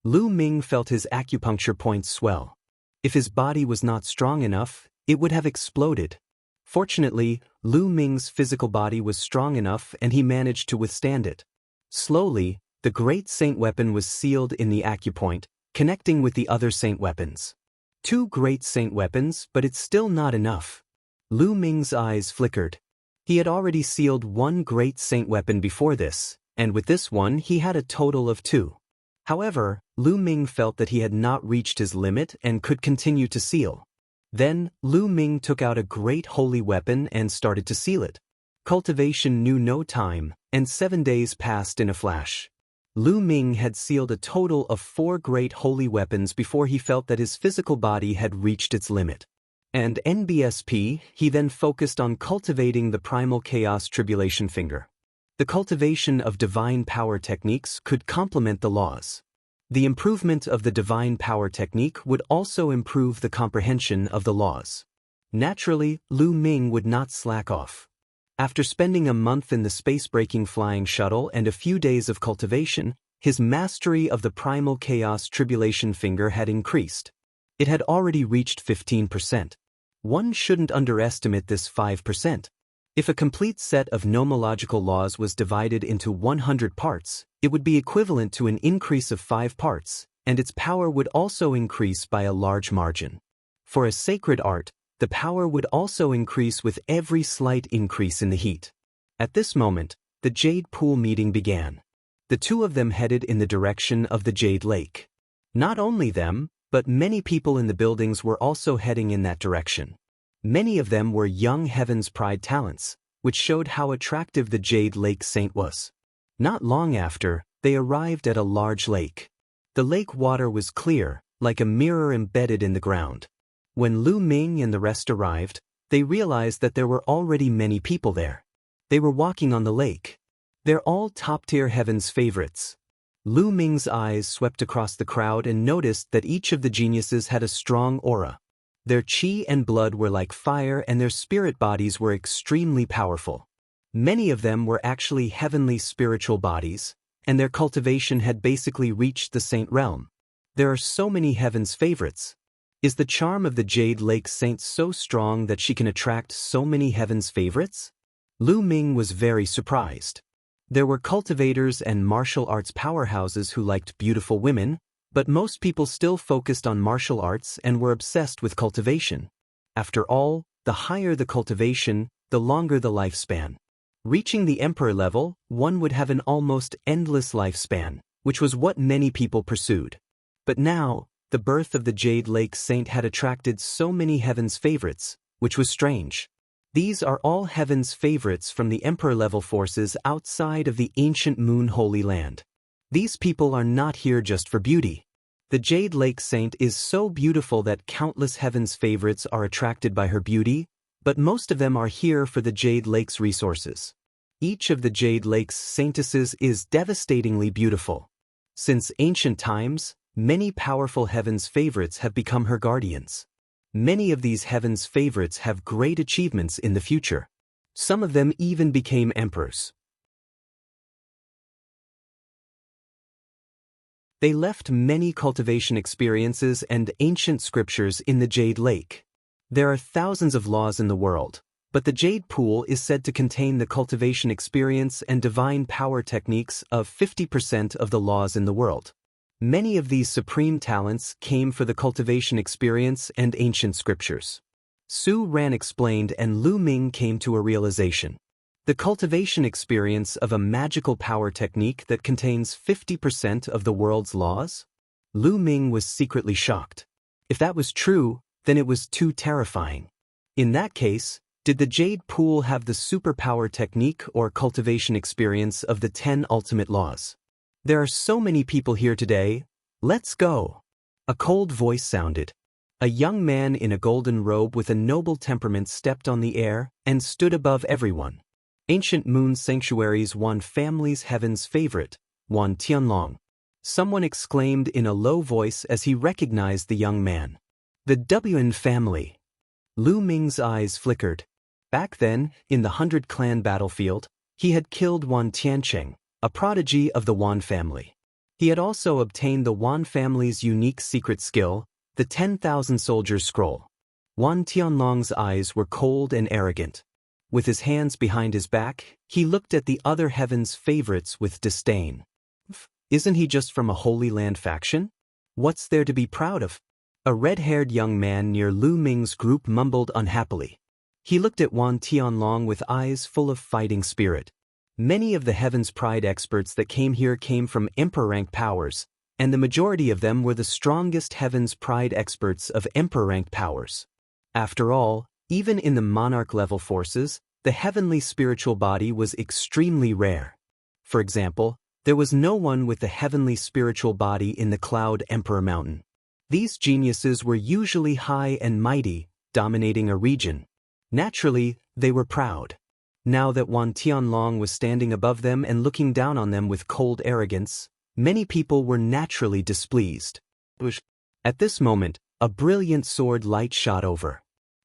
Speaker 1: Lu Ming felt his acupuncture points swell. If his body was not strong enough, it would have exploded. Fortunately, Lu Ming's physical body was strong enough and he managed to withstand it. Slowly, the great saint weapon was sealed in the acupoint, connecting with the other saint weapons. 2 great saint weapons, but it's still not enough. Lu Ming's eyes flickered. He had already sealed 1 great saint weapon before this, and with this one he had a total of 2. However, Lu Ming felt that he had not reached his limit and could continue to seal. Then, Lu Ming took out a great holy weapon and started to seal it. Cultivation knew no time, and 7 days passed in a flash. Lu Ming had sealed a total of 4 great holy weapons before he felt that his physical body had reached its limit. And NBSP, he then focused on cultivating the primal chaos tribulation finger. The cultivation of divine power techniques could complement the laws. The improvement of the divine power technique would also improve the comprehension of the laws. Naturally, Lu Ming would not slack off. After spending a month in the space-breaking flying shuttle and a few days of cultivation, his mastery of the primal chaos tribulation finger had increased. It had already reached 15%. One shouldn't underestimate this 5%. If a complete set of nomological laws was divided into 100 parts, it would be equivalent to an increase of 5 parts, and its power would also increase by a large margin. For a sacred art, the power would also increase with every slight increase in the heat. At this moment, the Jade Pool meeting began. The 2 of them headed in the direction of the Jade Lake. Not only them, but many people in the buildings were also heading in that direction. Many of them were young Heaven's Pride talents, which showed how attractive the Jade Lake Saint was. Not long after, they arrived at a large lake. The lake water was clear, like a mirror embedded in the ground. When Lu Ming and the rest arrived, they realized that there were already many people there. They were walking on the lake. They're all top-tier Heaven's favorites. Lu Ming's eyes swept across the crowd and noticed that each of the geniuses had a strong aura. Their chi and blood were like fire and their spirit bodies were extremely powerful. Many of them were actually heavenly spiritual bodies, and their cultivation had basically reached the saint realm. There are so many Heaven's favorites. Is the charm of the Jade Lake Saint so strong that she can attract so many Heaven's favorites? Lu Ming was very surprised. There were cultivators and martial arts powerhouses who liked beautiful women, but most people still focused on martial arts and were obsessed with cultivation. After all, the higher the cultivation, the longer the lifespan. Reaching the emperor level, one would have an almost endless lifespan, which was what many people pursued. But now, the birth of the Jade Lake Saint had attracted so many Heaven's favorites, which was strange. These are all Heaven's favorites from the emperor-level forces outside of the ancient Moon Holy Land. These people are not here just for beauty. The Jade Lake Saint is so beautiful that countless Heaven's favorites are attracted by her beauty, but most of them are here for the Jade Lake's resources. Each of the Jade Lake's saintesses is devastatingly beautiful. Since ancient times, many powerful Heaven's favorites have become her guardians. Many of these Heaven's favorites have great achievements in the future. Some of them even became emperors. They left many cultivation experiences and ancient scriptures in the Jade Lake. There are thousands of laws in the world, but the Jade Pool is said to contain the cultivation experience and divine power techniques of 50% of the laws in the world. Many of these supreme talents came for the cultivation experience and ancient scriptures. Su Ran explained and Lu Ming came to a realization. The cultivation experience of a magical power technique that contains 50% of the world's laws? Lu Ming was secretly shocked. If that was true, then it was too terrifying. In that case, did the Jade Pool have the superpower technique or cultivation experience of the 10 ultimate laws? There are so many people here today. Let's go. A cold voice sounded. A young man in a golden robe with a noble temperament stepped on the air and stood above everyone. Ancient Moon Sanctuary's one family's Heaven's favorite, Wan Tianlong. Someone exclaimed in a low voice as he recognized the young man. The Wn family. Lu Ming's eyes flickered. Back then, in the 100 Clan battlefield, he had killed Wan Tiancheng, a prodigy of the Wan family. He had also obtained the Wan family's unique secret skill, the 10,000 Soldiers Scroll. Wan Tianlong's eyes were cold and arrogant. With his hands behind his back, he looked at the other heaven's favorites with disdain. Isn't he just from a Holy Land faction? What's there to be proud of? A red-haired young man near Lu Ming's group mumbled unhappily. He looked at Wan Tianlong with eyes full of fighting spirit. Many of the Heaven's Pride experts that came here came from Emperor-rank powers, and the majority of them were the strongest Heaven's Pride experts of Emperor-rank powers. After all, even in the Monarch-level forces, the heavenly spiritual body was extremely rare. For example, there was no one with the heavenly spiritual body in the Cloud Emperor Mountain. These geniuses were usually high and mighty, dominating a region. Naturally, they were proud. Now that Wan Tianlong was standing above them and looking down on them with cold arrogance, many people were naturally displeased. At this moment, a brilliant sword light shot over.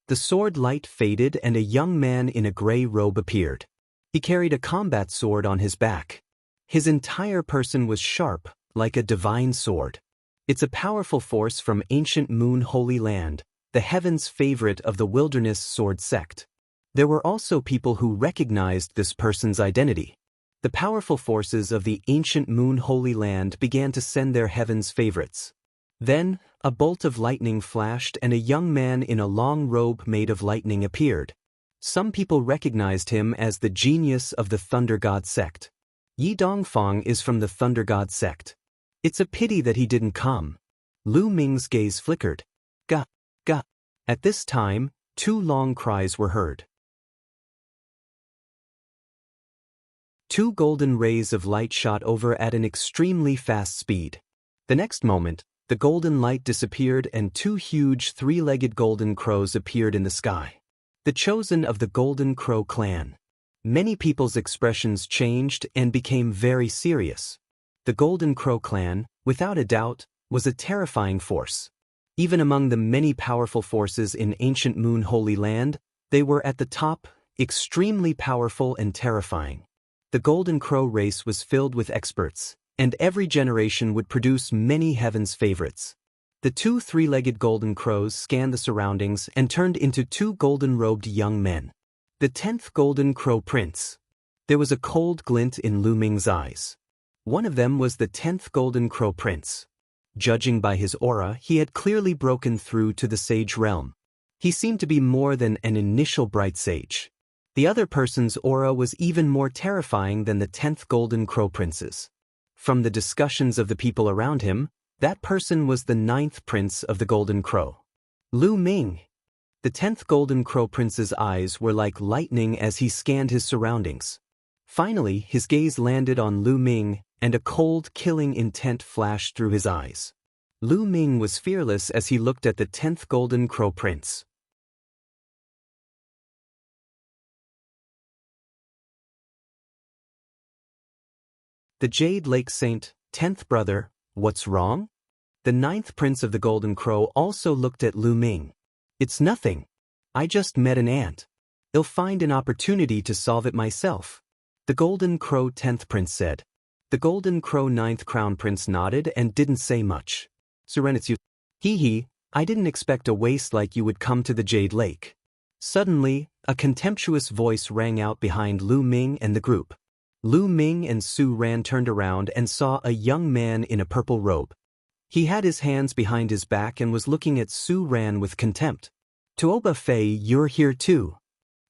Speaker 1: The sword light faded and a young man in a gray robe appeared. He carried a combat sword on his back. His entire person was sharp, like a divine sword. It's a powerful force from ancient Moon Holy Land, the heaven's favorite of the Wilderness Sword sect. There were also people who recognized this person's identity. The powerful forces of the ancient Moon Holy Land began to send their heaven's favorites. Then, a bolt of lightning flashed and a young man in a long robe made of lightning appeared. Some people recognized him as the genius of the Thunder God sect. Yi Dongfang is from the Thunder God sect. It's a pity that he didn't come. Lu Ming's gaze flickered. Ga, ga. At this time, two long cries were heard. Two golden rays of light shot over at an extremely fast speed. The next moment, the golden light disappeared and two huge three-legged golden crows appeared in the sky. The chosen of the Golden Crow clan. Many people's expressions changed and became very serious. The Golden Crow clan, without a doubt, was a terrifying force. Even among the many powerful forces in ancient Moon Holy Land, they were at the top, extremely powerful and terrifying. The Golden Crow race was filled with experts, and every generation would produce many heaven's favorites. The two three-legged golden crows scanned the surroundings and turned into two golden-robed young men. The 10th Golden Crow Prince. There was a cold glint in Lu Ming's eyes. One of them was the 10th Golden Crow Prince. Judging by his aura, he had clearly broken through to the sage realm. He seemed to be more than an initial bright sage. The other person's aura was even more terrifying than the 10th Golden Crow Prince's. From the discussions of the people around him, that person was the 9th Prince of the Golden Crow. Lu Ming. The 10th Golden Crow Prince's eyes were like lightning as he scanned his surroundings. Finally, his gaze landed on Lu Ming, and a cold, killing intent flashed through his eyes. Lu Ming was fearless as he looked at the 10th Golden Crow Prince. The Jade Lake Saint, 10th brother, what's wrong? The 9th Prince of the Golden Crow also looked at Lu Ming. It's nothing. I just met an ant. I'll find an opportunity to solve it myself. The Golden Crow 10th Prince said. The Golden Crow 9th Crown Prince nodded and didn't say much. Serenity. Hee, I didn't expect a waste like you would come to the Jade Lake. Suddenly, a contemptuous voice rang out behind Lu Ming and the group. Lu Ming and Su Ran turned around and saw a young man in a purple robe. He had his hands behind his back and was looking at Su Ran with contempt. Tuoba Fei, you're here too.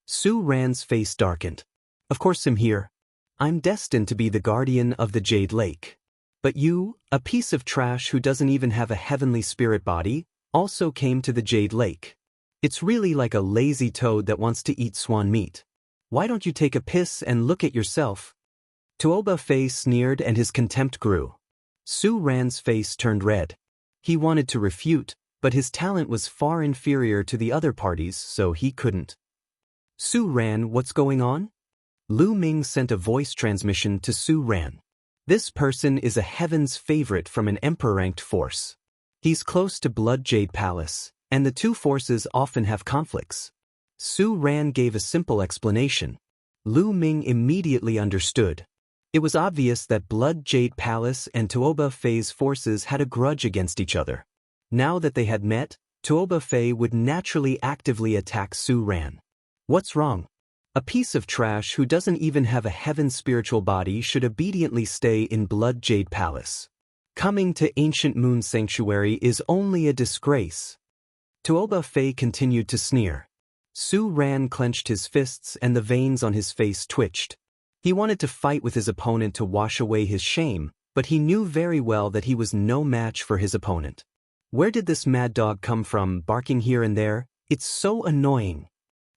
Speaker 1: Su Ran's face darkened. Of course I'm here. I'm destined to be the guardian of the Jade Lake. But you, a piece of trash who doesn't even have a heavenly spirit body, also came to the Jade Lake. It's really like a lazy toad that wants to eat swan meat. Why don't you take a piss and look at yourself? Tuoba Fei sneered and his contempt grew. Su Ran's face turned red. He wanted to refute, but his talent was far inferior to the other parties, so he couldn't. Su Ran, what's going on? Lu Ming sent a voice transmission to Su Ran. This person is a heaven's favorite from an emperor-ranked force. He's close to Blood Jade Palace, and the two forces often have conflicts. Su Ran gave a simple explanation. Lu Ming immediately understood. It was obvious that Blood Jade Palace and Tuoba Fei's forces had a grudge against each other. Now that they had met, Tuoba Fei would naturally actively attack Su Ran. What's wrong? A piece of trash who doesn't even have a heaven spiritual body should obediently stay in Blood Jade Palace. Coming to Ancient Moon Sanctuary is only a disgrace. Tuoba Fei continued to sneer. Su Ran clenched his fists and the veins on his face twitched. He wanted to fight with his opponent to wash away his shame, but he knew very well that he was no match for his opponent. Where did this mad dog come from, barking here and there? It's so annoying.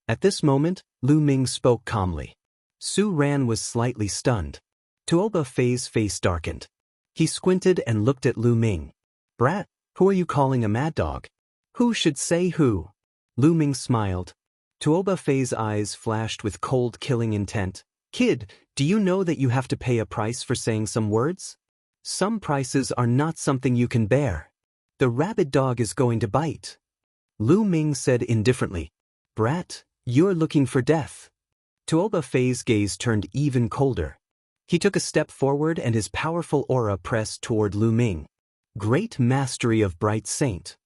Speaker 1: At this moment, Lu Ming spoke calmly. Su Ran was slightly stunned. Tuoba Fei's face darkened. He squinted and looked at Lu Ming. Brat, who are you calling a mad dog? Who should say who? Lu Ming smiled. Tuoba Fei's eyes flashed with cold killing intent. Kid, do you know that you have to pay a price for saying some words? Some prices are not something you can bear. The rabid dog is going to bite. Lu Ming said indifferently. Brat, you're looking for death. Tuoba Fei's gaze turned even colder. He took a step forward and his powerful aura pressed toward Lu Ming. Great mastery of Bright Saint.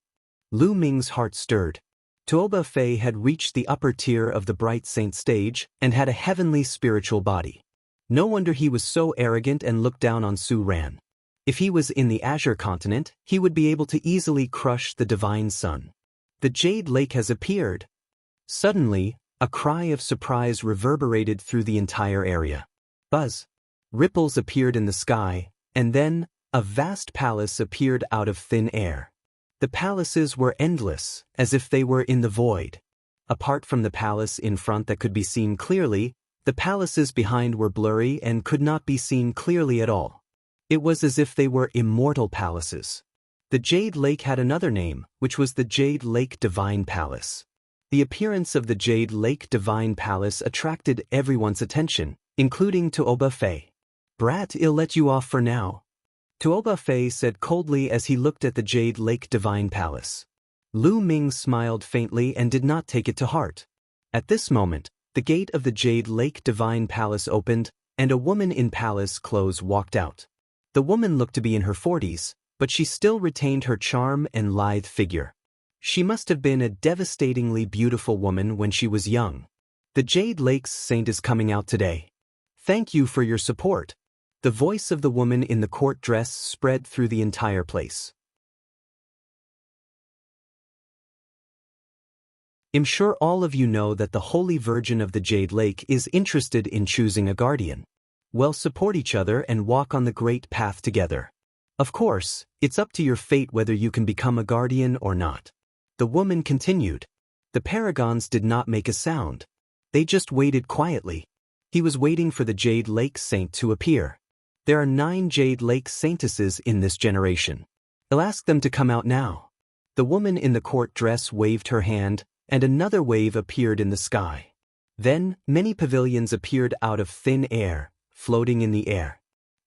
Speaker 1: Lu Ming's heart stirred. Tuoba Fei had reached the upper tier of the Bright Saint stage and had a heavenly spiritual body. No wonder he was so arrogant and looked down on Su Ran. If he was in the Azure continent, he would be able to easily crush the divine sun. The Jade Lake has appeared. Suddenly, a cry of surprise reverberated through the entire area. Buzz. Ripples appeared in the sky, and then, a vast palace appeared out of thin air. The palaces were endless, as if they were in the void. Apart from the palace in front that could be seen clearly, the palaces behind were blurry and could not be seen clearly at all. It was as if they were immortal palaces. The Jade Lake had another name, which was the Jade Lake Divine Palace. The appearance of the Jade Lake Divine Palace attracted everyone's attention, including Tuoba Fei. Brat, I'll let you off for now. Tuoba Fei said coldly as he looked at the Jade Lake Divine Palace. Lu Ming smiled faintly and did not take it to heart. At this moment, the gate of the Jade Lake Divine Palace opened, and a woman in palace clothes walked out. The woman looked to be in her 40s, but she still retained her charm and lithe figure. She must have been a devastatingly beautiful woman when she was young. The Jade Lake's saint is coming out today. Thank you for your support. The voice of the woman in the court dress spread through the entire place. I'm sure all of you know that the Holy Virgin of the Jade Lake is interested in choosing a guardian. Well, support each other and walk on the great path together. Of course, it's up to your fate whether you can become a guardian or not. The woman continued. The paragons did not make a sound. They just waited quietly. He was waiting for the Jade Lake Saint to appear. There are 9 Jade Lake Saintesses in this generation. I'll ask them to come out now. The woman in the court dress waved her hand, and another wave appeared in the sky. Then, many pavilions appeared out of thin air, floating in the air.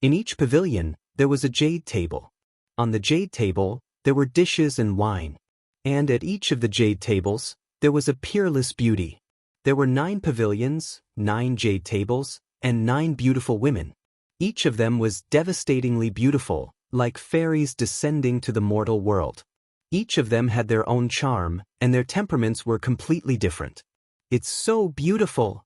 Speaker 1: In each pavilion, there was a jade table. On the jade table, there were dishes and wine. And at each of the jade tables, there was a peerless beauty. There were 9 pavilions, 9 jade tables, and 9 beautiful women. Each of them was devastatingly beautiful, like fairies descending to the mortal world. Each of them had their own charm, and their temperaments were completely different. It's so beautiful.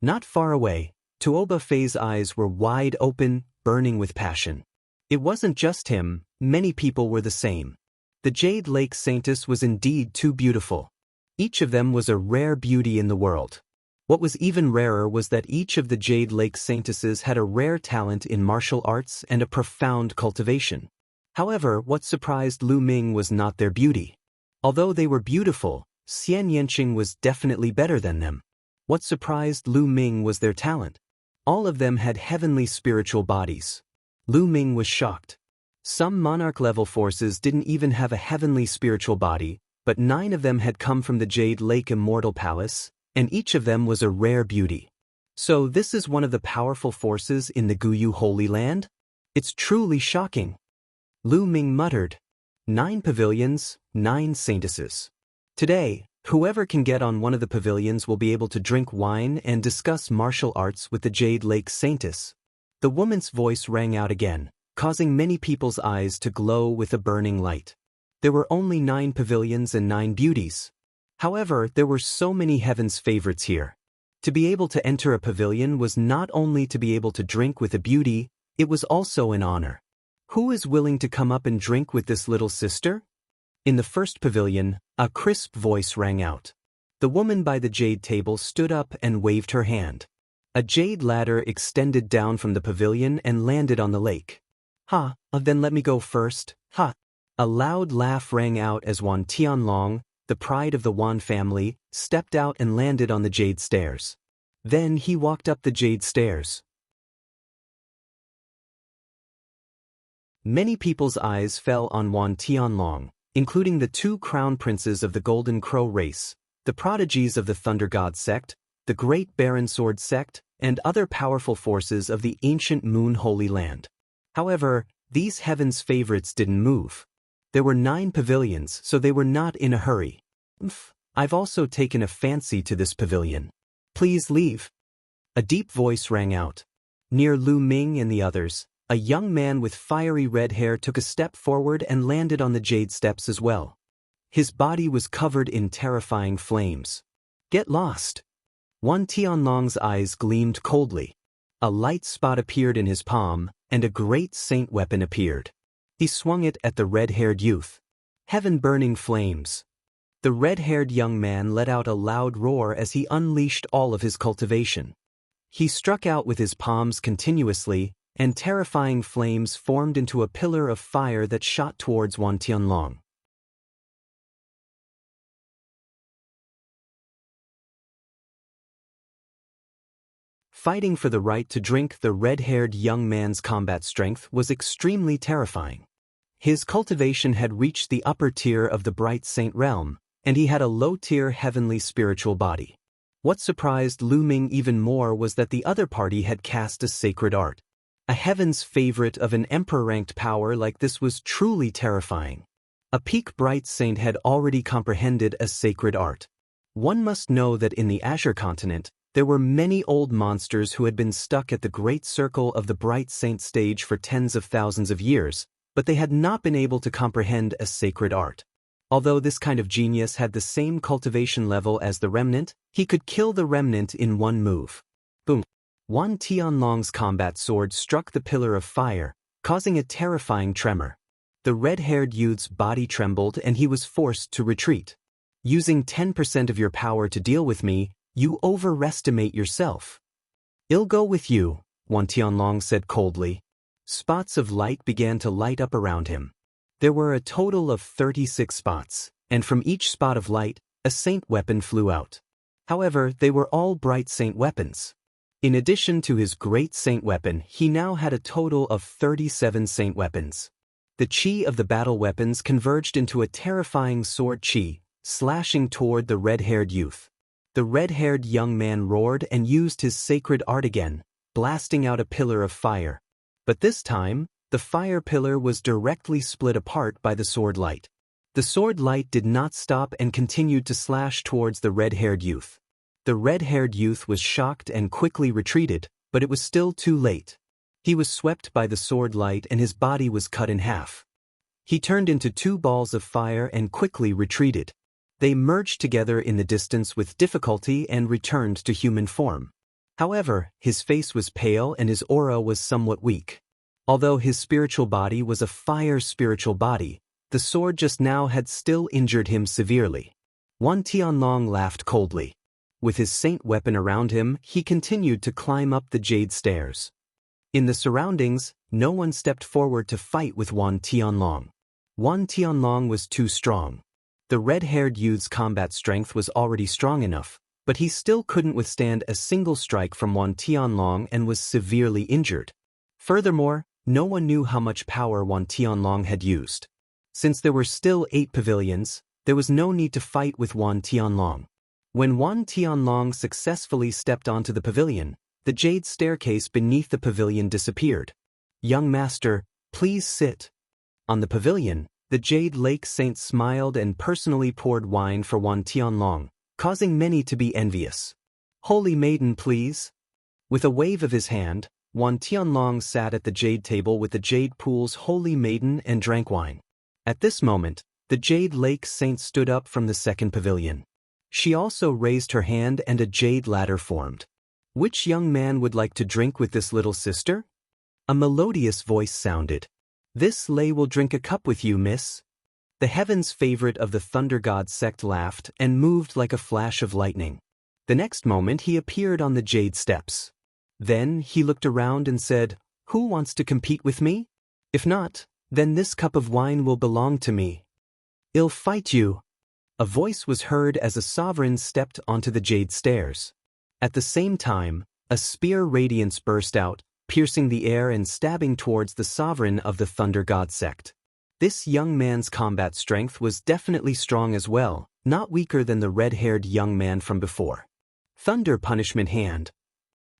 Speaker 1: Not far away, Tuoba Fei's eyes were wide open, burning with passion. It wasn't just him, many people were the same. The Jade Lake Saintess was indeed too beautiful. Each of them was a rare beauty in the world. What was even rarer was that each of the Jade Lake Saintesses had a rare talent in martial arts and a profound cultivation. However, what surprised Lu Ming was not their beauty. Although they were beautiful, Xian Yanqing was definitely better than them. What surprised Lu Ming was their talent. All of them had heavenly spiritual bodies. Lu Ming was shocked. Some monarch-level forces didn't even have a heavenly spiritual body, but 9 of them had come from the Jade Lake Immortal Palace, and each of them was a rare beauty. So this is one of the powerful forces in the Guyu Holy Land? It's truly shocking. Lu Ming muttered. 9 pavilions, 9 saintesses. Today, whoever can get on one of the pavilions will be able to drink wine and discuss martial arts with the Jade Lake Saintess. The woman's voice rang out again, causing many people's eyes to glow with a burning light. There were only 9 pavilions and 9 beauties. However, there were so many heaven's favorites here. To be able to enter a pavilion was not only to be able to drink with a beauty, it was also an honor. Who is willing to come up and drink with this little sister? In the first pavilion, a crisp voice rang out. The woman by the jade table stood up and waved her hand. A jade ladder extended down from the pavilion and landed on the lake. Ha, then let me go first, ha. A loud laugh rang out as Wan Tianlong, the pride of the Wan family, stepped out and landed on the jade stairs. Then he walked up the jade stairs. Many people's eyes fell on Wan Tianlong, including the 2 crown princes of the Golden Crow race, the prodigies of the Thunder God sect, the Great Baron Sword sect, and other powerful forces of the ancient Moon Holy Land. However, these heaven's favorites didn't move. There were 9 pavilions, so they were not in a hurry. I've also taken a fancy to this pavilion. Please leave. A deep voice rang out. Near Lu Ming and the others, a young man with fiery red hair took a step forward and landed on the jade steps as well. His body was covered in terrifying flames. Get lost. Wan Tianlong's eyes gleamed coldly. A light spot appeared in his palm, and a great saint weapon appeared. He swung it at the red-haired youth. Heaven-burning flames. The red-haired young man let out a loud roar as he unleashed all of his cultivation. He struck out with his palms continuously, and terrifying flames formed into a pillar of fire that shot towards Wan Tianlong. Fighting for the right to drink, the red-haired young man's combat strength was extremely terrifying. His cultivation had reached the upper tier of the bright saint realm, and he had a low-tier heavenly spiritual body. What surprised Lu Ming even more was that the other party had cast a sacred art. A heaven's favorite of an emperor-ranked power like this was truly terrifying. A peak bright saint had already comprehended a sacred art. One must know that in the Azure continent, there were many old monsters who had been stuck at the great circle of the bright saint stage for tens of thousands of years, but they had not been able to comprehend a sacred art. Although this kind of genius had the same cultivation level as the remnant, he could kill the remnant in one move. Boom! Wan Tianlong's combat sword struck the pillar of fire, causing a terrifying tremor. The red-haired youth's body trembled and he was forced to retreat. Using 10% of your power to deal with me, you overestimate yourself. I'll go with you, Wan Tianlong said coldly. Spots of light began to light up around him. There were a total of 36 spots, and from each spot of light, a saint weapon flew out. However, they were all bright saint weapons. In addition to his great saint weapon, he now had a total of 37 saint weapons. The chi of the battle weapons converged into a terrifying sword chi, slashing toward the red-haired youth. The red-haired young man roared and used his sacred art again, blasting out a pillar of fire. But this time, the fire pillar was directly split apart by the sword light. The sword light did not stop and continued to slash towards the red-haired youth. The red-haired youth was shocked and quickly retreated, but it was still too late. He was swept by the sword light and his body was cut in half. He turned into 2 balls of fire and quickly retreated. They merged together in the distance with difficulty and returned to human form. However, his face was pale and his aura was somewhat weak. Although his spiritual body was a fire spiritual body, the sword just now had still injured him severely. Wan Tianlong laughed coldly. With his saint weapon around him, he continued to climb up the jade stairs. In the surroundings, no one stepped forward to fight with Wan Tianlong. Wan Tianlong was too strong. The red-haired youth's combat strength was already strong enough, but he still couldn't withstand a single strike from Wan Tianlong and was severely injured. Furthermore, no one knew how much power Wan Tianlong had used. Since there were still 8 pavilions, there was no need to fight with Wan Tianlong. When Wan Tianlong successfully stepped onto the pavilion, the jade staircase beneath the pavilion disappeared. Young master, please sit. On the pavilion, the Jade Lake Saint smiled and personally poured wine for Wan Tianlong, causing many to be envious. Holy maiden, please. With a wave of his hand, Wan Tianlong sat at the jade table with the jade pool's holy maiden and drank wine. At this moment, the jade lake saint stood up from the second pavilion. She also raised her hand and a jade ladder formed. Which young man would like to drink with this little sister? A melodious voice sounded. This lay will drink a cup with you, miss. The heaven's favorite of the Thunder God sect laughed and moved like a flash of lightning. The next moment he appeared on the jade steps. Then he looked around and said, "Who wants to compete with me? If not, then this cup of wine will belong to me. I'll fight you." A voice was heard as a sovereign stepped onto the jade stairs. At the same time, a spear radiance burst out, piercing the air and stabbing towards the sovereign of the Thunder God sect. This young man's combat strength was definitely strong as well, not weaker than the red-haired young man from before. Thunder Punishment Hand.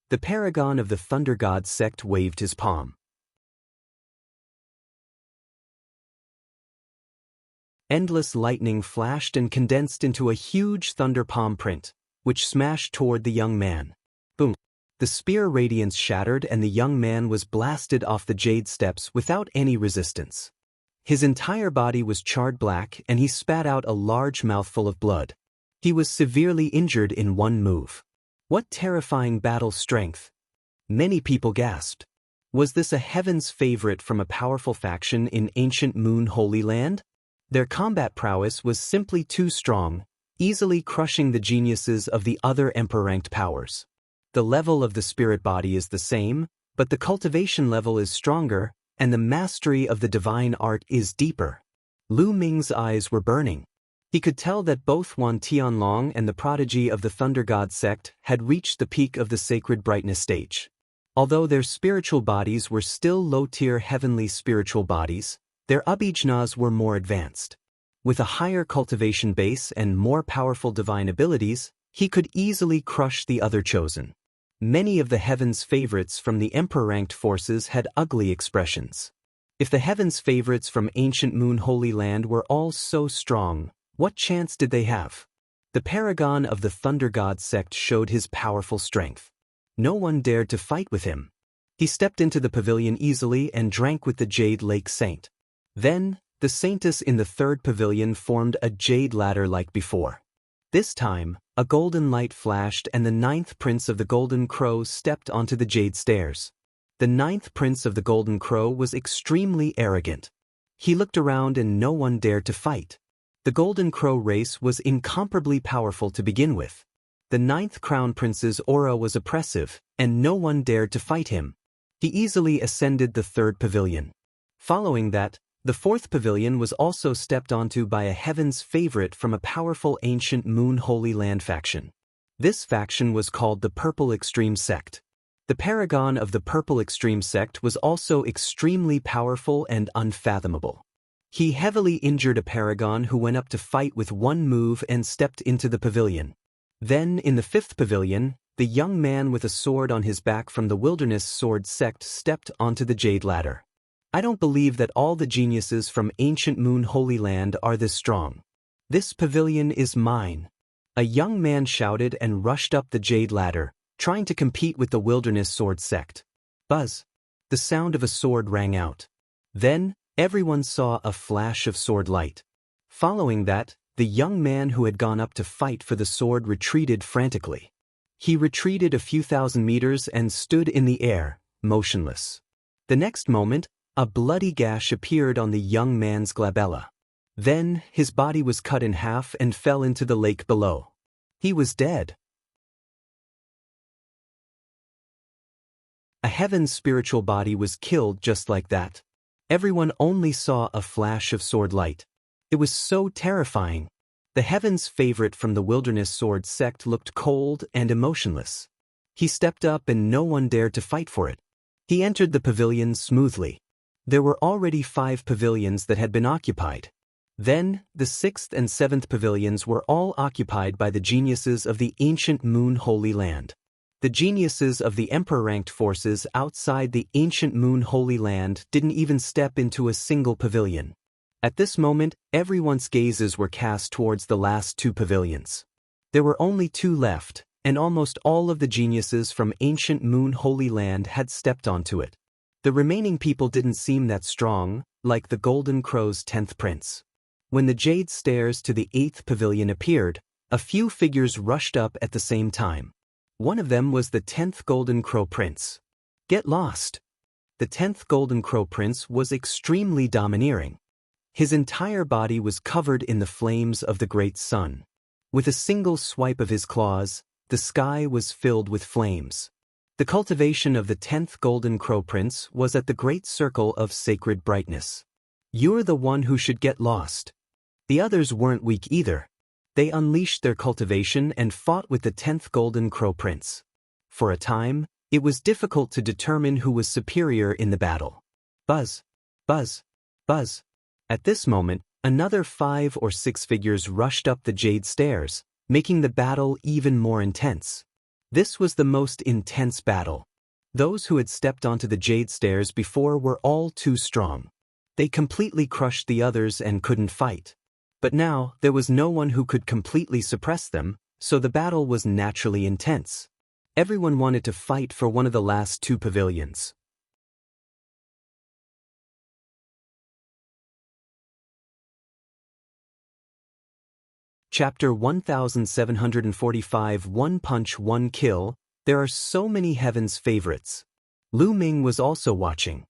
Speaker 1: The paragon of the Thunder God sect waved his palm. Endless lightning flashed and condensed into a huge thunder palm print, which smashed toward the young man. Boom! The spear radiance shattered and the young man was blasted off the jade steps without any resistance. His entire body was charred black and he spat out a large mouthful of blood. He was severely injured in one move. What terrifying battle strength! Many people gasped. Was this a heaven's favorite from a powerful faction in ancient Moon Holy Land? Their combat prowess was simply too strong, easily crushing the geniuses of the other Emperor-ranked powers. The level of the spirit body is the same, but the cultivation level is stronger, and the mastery of the divine art is deeper. Lu Ming's eyes were burning. He could tell that both Wan Tianlong and the prodigy of the Thunder God sect had reached the peak of the sacred brightness stage. Although their spiritual bodies were still low-tier heavenly spiritual bodies, their abhijnas were more advanced. With a higher cultivation base and more powerful divine abilities, he could easily crush the other chosen. Many of the heavens' favorites from the Emperor-ranked forces had ugly expressions. If the heavens' favorites from ancient Moon Holy Land were all so strong, what chance did they have? The paragon of the Thunder God sect showed his powerful strength. No one dared to fight with him. He stepped into the pavilion easily and drank with the Jade Lake Saint. Then, the saintess in the third pavilion formed a jade ladder like before. This time, a golden light flashed and the ninth prince of the Golden Crow stepped onto the jade stairs. The ninth prince of the Golden Crow was extremely arrogant. He looked around and no one dared to fight. The Golden Crow race was incomparably powerful to begin with. The ninth crown prince's aura was oppressive, and no one dared to fight him. He easily ascended the third pavilion. Following that, the fourth pavilion was also stepped onto by a heaven's favorite from a powerful ancient Moon Holy Land faction. This faction was called the Purple Extreme Sect. The paragon of the Purple Extreme Sect was also extremely powerful and unfathomable. He heavily injured a paragon who went up to fight with one move and stepped into the pavilion. Then, in the fifth pavilion, the young man with a sword on his back from the Wilderness Sword Sect stepped onto the jade ladder. I don't believe that all the geniuses from ancient Moon Holy Land are this strong. This pavilion is mine. A young man shouted and rushed up the jade ladder, trying to compete with the Wilderness Sword Sect. Buzz! The sound of a sword rang out. Then, everyone saw a flash of sword light. Following that, the young man who had gone up to fight for the sword retreated frantically. He retreated a few thousand meters and stood in the air, motionless. The next moment, a bloody gash appeared on the young man's glabella. Then, his body was cut in half and fell into the lake below. He was dead. A heaven's spiritual body was killed just like that. Everyone only saw a flash of sword light. It was so terrifying. The heaven's favorite from the Wilderness Sword Sect looked cold and emotionless. He stepped up and no one dared to fight for it. He entered the pavilion smoothly. There were already 5 pavilions that had been occupied. Then, the 6th and 7th pavilions were all occupied by the geniuses of the ancient Moon Holy Land. The geniuses of the Emperor-ranked forces outside the ancient Moon Holy Land didn't even step into a single pavilion. At this moment, everyone's gazes were cast towards the last 2 pavilions. There were only 2 left, and almost all of the geniuses from ancient Moon Holy Land had stepped onto it. The remaining people didn't seem that strong, like the Golden Crow's 10th prince. When the jade stairs to the 8th pavilion appeared, a few figures rushed up at the same time. One of them was the 10th Golden Crow Prince. Get lost! The 10th Golden Crow Prince was extremely domineering. His entire body was covered in the flames of the great sun. With a single swipe of his claws, the sky was filled with flames. The cultivation of the 10th Golden Crow Prince was at the great circle of sacred brightness. You're the one who should get lost. The others weren't weak either. They unleashed their cultivation and fought with the 10th Golden Crow Prince. For a time, it was difficult to determine who was superior in the battle. Buzz, buzz, buzz. At this moment, another 5 or 6 figures rushed up the jade stairs, making the battle even more intense. This was the most intense battle. Those who had stepped onto the jade stairs before were all too strong. They completely crushed the others and couldn't fight. But now, there was no one who could completely suppress them, so the battle was naturally intense. Everyone wanted to fight for one of the last 2 pavilions. Chapter 1745 One Punch One Kill. There are so many Heaven's favorites. Lu Ming was also watching.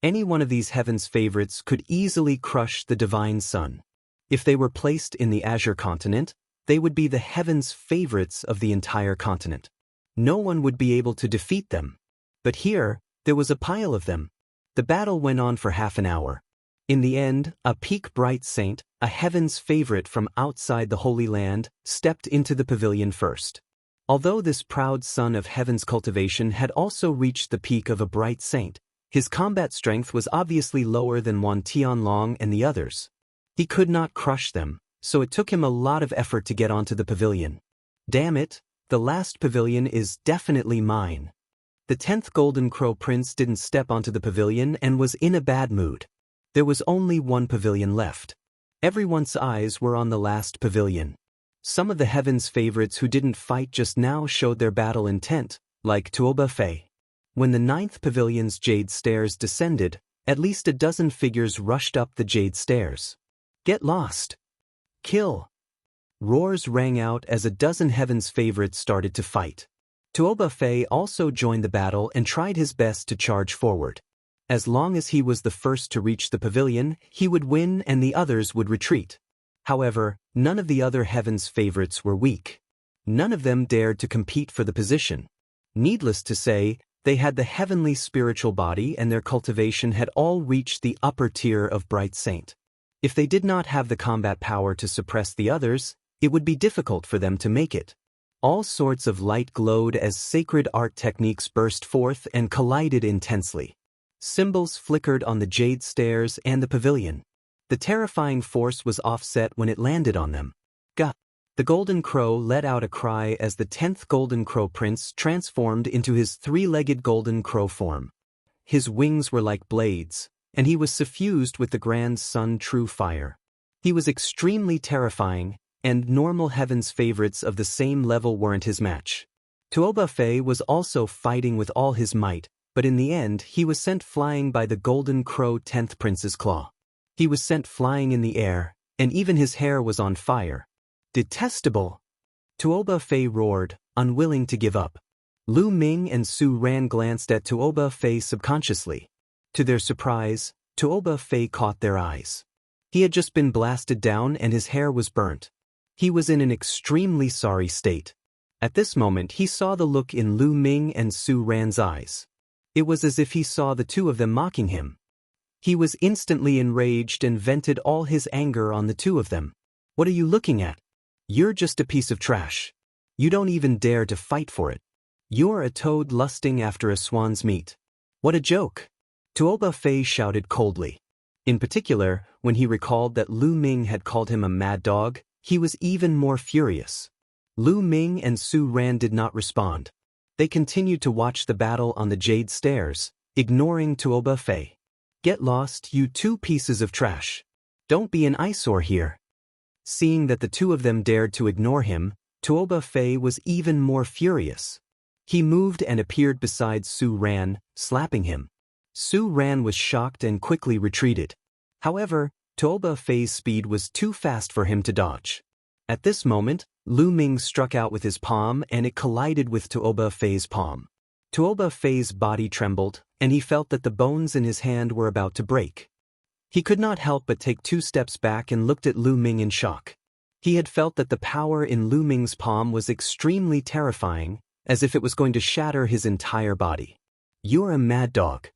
Speaker 1: Any one of these Heaven's favorites could easily crush the Divine Sun. If they were placed in the Azure continent, they would be the Heaven's favorites of the entire continent. No one would be able to defeat them. But here, there was a pile of them. The battle went on for half an hour. In the end, a peak bright saint, a Heaven's favorite from outside the Holy Land, stepped into the pavilion first. Although this proud son of Heaven's cultivation had also reached the peak of a bright saint, his combat strength was obviously lower than Wan Tianlong and the others. He could not crush them, so it took him a lot of effort to get onto the pavilion. Damn it, the last pavilion is definitely mine. The 10th Golden Crow Prince didn't step onto the pavilion and was in a bad mood. There was only one pavilion left. Everyone's eyes were on the last pavilion. Some of the Heaven's favorites who didn't fight just now showed their battle intent, like Tuoba Fei. When the 9th pavilion's jade stairs descended, at least a dozen figures rushed up the jade stairs. Get lost! Kill! Roars rang out as a dozen Heaven's favorites started to fight. Tuoba Fei also joined the battle and tried his best to charge forward. As long as he was the first to reach the pavilion, he would win and the others would retreat. However, none of the other Heaven's favorites were weak. None of them dared to compete for the position. Needless to say, they had the heavenly spiritual body and their cultivation had all reached the upper tier of Bright Saint. If they did not have the combat power to suppress the others, it would be difficult for them to make it. All sorts of light glowed as sacred art techniques burst forth and collided intensely. Symbols flickered on the jade stairs and the pavilion. The terrifying force was offset when it landed on them. Gah! The Golden Crow let out a cry as the 10th Golden Crow Prince transformed into his 3-legged Golden Crow form. His wings were like blades, and he was suffused with the Grand Sun True Fire. He was extremely terrifying, and normal Heaven's favorites of the same level weren't his match. Tuoba Fei was also fighting with all his might, but in the end he was sent flying by the Golden Crow 10th Prince's claw. He was sent flying in the air, and even his hair was on fire. Detestable! Tuoba Fei roared, unwilling to give up. Lu Ming and Su Ran glanced at Tuoba Fei subconsciously. To their surprise, Tuoba Fei caught their eyes. He had just been blasted down and his hair was burnt. He was in an extremely sorry state. At this moment he saw the look in Lu Ming and Su Ran's eyes. It was as if he saw the two of them mocking him. He was instantly enraged and vented all his anger on the two of them. What are you looking at? You're just a piece of trash. You don't even dare to fight for it. You're a toad lusting after a swan's meat. What a joke! Tuoba Fei shouted coldly. In particular, when he recalled that Lu Ming had called him a mad dog, he was even more furious. Lu Ming and Su Ran did not respond. They continued to watch the battle on the jade stairs, ignoring Tuoba Fei. Get lost, you two pieces of trash. Don't be an eyesore here. Seeing that the two of them dared to ignore him, Tuoba Fei was even more furious. He moved and appeared beside Su Ran, slapping him. Su Ran was shocked and quickly retreated. However, Tuoba Fei's speed was too fast for him to dodge. At this moment, Lu Ming struck out with his palm and it collided with Tuoba Fei's palm. Tuoba Fei's body trembled, and he felt that the bones in his hand were about to break. He could not help but take 2 steps back and looked at Lu Ming in shock. He had felt that the power in Lu Ming's palm was extremely terrifying, as if it was going to shatter his entire body. "You're a mad dog."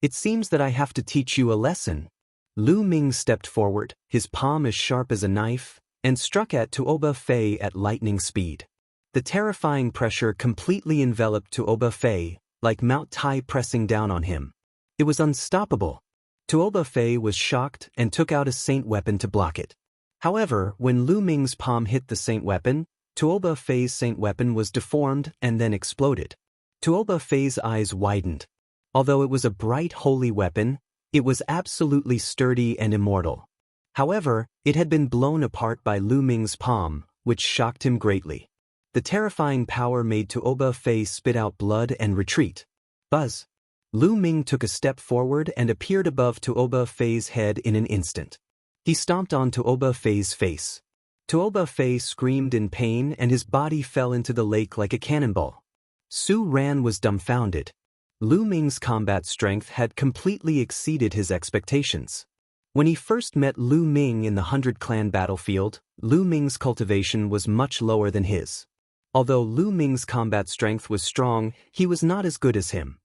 Speaker 1: "It seems that I have to teach you a lesson." Lu Ming stepped forward, his palm as sharp as a knife, and struck at Tuoba Fei at lightning speed. The terrifying pressure completely enveloped Tuoba Fei, like Mount Tai pressing down on him. It was unstoppable. Tuoba Fei was shocked and took out a saint weapon to block it. However, when Lu Ming's palm hit the saint weapon, Tuoba Fei's saint weapon was deformed and then exploded. Tuoba Fei's eyes widened. Although it was a bright holy weapon, it was absolutely sturdy and immortal. However, it had been blown apart by Lu Ming's palm, which shocked him greatly. The terrifying power made Tuoba Fei spit out blood and retreat. Buzz! Lu Ming took a step forward and appeared above Tuoba Fei's head in an instant. He stomped on Tuoba Fei's face. Tuoba Fei screamed in pain and his body fell into the lake like a cannonball. Su Ran was dumbfounded. Lu Ming's combat strength had completely exceeded his expectations. When he first met Lu Ming in the 100-clan battlefield, Lu Ming's cultivation was much lower than his. Although Lu Ming's combat strength was strong, he was not as good as him.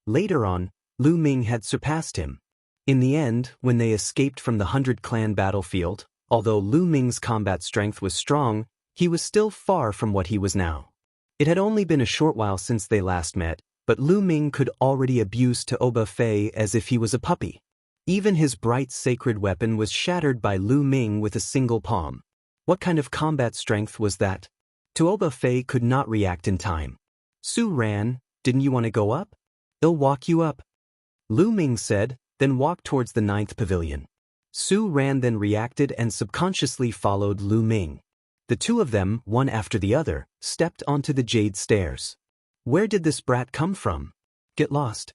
Speaker 1: Later on, Lu Ming had surpassed him. In the end, when they escaped from the 100-clan battlefield, although Lu Ming's combat strength was strong, he was still far from what he was now. It had only been a short while since they last met, but Lu Ming could already abuse Tuoba Fei as if he was a puppy. Even his bright sacred weapon was shattered by Lu Ming with a single palm. What kind of combat strength was that? Tuoba Fei could not react in time. "Su Ran, didn't you want to go up? I'll walk you up," Lu Ming said, then walked towards the 9th pavilion. Su Ran then reacted and subconsciously followed Lu Ming. The two of them, one after the other, stepped onto the jade stairs. Where did this brat come from? Get lost.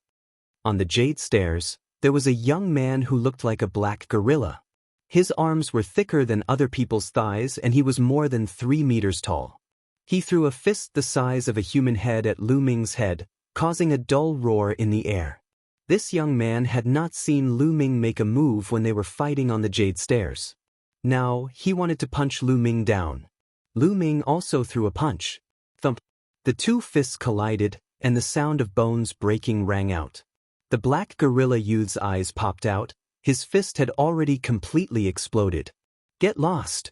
Speaker 1: On the jade stairs, there was a young man who looked like a black gorilla. His arms were thicker than other people's thighs and he was more than 3 meters tall. He threw a fist the size of a human head at Lu Ming's head, causing a dull roar in the air. This young man had not seen Lu Ming make a move when they were fighting on the jade stairs. Now, he wanted to punch Lu Ming down. Lu Ming also threw a punch. Thump. The 2 fists collided, and the sound of bones breaking rang out. The black gorilla youth's eyes popped out, his fist had already completely exploded. Get lost.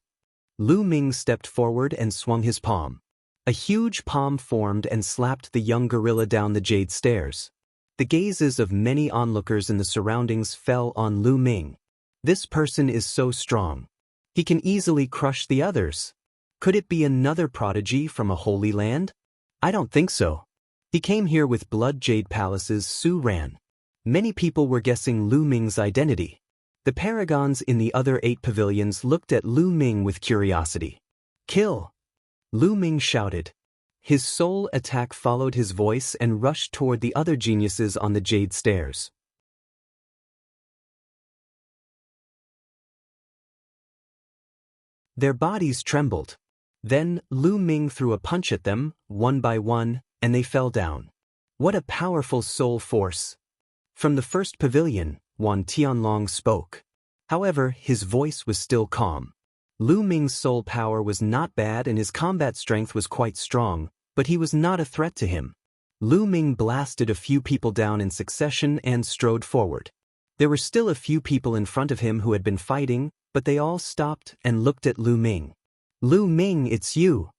Speaker 1: Lu Ming stepped forward and swung his palm. A huge palm formed and slapped the young gorilla down the jade stairs. The gazes of many onlookers in the surroundings fell on Lu Ming. This person is so strong. He can easily crush the others. Could it be another prodigy from a holy land? I don't think so. He came here with Blood Jade Palace's Su Ran. Many people were guessing Lu Ming's identity. The paragons in the other 8 pavilions looked at Lu Ming with curiosity. Kill! Lu Ming shouted. His soul attack followed his voice and rushed toward the other geniuses on the jade stairs. Their bodies trembled. Then, Lu Ming threw a punch at them, one by one, and they fell down. What a powerful soul force! From the first pavilion, Wan Tianlong spoke. However, his voice was still calm. Lu Ming's soul power was not bad and his combat strength was quite strong, but he was not a threat to him. Lu Ming blasted a few people down in succession and strode forward. There were still a few people in front of him who had been fighting, but they all stopped and looked at Lu Ming. Lu Ming, it's you!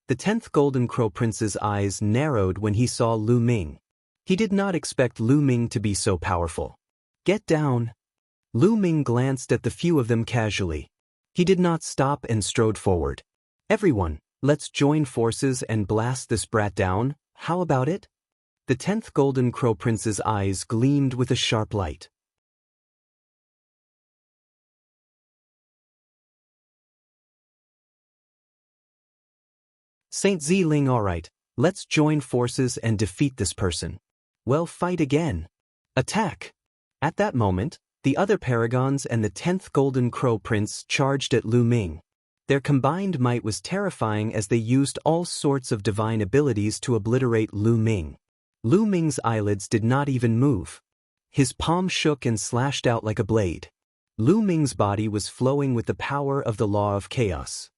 Speaker 1: The 10th Golden Crow Prince's eyes narrowed when he saw Lu Ming. He did not expect Lu Ming to be so powerful. Get down! Lu Ming glanced at the few of them casually. He did not stop and strode forward. Everyone, let's join forces and blast this brat down, how about it? The 10th Golden Crow Prince's eyes gleamed with a sharp light. Saint Ziling, alright, let's join forces and defeat this person. Well, fight again. Attack! At that moment, the other paragons and the 10th Golden Crow Prince charged at Lu Ming. Their combined might was terrifying as they used all sorts of divine abilities to obliterate Lu Ming. Lu Ming's eyelids did not even move. His palm shook and slashed out like a blade. Lu Ming's body was flowing with the power of the law of chaos.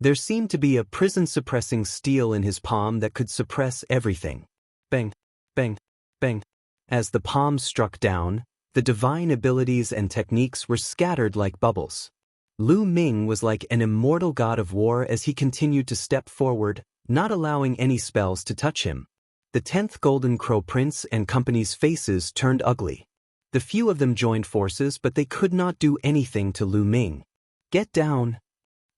Speaker 1: There seemed to be a prison-suppressing steel in his palm that could suppress everything. Bang, bang, bang. As the palm struck down, the divine abilities and techniques were scattered like bubbles. Lu Ming was like an immortal god of war as he continued to step forward, not allowing any spells to touch him. The 10th Golden Crow Prince and company's faces turned ugly. The few of them joined forces, but they could not do anything to Lu Ming. Get down,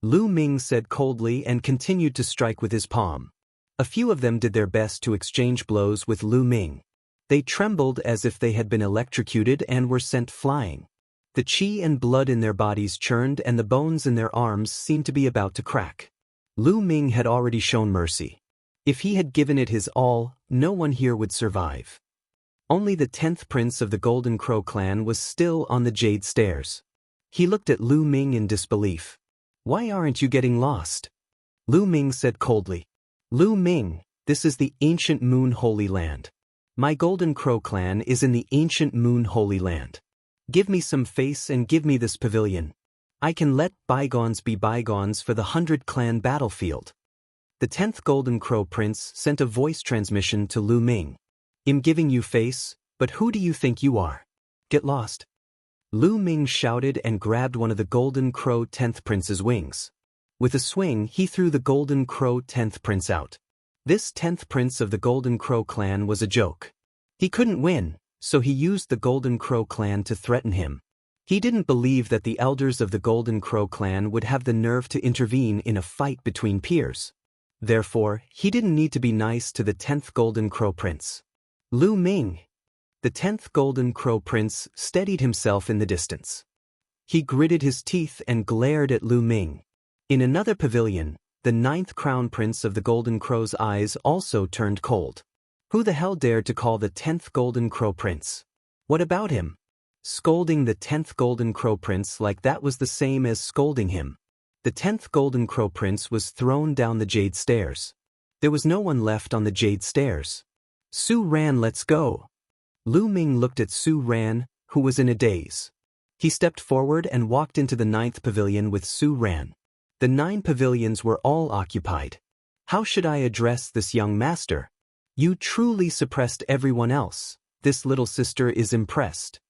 Speaker 1: Lu Ming said coldly and continued to strike with his palm. A few of them did their best to exchange blows with Lu Ming. They trembled as if they had been electrocuted and were sent flying. The chi and blood in their bodies churned and the bones in their arms seemed to be about to crack. Lu Ming had already shown mercy. If he had given it his all, no one here would survive. Only the 10th prince of the Golden Crow clan was still on the jade stairs. He looked at Lu Ming in disbelief. Why aren't you getting lost? Lu Ming said coldly. Lu Ming, this is the ancient Moon Holy Land. My Golden Crow clan is in the ancient Moon Holy Land. Give me some face and give me this pavilion. I can let bygones be bygones for the 100 clan battlefield. The 10th Golden Crow Prince sent a voice transmission to Lu Ming. I'm giving you face, but who do you think you are? Get lost. Lu Ming shouted and grabbed one of the Golden Crow 10th Prince's wings. With a swing, he threw the Golden Crow 10th Prince out. This 10th Prince of the Golden Crow clan was a joke. He couldn't win, so he used the Golden Crow clan to threaten him. He didn't believe that the elders of the Golden Crow clan would have the nerve to intervene in a fight between peers. Therefore, he didn't need to be nice to the 10th Golden Crow Prince. Lu Ming. The 10th Golden Crow Prince steadied himself in the distance. He gritted his teeth and glared at Lu Ming. In another pavilion, the 9th Crown Prince of the Golden Crow's eyes also turned cold. Who the hell dared to call the 10th Golden Crow Prince? What about him? Scolding the 10th Golden Crow Prince like that was the same as scolding him. The 10th Golden Crow Prince was thrown down the jade stairs. There was no one left on the jade stairs. Su Ran, let's go. Lu Ming looked at Su Ran, who was in a daze. He stepped forward and walked into the 9th pavilion with Su Ran. The 9 pavilions were all occupied. How should I address this young master? You truly suppressed everyone else. This little sister is impressed.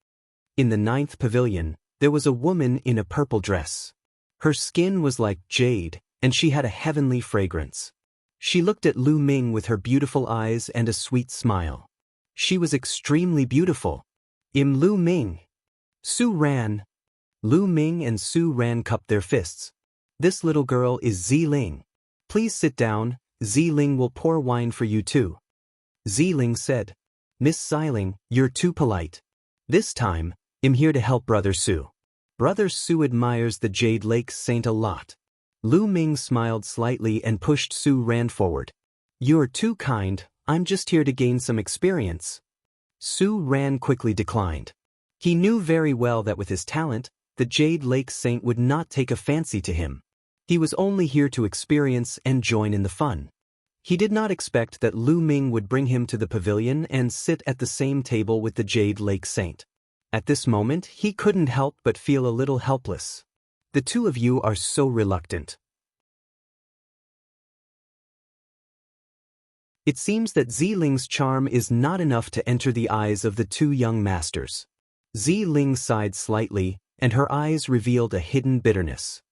Speaker 1: In the 9th pavilion, there was a woman in a purple dress. Her skin was like jade, and she had a heavenly fragrance. She looked at Lu Ming with her beautiful eyes and a sweet smile. She was extremely beautiful. Lu Ming. Su Ran. Lu Ming and Su Ran cupped their fists. This little girl is Ziling. Please sit down, Ziling will pour wine for you too. Ziling said. Miss Ziling, you're too polite. This time, I'm here to help Brother Su. Brother Su admires the Jade Lake Saint a lot. Lu Ming smiled slightly and pushed Su Ran forward. You're too kind, I'm just here to gain some experience. Su Ran quickly declined. He knew very well that with his talent, the Jade Lake Saint would not take a fancy to him. He was only here to experience and join in the fun. He did not expect that Lu Ming would bring him to the pavilion and sit at the same table with the Jade Lake Saint. At this moment, he couldn't help but feel a little helpless. The two of you are so reluctant. It seems that Ziling's charm is not enough to enter the eyes of the two young masters. Ziling sighed slightly, and her eyes revealed a hidden bitterness.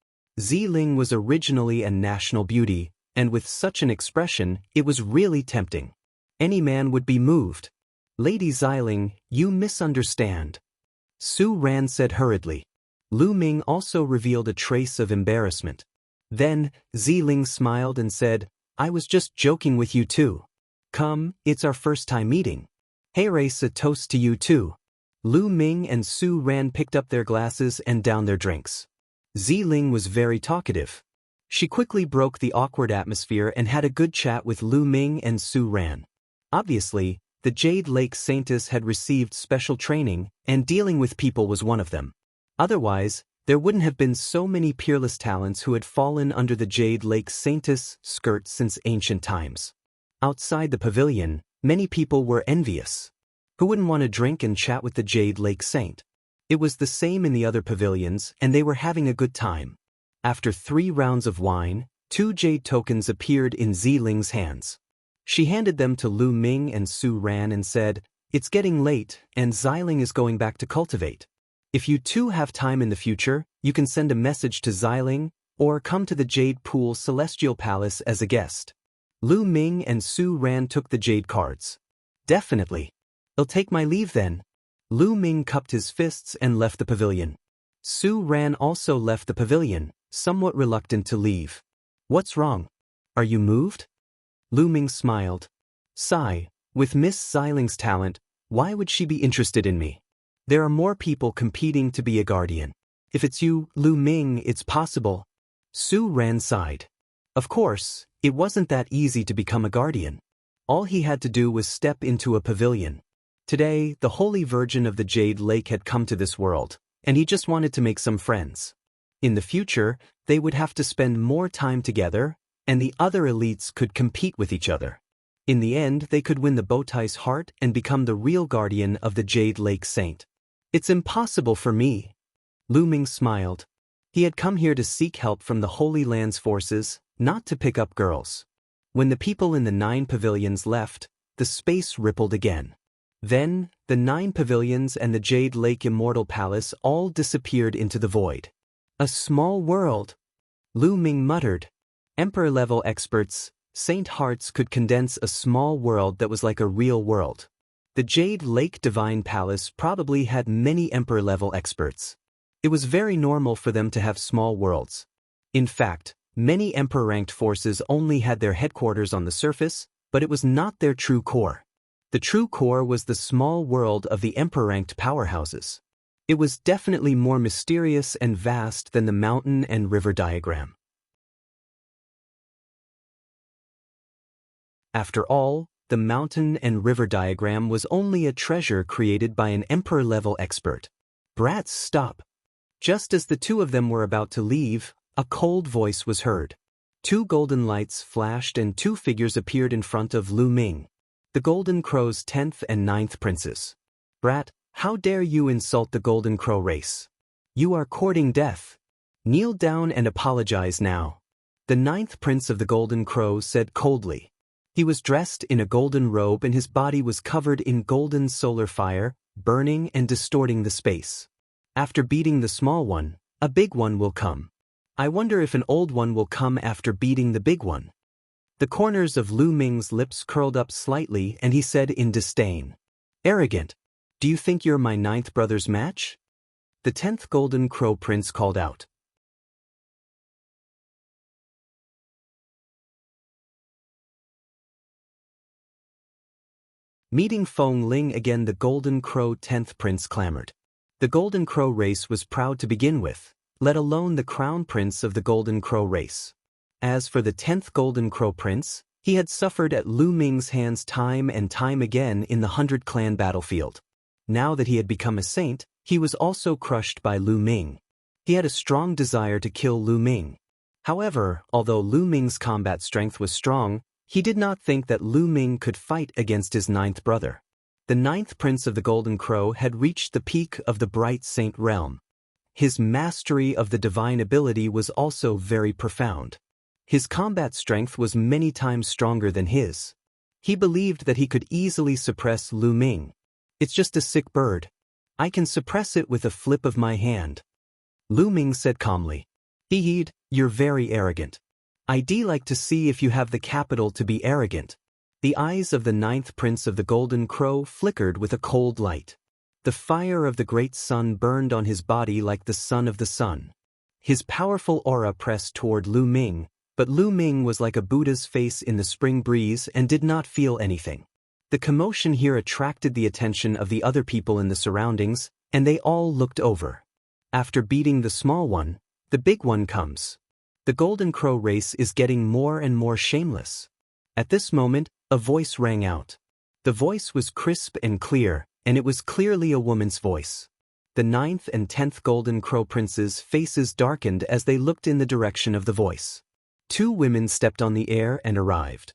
Speaker 1: Ziling was originally a national beauty, and with such an expression, it was really tempting. Any man would be moved. Lady Ziling, you misunderstand. Su Ran said hurriedly. Lu Ming also revealed a trace of embarrassment. Then, Ziling smiled and said, I was just joking with you too. Come, it's our first time meeting. Hey, race a toast to you too. Lu Ming and Su Ran picked up their glasses and downed their drinks. Ziling was very talkative. She quickly broke the awkward atmosphere and had a good chat with Lu Ming and Su Ran. Obviously, the Jade Lake Saintess had received special training, and dealing with people was one of them. Otherwise, there wouldn't have been so many peerless talents who had fallen under the Jade Lake Saintess' skirt since ancient times. Outside the pavilion, many people were envious. Who wouldn't want to drink and chat with the Jade Lake Saint? It was the same in the other pavilions, and they were having a good time. After 3 rounds of wine, 2 jade tokens appeared in Ziling's hands. She handed them to Lu Ming and Su Ran and said, "It's getting late, and Xiling is going back to cultivate. If you two have time in the future, you can send a message to Xiling, or come to the Jade Pool Celestial Palace as a guest." Lu Ming and Su Ran took the jade cards. "Definitely. I'll take my leave then." Lu Ming cupped his fists and left the pavilion. Su Ran also left the pavilion, somewhat reluctant to leave. "What's wrong? Are you moved?" Lu Ming smiled. "Sigh, with Miss Xiling's talent, why would she be interested in me? There are more people competing to be a guardian. If it's you, Lu Ming, it's possible." Su Ran sighed. Of course, it wasn't that easy to become a guardian. All he had to do was step into a pavilion. Today, the Holy Virgin of the Jade Lake had come to this world, and he just wanted to make some friends. In the future, they would have to spend more time together, and the other elites could compete with each other. In the end, they could win the Bowtie's heart and become the real guardian of the Jade Lake Saint. "It's impossible for me." Lu Ming smiled. He had come here to seek help from the Holy Land's forces, not to pick up girls. When the people in the 9 pavilions left, the space rippled again. Then, the 9 pavilions and the Jade Lake Immortal Palace all disappeared into the void. "A small world," Lu Ming muttered. Emperor-level experts, Saint Hearts could condense a small world that was like a real world. The Jade Lake Divine Palace probably had many Emperor-level experts. It was very normal for them to have small worlds. In fact, many Emperor-ranked forces only had their headquarters on the surface, but it was not their true core. The true core was the small world of the Emperor-ranked powerhouses. It was definitely more mysterious and vast than the mountain and river diagram. After all, the mountain and river diagram was only a treasure created by an Emperor-level expert. "Brats, stop." Just as the 2 of them were about to leave, a cold voice was heard. 2 golden lights flashed and 2 figures appeared in front of Lu Ming. The Golden Crow's 10th and 9th princes. "Brat, how dare you insult the Golden Crow race? You are courting death. Kneel down and apologize now." The 9th prince of the Golden Crow said coldly. He was dressed in a golden robe and his body was covered in golden solar fire, burning and distorting the space. "After beating the small one, a big one will come. I wonder if an old one will come after beating the big one." The corners of Lu Ming's lips curled up slightly and he said in disdain, "Arrogant. Do you think you're my 9th brother's match?" The 10th Golden Crow Prince called out. Meeting Feng Ling again, the Golden Crow 10th Prince clamored. The Golden Crow race was proud to begin with, let alone the crown prince of the Golden Crow race. As for the 10th Golden Crow Prince, he had suffered at Lu Ming's hands time and time again in the 100-clan battlefield. Now that he had become a saint, he was also crushed by Lu Ming. He had a strong desire to kill Lu Ming. However, although Lu Ming's combat strength was strong, he did not think that Lu Ming could fight against his 9th brother. The 9th Prince of the Golden Crow had reached the peak of the Bright Saint realm. His mastery of the divine ability was also very profound. His combat strength was many times stronger than his. He believed that he could easily suppress Lu Ming. "It's just a sick bird. I can suppress it with a flip of my hand," Lu Ming said calmly. "Heed, you're very arrogant. I'd like to see if you have the capital to be arrogant." The eyes of the 9th Prince of the Golden Crow flickered with a cold light. The fire of the great sun burned on his body like the sun of the sun. His powerful aura pressed toward Lu Ming, but Lu Ming was like a Buddha's face in the spring breeze and did not feel anything. The commotion here attracted the attention of the other people in the surroundings, and they all looked over. After beating the small one, the big one comes. The Golden Crow race is getting more and more shameless. At this moment, a voice rang out. The voice was crisp and clear, and it was clearly a woman's voice. The 9th and 10th Golden Crow princes' faces darkened as they looked in the direction of the voice. 2 women stepped on the air and arrived.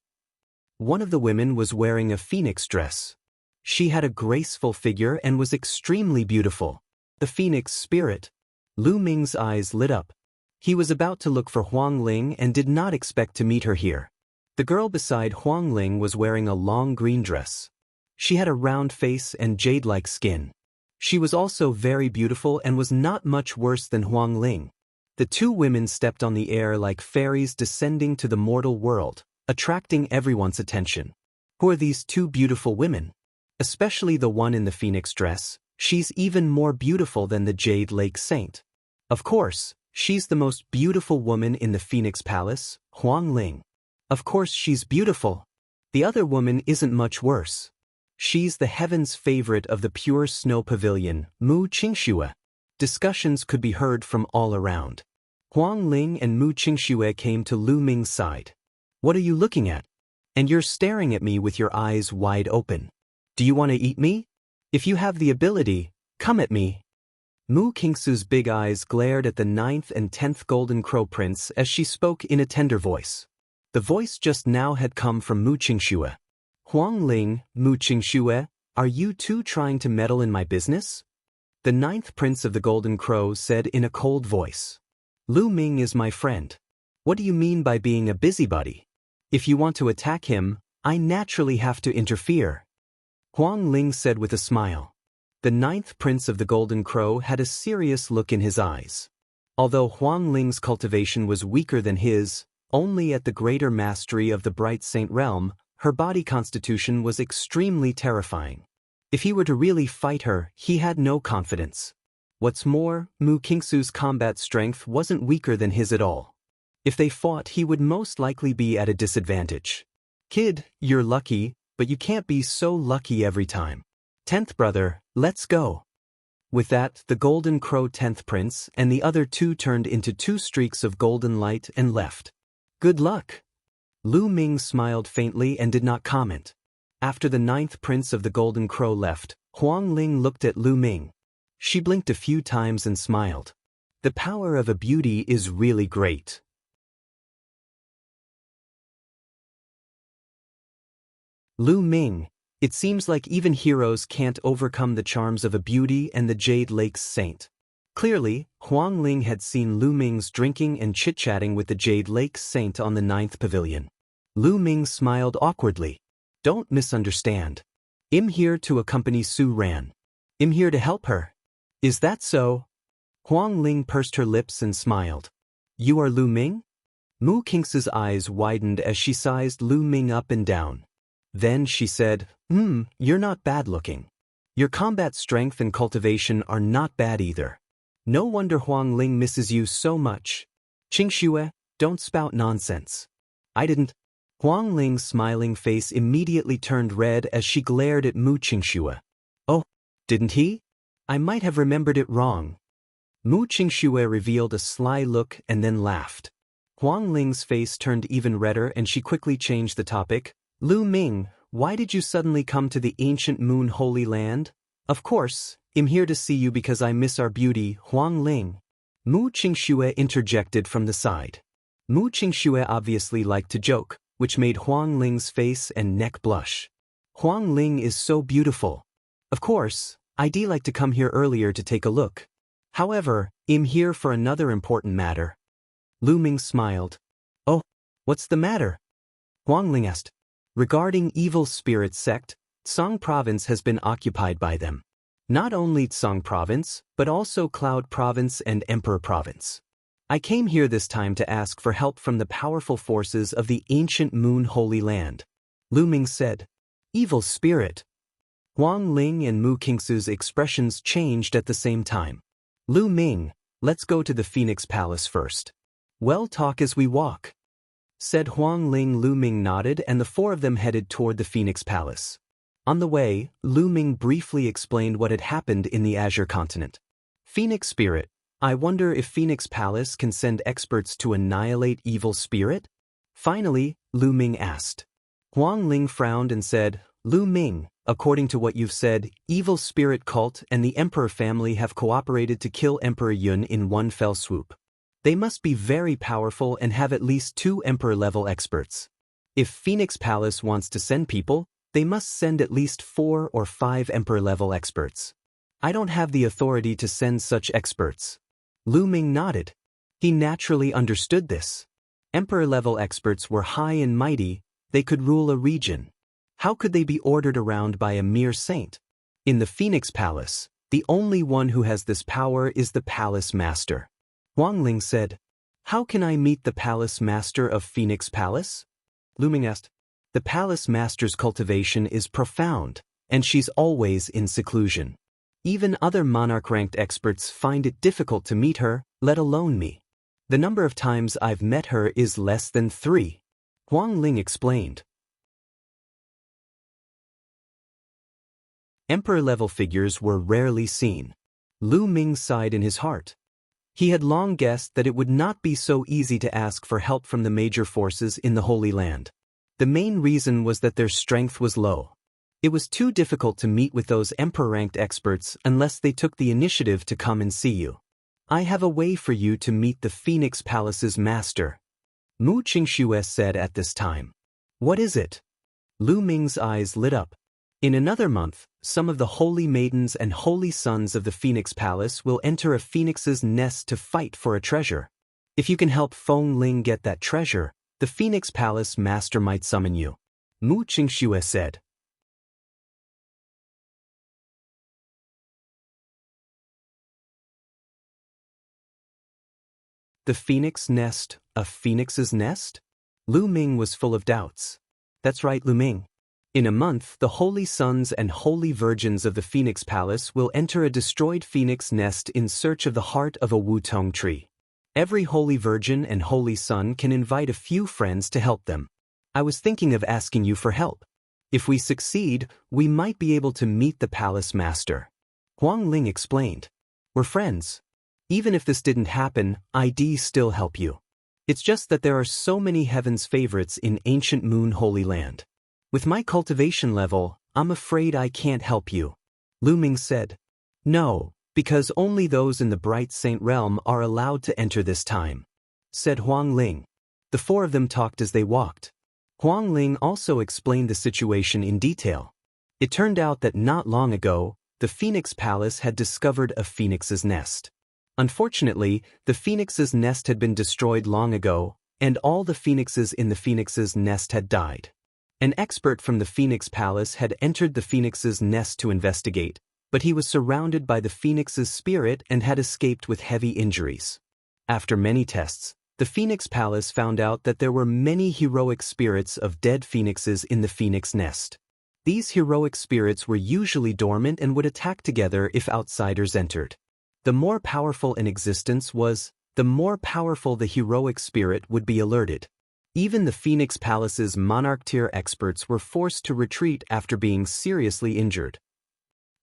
Speaker 1: One of the women was wearing a phoenix dress. She had a graceful figure and was extremely beautiful. The phoenix spirit. Lu Ming's eyes lit up. He was about to look for Huang Ling and did not expect to meet her here. The girl beside Huang Ling was wearing a long green dress. She had a round face and jade-like skin. She was also very beautiful and was not much worse than Huang Ling. The 2 women stepped on the air like fairies descending to the mortal world, attracting everyone's attention. Who are these 2 beautiful women? Especially the one in the phoenix dress. She's even more beautiful than the Jade Lake Saint. Of course, she's the most beautiful woman in the Phoenix Palace, Huang Ling. Of course she's beautiful. The other woman isn't much worse. She's the heaven's favorite of the pure snow pavilion, Mu Qingxue. Discussions could be heard from all around. Huang Ling and Mu Qingxue came to Lu Ming's side. What are you looking at? And you're staring at me with your eyes wide open. Do you want to eat me? If you have the ability, come at me. Mu Qingxue's big eyes glared at the 9th and 10th Golden Crow Prince as she spoke in a tender voice. The voice just now had come from Mu Qingxue. Huang Ling, Mu Qingxue, are you 2 trying to meddle in my business? The 9th Prince of the Golden Crow said in a cold voice. Lu Ming is my friend. What do you mean by being a busybody? If you want to attack him, I naturally have to interfere. Huang Ling said with a smile. The 9th Prince of the Golden Crow had a serious look in his eyes. Although Huang Ling's cultivation was weaker than his, only at the greater mastery of the Bright Saint realm, her body constitution was extremely terrifying. If he were to really fight her, he had no confidence. What's more, Mu Qingxue's combat strength wasn't weaker than his at all. If they fought, he would most likely be at a disadvantage. Kid, you're lucky, but you can't be so lucky every time. 10th brother, let's go. With that, the Golden Crow 10th Prince and the other 2 turned into 2 streaks of golden light and left. Good luck. Lu Ming smiled faintly and did not comment. After the 9th Prince of the Golden Crow left, Huang Ling looked at Lu Ming. She blinked a few times and smiled. The power of a beauty is really great. Lu Ming, it seems like even heroes can't overcome the charms of a beauty and the Jade Lake's saint. Clearly, Huang Ling had seen Lu Ming's drinking and chit-chatting with the Jade Lake's saint on the 9th pavilion. Lu Ming smiled awkwardly. Don't misunderstand. I'm here to accompany Su Ran. I'm here to help her. Is that so? Huang Ling pursed her lips and smiled. You are Lu Ming? Mu Qingxue's eyes widened as she sized Lu Ming up and down. Then she said, you're not bad looking. Your combat strength and cultivation are not bad either. No wonder Huang Ling misses you so much. Qingxue, don't spout nonsense. I didn't. Huang Ling's smiling face immediately turned red as she glared at Mu Qingxue. Oh, didn't he? I might have remembered it wrong. Mu Qingxue revealed a sly look and then laughed. Huang Ling's face turned even redder and she quickly changed the topic. Lu Ming, why did you suddenly come to the ancient Moon Holy Land? Of course, I'm here to see you because I miss our beauty, Huang Ling. Mu Qingxue interjected from the side. Mu Qingxue obviously liked to joke, which made Huang Ling's face and neck blush. Huang Ling is so beautiful. Of course, I'd like to come here earlier to take a look. However, I'm here for another important matter. Lu Ming smiled. Oh, what's the matter? Huang Ling asked. Regarding Evil Spirit Sect, Tsang Province has been occupied by them. Not only Tsang Province, but also Cloud Province and Emperor Province. I came here this time to ask for help from the powerful forces of the ancient Moon Holy Land. Lu Ming said. Evil Spirit. Huang Ling and Mu Qingxue's expressions changed at the same time. Lu Ming, let's go to the Phoenix Palace first. We'll talk as we walk. Said Huang Ling. Lu Ming nodded and the 4 of them headed toward the Phoenix Palace. On the way, Lu Ming briefly explained what had happened in the Azure Continent. Phoenix Spirit, I wonder if Phoenix Palace can send experts to annihilate evil spirit? Finally, Lu Ming asked. Huang Ling frowned and said, Lu Ming, according to what you've said, evil spirit cult and the emperor family have cooperated to kill Emperor Yun in one fell swoop. They must be very powerful and have at least 2 emperor-level experts. If Phoenix Palace wants to send people, they must send at least 4 or 5 emperor-level experts. I don't have the authority to send such experts. Lu Ming nodded. He naturally understood this. Emperor-level experts were high and mighty, they could rule a region. How could they be ordered around by a mere saint? In the Phoenix Palace, the only one who has this power is the Palace Master. Huang Ling said, How can I meet the Palace Master of Phoenix Palace? Lu Ming asked. The Palace Master's cultivation is profound, and she's always in seclusion. Even other monarch-ranked experts find it difficult to meet her, let alone me. The number of times I've met her is less than 3. Huang Ling explained. Emperor-level figures were rarely seen. Lu Ming sighed in his heart. He had long guessed that it would not be so easy to ask for help from the major forces in the Holy Land. The main reason was that their strength was low. It was too difficult to meet with those emperor-ranked experts unless they took the initiative to come and see you. I have a way for you to meet the Phoenix Palace's master. Mu Qingxue said at this time. What is it? Lu Ming's eyes lit up. In another month, some of the holy maidens and holy sons of the Phoenix Palace will enter a phoenix's nest to fight for a treasure. If you can help Feng Ling get that treasure, the Phoenix Palace master might summon you. Mu Qingxue said. The phoenix nest, a phoenix's nest? Lu Ming was full of doubts. That's right, Lu Ming. In a month, the holy sons and holy virgins of the Phoenix Palace will enter a destroyed phoenix nest in search of the heart of a wutong tree. Every holy virgin and holy son can invite a few friends to help them. I was thinking of asking you for help. If we succeed, we might be able to meet the palace master. Huang Ling explained. We're friends. Even if this didn't happen, I'd still help you. It's just that there are so many heaven's favorites in ancient Moon Holy Land. With my cultivation level, I'm afraid I can't help you. Lu Ming said. No, because only those in the Bright Saint Realm are allowed to enter this time, said Huang Ling. The 4 of them talked as they walked. Huang Ling also explained the situation in detail. It turned out that not long ago, the Phoenix Palace had discovered a phoenix's nest. Unfortunately, the phoenix's nest had been destroyed long ago, and all the phoenixes in the phoenix's nest had died. An expert from the Phoenix Palace had entered the phoenix's nest to investigate, but he was surrounded by the phoenix's spirit and had escaped with heavy injuries. After many tests, the Phoenix Palace found out that there were many heroic spirits of dead phoenixes in the phoenix nest. These heroic spirits were usually dormant and would attack together if outsiders entered. The more powerful an existence was, the more powerful the heroic spirit would be alerted. Even the Phoenix Palace's monarch-tier experts were forced to retreat after being seriously injured.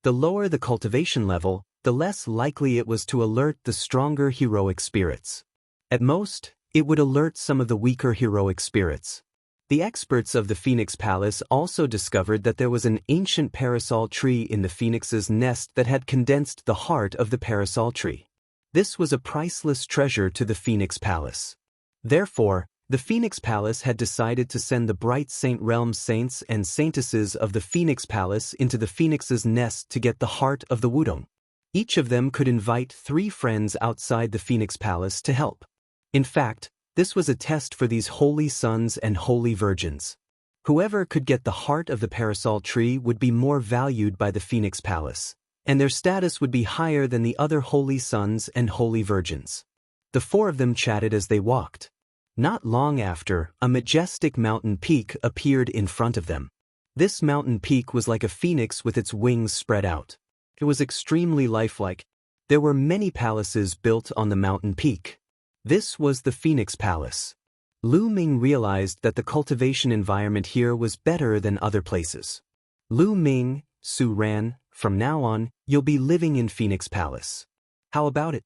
Speaker 1: The lower the cultivation level, the less likely it was to alert the stronger heroic spirits. At most, it would alert some of the weaker heroic spirits. The experts of the Phoenix Palace also discovered that there was an ancient parasol tree in the phoenix's nest that had condensed the heart of the parasol tree. This was a priceless treasure to the Phoenix Palace. Therefore, the Phoenix Palace had decided to send the Bright Saint Realm saints and saintesses of the Phoenix Palace into the phoenix's nest to get the heart of the wudong. Each of them could invite 3 friends outside the Phoenix Palace to help. In fact, this was a test for these holy sons and holy virgins. Whoever could get the heart of the parasol tree would be more valued by the Phoenix Palace, and their status would be higher than the other holy sons and holy virgins. The 4 of them chatted as they walked. Not long after, a majestic mountain peak appeared in front of them. This mountain peak was like a phoenix with its wings spread out. It was extremely lifelike. There were many palaces built on the mountain peak. This was the Phoenix Palace. Lu Ming realized that the cultivation environment here was better than other places. Lu Ming, Su Ran, from now on, you'll be living in Phoenix Palace. How about it?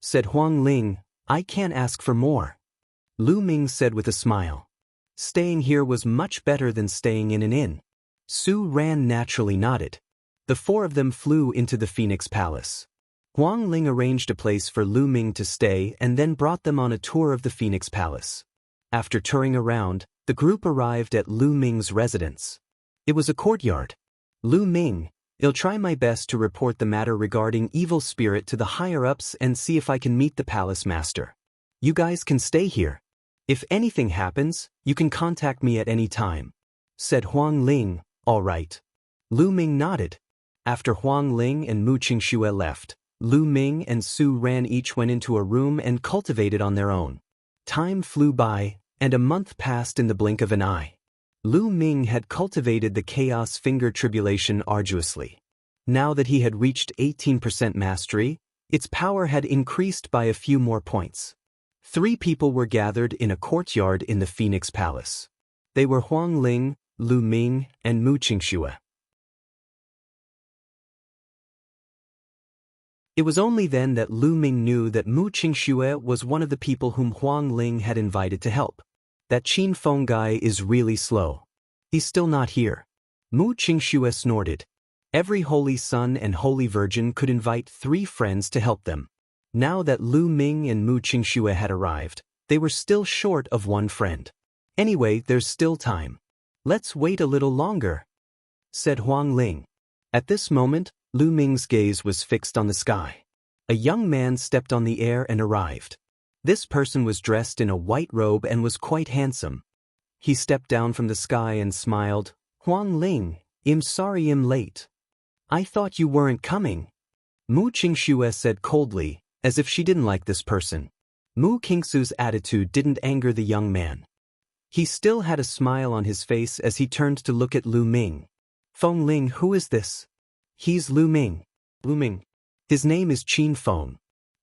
Speaker 1: said Huang Ling. I can't ask for more. Lu Ming said with a smile. Staying here was much better than staying in an inn. Su Ran naturally nodded. The four of them flew into the Phoenix Palace. Huang Ling arranged a place for Lu Ming to stay and then brought them on a tour of the Phoenix Palace. After touring around, the group arrived at Lu Ming's residence. It was a courtyard. Lu Ming, I'll try my best to report the matter regarding evil spirit to the higher-ups and see if I can meet the palace master. You guys can stay here. If anything happens, you can contact me at any time, said Huang Ling. All right. Lu Ming nodded. After Huang Ling and Mu Qingxue left, Lu Ming and Su Ran each went into a room and cultivated on their own. Time flew by, and a month passed in the blink of an eye. Lu Ming had cultivated the Chaos Finger Tribulation arduously. Now that he had reached 18% mastery, its power had increased by a few more points. 3 people were gathered in a courtyard in the Phoenix Palace. They were Huang Ling, Lu Ming, and Mu Qingxue. It was only then that Lu Ming knew that Mu Qingxue was one of the people whom Huang Ling had invited to help. That Qin Feng guy is really slow. He's still not here. Mu Qingxue snorted. Every Holy Son and Holy Virgin could invite 3 friends to help them. Now that Lu Ming and Mu Qingxue had arrived, they were still short of 1 friend. Anyway, there's still time. Let's wait a little longer, said Huang Ling. At this moment, Lu Ming's gaze was fixed on the sky. A young man stepped on the air and arrived. This person was dressed in a white robe and was quite handsome. He stepped down from the sky and smiled. Huang Ling, I'm sorry I'm late. I thought you weren't coming. Mu Qingxue said coldly, as if she didn't like this person. Mu Qingxue's attitude didn't anger the young man. He still had a smile on his face as he turned to look at Lu Ming. Feng Ling, who is this? He's Lu Ming. Lu Ming. His name is Qin Feng.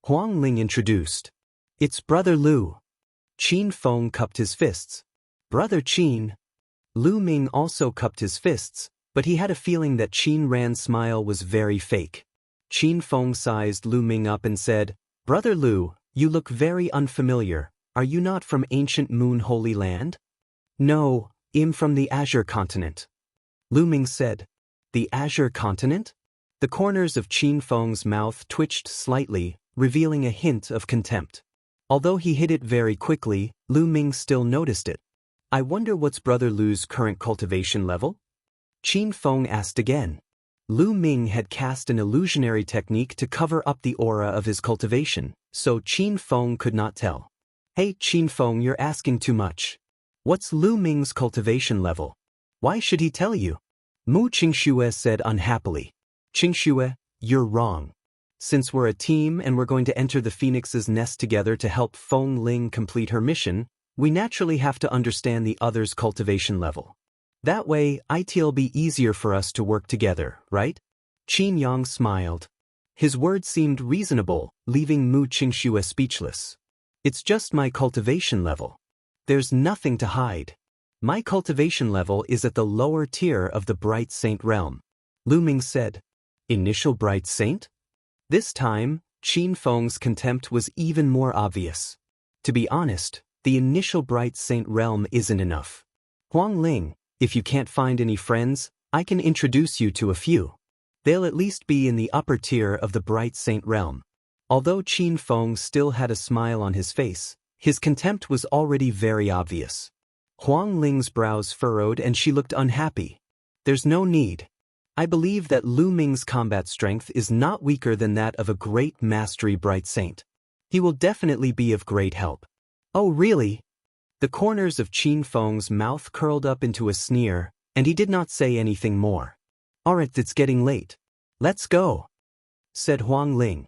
Speaker 1: Huang Ling introduced. It's Brother Lu. Qin Feng cupped his fists. Brother Qin. Lu Ming also cupped his fists, but he had a feeling that Qin Ran's smile was very fake. Qin Feng sized Lu Ming up and said, Brother Lu, you look very unfamiliar. Are you not from ancient Moon Holy Land? No, I'm from the Azure Continent. Lu Ming said. The Azure Continent? The corners of Qin Feng's mouth twitched slightly, revealing a hint of contempt. Although he hid it very quickly, Lu Ming still noticed it. I wonder what's Brother Lu's current cultivation level? Qin Feng asked again. Lu Ming had cast an illusionary technique to cover up the aura of his cultivation, so Qin Feng could not tell. Hey Qin Feng, you're asking too much. What's Lu Ming's cultivation level? Why should he tell you? Mu Qingxue said unhappily. Qingxue, you're wrong. Since we're a team and we're going to enter the Phoenix's nest together to help Feng Ling complete her mission, we naturally have to understand the other's cultivation level. That way, it'll be easier for us to work together, right? Qin Yang smiled. His words seemed reasonable, leaving Mu Qingxue speechless. It's just my cultivation level. There's nothing to hide. My cultivation level is at the lower tier of the Bright Saint realm. Lu Ming said. Initial Bright Saint? This time, Qin Feng's contempt was even more obvious. To be honest, the initial Bright Saint realm isn't enough. Huang Ling, if you can't find any friends, I can introduce you to a few. They'll at least be in the upper tier of the Bright Saint realm. Although Qin Feng still had a smile on his face, his contempt was already very obvious. Huang Ling's brows furrowed and she looked unhappy. There's no need. I believe that Lu Ming's combat strength is not weaker than that of a great mastery Bright Saint. He will definitely be of great help. Oh really? The corners of Qin Feng's mouth curled up into a sneer, and he did not say anything more. Alright, it's getting late. Let's go, said Huang Ling.